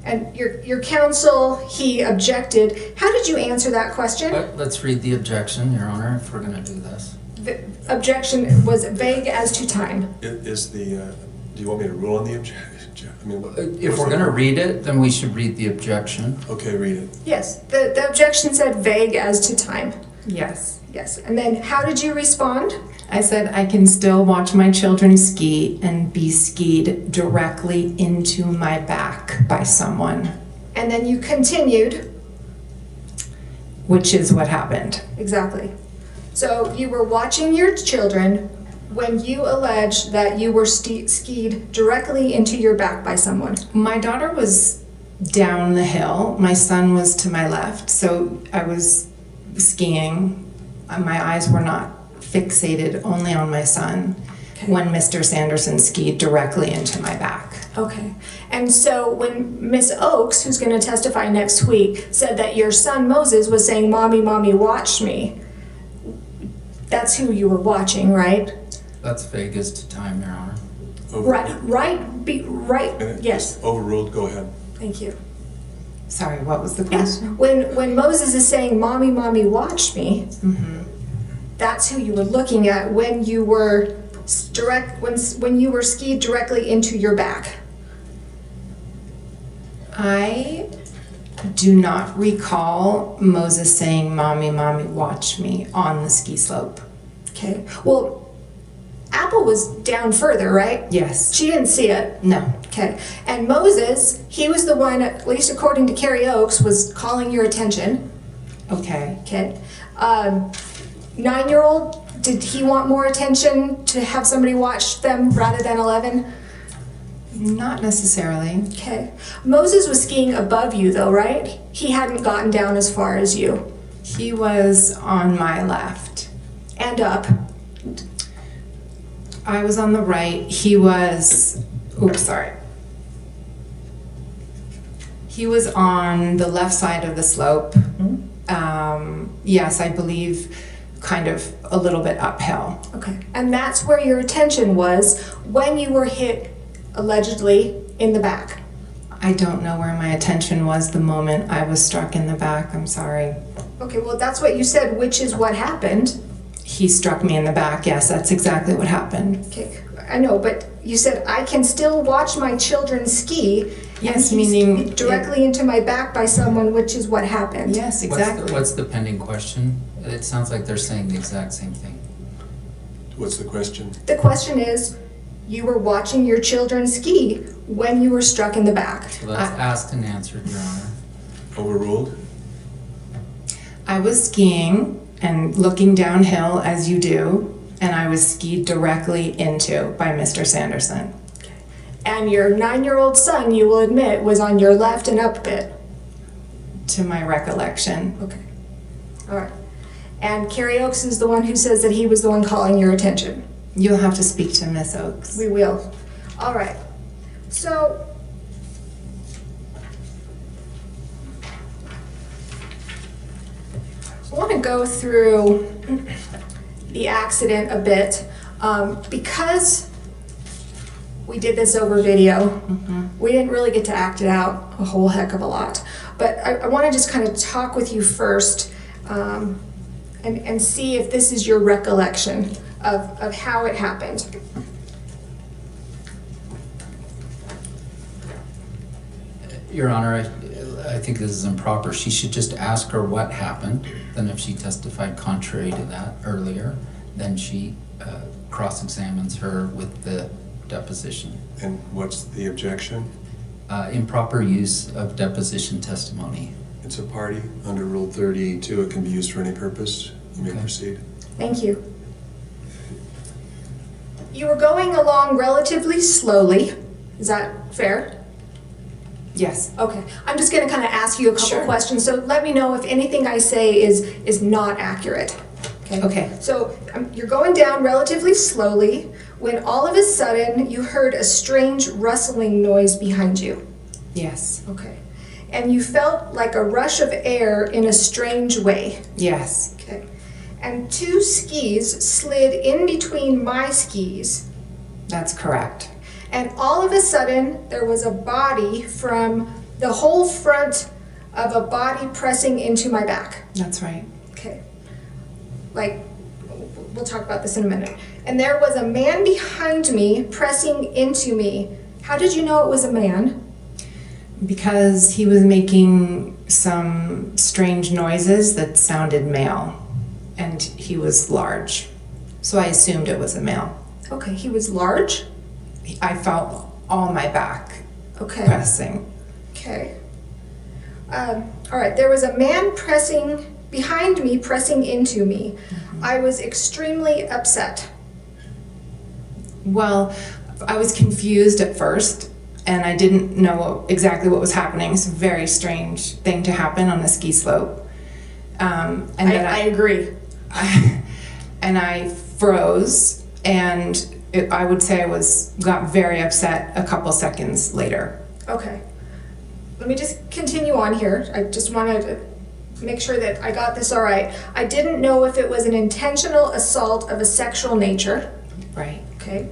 And your counsel, he objected. How did you answer that question? Let's read the objection, Your Honor, if we're going to do this. The objection was vague as to time. Do you want me to rule on the objection? object? I mean, If we're gonna read it, then we should read the objection. Okay, read it. Yes, the objection said vague as to time. Yes. Yes, and then how did you respond? I said I can still watch my children ski and be skied directly into my back by someone. And then you continued. Which is what happened. Exactly. So you were watching your children when you alleged that you were skied directly into your back by someone. My daughter was down the hill. My son was to my left. So I was skiing. My eyes were not fixated only on my son when Mr. Sanderson skied directly into my back. Okay. And so when Miss Oakes, who's going to testify next week, said that your son Moses was saying, "Mommy, mommy, watch me," that's who you were watching, right? That's vague as to time, Your Honor. Right, yes. Overruled, go ahead. Thank you. Sorry, what was the question? When Moses is saying, "Mommy, mommy, watch me," that's who you were looking at when you were when you were skied directly into your back. I do not recall Moses saying, "Mommy, mommy, watch me" on the ski slope. Okay. Well, Apple was down further, right? Yes. She didn't see it. No. Okay. And Moses, he was the one, at least according to Carrie Oakes, was calling your attention. Okay. Okay. 9-year-old, did he want more attention to have somebody watch them rather than 11? Not necessarily. Okay. Moses was skiing above you though, right? He hadn't gotten down as far as you. He was on my left. And up. I was on the right. He was, oops, sorry. He was on the left side of the slope. Yes, I believe kind of a little bit uphill. Okay. And that's where your attention was when you were hit allegedly in the back. I don't know where my attention was the moment I was struck in the back. I'm sorry. Okay, well, that's what you said, which is what happened. He struck me in the back. Yes, that's exactly what happened. Okay, I know, but you said, "I can still watch my children ski." Yes, and meaning directly into my back by someone, which is what happened. Yes, exactly. What's the pending question? It sounds like they're saying the exact same thing. What's the question? The question is, you were watching your children ski when you were struck in the back. So that's asked and answered, Your Honor. Overruled? I was skiing and looking downhill as you do, and I was skied directly into by Mr. Sanderson. And your 9-year-old son, you will admit, was on your left and up a bit. To my recollection. Okay. All right. And Carrie Oakes is the one who says that he was the one calling your attention. You'll have to speak to Miss Oakes. We will. All right. So, I want to go through the accident a bit because we did this over video. We didn't really get to act it out a whole heck of a lot. But I want to just kind of talk with you first and see if this is your recollection of how it happened. Your Honor, I think this is improper. She should just ask her what happened. Then if she testified contrary to that earlier, then she cross-examines her with the deposition. And what's the objection? Improper use of deposition testimony. It's a party under Rule 32. It can be used for any purpose. You may proceed. Thank you. You were going along relatively slowly. Is that fair? Yes. Okay. I'm just going to kind of ask you a couple questions. So let me know if anything I say is not accurate. Okay. So you're going down relatively slowly when all of a sudden you heard a strange rustling noise behind you. Yes. Okay. And you felt like a rush of air in a strange way. Yes. Okay. And 2 skis slid in between my skis. That's correct. And all of a sudden, there was a body from the whole front of a body pressing into my back. That's right. Okay. Like, we'll talk about this in a minute. And there was a man behind me pressing into me. How did you know it was a man? Because he was making some strange noises that sounded male, and he was large. So I assumed it was a male. Okay, he was large? I felt all my back pressing. Okay. All right, there was a man pressing behind me, pressing into me. I was extremely upset. Well, I was confused at first, and I didn't know exactly what was happening. It's a very strange thing to happen on a ski slope. I agree. And I froze, and I would say I got very upset a couple seconds later. Okay. Let me just continue on here. I just wanted to make sure that I got this all right. I didn't know if it was an intentional assault of a sexual nature. Right. Okay.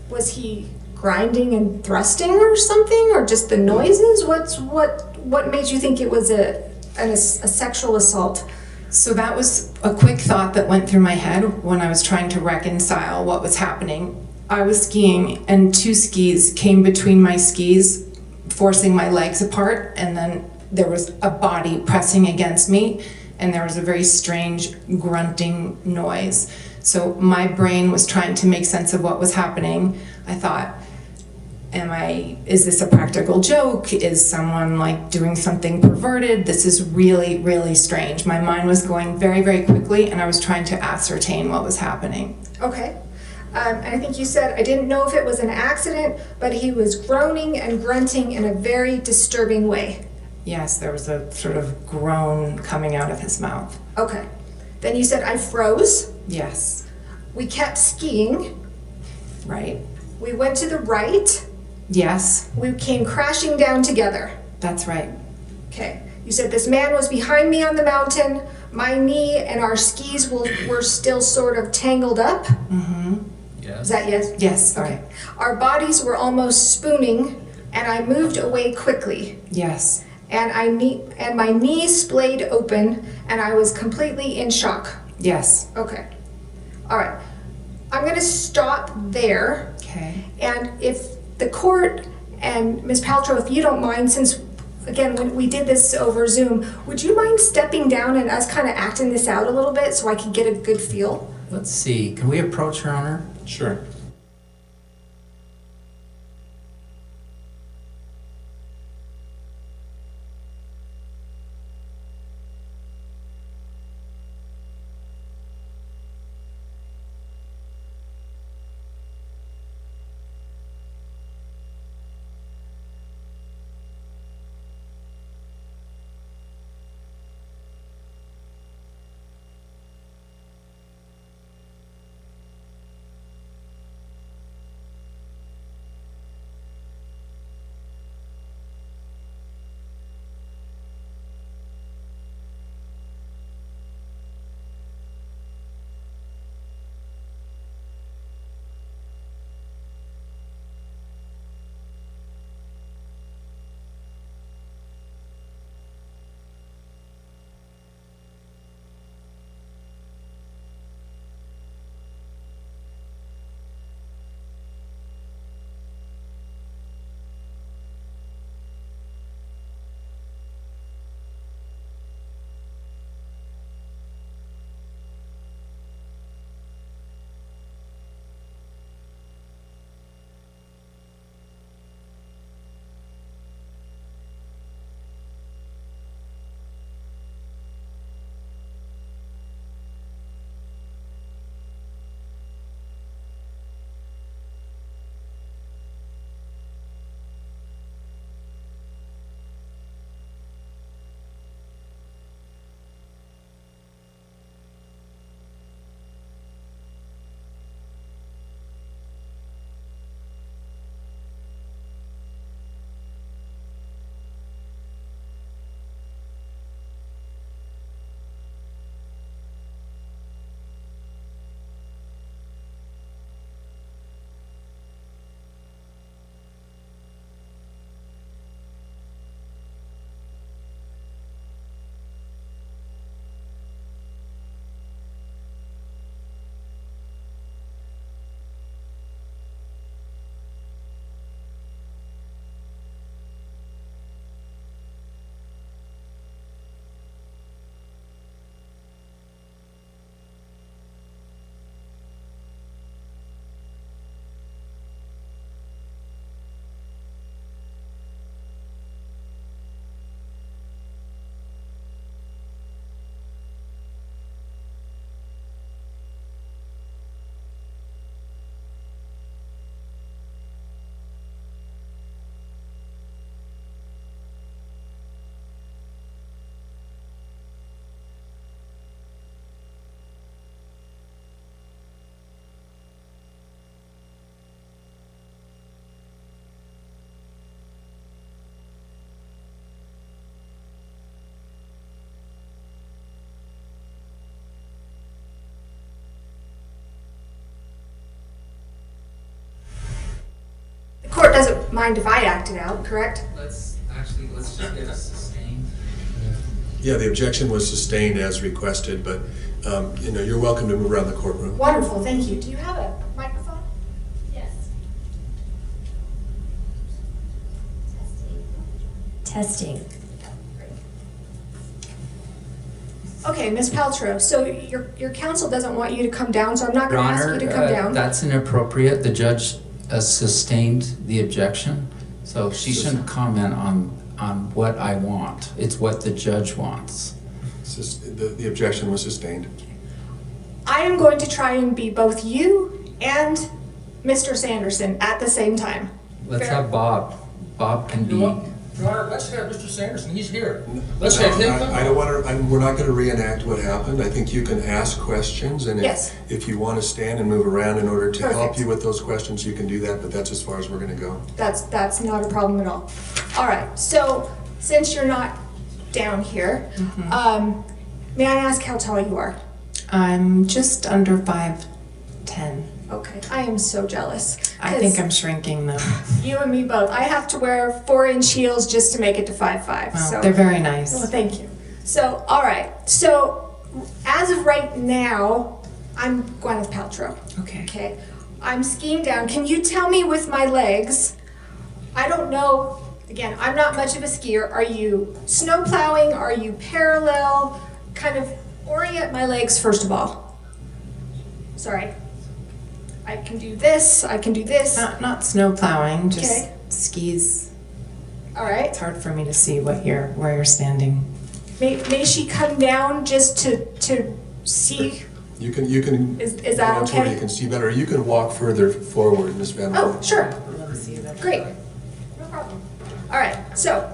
Was he grinding and thrusting or something, or just the noises? What made you think it was a sexual assault? So that was a quick thought that went through my head when I was trying to reconcile what was happening. I was skiing, and two skis came between my skis, forcing my legs apart, and then there was a body pressing against me, and there was a very strange grunting noise. So my brain was trying to make sense of what was happening. I thought, is this a practical joke? Is someone like doing something perverted? This is really, really strange. My mind was going very, very quickly, and I was trying to ascertain what was happening. Okay. And I think you said, I didn't know if it was an accident, but he was groaning and grunting in a very disturbing way. Yes, there was a sort of groan coming out of his mouth. Okay. Then you said, I froze. Yes. We kept skiing. Right. We went to the right. Yes. We came crashing down together. That's right. Okay. You said this man was behind me on the mountain. My knee and our skis were still sort of tangled up. Mm-hmm. Yes. Is that yes? Yes. Okay. Our bodies were almost spooning, and I moved away quickly. Yes. And my knee splayed open, and I was completely in shock. Yes. Okay. All right. I'm going to stop there. Okay. And if the court and Ms. Paltrow, if you don't mind, since again, when we did this over Zoom, would you mind stepping down and us kind of acting this out a little bit so I can get a good feel? Let's see, can we approach Your Honor? Sure. doesn't mind if I act it out, correct? Let's just get a sustained. Yeah, the objection was sustained as requested, but, you're welcome to move around the courtroom. Wonderful, thank you. Do you have a microphone? Yes. Testing. Okay, Ms. Paltrow, so your counsel doesn't want you to come down, so I'm not Your going to ask Honor, you to come down. that's inappropriate. The judge sustained the objection, so she shouldn't comment on what I want. It's what the judge wants. The objection was sustained. I am going to try and be both you and Mr. Sanderson at the same time. Let's Fair? have Bob. Bob can be. Your Honor, let's have Mr. Sanderson, he's here. Let's have him come. I don't want to, we're not going to reenact what happened. I think you can ask questions, and Yes. if you want to stand and move around in order to help Perfect. you with those questions, you can do that, but that's as far as we're going to go. That's not a problem at all. All right, so since you're not down here, may I ask how tall you are? I'm just under 5'10". Okay, I am so jealous. I think I'm shrinking though. You and me both. I have to wear 4-inch heels just to make it to 5'5". Well, So they're very nice. Well, thank you. So, all right. So, as of right now, I'm Gwyneth Paltrow. Okay. Okay. I'm skiing down. Can you tell me with my legs? I don't know. Again, I'm not much of a skier. Are you snow plowing? Are you parallel? Kind of orient my legs first of all. Sorry. I can do this. I can do this. Not snow plowing, just Okay. skis. All right. It's hard for me to see where you're standing. May she come down just to see? You can. Is that that's where okay? you can see better. You can walk further forward, Ms. Van Oh, Horn. sure. Great. No problem. All right. So,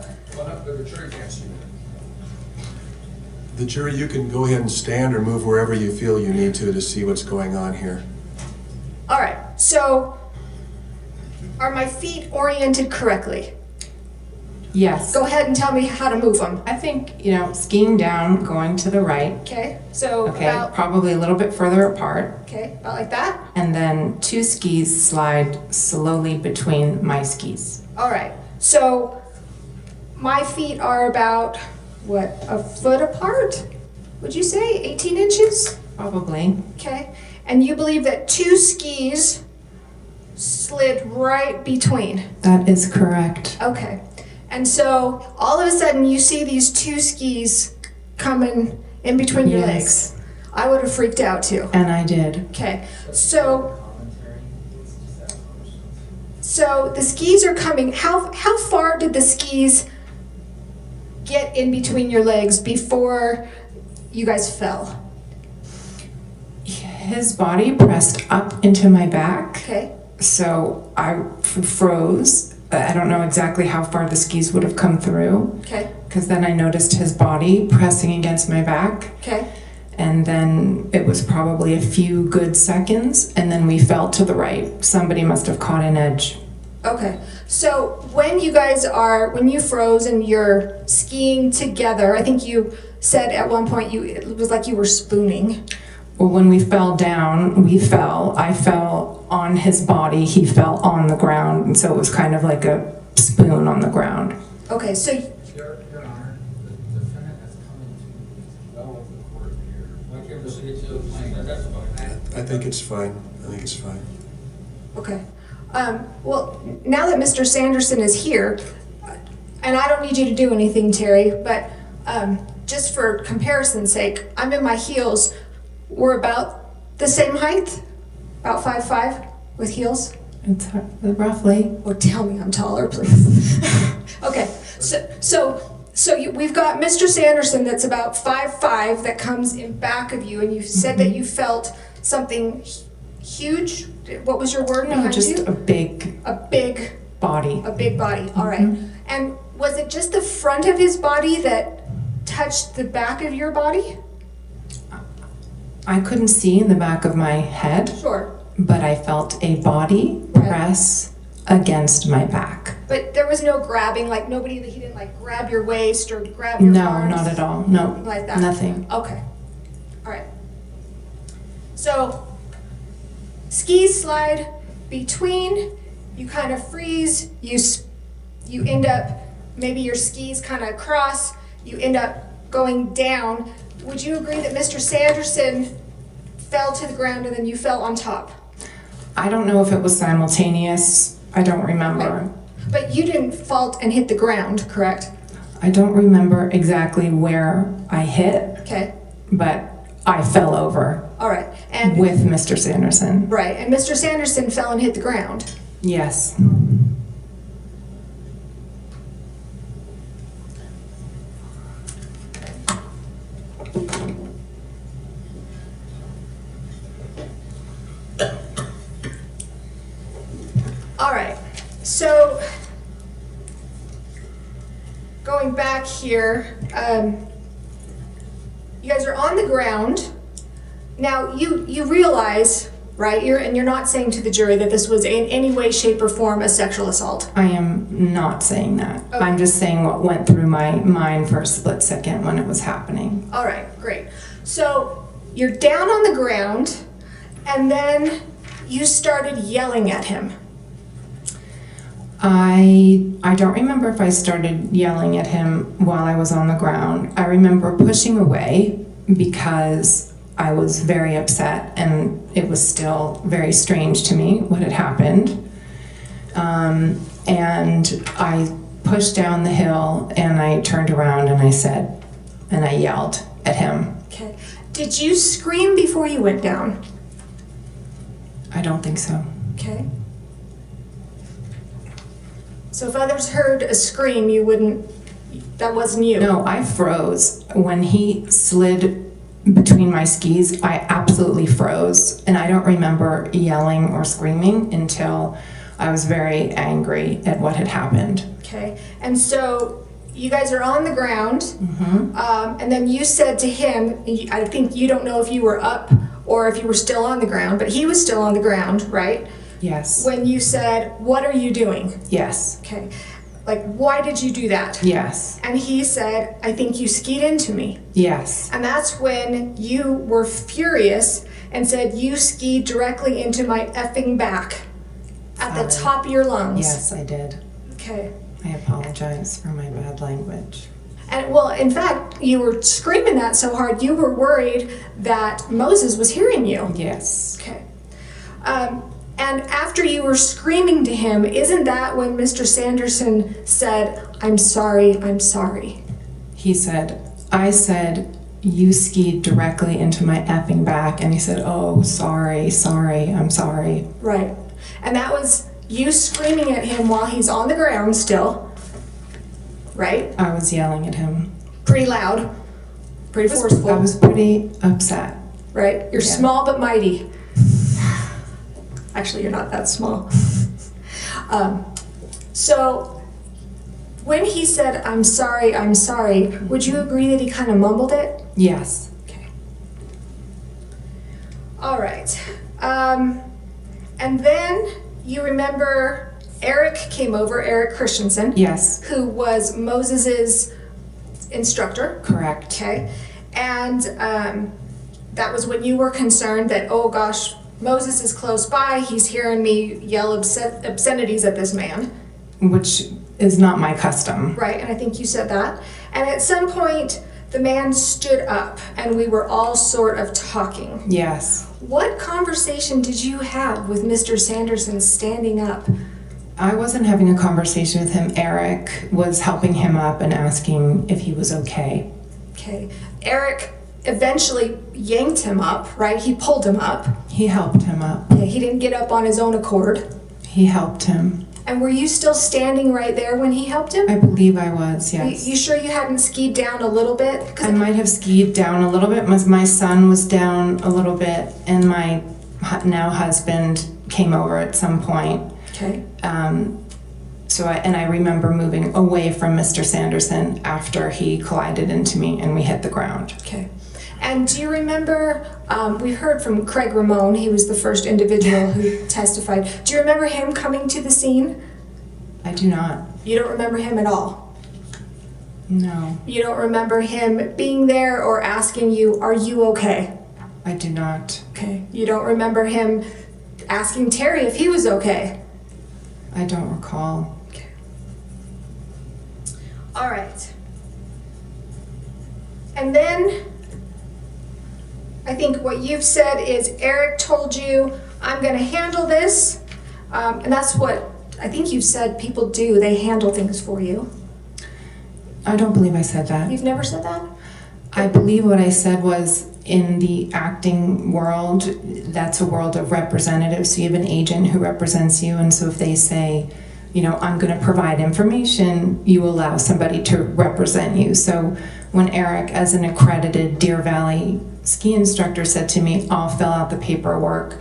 The jury, you can go ahead and stand or move wherever you feel you need to see what's going on here. all right. So, are my feet oriented correctly? Yes. Go ahead and tell me how to move them. I think, skiing down, going to the right. Okay. So Okay, about probably a little bit further apart. okay, about like that. And then 2 skis slide slowly between my skis. All right. So my feet are about what, a foot apart? Would you say 18 inches? Probably. Okay. And you believe that 2 skis slid right between? That is correct. Okay. And so all of a sudden you see these 2 skis coming in between your Yes. legs. I would have freaked out too. And I did. Okay. So the skis are coming. How far did the skis get in between your legs before you guys fell? His body pressed up into my back. Okay. So I froze. I don't know exactly how far the skis would have come through. Okay. Because then I noticed his body pressing against my back. Okay. And then it was probably a few good seconds, and then we fell to the right. Somebody must have caught an edge. Okay. So when you froze and you're skiing together, I think you said at one point it was like you were spooning. Well, when we fell down, I fell on his body, he fell on the ground, and so it was kind of like a spoon on the ground. Okay, so Your Honor, the defendant has come into well of the court here. Why can't the city to explain that? I think it's fine. I think it's fine. okay. Well, now that Mr. Sanderson is here, and I don't need you to do anything, Terry, but just for comparison's sake, I'm in my heels. We're about the same height, about 5'5" with heels. It's roughly. Oh, tell me I'm taller, please. Okay, we've got Mr. Sanderson that's about 5'5" that comes in back of you, and you said that you felt something huge. What was your word No, behind just you? a big body. A big body. All right. And was it just the front of his body that touched the back of your body? I couldn't see in the back of my head. Sure. But I felt a body press against my back. But there was no grabbing, like he didn't like grab your waist or grab your No, arms? not at all. No, Nothing like that? nothing. Okay. All right. So, skis slide between you kind of freeze, you end up, maybe your skis kind of cross, you end up going down. Would you agree that Mr. Sanderson fell to the ground and then you fell on top? I don't know if it was simultaneous. I don't remember. But you didn't fall and hit the ground, correct? I don't remember exactly where I hit. Okay. But I fell over. All right. And with Mr. Sanderson. Right. And Mr. Sanderson fell and hit the ground. Yes. All right. So going back here, you guys are on the ground. Now you realize, right? You're not saying to the jury that this was in any way, shape, or form a sexual assault. I am not saying that. Okay. I'm just saying what went through my mind for a split second when it was happening. All right, great. So you're down on the ground, and then you started yelling at him. I don't remember if I started yelling at him while I was on the ground. I remember pushing away because I was very upset and it was still very strange to me what had happened. And I pushed down the hill and I turned around and I said, and I yelled at him. Okay. Did you scream before you went down? I don't think so. Okay. So if others heard a scream, you wouldn't, that wasn't you? No, I froze. When he slid between my skis, I absolutely froze. And I don't remember yelling or screaming until I was very angry at what had happened. Okay. And so you guys are on the ground, and then you said to him, I think you don't know if you were up or if you were still on the ground, but he was still on the ground, right? Yes. When you said, "What are you doing?" Yes. Okay. Like, why did you do that? Yes. And he said, "I think you skied into me." Yes. And that's when you were furious and said, "You skied directly into my effing back at the top of your lungs." Yes, I did. Okay. I apologize for my bad language. And well, in fact, you were screaming that so hard, you were worried that Moses was hearing you. Yes. Okay. And after you were screaming to him, isn't that when Mr. Sanderson said, "I'm sorry, I'm sorry"? He said, I said, "You skied directly into my effing back." And he said, "Oh, sorry, sorry, I'm sorry." Right. And that was you screaming at him while he's on the ground still, right? I was yelling at him. Pretty loud, pretty forceful. I was pretty upset. Right? You're Yeah. small but mighty. Actually, you're not that small. So when he said, "I'm sorry, would you agree that he kind of mumbled it? Yes. Okay. All right. And then you remember Eric came over, Eric Christensen. Yes. Who was Moses's instructor. Correct. Okay. And that was when you were concerned that, oh gosh, Moses is close by, he's hearing me yell obscenities at this man. Which is not my custom. Right, and I think you said that. And at some point, the man stood up and we were all sort of talking. Yes. What conversation did you have with Mr. Sanderson standing up? I wasn't having a conversation with him. Eric was helping him up and asking if he was okay. Okay. Eric eventually yanked him up, right? He pulled him up. He helped him up. Yeah, he didn't get up on his own accord. He helped him. And were you still standing right there when he helped him? I believe I was, yes. You sure you hadn't skied down a little bit? I might have skied down a little bit. My son was down a little bit, and my now husband came over at some point. Okay. I remember moving away from Mr. Sanderson after he collided into me and we hit the ground. Okay. And do you remember, we heard from Craig Ramone, he was the first individual who testified. Do you remember him coming to the scene? I do not. You don't remember him at all? No. You don't remember him being there or asking you, "Are you okay?" I do not. Okay. You don't remember him asking Terry if he was okay? I don't recall. Okay. All right. And then I think what you've said is Eric told you, I'm going to handle this. And that's what I think you've said people do. They handle things for you. I don't believe I said that. You've never said that? I believe what I said was in the acting world, that's a world of representatives. So you have an agent who represents you. And so if they say, you know, I'm going to provide information, you allow somebody to represent you. So when Eric, as an accredited Deer Valley ski instructor, said to me, I'll fill out the paperwork,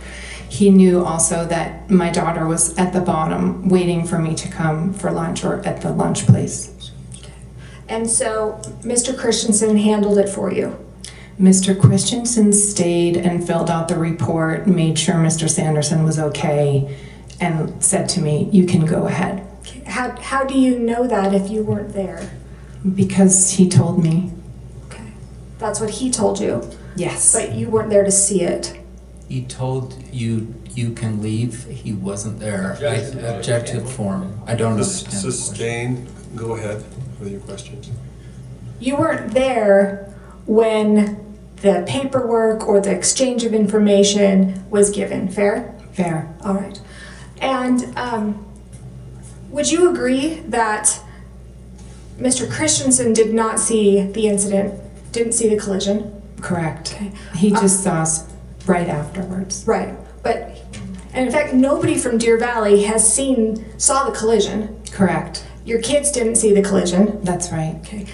he knew also that my daughter was at the bottom waiting for me to come for lunch or at the lunch place. And so Mr. Christensen handled it for you? Mr. Christensen stayed and filled out the report, made sure Mr. Sanderson was okay, and said to me, you can go ahead. How do you know that if you weren't there? Because he told me. Okay. That's what he told you? Yes. But you weren't there to see it? He told you you can leave. He wasn't there. I objected for him. I don't understand. Sustain. Go ahead with your questions. You weren't there when the paperwork or the exchange of information was given, fair? Fair. All right. And would you agree that Mr. Christensen did not see the incident, didn't see the collision? Correct. Okay. He just saw us right afterwards. Right. But, and in fact, nobody from Deer Valley saw the collision. Correct. Your kids didn't see the collision. That's right. Okay.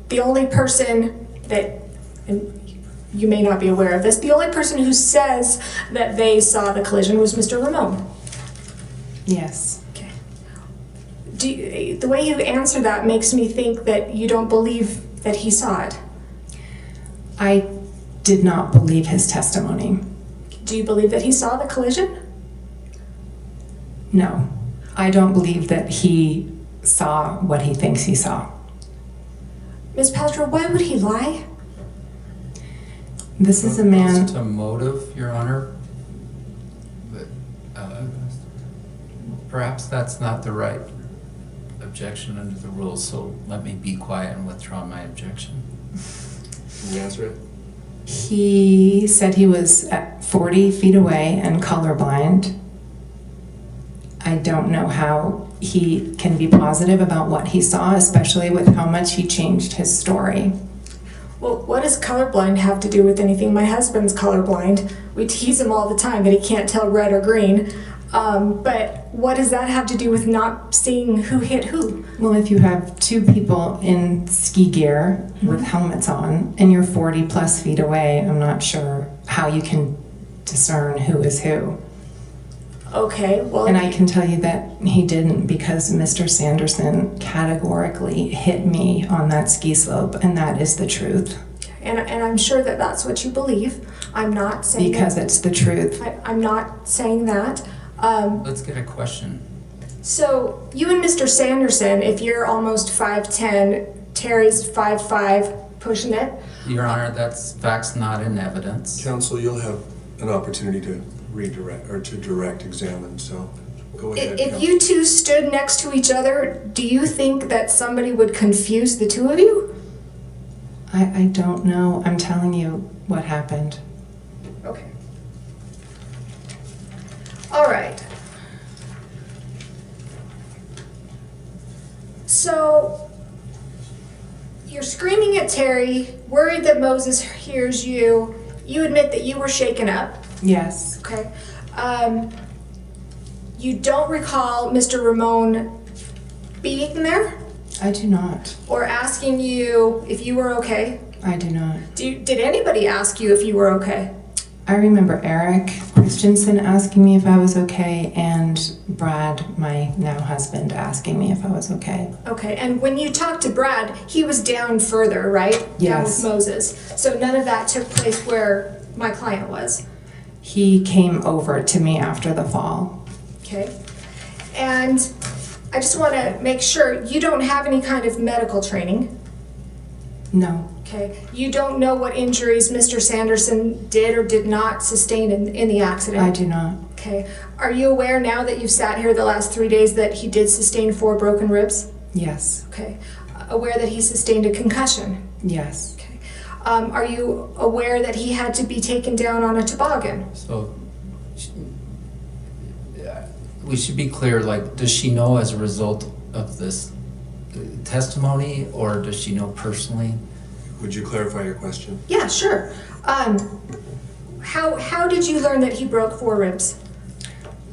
The only person that, and you may not be aware of this, the only person who says that they saw the collision was Mr. Ramon. Yes. Okay. The way you answer that makes me think that you don't believe that he saw it. I did not believe his testimony. Do you believe that he saw the collision? No. I don't believe that he saw what he thinks he saw. Ms. Paltrow, why would he lie? This is a man... As to motive, Your Honor, but perhaps that's not the right objection under the rules, so let me be quiet and withdraw my objection. Can you answer it? He said he was at 40 feet away and colorblind. I don't know how he can be positive about what he saw, especially with how much he changed his story. Well, what does colorblind have to do with anything? My husband's colorblind. We tease him all the time that he can't tell red or green. But what does that have to do with not seeing who hit who? Well, if you have two people in ski gear with helmets on and you're 40 plus feet away, I'm not sure how you can discern who is who. Okay, well... And I can tell you that he didn't, because Mr. Sanderson categorically hit me on that ski slope, and that is the truth. And I'm sure that that's what you believe. I'm not saying because it's the truth. I'm not saying that. Let's get a question. So you and Mr. Sanderson, if you're almost 5'10", Terry's 5'5", pushing it. Your Honor, that's facts not in evidence. Counsel, you'll have an opportunity to redirect or to direct examine, so go ahead. If you two stood next to each other, do you think that somebody would confuse the two of you? I don't know. I'm telling you what happened. Okay. All right. So you're screaming at Terry, worried that Moses hears you. You admit that you were shaken up. Yes. Okay. You don't recall Mr. Ramon being there? I do not. Or asking you if you were okay? I do not. Did anybody ask you if you were okay? I remember Eric Christensen asking me if I was okay, and Brad, my now husband, asking me if I was okay. Okay, and when you talked to Brad, he was down further, right? Yes. Down with Moses. So none of that took place where my client was? He came over to me after the fall. Okay. And I just want to make sure you don't have any kind of medical training. No. Okay. You don't know what injuries Mr. Sanderson did or did not sustain in the accident? I do not. Okay. Are you aware now that you've sat here the last 3 days that he did sustain 4 broken ribs? Yes. Okay. Aware that he sustained a concussion? Yes. Okay. Are you aware that he had to be taken down on a toboggan? So, we should be clear, like, does she know as a result of this testimony, or does she know personally? Would you clarify your question? Yeah, sure. How did you learn that he broke 4 ribs?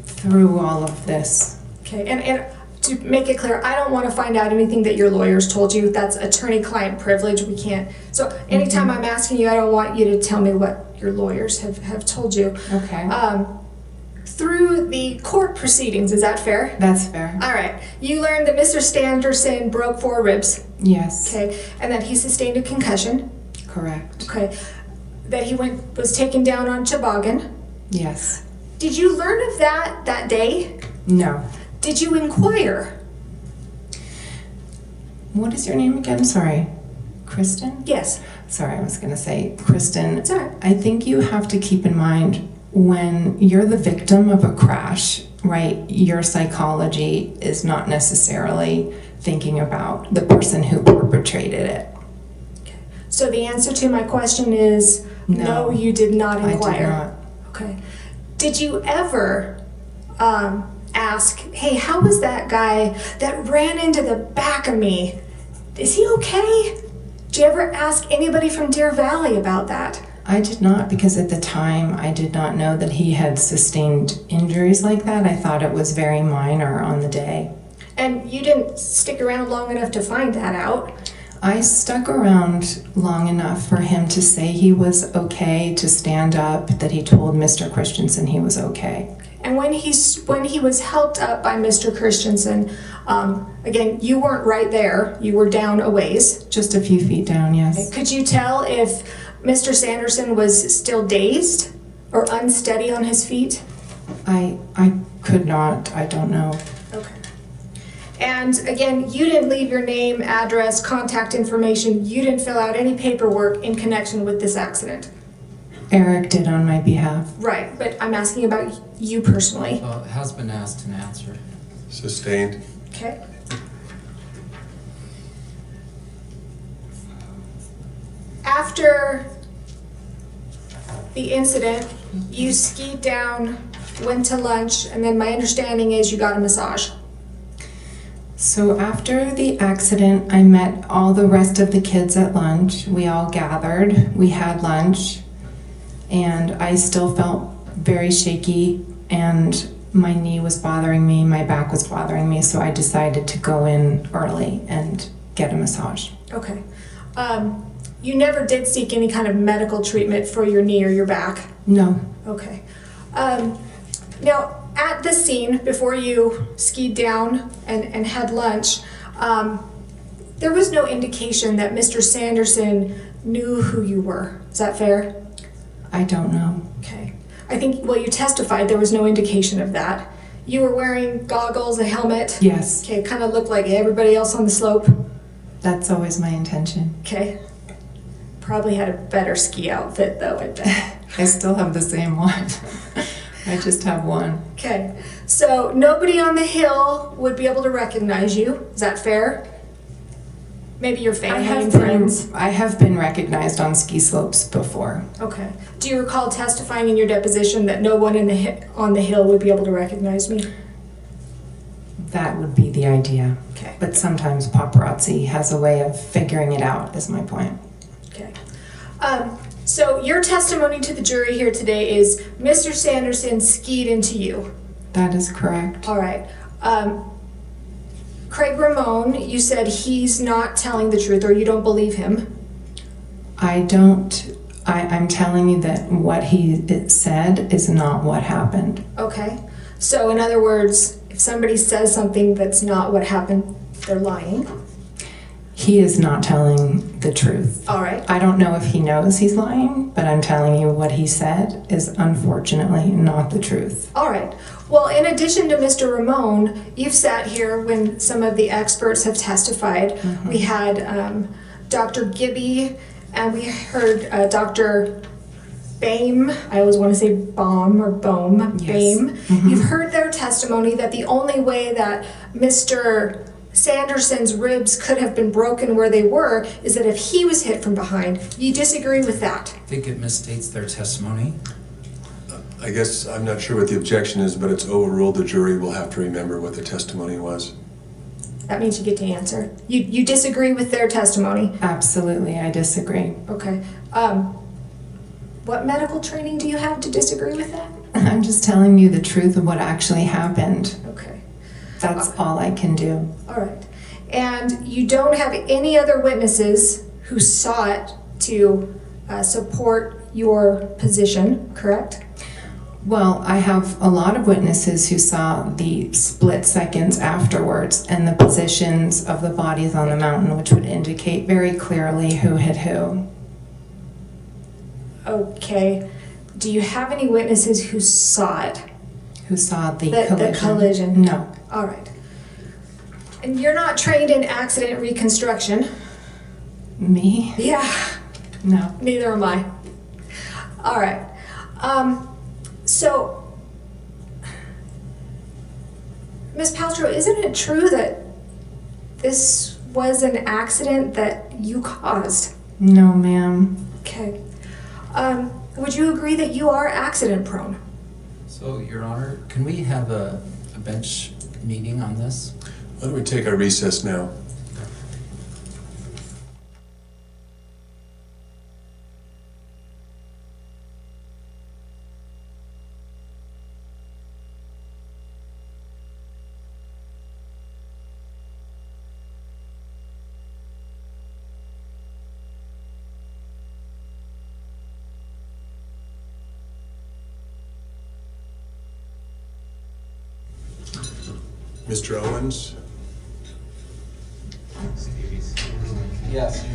Through all of this. Okay, and to make it clear, I don't want to find out anything that your lawyers told you. That's attorney-client privilege. We can't. So anytime I'm asking you, I don't want you to tell me what your lawyers have told you. Okay. Through the court proceedings, is that fair? That's fair. All right. You learned that Mr. Sanderson broke 4 ribs. Yes. Okay, and that he sustained a concussion. Correct. Okay, that he was taken down on toboggan. Yes. Did you learn of that day? No. Did you inquire? What is your name again? Sorry. Kristen? Yes. Sorry, I was going to say Kristen. It's all right. I think you have to keep in mind when you're the victim of a crash, right, your psychology is not necessarily thinking about the person who perpetrated it. Okay. So the answer to my question is no, you did not inquire. I did not. Okay. Did you ever ask, hey, how was that guy that ran into the back of me? Is he okay? Did you ever ask anybody from Deer Valley about that? I did not, because at the time I did not know that he had sustained injuries like that. I thought it was very minor on the day. And you didn't stick around long enough to find that out? I stuck around long enough for him to say he was okay, to stand up, that he told Mr. Christensen he was okay. And when he was helped up by Mr. Christensen, again, you weren't right there. You were down a ways. Just a few feet down, yes. Could you tell if Mr. Sanderson was still dazed or unsteady on his feet? I could not. I don't know. Okay. And again, you didn't leave your name, address, contact information. You didn't fill out any paperwork in connection with this accident. Eric did on my behalf. Right, but I'm asking about you personally. It has been asked and answered. Sustained. Okay. After the incident, you skied down, went to lunch, and then my understanding is you got a massage. So after the accident, I met all the rest of the kids at lunch. We all gathered, we had lunch, and I still felt very shaky, and my knee was bothering me, my back was bothering me, so I decided to go in early and get a massage. Okay. You never did seek any kind of medical treatment for your knee or your back? No. Okay. Now, at the scene, before you skied down and had lunch, there was no indication that Mr. Sanderson knew who you were. Is that fair? I don't know. Okay. I think, well, you testified there was no indication of that. You were wearing goggles, a helmet? Yes. Okay, kind of looked like everybody else on the slope? That's always my intention. Okay. Probably had a better ski outfit, though, I bet. I still have the same one. I just have one. Okay. So nobody on the hill would be able to recognize you. Is that fair? Maybe your family and friends. I have been recognized on ski slopes before. Okay. Do you recall testifying in your deposition that no one on the hill would be able to recognize me? That would be the idea. Okay. But sometimes paparazzi has a way of figuring it out, is my point. Okay. So your testimony to the jury here today is Mr. Sanderson skied into you. That is correct. All right. Craig Ramone, you said he's not telling the truth, or you don't believe him. I'm telling you that what he said is not what happened. Okay. So in other words, if somebody says something that's not what happened, they're lying. He is not telling the truth. All right. I don't know if he knows he's lying, but I'm telling you what he said is unfortunately not the truth. All right. Well, in addition to Mr. Ramone, you've sat here when some of the experts have testified. We had Dr. Gibby, and we heard Dr. Boehm, I always want to say Bohm or Bohm, Yes. Boehm. You've heard their testimony that the only way that Mr. Sanderson's ribs could have been broken where they were is that if he was hit from behind. You disagree with that? I think it misstates their testimony. I guess I'm not sure what the objection is, but it's overruled. The jury will have to remember what the testimony was. That means you get to answer. You disagree with their testimony? Absolutely, I disagree. Okay. What medical training do you have to disagree with that? I'm just telling you the truth of what actually happened. Okay. That's all I can do. All right. And you don't have any other witnesses who sought to support your position, correct? Well, I have a lot of witnesses who saw the split seconds afterwards and the positions of the bodies on the mountain, which would indicate very clearly who hit who. Okay. Do you have any witnesses who saw it? Who saw the collision? The collision? No. All right. And you're not trained in accident reconstruction? Me? Yeah. No. Neither am I. All right. So, Ms. Paltrow, isn't it true that this was an accident that you caused? No, ma'am. Okay. Would you agree that you are accident prone? So, Your Honor, can we have a bench meeting on this? Why don't we take our recess now? Mr. Owens? Yes.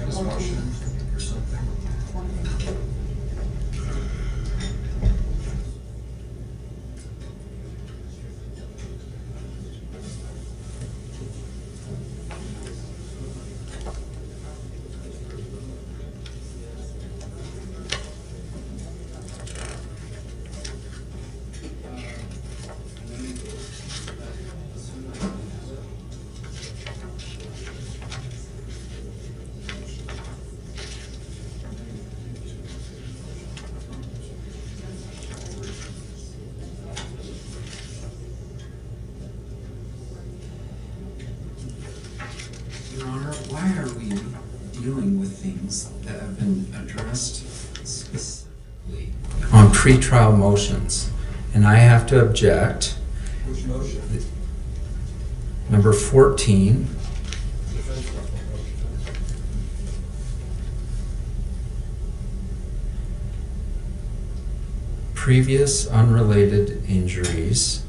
Your Honor, why are we dealing with things that have been addressed specifically on pretrial motions? And I have to object. Which motion? Number 14. Previous unrelated injuries.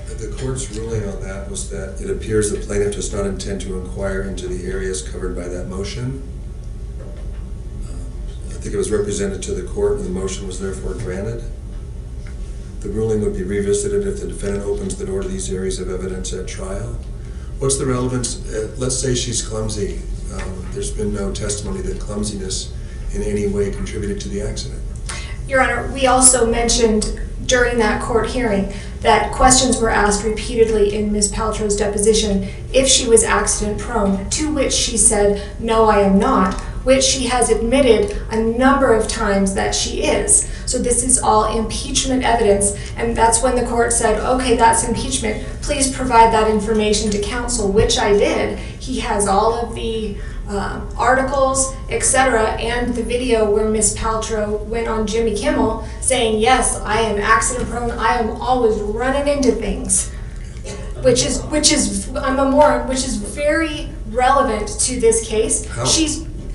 The court's ruling on that was that it appears the plaintiff does not intend to inquire into the areas covered by that motion. I think it was represented to the court and the motion was therefore granted. The ruling would be revisited if the defendant opens the door to these areas of evidence at trial. What's the relevance? Let's say she's clumsy. There's been no testimony that clumsiness in any way contributed to the accident. Your Honor, we also mentioned during that court hearing that questions were asked repeatedly in Ms. Paltrow's deposition if she was accident prone, to which she said, no, I am not, which she has admitted a number of times that she is. So this is all impeachment evidence, and that's when the court said, okay, that's impeachment, please provide that information to counsel, which I did. He has all of the articles, etc., and the video where Ms. Paltrow went on Jimmy Kimmel saying, yes, I am accident prone, I am always running into things, which is I'm a moron, which is very relevant to this case.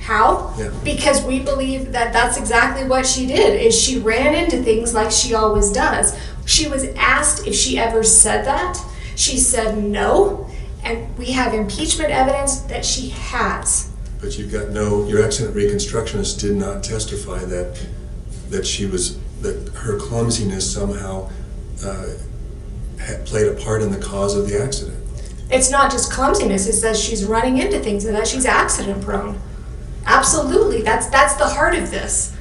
How? Yeah. Because we believe that that's exactly what she did, is she ran into things like she always does. She was asked if she ever said that. She said no, and we have impeachment evidence that she has. But you've got your accident reconstructionist did not testify that her clumsiness somehow played a part in the cause of the accident. It's not just clumsiness, it says she's running into things and that she's accident prone. Absolutely, that's the heart of this.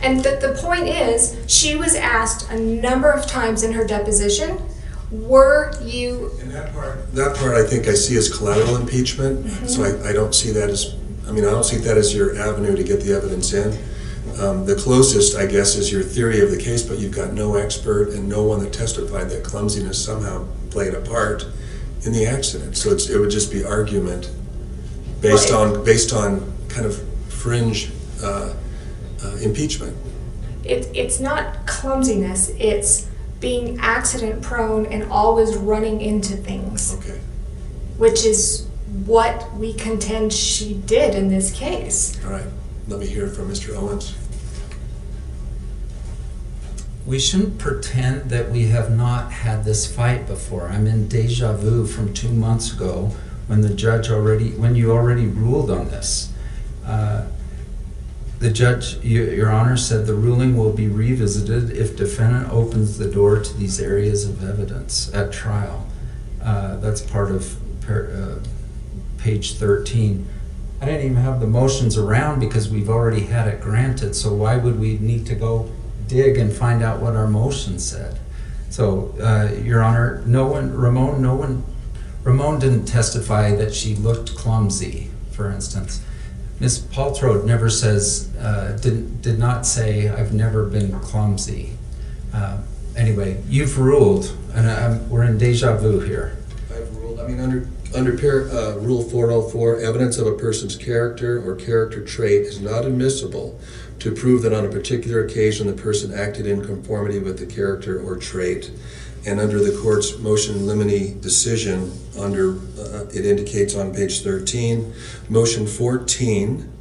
And the point is, she was asked a number of times in her deposition, were you... And that part I think I see as collateral impeachment, so I don't see that as, I don't see that as your avenue to get the evidence in. The closest, I guess, is your theory of the case, but you've got no expert and no one that testified that clumsiness somehow played a part in the accident. So it would just be argument based on kind of fringe impeachment. It's not clumsiness, it's being accident prone and always running into things. Okay. Which is what we contend she did in this case. All right, let me hear from Mr. Owens. We shouldn't pretend that we have not had this fight before. I'm in deja vu from 2 months ago when when you already ruled on this. The judge, Your Honor, said the ruling will be revisited if defendant opens the door to these areas of evidence at trial. That's part of page 13. I didn't even have the motions around because we've already had it granted, so why would we need to go dig and find out what our motion said? So, Your Honor, Ramon didn't testify that she looked clumsy, for instance. Ms. Paltrow never says, did not say, I've never been clumsy. Anyway, you've ruled, and we're in deja vu here. I've ruled, under Rule 404, evidence of a person's character or character trait is not admissible to prove that on a particular occasion the person acted in conformity with the character or trait. And under the court's motion in limine decision, it indicates on page 13, motion 14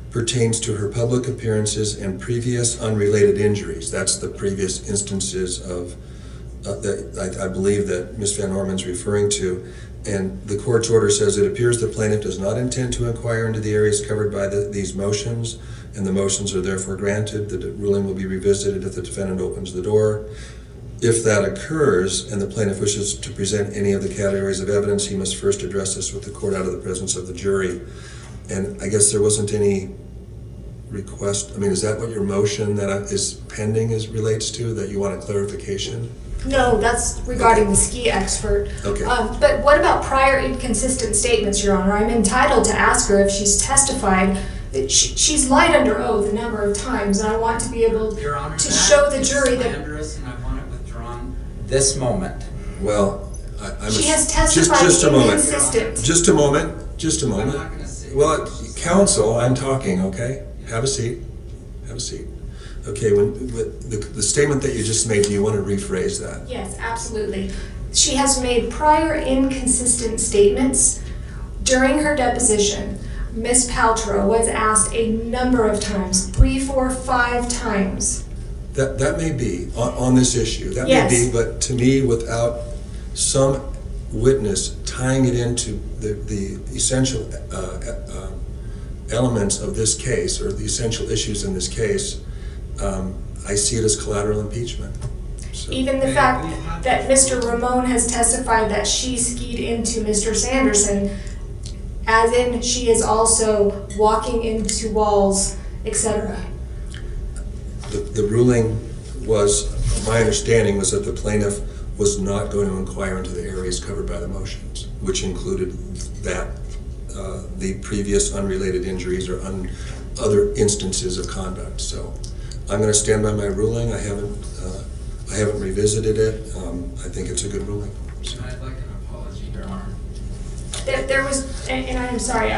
pertains to her public appearances and previous unrelated injuries. That's the previous instances of that I believe that Ms. Van Orman's referring to. And the court's order says it appears the plaintiff does not intend to inquire into the areas covered by these motions, and the motions are therefore granted. The ruling will be revisited if the defendant opens the door. If that occurs and the plaintiff wishes to present any of the categories of evidence, he must first address this with the court out of the presence of the jury. And I guess there wasn't any request. Is that what your motion that is pending relates to, that you want a clarification? No, that's regarding the ski expert. Okay. But what about prior inconsistent statements, Your Honor? I'm entitled to ask her if she's testified. She's lied under oath a number of times, and I want to be able Your Honor, to show the jury that... slanderous, and I want it withdrawn this moment. Well, she has testified inconsistent. Just a moment. I'm not gonna say well, counsel, I'm talking, okay? Have a seat. Okay, the statement that you just made, do you want to rephrase that? Yes, absolutely. She has made prior inconsistent statements. During her deposition, Ms. Paltrow was asked a number of times, 3, 4, 5 times. That may be on this issue. That yes. may be, but to me, without some witness tying it into the essential elements of this case, or the essential issues in this case, I see it as collateral impeachment. So. Even the fact that Mr. Ramon has testified that she skied into Mr. Sanderson, as in she is also walking into walls, etc. The ruling was, my understanding was that the plaintiff was not going to inquire into the areas covered by the motions, which included that the previous unrelated injuries or other instances of conduct. So I'm going to stand by my ruling. I haven't revisited it. I think it's a good ruling. So. I'd like an apology, Your Honor. There was, and I'm sorry,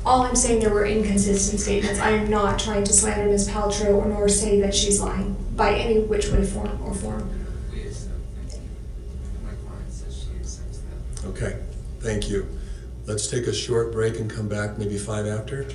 all I'm saying, there were inconsistent statements. I am not trying to slander Ms. Paltrow nor say that she's lying by any which way, form or form. We accept. Thank you. My client says she accepts that. Okay, thank you. Let's take a short break and come back maybe 5 after.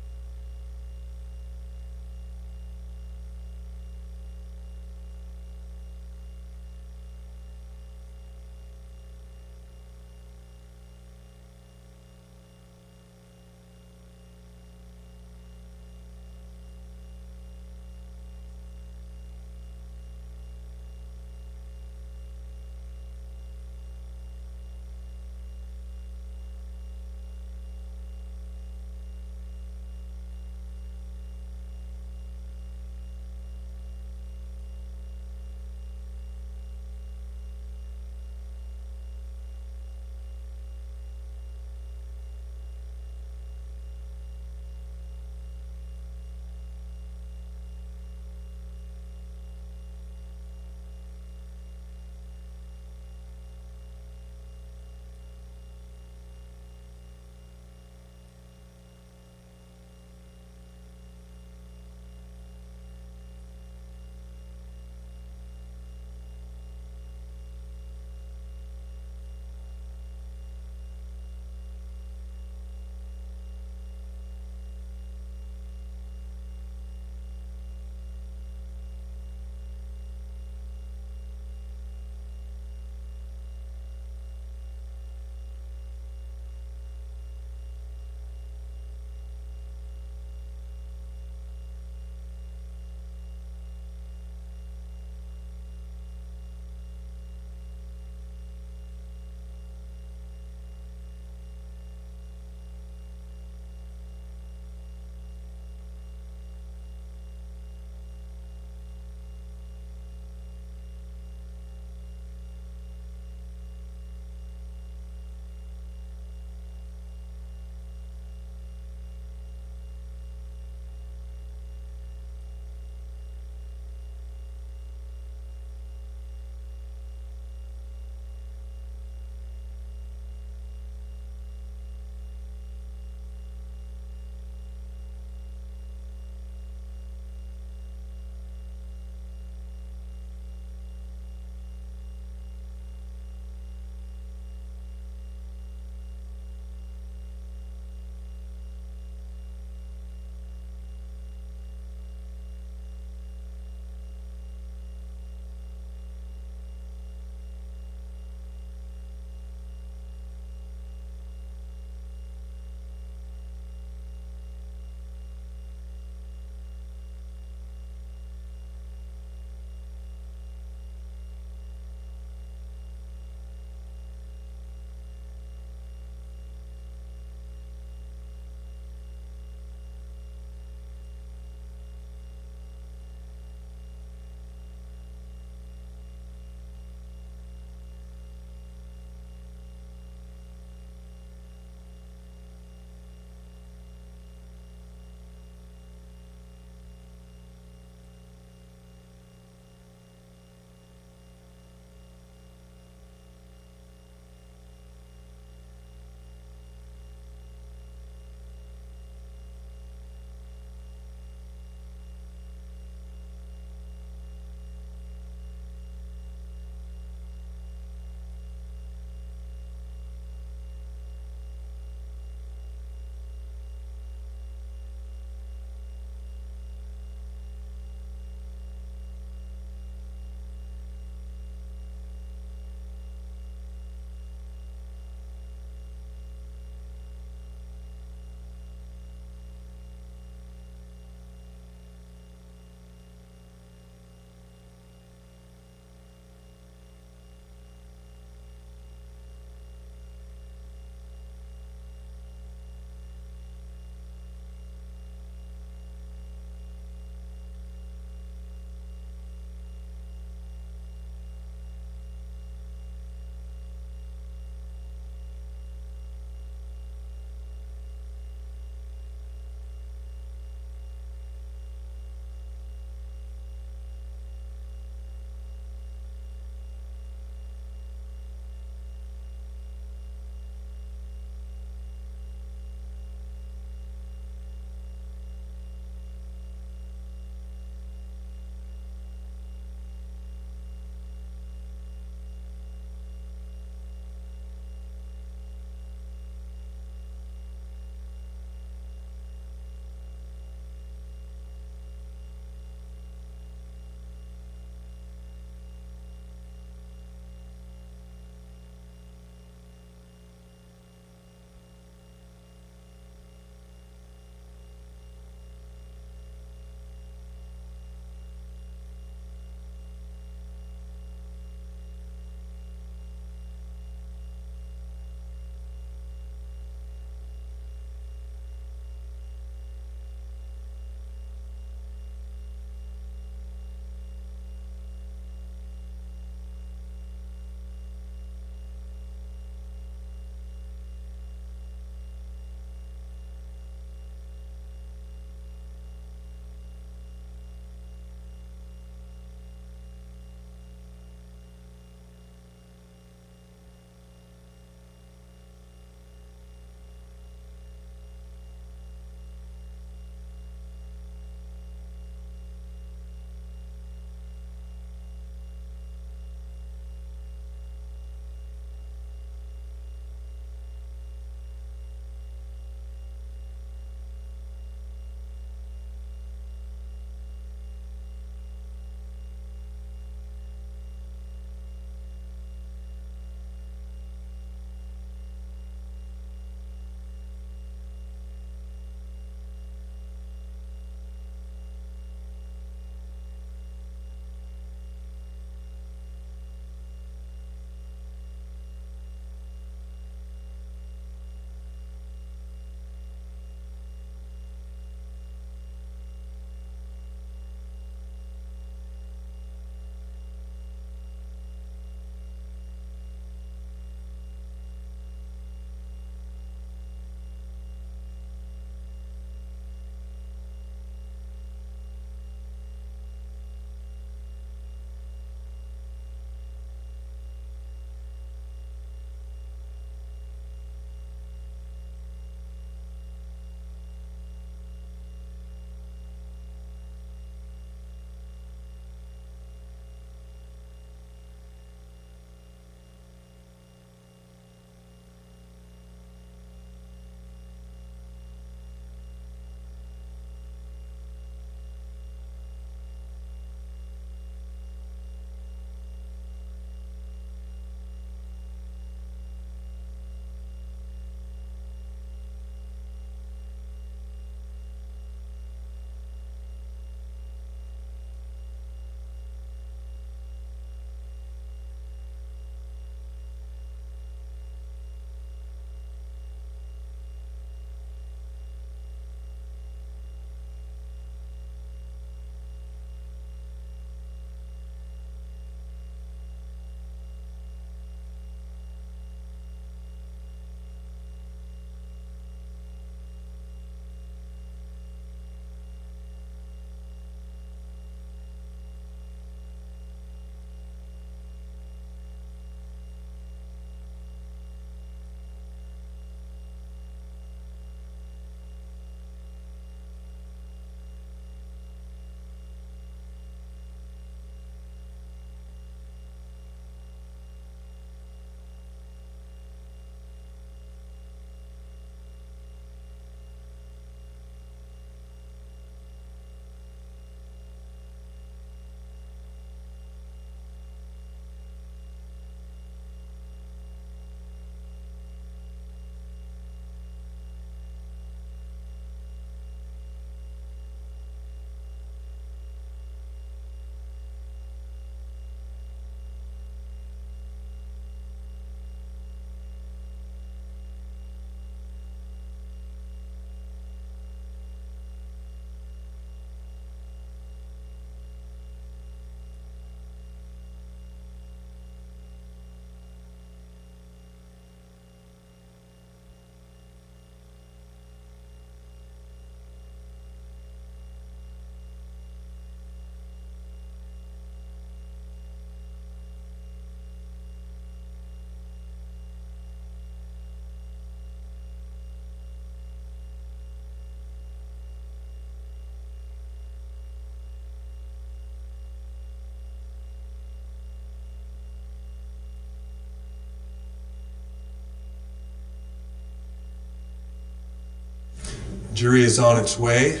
Jury is on its way.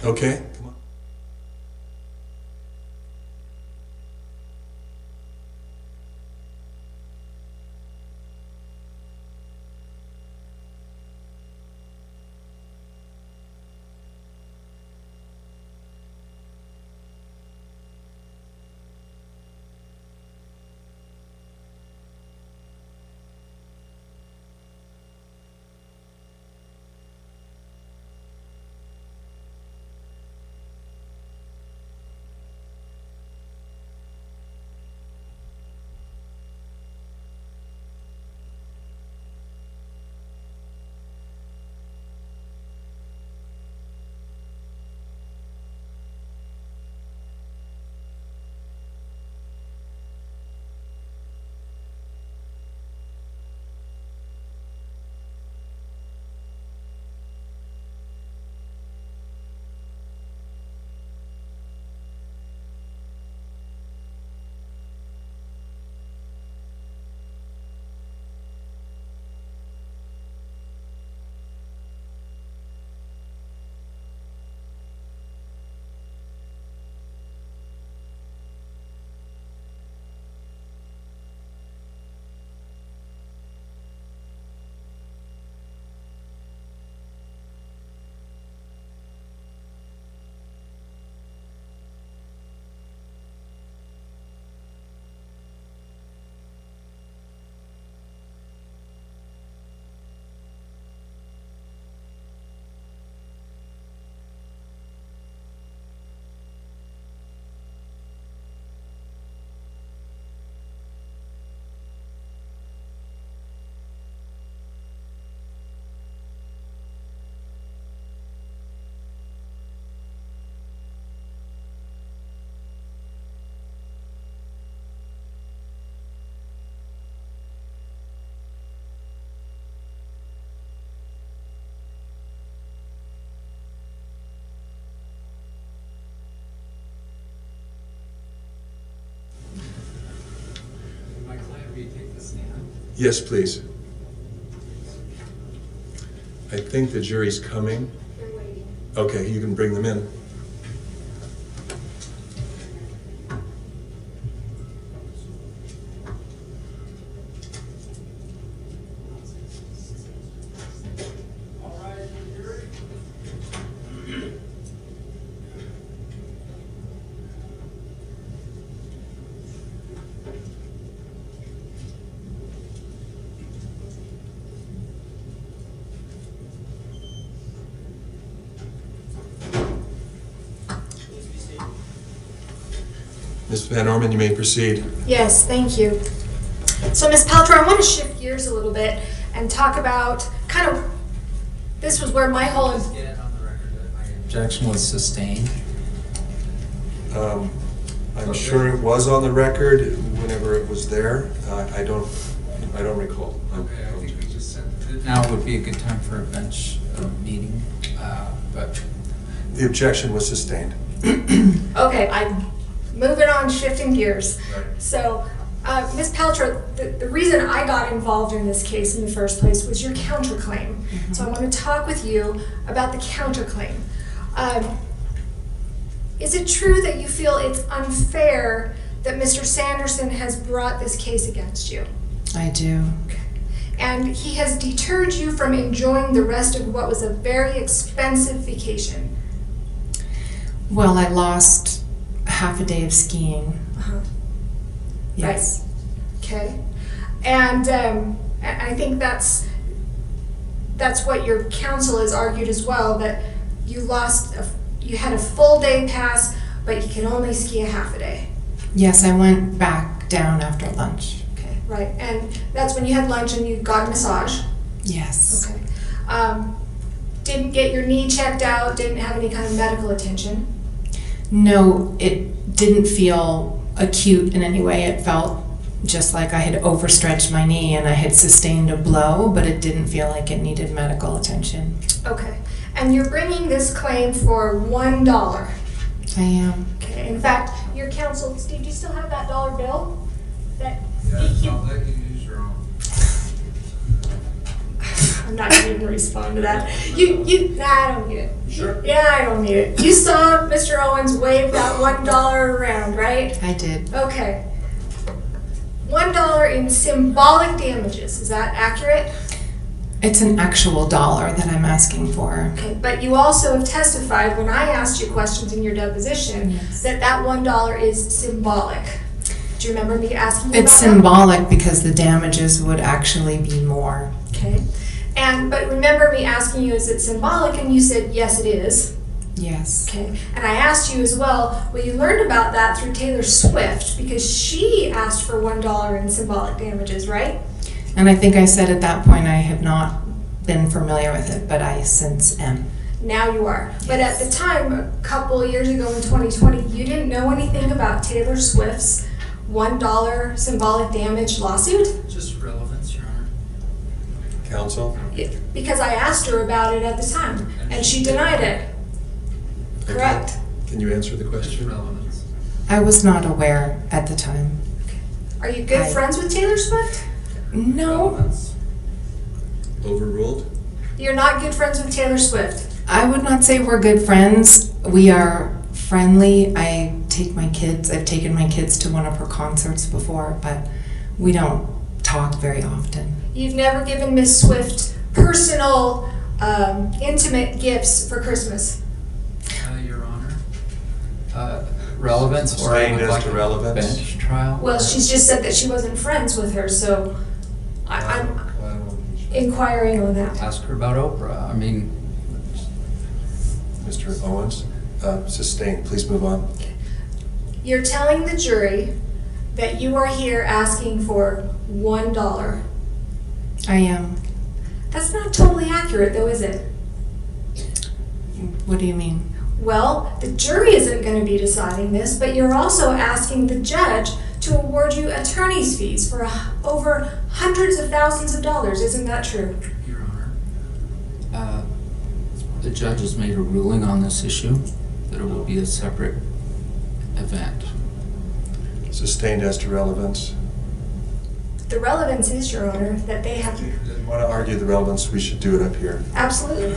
Okay. Yes, please. I think the jury's coming. Okay, you can bring them in. Ms. Van Orman, you may proceed. Yes, thank you. So, Ms. Paltrow, I want to shift gears a little bit and talk about kind of, this was where my whole... Objection was sustained. I'm sure it was on the record whenever it was there. I don't recall. Okay, I think we just said that now would be a good time for a bench meeting, but... The objection was sustained. Okay, I'm moving on, shifting gears. Right. So, Ms. Paltrow, the reason I got involved in this case in the first place was your counterclaim. Mm-hmm. So I want to talk with you about the counterclaim. Is it true that you feel it's unfair that Mr. Sanderson has brought this case against you? I do. And he has deterred you from enjoying the rest of what was a very expensive vacation? Well, I lost half a day of skiing. Uh-huh. Yes. Right. Okay. And I think that's what your counsel has argued as well, that you you had a full day pass, but you can only ski a half a day. Yes, I went back down after lunch. Okay, right. And that's when you had lunch and you got a massage? Yes. Okay. Didn't get your knee checked out, didn't have any kind of medical attention? No, it didn't feel acute in any way. It felt just like I had overstretched my knee and I had sustained a blow, but it didn't feel like it needed medical attention. Okay. And you're bringing this claim for $1. I am. Okay. In fact, your counsel, Steve, do you still have that $1 bill? That I'll let you use your own. I'm not giving didn't respond to that. Nah, I don't need it. Sure. Yeah, I don't need it. You saw Mr. Owens wave that $1 around, right? I did. Okay. $1 in symbolic damages, is that accurate? It's an actual dollar that I'm asking for. Okay, but you also have testified when I asked you questions in your deposition that that $1 is symbolic. Do you remember me asking you It's about that? symbolic because the damages would actually be more. Okay. But remember me asking you, is it symbolic? And you said, yes, it is. Yes. Okay. And I asked you as well, you learned about that through Taylor Swift because she asked for $1 in symbolic damages, right? And I think I said at that point I have not been familiar with it, but I since am. Now you are. But at the time, a couple of years ago in 2020, you didn't know anything about Taylor Swift's $1 symbolic damage lawsuit? Just relevance, Your Honor. Counsel? Because I asked her about it at the time, and she denied it. Correct. Can you answer the question? Relevance. I was not aware at the time. Are you good friends with Taylor Swift? No. Relevance. Overruled? You're not good friends with Taylor Swift. I would not say we're good friends. We are friendly. I've taken my kids to one of her concerts before, but we don't talk very often. You've never given Miss Swift personal, intimate gifts for Christmas. Your Honor. Relevance or Sustained would as like to a relevance. bench trial? Well, she's just said that she wasn't friends with her, so I'm inquiring on that. Ask her about Oprah. I mean, Mr. Owens, sustained. Please move on. You're telling the jury that you are here asking for $1. I am. That's not totally accurate, though, is it? What do you mean? Well, the jury isn't going to be deciding this, but you're also asking the judge to award you attorney's fees for over hundreds of thousands of dollars. Isn't that true? Your Honor, the judge has made a ruling on this issue that it will be a separate event. Sustained as to relevance. The relevance is, Your Honor, that they have... If you want to argue the relevance, we should do it up here. Absolutely.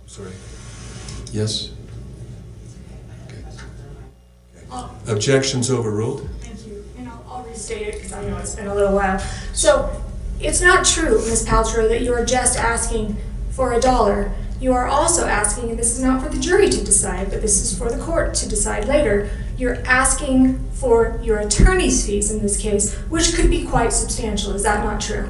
Sorry. Yes? Okay. Oh. Objections overruled? Thank you, and I'll restate it because I know it's been a little while. So, it's not true, Ms. Paltrow, that you are just asking for $1. You are also asking, and this is not for the jury to decide, but this is for the court to decide later, you're asking for your attorney's fees in this case, which could be quite substantial. Is that not true?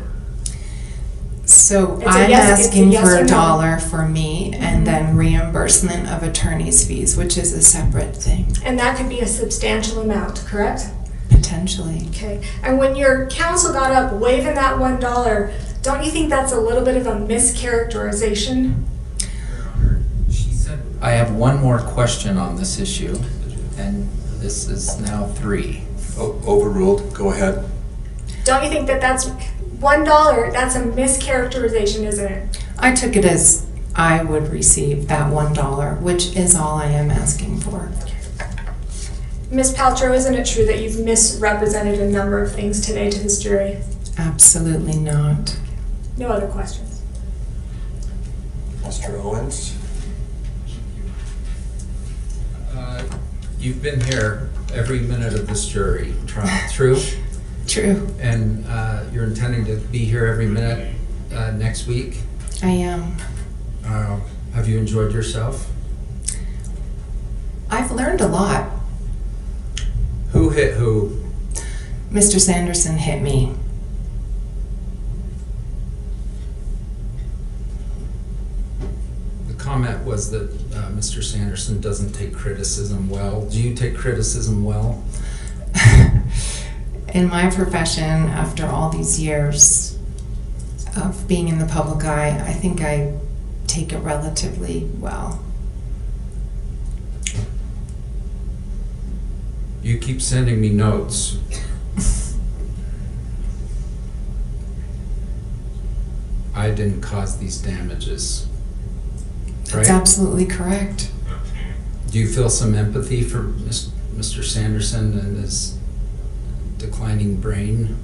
So It's a I'm yes- it's a asking yes for or no. $1 for me and then reimbursement of attorney's fees, which is a separate thing, And that could be a substantial amount, correct? potentially. Okay, and when your counsel got up waving that $1, don't you think that's a little bit of a mischaracterization? I have one more question on this issue, and this is now 3. Overruled. Go ahead. Don't you think that that's $1, that's a mischaracterization, isn't it? I took it as I would receive that $1, which is all I am asking for. Ms. Paltrow, isn't it true that you've misrepresented a number of things today to this jury? Absolutely not. No other questions? Mr. Owens? You've been here every minute of this jury trial, true? True. And you're intending to be here every minute next week? I am. Have you enjoyed yourself? I've learned a lot. Who hit who? Mr. Sanderson hit me. The comment was that Mr. Sanderson doesn't take criticism well. Do you take criticism well? In my profession, after all these years of being in the public eye, I think I take it relatively well. You keep sending me notes. I didn't cause these damages. That's right? absolutely correct. Do you feel some empathy for Mr. Sanderson and his declining brain?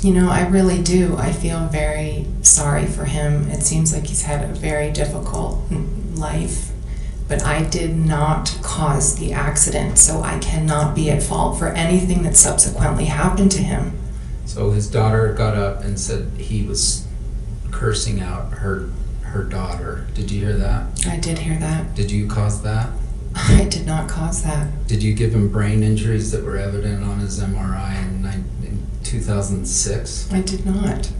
You know, I really do. I feel very sorry for him. It seems like he's had a very difficult life, but I did not cause the accident, so I cannot be at fault for anything that subsequently happened to him. So his daughter got up and said he was cursing out her daughter. Did you hear that? I did hear that. Did you cause that? I did not cause that. Did you give him brain injuries that were evident on his MRI in 2006? I did not.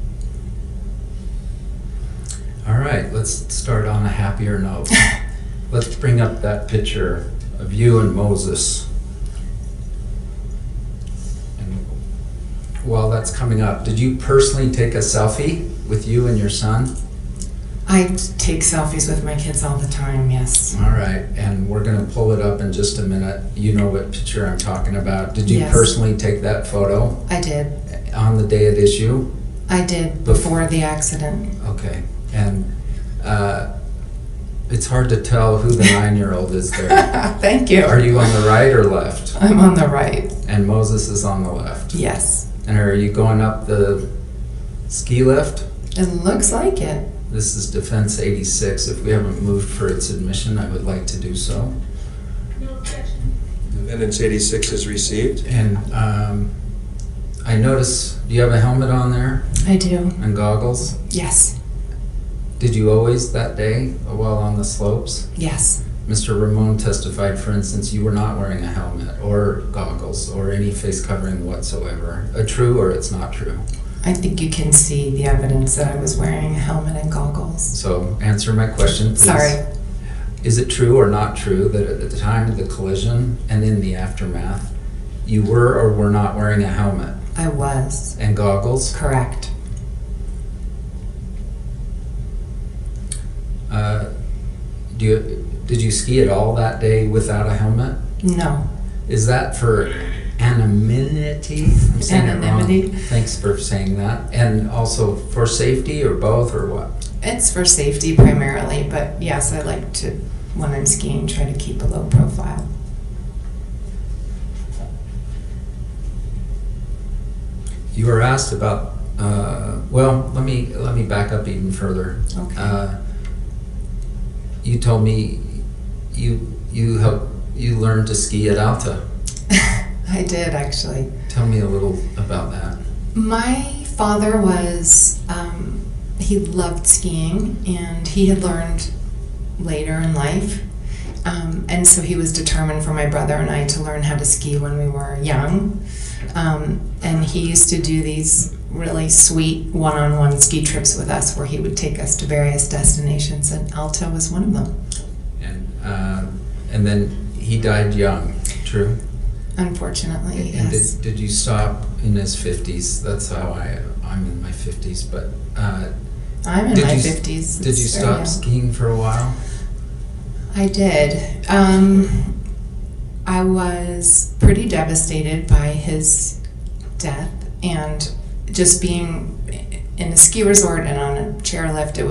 All right, let's start on a happier note. Let's bring up that picture of you and Moses. And while that's coming up, did you personally take a selfie with you and your son? I take selfies with my kids all the time, yes. All right, and we're gonna pull it up in just a minute. You know what picture I'm talking about. Did you Yes. personally take that photo I did. on the day at issue? I did before the accident. Okay, and it's hard to tell who the 9-year-old is there. Thank you. Are you on the right or left? I'm on the right. And Moses is on the left? Yes. And are you going up the ski lift? It looks like it. This is Defense 86. If we haven't moved for its admission, I would like to do so. Defendants 86 is received. And I notice, do you have a helmet on there? I do. And goggles? Yes. Did you always that day while on the slopes? Yes. Mr. Ramon testified, for instance, you were not wearing a helmet or goggles or any face covering whatsoever. True or it's not true? I think you can see the evidence that I was wearing a helmet and goggles. So answer my question, please. Sorry. Is it true or not true that at the time of the collision and in the aftermath, you were or were not wearing a helmet? I was. And goggles? Correct. Did you ski at all that day without a helmet? No. Is that for anonymity? I'm saying it wrong. Anonymity. Thanks for saying that. And also for safety or both or what? It's for safety primarily, but yes, I like to, when I'm skiing, try to keep a low profile. You were asked about, well, let me back up even further. Okay. you told me you learned to ski at Alta. I did, actually. Tell me a little about that. My father was, he loved skiing, and he had learned later in life. And so he was determined for my brother and I to learn how to ski when we were young. And he used to do these really sweet one-on-one ski trips with us where he would take us to various destinations, and Alta was one of them. And then he died young, true? Unfortunately, and yes. Did you stop in his 50s? That's how I'm in my 50s, but I'm in my 50s. Did you stop skiing for a while? I did. I was pretty devastated by his death, and just being in a ski resort and on a chairlift, it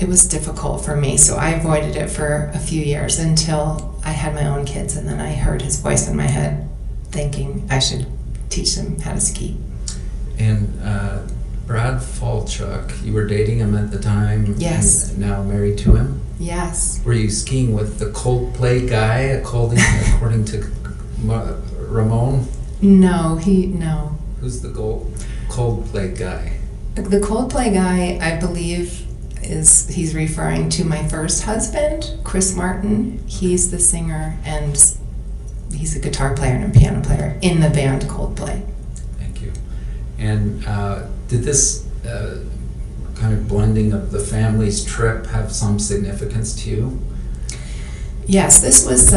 was difficult for me. So I avoided it for a few years until I had my own kids, and then I heard his voice in my head thinking I should teach them how to ski. And Brad Falchuk, you were dating him at the time? Yes. And now married to him? Yes. Were you skiing with the Coldplay guy, according to Ramon? No. Who's the Coldplay guy? The Coldplay guy, I believe, he's referring to my first husband, Chris Martin. He's the singer, and he's a guitar player and a piano player in the band Coldplay. Thank you. And did this kind of blending of the family's trip have some significance to you? Yes, this was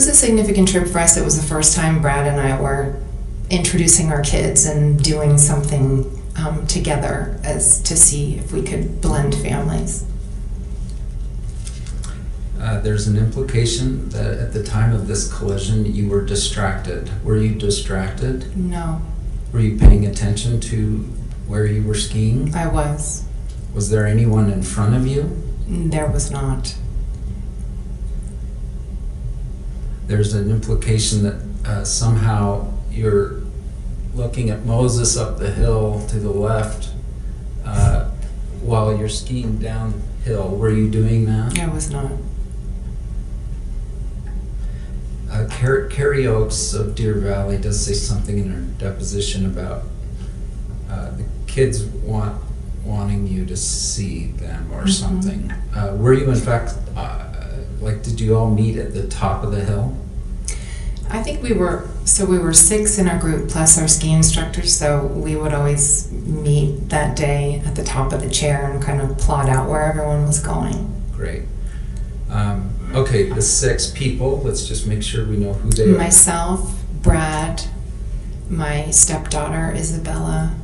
a significant trip for us. It was the first time Brad and I were introducing our kids and doing something together as to see if we could blend families. There's an implication that at the time of this collision you were distracted. Were you distracted? No. Were you paying attention to where you were skiing? I was. Was there anyone in front of you? There was not. There's an implication that somehow you're looking at Moses up the hill to the left while you're skiing downhill. Were you doing that? I was not. Carrie Oakes of Deer Valley does say something in her deposition about the kids wanting you to see them or something. Were you in fact, did you all meet at the top of the hill? I think we were 6 in our group plus our ski instructors, so we would always meet that day at the top of the chair and kind of plot out where everyone was going. Great. Okay, the 6 people, let's just make sure we know who they are. Myself, Brad, my stepdaughter Isabella,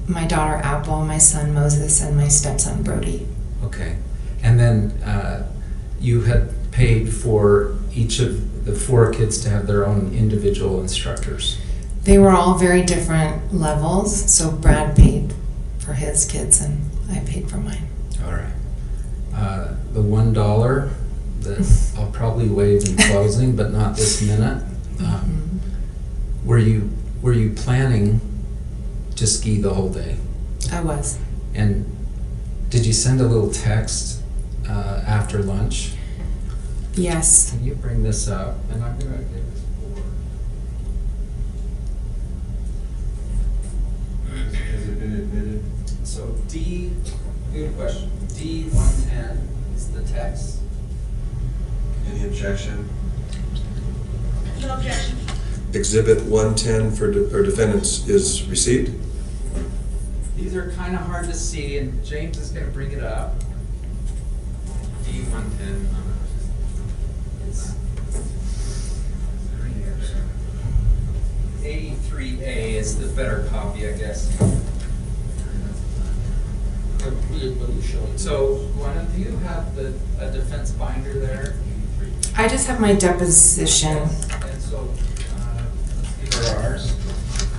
my daughter Apple, my son Moses, and my stepson Brody. Okay. And then you had paid for each of the 4 kids to have their own individual instructors. They were all very different levels, so Brad paid for his kids and I paid for mine. All right. The $1 that I'll probably waive in closing, but not this minute. Were you planning to ski the whole day? I was. And did you send a little text after lunch? Yes. Can you bring this up? And I'm gonna get this board. Has it been admitted? So good question. D110 is the text. Any objection? No objection. Exhibit 110 for defendants is received. These are kind of hard to see, and James is going to bring it up. D110. It's 83A is the better copy, I guess. So, Gwyneth, do you have a defense binder there? I just have my deposition. And so, let's give her ours.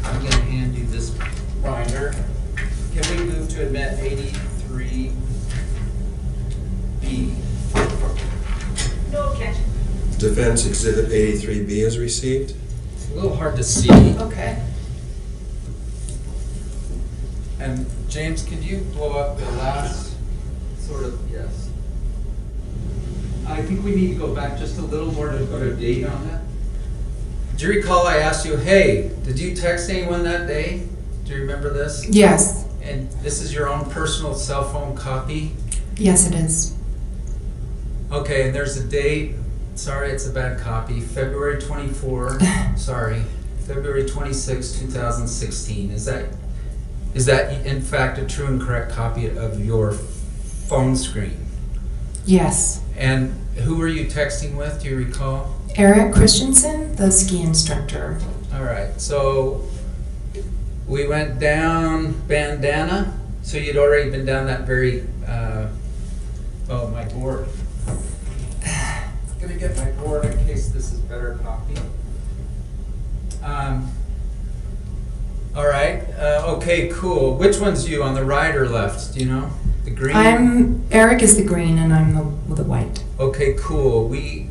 I'm going to hand you this binder. Can we move to admit 83B? No objection. Defense Exhibit 83B is received. It's a little hard to see. Okay. And James, could you blow up the last think we need to go back just a little more to put a date on that. Do you recall I asked you, hey, did you text anyone that day? Do you remember this? Yes. And this is your own personal cell phone copy? Yes, it is. Okay, and there's a date. Sorry, it's a bad copy. February 24, sorry, February 26, 2016. Is that in fact a true and correct copy of your phone screen? Yes. And who were you texting with, do you recall? Eric Christensen, the ski instructor. All right, so we went down Bandana. So you'd already been down that very, oh, my board. I'm gonna get my board in case this is better copy. All right, okay, cool. Which one's you, on the right or left? Do you know? The green? Eric is the green and I'm the white. Okay, cool. We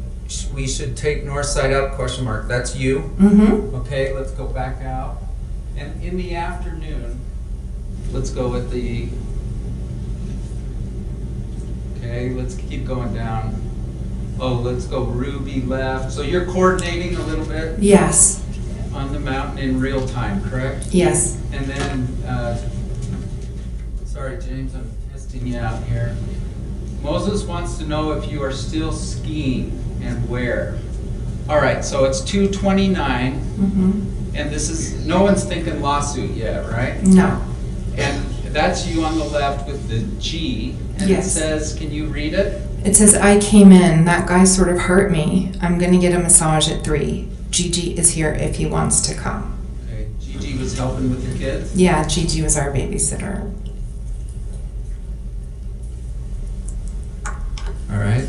should take north side out, question mark. That's you? Mm-hmm. Okay, let's go back out. And in the afternoon, let's go with the, okay, let's keep going down. Oh, let's go Ruby left. So you're coordinating a little bit? Yes. On the mountain in real time, correct? Yes. And then, sorry James, I'm testing you out here. Moses wants to know if you are still skiing and where. All right, so it's 2:29. Mm-hmm. And this is, no one's thinking lawsuit yet, right? No. And that's you on the left with the G. And Yes. it says, can you read it? It says, I came in, that guy sort of hurt me. I'm gonna get a massage at 3. Gigi is here if he wants to come. Okay, Gigi was helping with the kids? Yeah, Gigi was our babysitter. All right.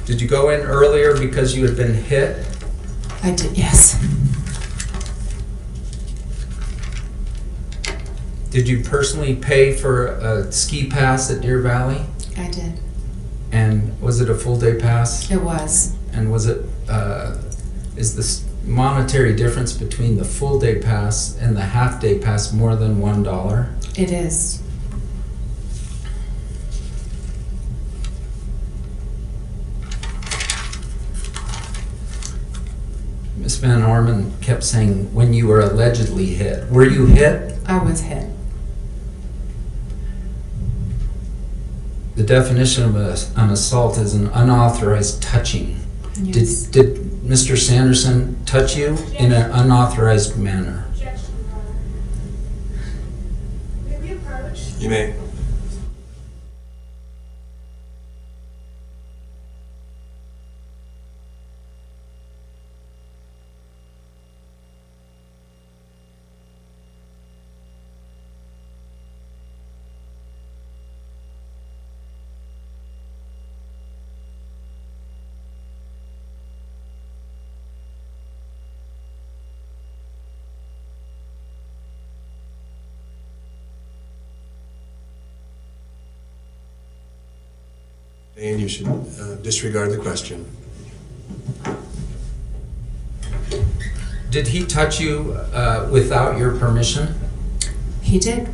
Did you go in earlier because you had been hit? I did, yes. Did you personally pay for a ski pass at Deer Valley? I did. And was it a full day pass? It was. And was it, is the monetary difference between the full day pass and the half day pass more than $1? It is. Ms. Van Orman kept saying when you were allegedly hit. Were you hit? I was hit. The definition of an assault is an unauthorized touching. Yes. Did Mr. Sanderson touch you in an unauthorized manner? Objection, Your Honor. May we approach? You may. And you should disregard the question. Did he touch you without your permission? He did.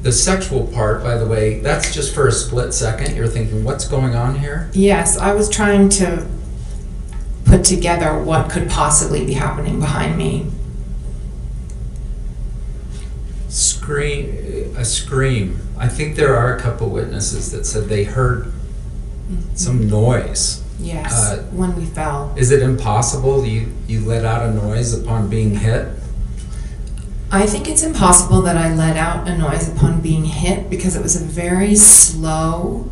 The sexual part, by the way, that's just for a split second. You're thinking, what's going on here? Yes, I was trying to put together what could possibly be happening behind me. A scream. I think there are a couple witnesses that said they heard some noise. Yes, when we fell. Is it impossible you let out a noise upon being hit? I think it's impossible that I let out a noise upon being hit because it was a very slow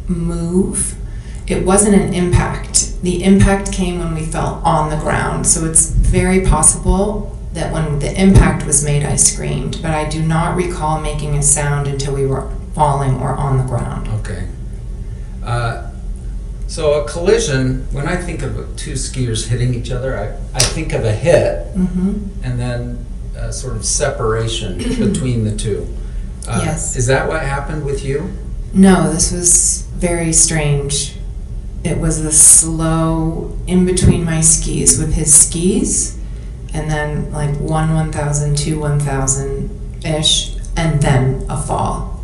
move. It wasn't an impact. The impact came when we fell on the ground. So it's very possible that when the impact was made, I screamed, but I do not recall making a sound until we were falling or on the ground. Okay. So a collision, when I think of two skiers hitting each other, I think of a hit and then sort of separation between the two. Yes. Is that what happened with you? No, this was very strange. It was the slow in between my skis with his skis, and then like 1,000, 2,000-ish, and then a fall.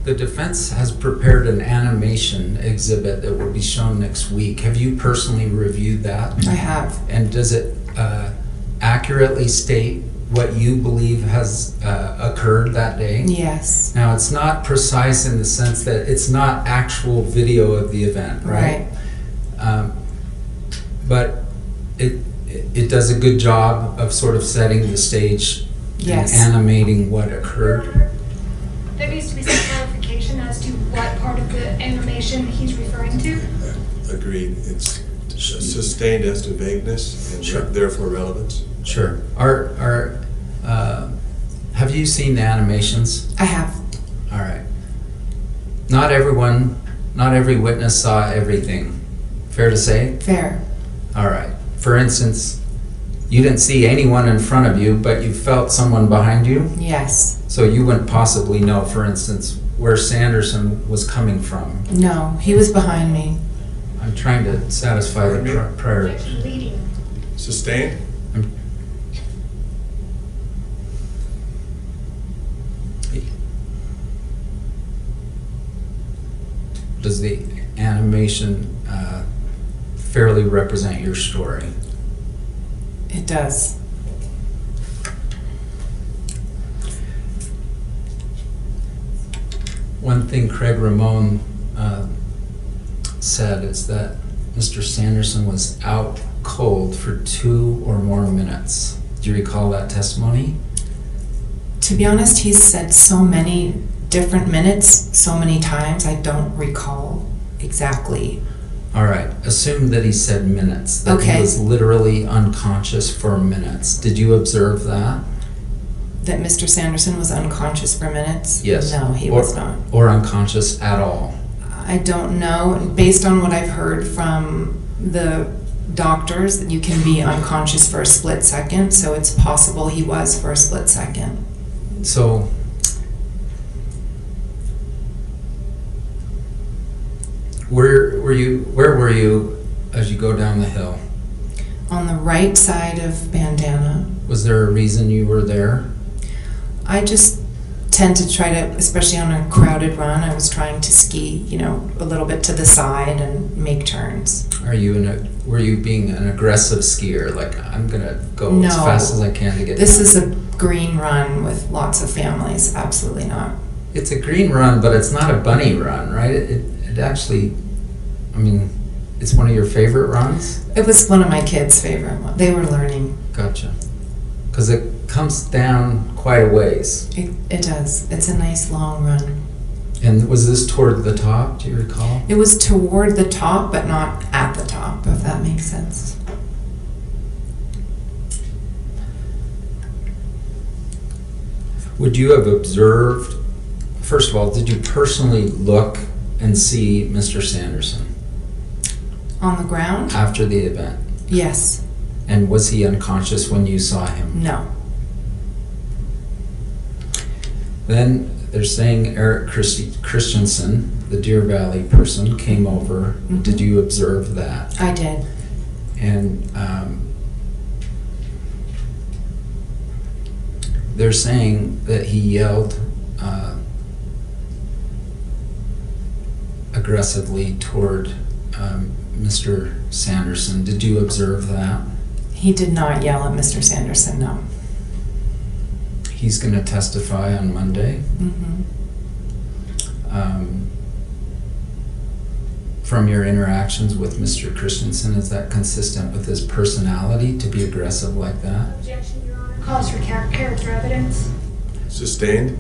The defense has prepared an animation exhibit that will be shown next week. Have you personally reviewed that? I have. And does it accurately state what you believe has occurred that day? Yes. Now, it's not precise in the sense that it's not actual video of the event, right? But it does a good job of sort of setting the stage Yes. and animating what occurred. There needs to be some clarification as to what part of the animation he's referring to. Agreed. It's sustained as to vagueness and Sure. therefore relevance. Sure. Have you seen the animations? I have. All right. Not every witness saw everything. Fair to say? Fair. All right. For instance, you didn't see anyone in front of you, but you felt someone behind you? Yes. So you wouldn't possibly know, for instance, where Sanderson was coming from. No, he was behind me. I'm trying to satisfy the prior. Leading. Sustained? Does the animation fairly represent your story? It does. One thing Craig Ramon said is that Mr. Sanderson was out cold for 2 or more minutes. Do you recall that testimony? To be honest, he's said so many different minutes, so many times, I don't recall exactly. All right, assume that he said minutes, that Okay. he was literally unconscious for minutes. Did you observe that? That Mr. Sanderson was unconscious for minutes? Yes. No, he was not. Or unconscious at all? I don't know. Based on what I've heard from the doctors, you can be unconscious for a split second, so it's possible he was for a split second. So, where were you as you go down the hill? On the right side of Bandana. Was there a reason you were there? I just tend to try to, especially on a crowded run, I was trying to ski, a little bit to the side and make turns. Were you being an aggressive skier? Like, I'm gonna go as No. fast as I can to get This down. is a green run with lots of families. Absolutely not. It's a green run, but it's not a bunny run, right? It actually, it's one of your favorite runs? It was one of my kids' favorite ones. They were learning. Gotcha. Because it comes down quite a ways. It does. It's a nice long run. And was this toward the top, do you recall? It was toward the top, but not at the top, if that makes sense. Would you have observed, first of all, did you personally look and see Mr. Sanderson? On the ground? After the event? Yes. And was he unconscious when you saw him? No. Then they're saying Eric Christensen, the Deer Valley person, came over. Mm-hmm. Did you observe that? I did. And they're saying that he yelled aggressively toward Mr. Sanderson. Did you observe that? He did not yell at Mr. Sanderson, no. He's going to testify on Monday. Mm-hmm. From your interactions with Mr. Christensen, is that consistent with his personality to be aggressive like that? Objection, Your Honor. Calls for character evidence. Sustained?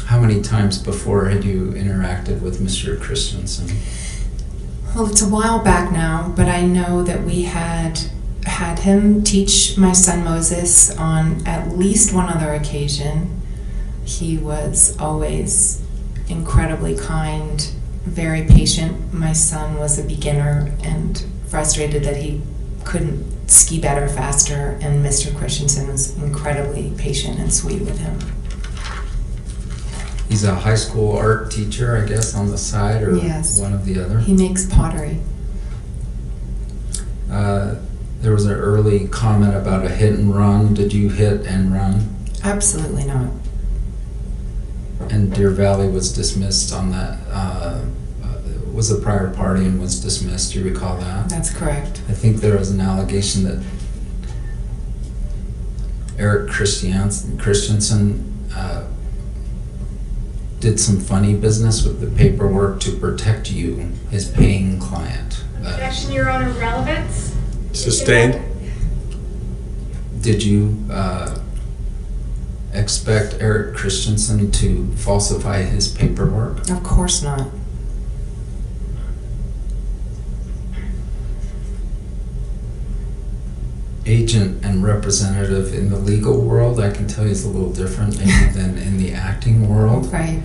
How many times before had you interacted with Mr. Christensen? Well, it's a while back now, but I know that we had him teach my son Moses on at least one other occasion. He was always incredibly kind, very patient. My son was a beginner and frustrated that he couldn't ski better faster, and Mr. Christensen was incredibly patient and sweet with him. He's a high school art teacher, I guess, on the side, or Yes. one of the other? He makes pottery. There was an early comment about a hit and run. Did you hit and run? Absolutely not. and Deer Valley was dismissed on that, was a prior party and was dismissed, do you recall that? That's correct. I think there was an allegation that Eric Christensen did some funny business with the paperwork to protect you, his paying client. Objection, Your Honor, relevance? Sustained. Did you expect Eric Christensen to falsify his paperwork? Of course not. Agent and representative in the legal world, I can tell you is a little different maybe than in the acting world. Right.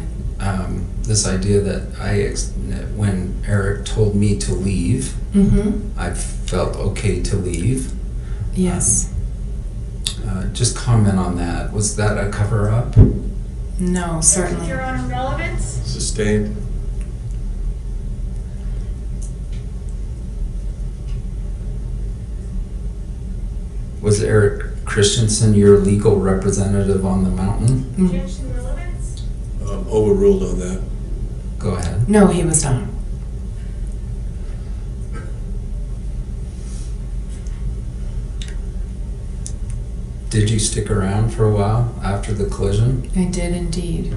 This idea that when Eric told me to leave, I felt okay to leave. Yes. Just comment on that. Was that a cover-up? No, certainly. Your Honor, relevance? Sustained. Was Eric Christensen your legal representative on the mountain? Objection, relevance? Overruled on that. Go ahead. No, he was not. Did you stick around for a while after the collision? I did indeed.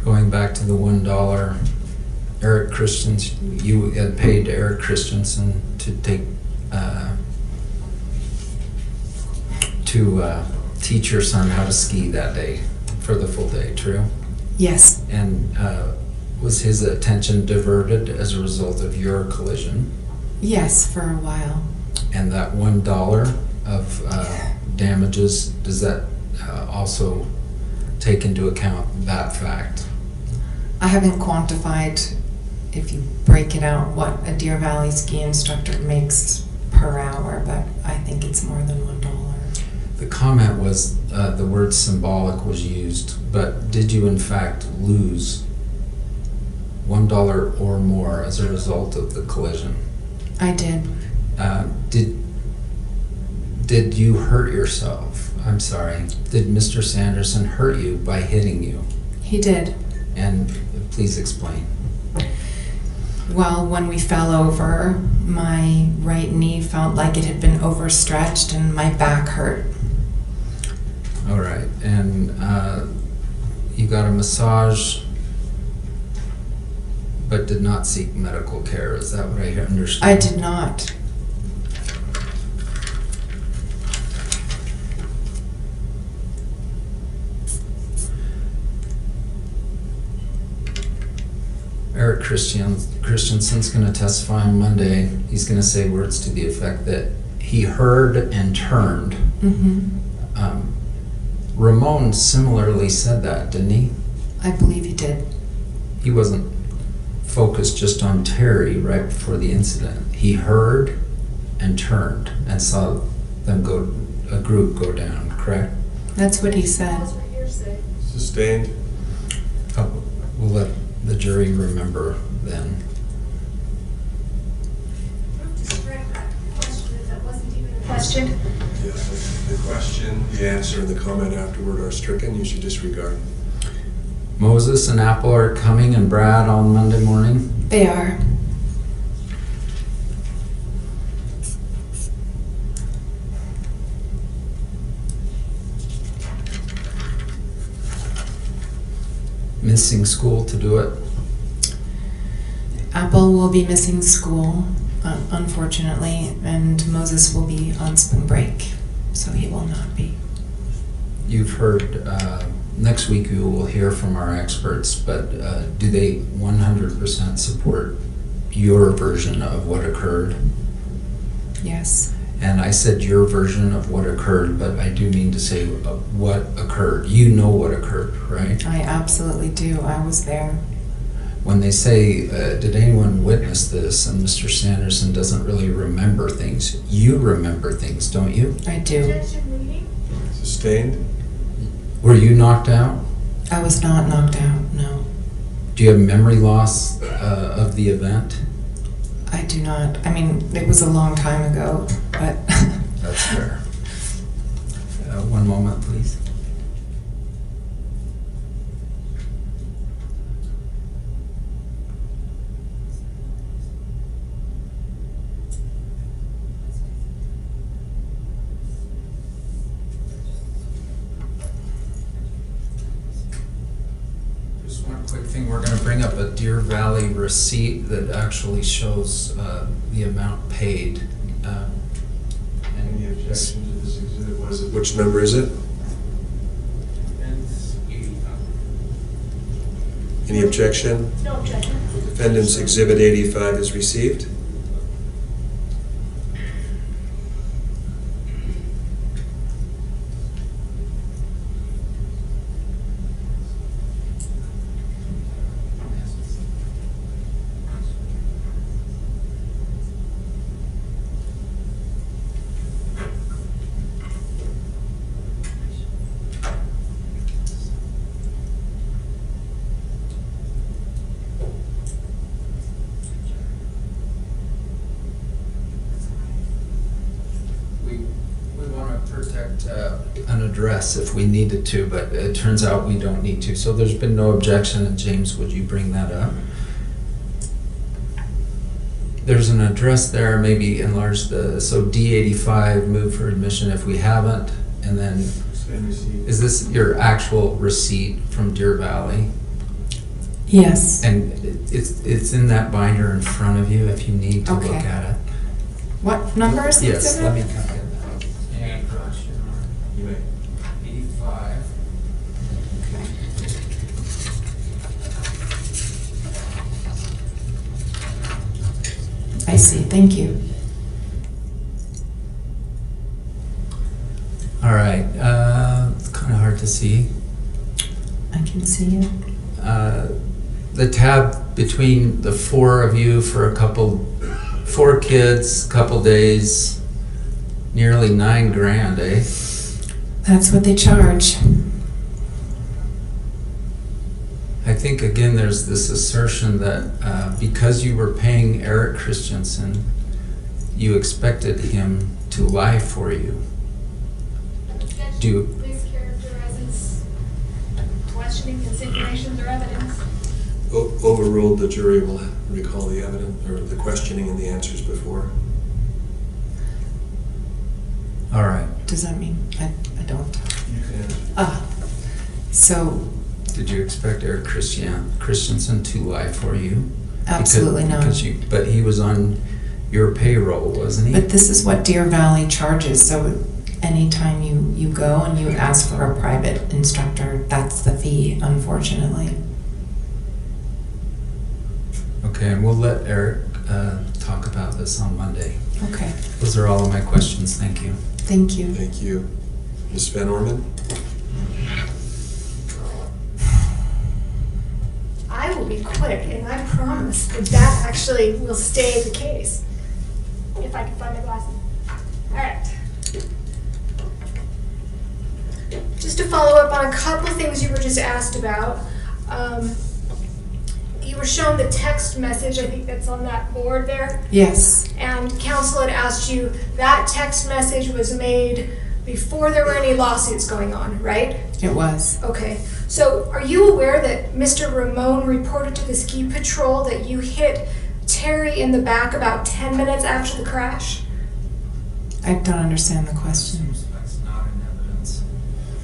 Going back to the $1, Eric Christensen, you had paid Eric Christensen to take teach your son how to ski that day for the full day, true? Yes. And was his attention diverted as a result of your collision? Yes, for a while. And that $1 of damages, does that also take into account that fact? I haven't quantified, if you break it out, what a Deer Valley ski instructor makes per hour, but I think it's more than $1. The comment was the word symbolic was used, but did you in fact lose $1 or more as a result of the collision? I did. Did you hurt yourself? I'm sorry. Did Mr. Sanderson hurt you by hitting you? He did. And please explain. Well, when we fell over, my right knee felt like it had been overstretched and my back hurt. All right. And you got a massage but did not seek medical care. Is that what I understand? I did not. Eric Christensen's going to testify on Monday. He's going to say words to the effect that he heard and turned. Ramon similarly said that, didn't he? I believe he did. He wasn't focused just on Terry right before the incident. He heard and turned and saw them a group go down, correct? That's what he said. Sustained. Oh, we'll let the jury remember then. Question? Yes, the question, the answer, and the comment afterward are stricken. You should disregard. Moses and Apple are coming, and Brad on Monday morning? They are. Missing school to do it? Apple will be missing school, unfortunately, and Moses will be on spring break, so he will not be. You've heard, next week we will hear from our experts, but do they 100% support your version of what occurred? Yes. And I said your version of what occurred, but I do mean to say what occurred. You know what occurred, right? I absolutely do. I was there. When they say, did anyone witness this, and Mr. Sanderson doesn't really remember things, you remember things, don't you? I do. Sustained. Were you knocked out? I was not knocked out, no. Do you have memory loss of the event? I do not. I mean, it was a long time ago, but. That's fair. One moment, please. Just one quick thing, we're going to bring up a Deer Valley receipt that actually shows the amount paid. Any objections to this exhibit? What is it? Which number is it? Any objection? No objection. Defendant's Exhibit 85 is received. We want to protect an address if we needed to, but it turns out we don't need to. So there's been no objection, and James, would you bring that up? There's an address there, maybe enlarge so D85, move for admission if we haven't, and then, is this your actual receipt from Deer Valley? Yes. And it's in that binder in front of you if you need to look Okay. at it. What number is the Yes, exhibit? let me come get that. Yeah, you may. 85. I see, thank you. All right, it's kind of hard to see. I can see it. The tab between the four of you for 4 kids, couple days, nearly $9,000, eh? That's what they charge. I think again there's this assertion that because you were paying Eric Christensen, you expected him to lie for you. Do Please characterize as questioning, insinuations, or evidence. Overruled, the jury will recall the evidence, or the questioning and the answers before. all right. Does that mean I don't? You can. Ah, so Did you expect Eric Christensen to lie for you? absolutely not. But he was on your payroll, wasn't he? But this is what Deer Valley charges, so anytime you go and you ask for a private instructor, that's the fee, unfortunately. Okay, and we'll let Eric talk about this on Monday. Okay, Those are all of my questions. Thank you. thank you. Thank you. Ms. Van Orman? I will be quick, and I promise that actually will stay the case. If I can find my glasses. All right. Just to follow up on a couple things you were just asked about. You were shown the text message, I think that's on that board there. Yes, And counsel had asked you, that text message was made before there were any lawsuits going on, right? it was. Okay, so are you aware that Mr. Ramon reported to the ski patrol that you hit Terry in the back about 10 minutes after the crash? I don't understand the question. That's not in evidence.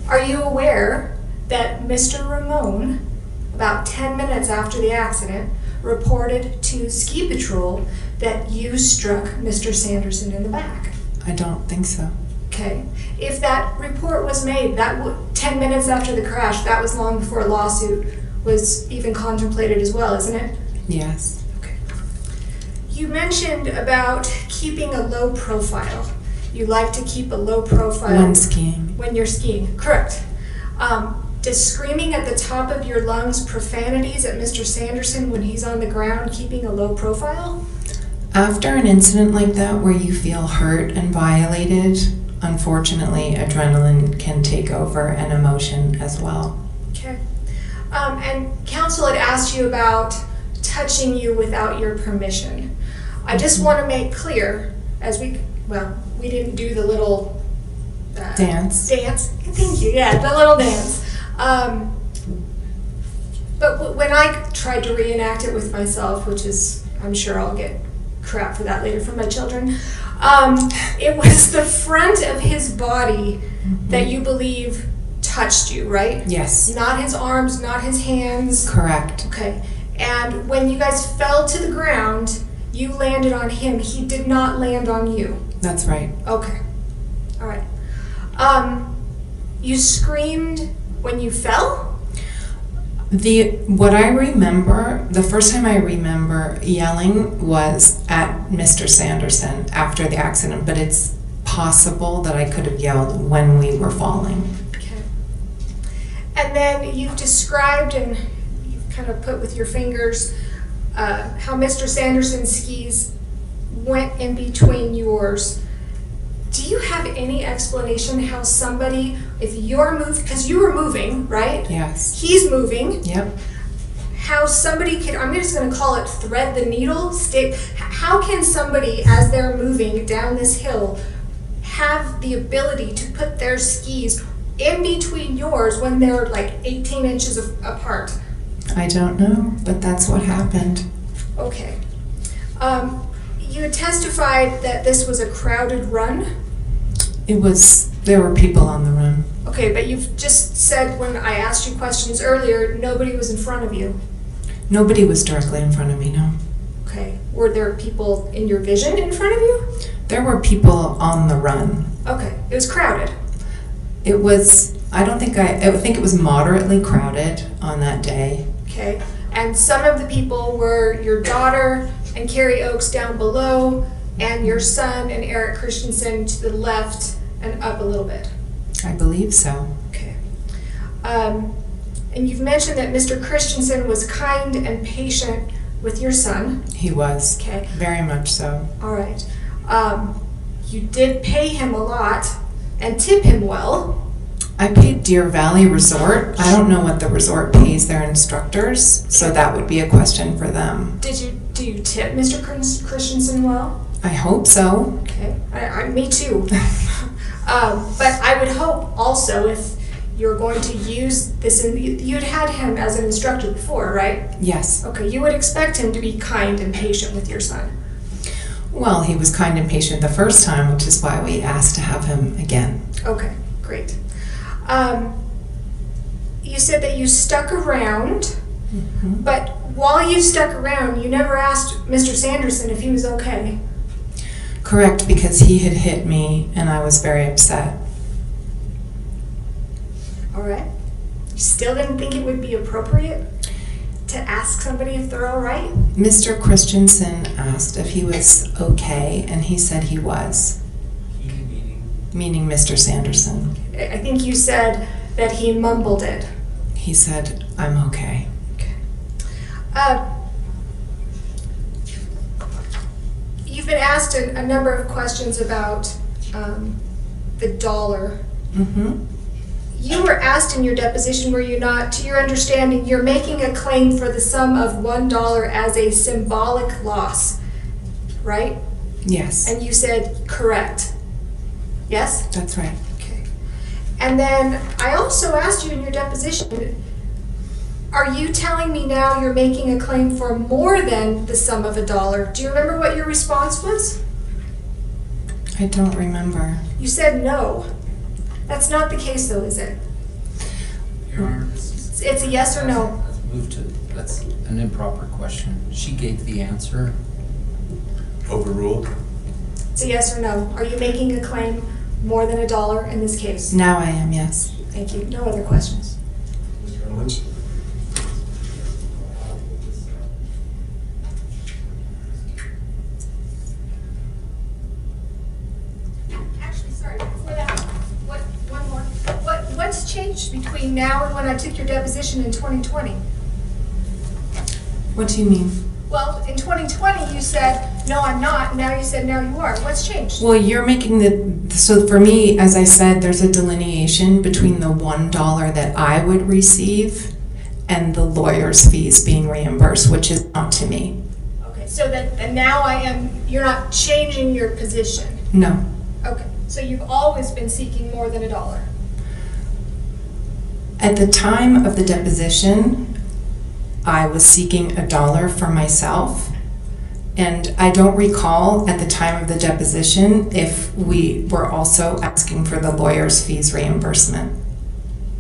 Are you aware that Mr. Ramon, about 10 minutes after the accident, reported to ski patrol that you struck Mr. Sanderson in the back? I don't think so. Okay, if that report was made, 10 minutes after the crash, that was long before a lawsuit was even contemplated as well, isn't it? Yes. Okay. You mentioned about keeping a low profile. You like to keep a low profile When skiing. when you're skiing. Correct. Does screaming at the top of your lungs profanities at Mr. Sanderson when he's on the ground keeping a low profile? After an incident like that where you feel hurt and violated, unfortunately, adrenaline can take over and emotion as well. Okay. And counsel had asked you about touching you without your permission. I just want to make clear, as we didn't do the little dance. Thank you. Yeah, the little dance. But when I tried to reenact it with myself, which is, I'm sure I'll get crap for that later from my children, it was the front of his body that you believe touched you, right? Yes. Not his arms, not his hands. Correct. Okay. And when you guys fell to the ground, you landed on him. He did not land on you. That's right. Okay. All right. You screamed when you fell? What I remember, the first time I remember yelling was at Mr. Sanderson after the accident, but it's possible that I could have yelled when we were falling. Okay. And then you've described and you've kind of put with your fingers how Mr. Sanderson's skis went in between yours. Do you have any explanation how somebody, if you're moving, because you were moving, right? Yes. He's moving. Yep. How somebody could, I'm just going to call it thread the needle, stick. How can somebody, as they're moving down this hill, have the ability to put their skis in between yours when they're like 18 inches apart? I don't know, but that's what happened. Okay. You testified that this was a crowded run? There were people on the run. Okay, but you've just said when I asked you questions earlier, nobody was in front of you. Nobody was directly in front of me, no. Okay. Were there people in your vision in front of you? There were people on the run. Okay. It was crowded. It was, I think it was moderately crowded on that day. Okay. And some of the people were your daughter and Carrie Oakes down below, and your son and Eric Christensen to the left and up a little bit. I believe so. Okay. And you've mentioned that Mr. Christensen was kind and patient with your son. He was. Okay. Very much so. All right. You did pay him a lot and tip him well. I paid Deer Valley Resort. I don't know what the resort pays their instructors, so that would be a question for them. Do you tip Mr. Christensen well? I hope so. Okay. Me too. But I would hope also if you're going to use this, you'd had him as an instructor before, right? Yes. Okay, you would expect him to be kind and patient with your son. Well, he was kind and patient the first time, which is why we asked to have him again. Okay, great. You said that you stuck around, but while you stuck around, you never asked Mr. Sanderson if he was okay. Correct, because he had hit me and I was very upset. All right. You still didn't think it would be appropriate to ask somebody if they're all right? Mr. Christensen asked if he was okay, and he said he was. Meaning Mr. Sanderson. I think you said that he mumbled it. He said, I'm okay. You've been asked a number of questions about the dollar. You were asked in your deposition, were you not, to your understanding, you're making a claim for the sum of $1 as a symbolic loss, right? Yes. And you said correct. Yes? That's right. Okay. And then I also asked you in your deposition, are you telling me now you're making a claim for more than the sum of $1? Do you remember what your response was? I don't remember. You said no. That's not the case though, is it? Your Honor, It's a yes or no. That's an improper question. She gave the answer. Overruled? It's a yes or no. Are you making a claim more than $1 in this case? Now I am, yes. Thank you. No other questions. Actually, sorry, before that, one more. What's changed between now and when I took your deposition in 2020? What do you mean? Well, in 2020, you said, no, I'm not. Now you said, now you are. What's changed? Well, you're making so for me, as I said, there's a delineation between the $1 that I would receive and the lawyer's fees being reimbursed, which is not to me. Okay, so and now you're not changing your position. No. Okay, so you've always been seeking more than $1. At the time of the deposition, I was seeking $1 for myself. And I don't recall at the time of the deposition if we were also asking for the lawyer's fees reimbursement.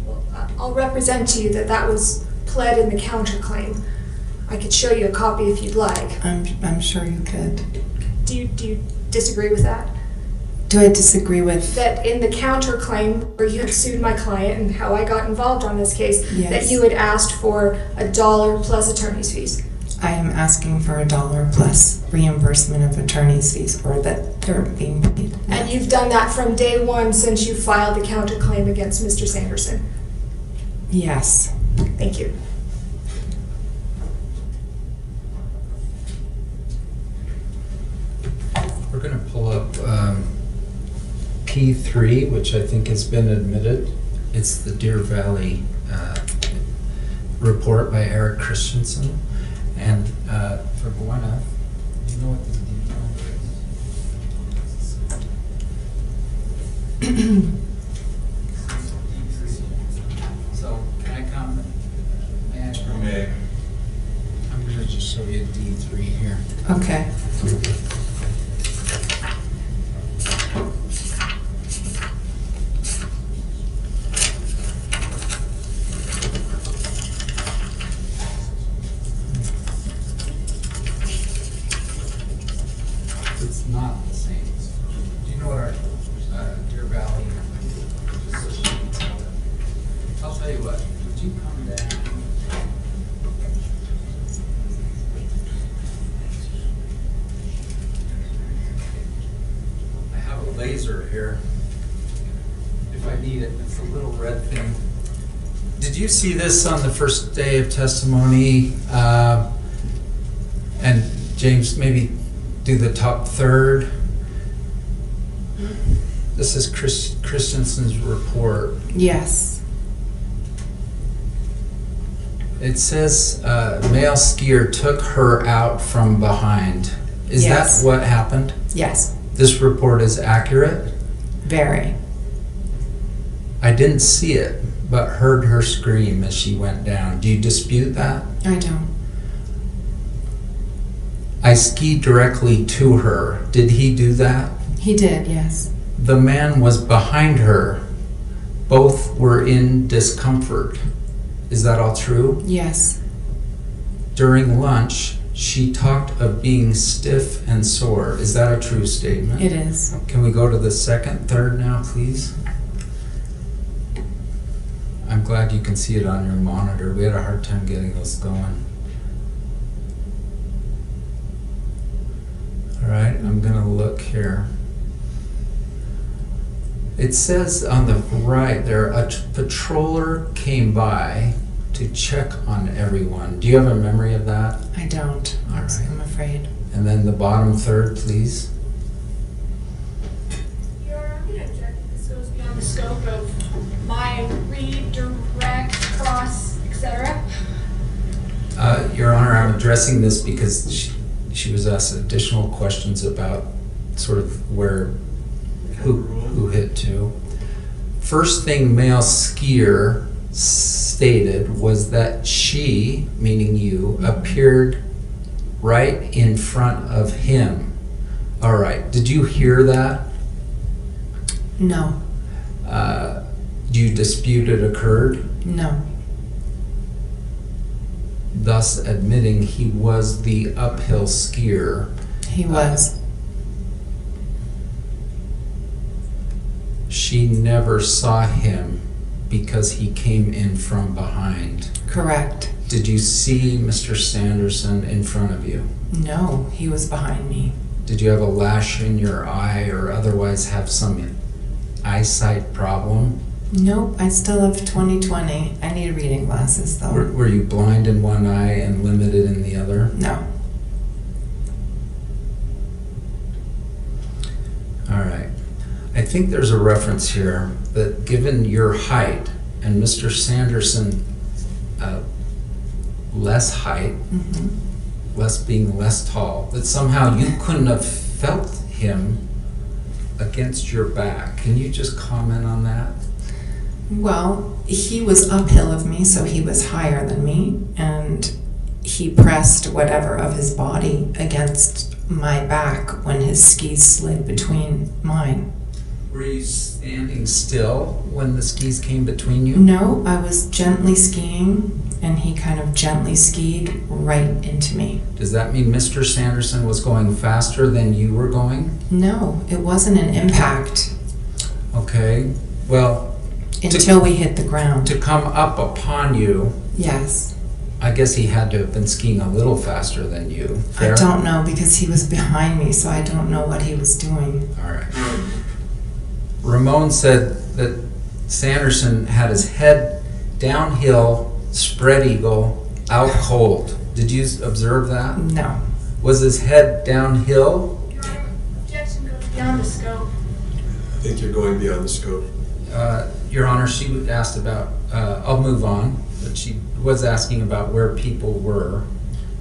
Well, I'll represent to you that that was pled in the counterclaim. I could show you a copy if you'd like. I'm sure you could. Do you disagree with that? Do I disagree with? That in the counterclaim where you had sued my client and how I got involved on this case, Yes. that you had asked for $1 plus attorney's fees. I am asking for $1 plus reimbursement of attorney's fees, or that they're being paid. And you've done that from day one since you filed the counterclaim against Mr. Sanderson. Yes. Thank you. We're going to pull up P3, which I think has been admitted. It's the Deer Valley report by Eric Christensen. And for Gwyneth, do you know what the detail is? So, can I come? May I? I'm going to just show you D3 here. Okay. It's not the same. Do you know what our Deer Valley position is? I'll tell you what, would you come down? I have a laser here, if I need it. It's a little red thing. Did you see this on the first day of testimony? And James, maybe do the top third. This is Christensen's report. Yes. It says male skier took her out from behind. Is Yes. that what happened? Yes. This report is accurate? Very. I didn't see it, but heard her scream as she went down. Do you dispute that? I don't. I skied directly to her. Did he do that? He did, yes. The man was behind her. Both were in discomfort. Is that all true? Yes. During lunch, she talked of being stiff and sore. Is that a true statement? It is. Can we go to the third now, please? I'm glad you can see it on your monitor. We had a hard time getting those going. All right, I'm gonna look here. It says on the right there, a patroller came by to check on everyone. Do you have a memory of that? I don't. All right. I'm afraid. And then the bottom third, please. Your Honor, I'm going to object that this goes beyond the scope of my read, direct, cross, etc. Your Honor, I'm addressing this because she was asked additional questions about sort of who hit to. First thing male skier stated was that she, meaning you, appeared right in front of him. All right, did you hear that? No. Do you dispute it occurred? No. Thus admitting he was the uphill skier. He was. She never saw him because he came in from behind. Correct. Did you see Mr. Sanderson in front of you? No, he was behind me. Did you have a lash in your eye or otherwise have some eyesight problem? Nope, I still have 20/20. I need reading glasses though. Were you blind in one eye and limited in the other? No. think there's a reference here that given your height and Mr. Sanderson less height, being less tall, that somehow you couldn't have felt him against your back. Can you just comment on that? Well, he was uphill of me, so he was higher than me, and he pressed whatever of his body against my back when his skis slid between mine. Were you standing still when the skis came between you? No, I was gently skiing, and he kind of gently skied right into me. Does that mean Mr. Sanderson was going faster than you were going? No, it wasn't an impact. Okay, well... Until we hit the ground. To come up upon you... Yes. I guess he had to have been skiing a little faster than you. Fair? I don't know, because he was behind me, so I don't know what he was doing. All right. Ramon said that Sanderson had his head downhill, spread eagle, out cold. Did you observe that? No. Was his head downhill? Your Honor, objection goes beyond the scope. I think you're going beyond the scope. Your Honor, she asked about, I'll move on, but she was asking about where people were.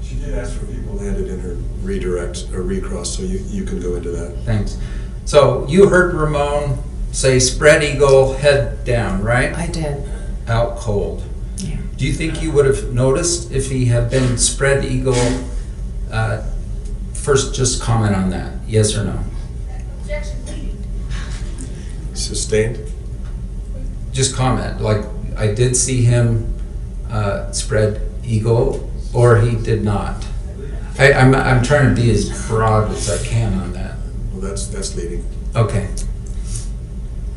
She did ask for people landed in her redirect or recross, so you can go into that. Thanks. So you heard Ramon say spread eagle, head down, right? I did. Out cold. Yeah. Do you think you would have noticed if he had been spread eagle? First, just comment on that. Yes or no? Objection pleading. Sustained? Just comment. Like, I did see him spread eagle, or he did not. I'm trying to be as broad as I can on that. Well, that's leading. Okay.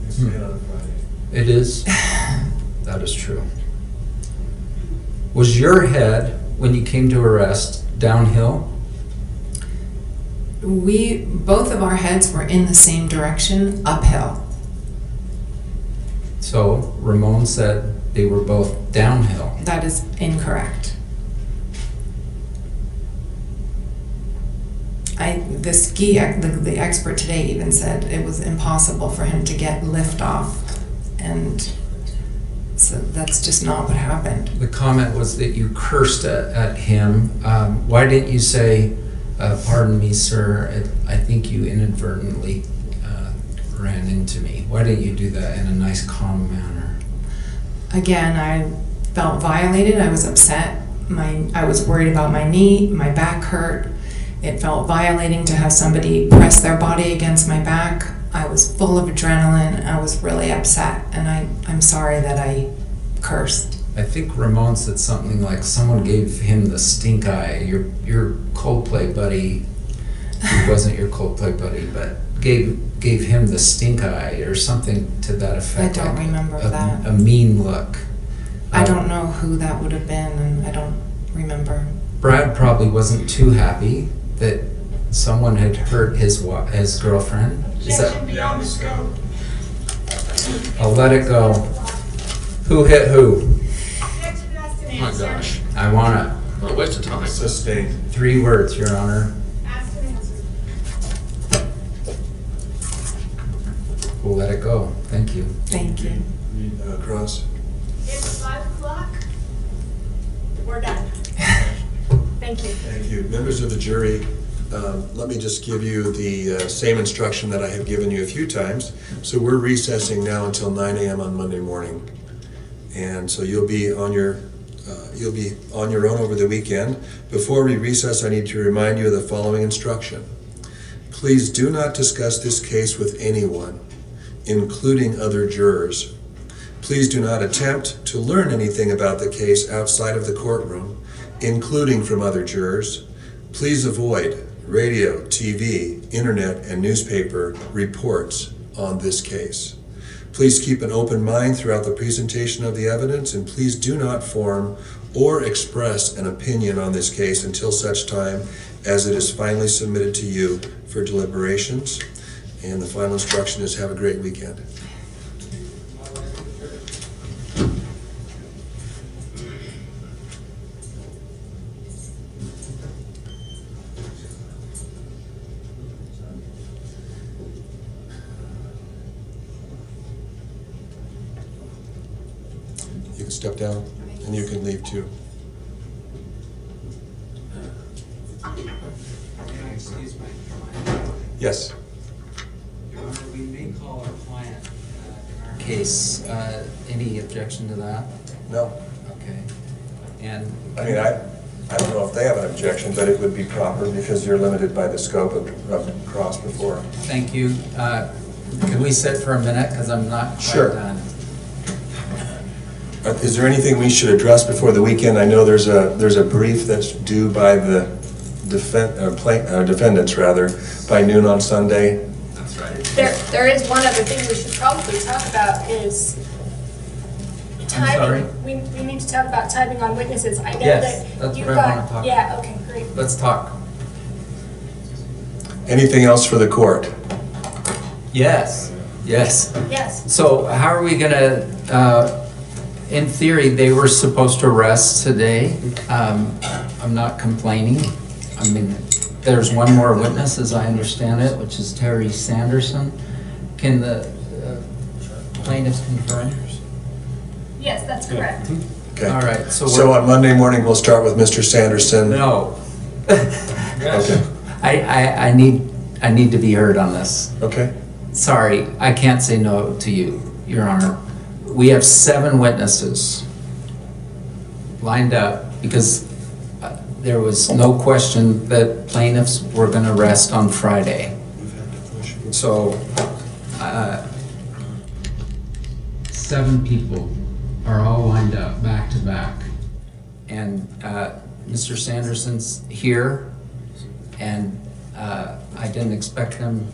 It's on Friday. It is? That is true. Was your head, when you came to arrest, downhill? Both of our heads were in the same direction, uphill. So Ramon said they were both downhill. That is incorrect. The expert today even said it was impossible for him to get lift off, and so that's just not what happened. The comment was that you cursed at him. Why didn't you say, pardon me, sir, I think you inadvertently ran into me? Why didn't you do that in a nice, calm manner? Again, I felt violated. I was upset. I was worried about my knee. My back hurt. It felt violating to have somebody press their body against my back. I was full of adrenaline. I was really upset, and I'm sorry that I cursed. I think Ramon said something like someone gave him the stink eye. Your Coldplay buddy, he wasn't your Coldplay buddy, but gave him the stink eye or something to that effect. I don't remember that. A mean look. I don't know who that would have been, and I don't remember. Brad probably wasn't too happy that someone had hurt his girlfriend. Is that? Objection beyond the scope. I'll let it go. Who hit who? Objection has to be Oh my answered. gosh. I want it. What a waste of time. Sustained. 3 words, Your Honor. Asked and answered. We'll let it go. Thank you. Thank you. Cross. It's 5 o'clock. We're done. Thank you. Thank you. Members of the jury, let me just give you the same instruction that I have given you a few times. So we're recessing now until 9 a.m. on Monday morning. And so you'll be on your own over the weekend. Before we recess, I need to remind you of the following instruction. Please do not discuss this case with anyone, including other jurors. Please do not attempt to learn anything about the case outside of the courtroom, including from other jurors. Please avoid radio, TV, internet, and newspaper reports on this case. Please keep an open mind throughout the presentation of the evidence, and please do not form or express an opinion on this case until such time as it is finally submitted to you for deliberations. And the final instruction is have a great weekend. step down? And you can leave too. Excuse me. Yes. Your Honor, we may call our client in our case. Any objection to that? No. Okay. And I mean, I don't know if they have an objection, but it would be proper because you're limited by the scope of cross before. thank you. Can we sit for a minute because I'm not quite Sure. done? Is there anything we should address before the weekend? I know there's a brief that's due by the defendants rather by noon on Sunday. That's right. There is one other thing we should probably talk about is I'm sorry? timing. We need to talk about timing on witnesses. I know Yes, that that's you've what I got. wanna talk Yeah, okay, great. Let's talk. Anything else for the court? Yes. Yes. Yes. So how are we gonna, in theory, they were supposed to arrest today. I'm not complaining. I mean, there's one more witness, as I understand it, which is Terry Sanderson. Can the plaintiffs confirm? Yes, that's correct. Okay. All right, So on Monday morning, we'll start with Mr. Sanderson. No. Okay. I need to be heard on this. Okay. Sorry, I can't say no to you, Your Honor. We have 7 witnesses lined up because there was no question that plaintiffs were going to rest on Friday. So, 7 people are all lined up back to back. And Mr. Sanderson's here, and I didn't expect him.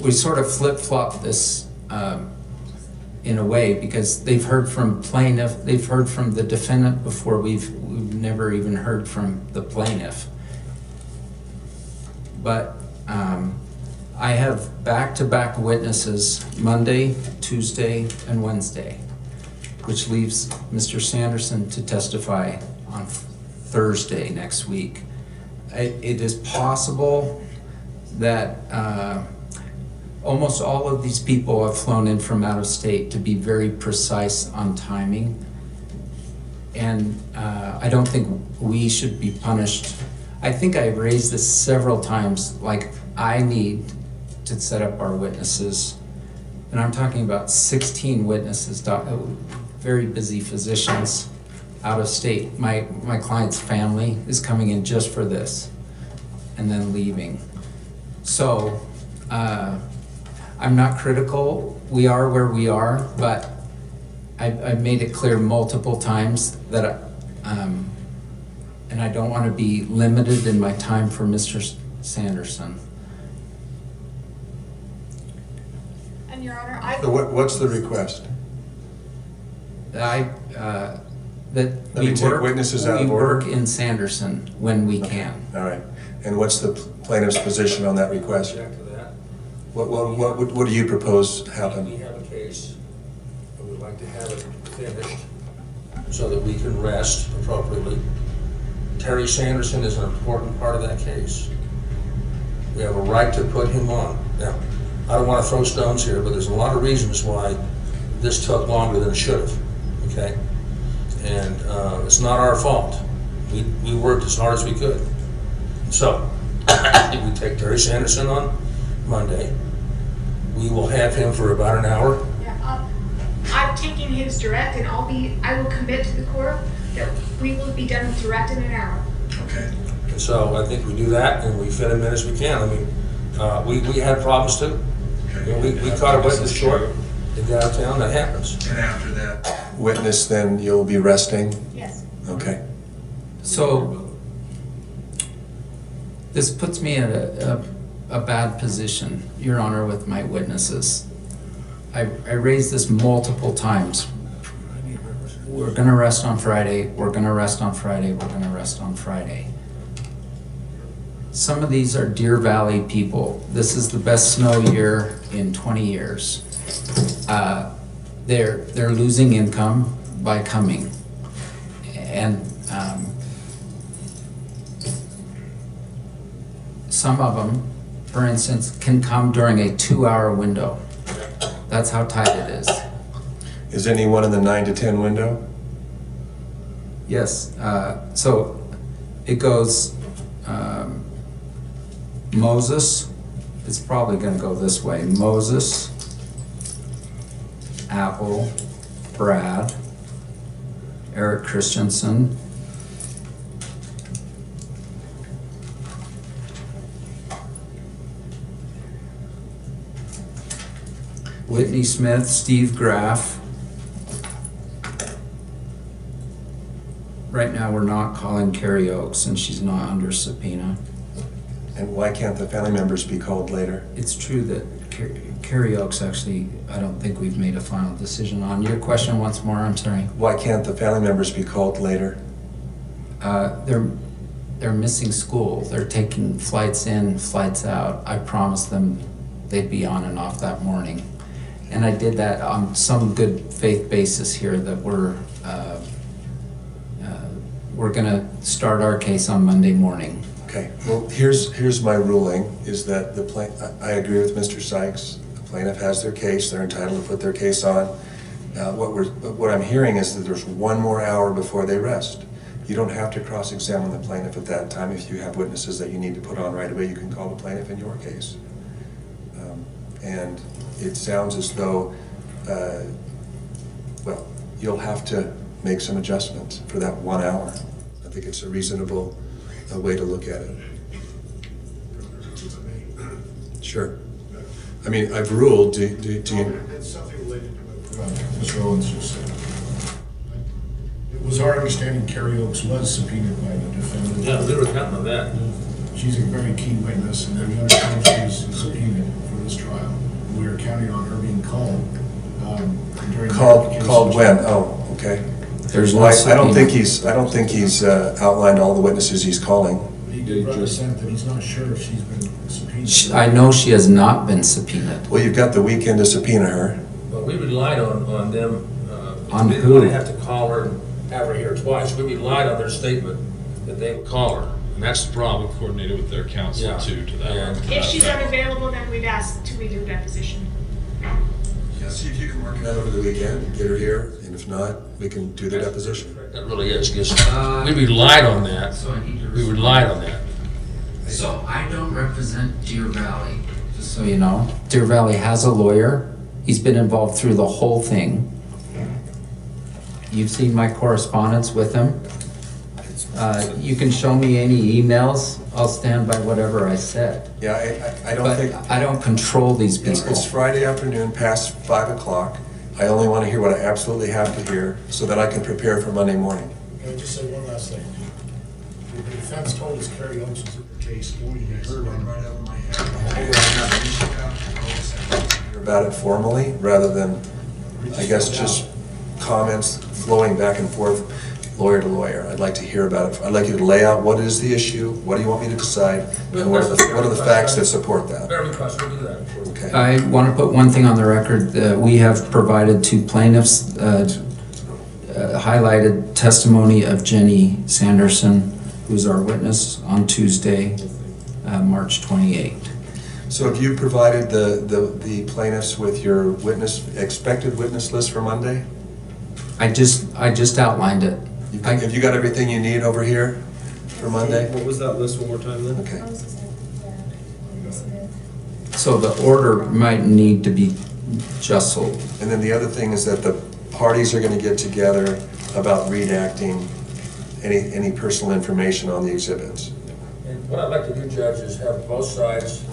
We sort of flip-flop this in a way because they've heard from plaintiff, they've heard from the defendant before we've never even heard from the plaintiff. But I have back-to-back witnesses Monday, Tuesday, and Wednesday, which leaves Mr. Sanderson to testify on Thursday next week. It is possible that almost all of these people have flown in from out of state to be very precise on timing. And I don't think we should be punished. I think I've raised this several times, like I need to set up our witnesses. And I'm talking about 16 witnesses, very busy physicians out of state. My client's family is coming in just for this and then leaving. So, I'm not critical. We are where we are, but I've made it clear multiple times that, and I don't want to be limited in my time for Mr. Sanderson. And Your Honor, So what's the request? That Let me take witnesses out of order. We work in Sanderson when we can. All right. And what's the plaintiff's position on that request? What do you propose happen? We have a case, and we'd like to have it finished so that we can rest appropriately. Terry Sanderson is an important part of that case. We have a right to put him on. Now, I don't want to throw stones here, but there's a lot of reasons why this took longer than it should have, okay? And it's not our fault. We worked as hard as we could. So, we take Terry Sanderson on Monday. We will have him for about an hour. Yeah, I'm taking his direct, and I will commit to the court that we will be done with direct in an hour. Okay. And so I think we do that, and we fit him in as we can. I mean, we had problems too. You know, we caught a witness short. They got out of town. That happens. And after that witness, then you'll be resting? Yes. Okay. So, this puts me in a bad position, Your Honor, with my witnesses. I raised this multiple times. We're gonna rest on Friday, we're gonna rest on Friday, we're gonna rest on Friday. Some of these are Deer Valley people. This is the best snow year in 20 years. They're losing income by coming. And some of them, for instance, can come during a 2-hour window. That's how tight it is. Is anyone in the 9 to 10 window? Yes, so it goes Moses, it's probably gonna go this way. Moses, Apple, Brad, Eric Christensen, Whitney Smith, Steve Graff. Right now, we're not calling Carrie Oakes, and she's not under subpoena. And why can't the family members be called later? It's true that Carrie Oakes, actually, I don't think we've made a final decision on. Your question once more, I'm sorry. Why can't the family members be called later? They're missing school. They're taking flights in, flights out. I promised them they'd be on and off that morning. And I did that on some good faith basis here that we're gonna start our case on Monday morning. Okay, well, here's my ruling, is that I agree with Mr. Sykes. The plaintiff has their case, they're entitled to put their case on. What I'm hearing is that there's one more hour before they rest. You don't have to cross-examine the plaintiff at that time. If you have witnesses that you need to put on right away, you can call the plaintiff in your case. And it sounds as though, well, you'll have to make some adjustments for that 1 hour. I think it's a reasonable way to look at it. Sure. I mean, I've ruled, do you? It's something related to what Mr. Owens just said. It was our understanding Carrie Oakes was subpoenaed by the defendant. Yeah, we were counting on that. She's a very key witness, and we understand she's subpoenaed for this trial. We are counting on her being called during the application. Called when? Oh, okay. There's no I don't think he's outlined all the witnesses he's calling. He did represent that he's not sure if she's been subpoenaed. I know she has not been subpoenaed. Well, you've got the weekend to subpoena her. But we relied on them. On we who? We didn't have to call her and have her here twice. We relied on their statement that they would call her. And that's the problem. We coordinated with their counsel too, to that. If she's unavailable, then we'd ask to redo deposition. Yeah, see if you can work it out over the weekend, get her here, and if not, we can do the deposition. That really is, because we relied on that. We relied on that. So I don't represent Deer Valley, just so you know. Deer Valley has a lawyer. He's been involved through the whole thing. You've seen my correspondence with him. You can show me any emails. I'll stand by whatever I said. Yeah, I don't think... I don't control these people. It's Friday afternoon, past 5 o'clock. I only want to hear what I absolutely have to hear so that I can prepare for Monday morning. Can I just say one last thing? The defense told us Carrie Oakes was in the case. What you guys heard on right over my head. Hear about it formally, rather than, I guess, just comments flowing back and forth, lawyer to lawyer. I'd like to hear about it. I'd like you to lay out what is the issue, what do you want me to decide, and what are the facts that support that. Very request, we'll do that. Okay. I want to put one thing on the record. We have provided to plaintiffs highlighted testimony of Jenny Sanderson, who's our witness on Tuesday, March 28th. So have you provided the plaintiffs with your expected witness list for Monday? I just outlined it. Have you got everything you need over here for Monday? What was that list one more time then? Okay. So the order might need to be jostled. And then the other thing is that the parties are going to get together about redacting any personal information on the exhibits. And what I'd like to do, Judge, is have both sides,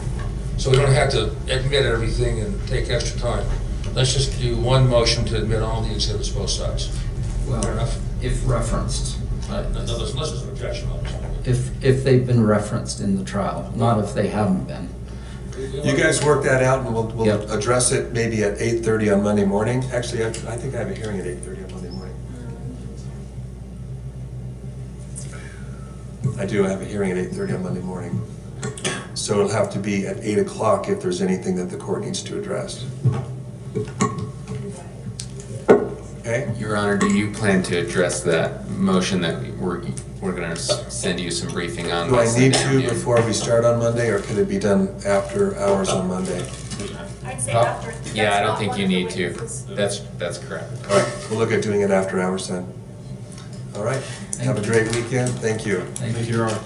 so we don't have to admit everything and take extra time. Let's just do one motion to admit all the exhibits, both sides. Well, fair enough? If referenced. Unless there's an objection, obviously. If they've been referenced in the trial, not if they haven't been. You guys work that out, and we'll Yep. address it maybe at 8:30 on Monday morning. Actually, I think I have a hearing at 8:30 on Monday morning. I do have a hearing at 8:30 on Monday morning. So it'll have to be at 8 o'clock if there's anything that the court needs to address. Okay? Your Honor, do you plan to address that motion that we're going to send you some briefing on? Do I need to before we start on Monday, or could it be done after hours on Monday? I'd say Oh, after. Yeah, I that's don't not think one you of the need to. witnesses. That's correct. All right, we'll look at doing it after hours then. All right, have a great weekend, thank you. Thank you. Thank you, Your Honor.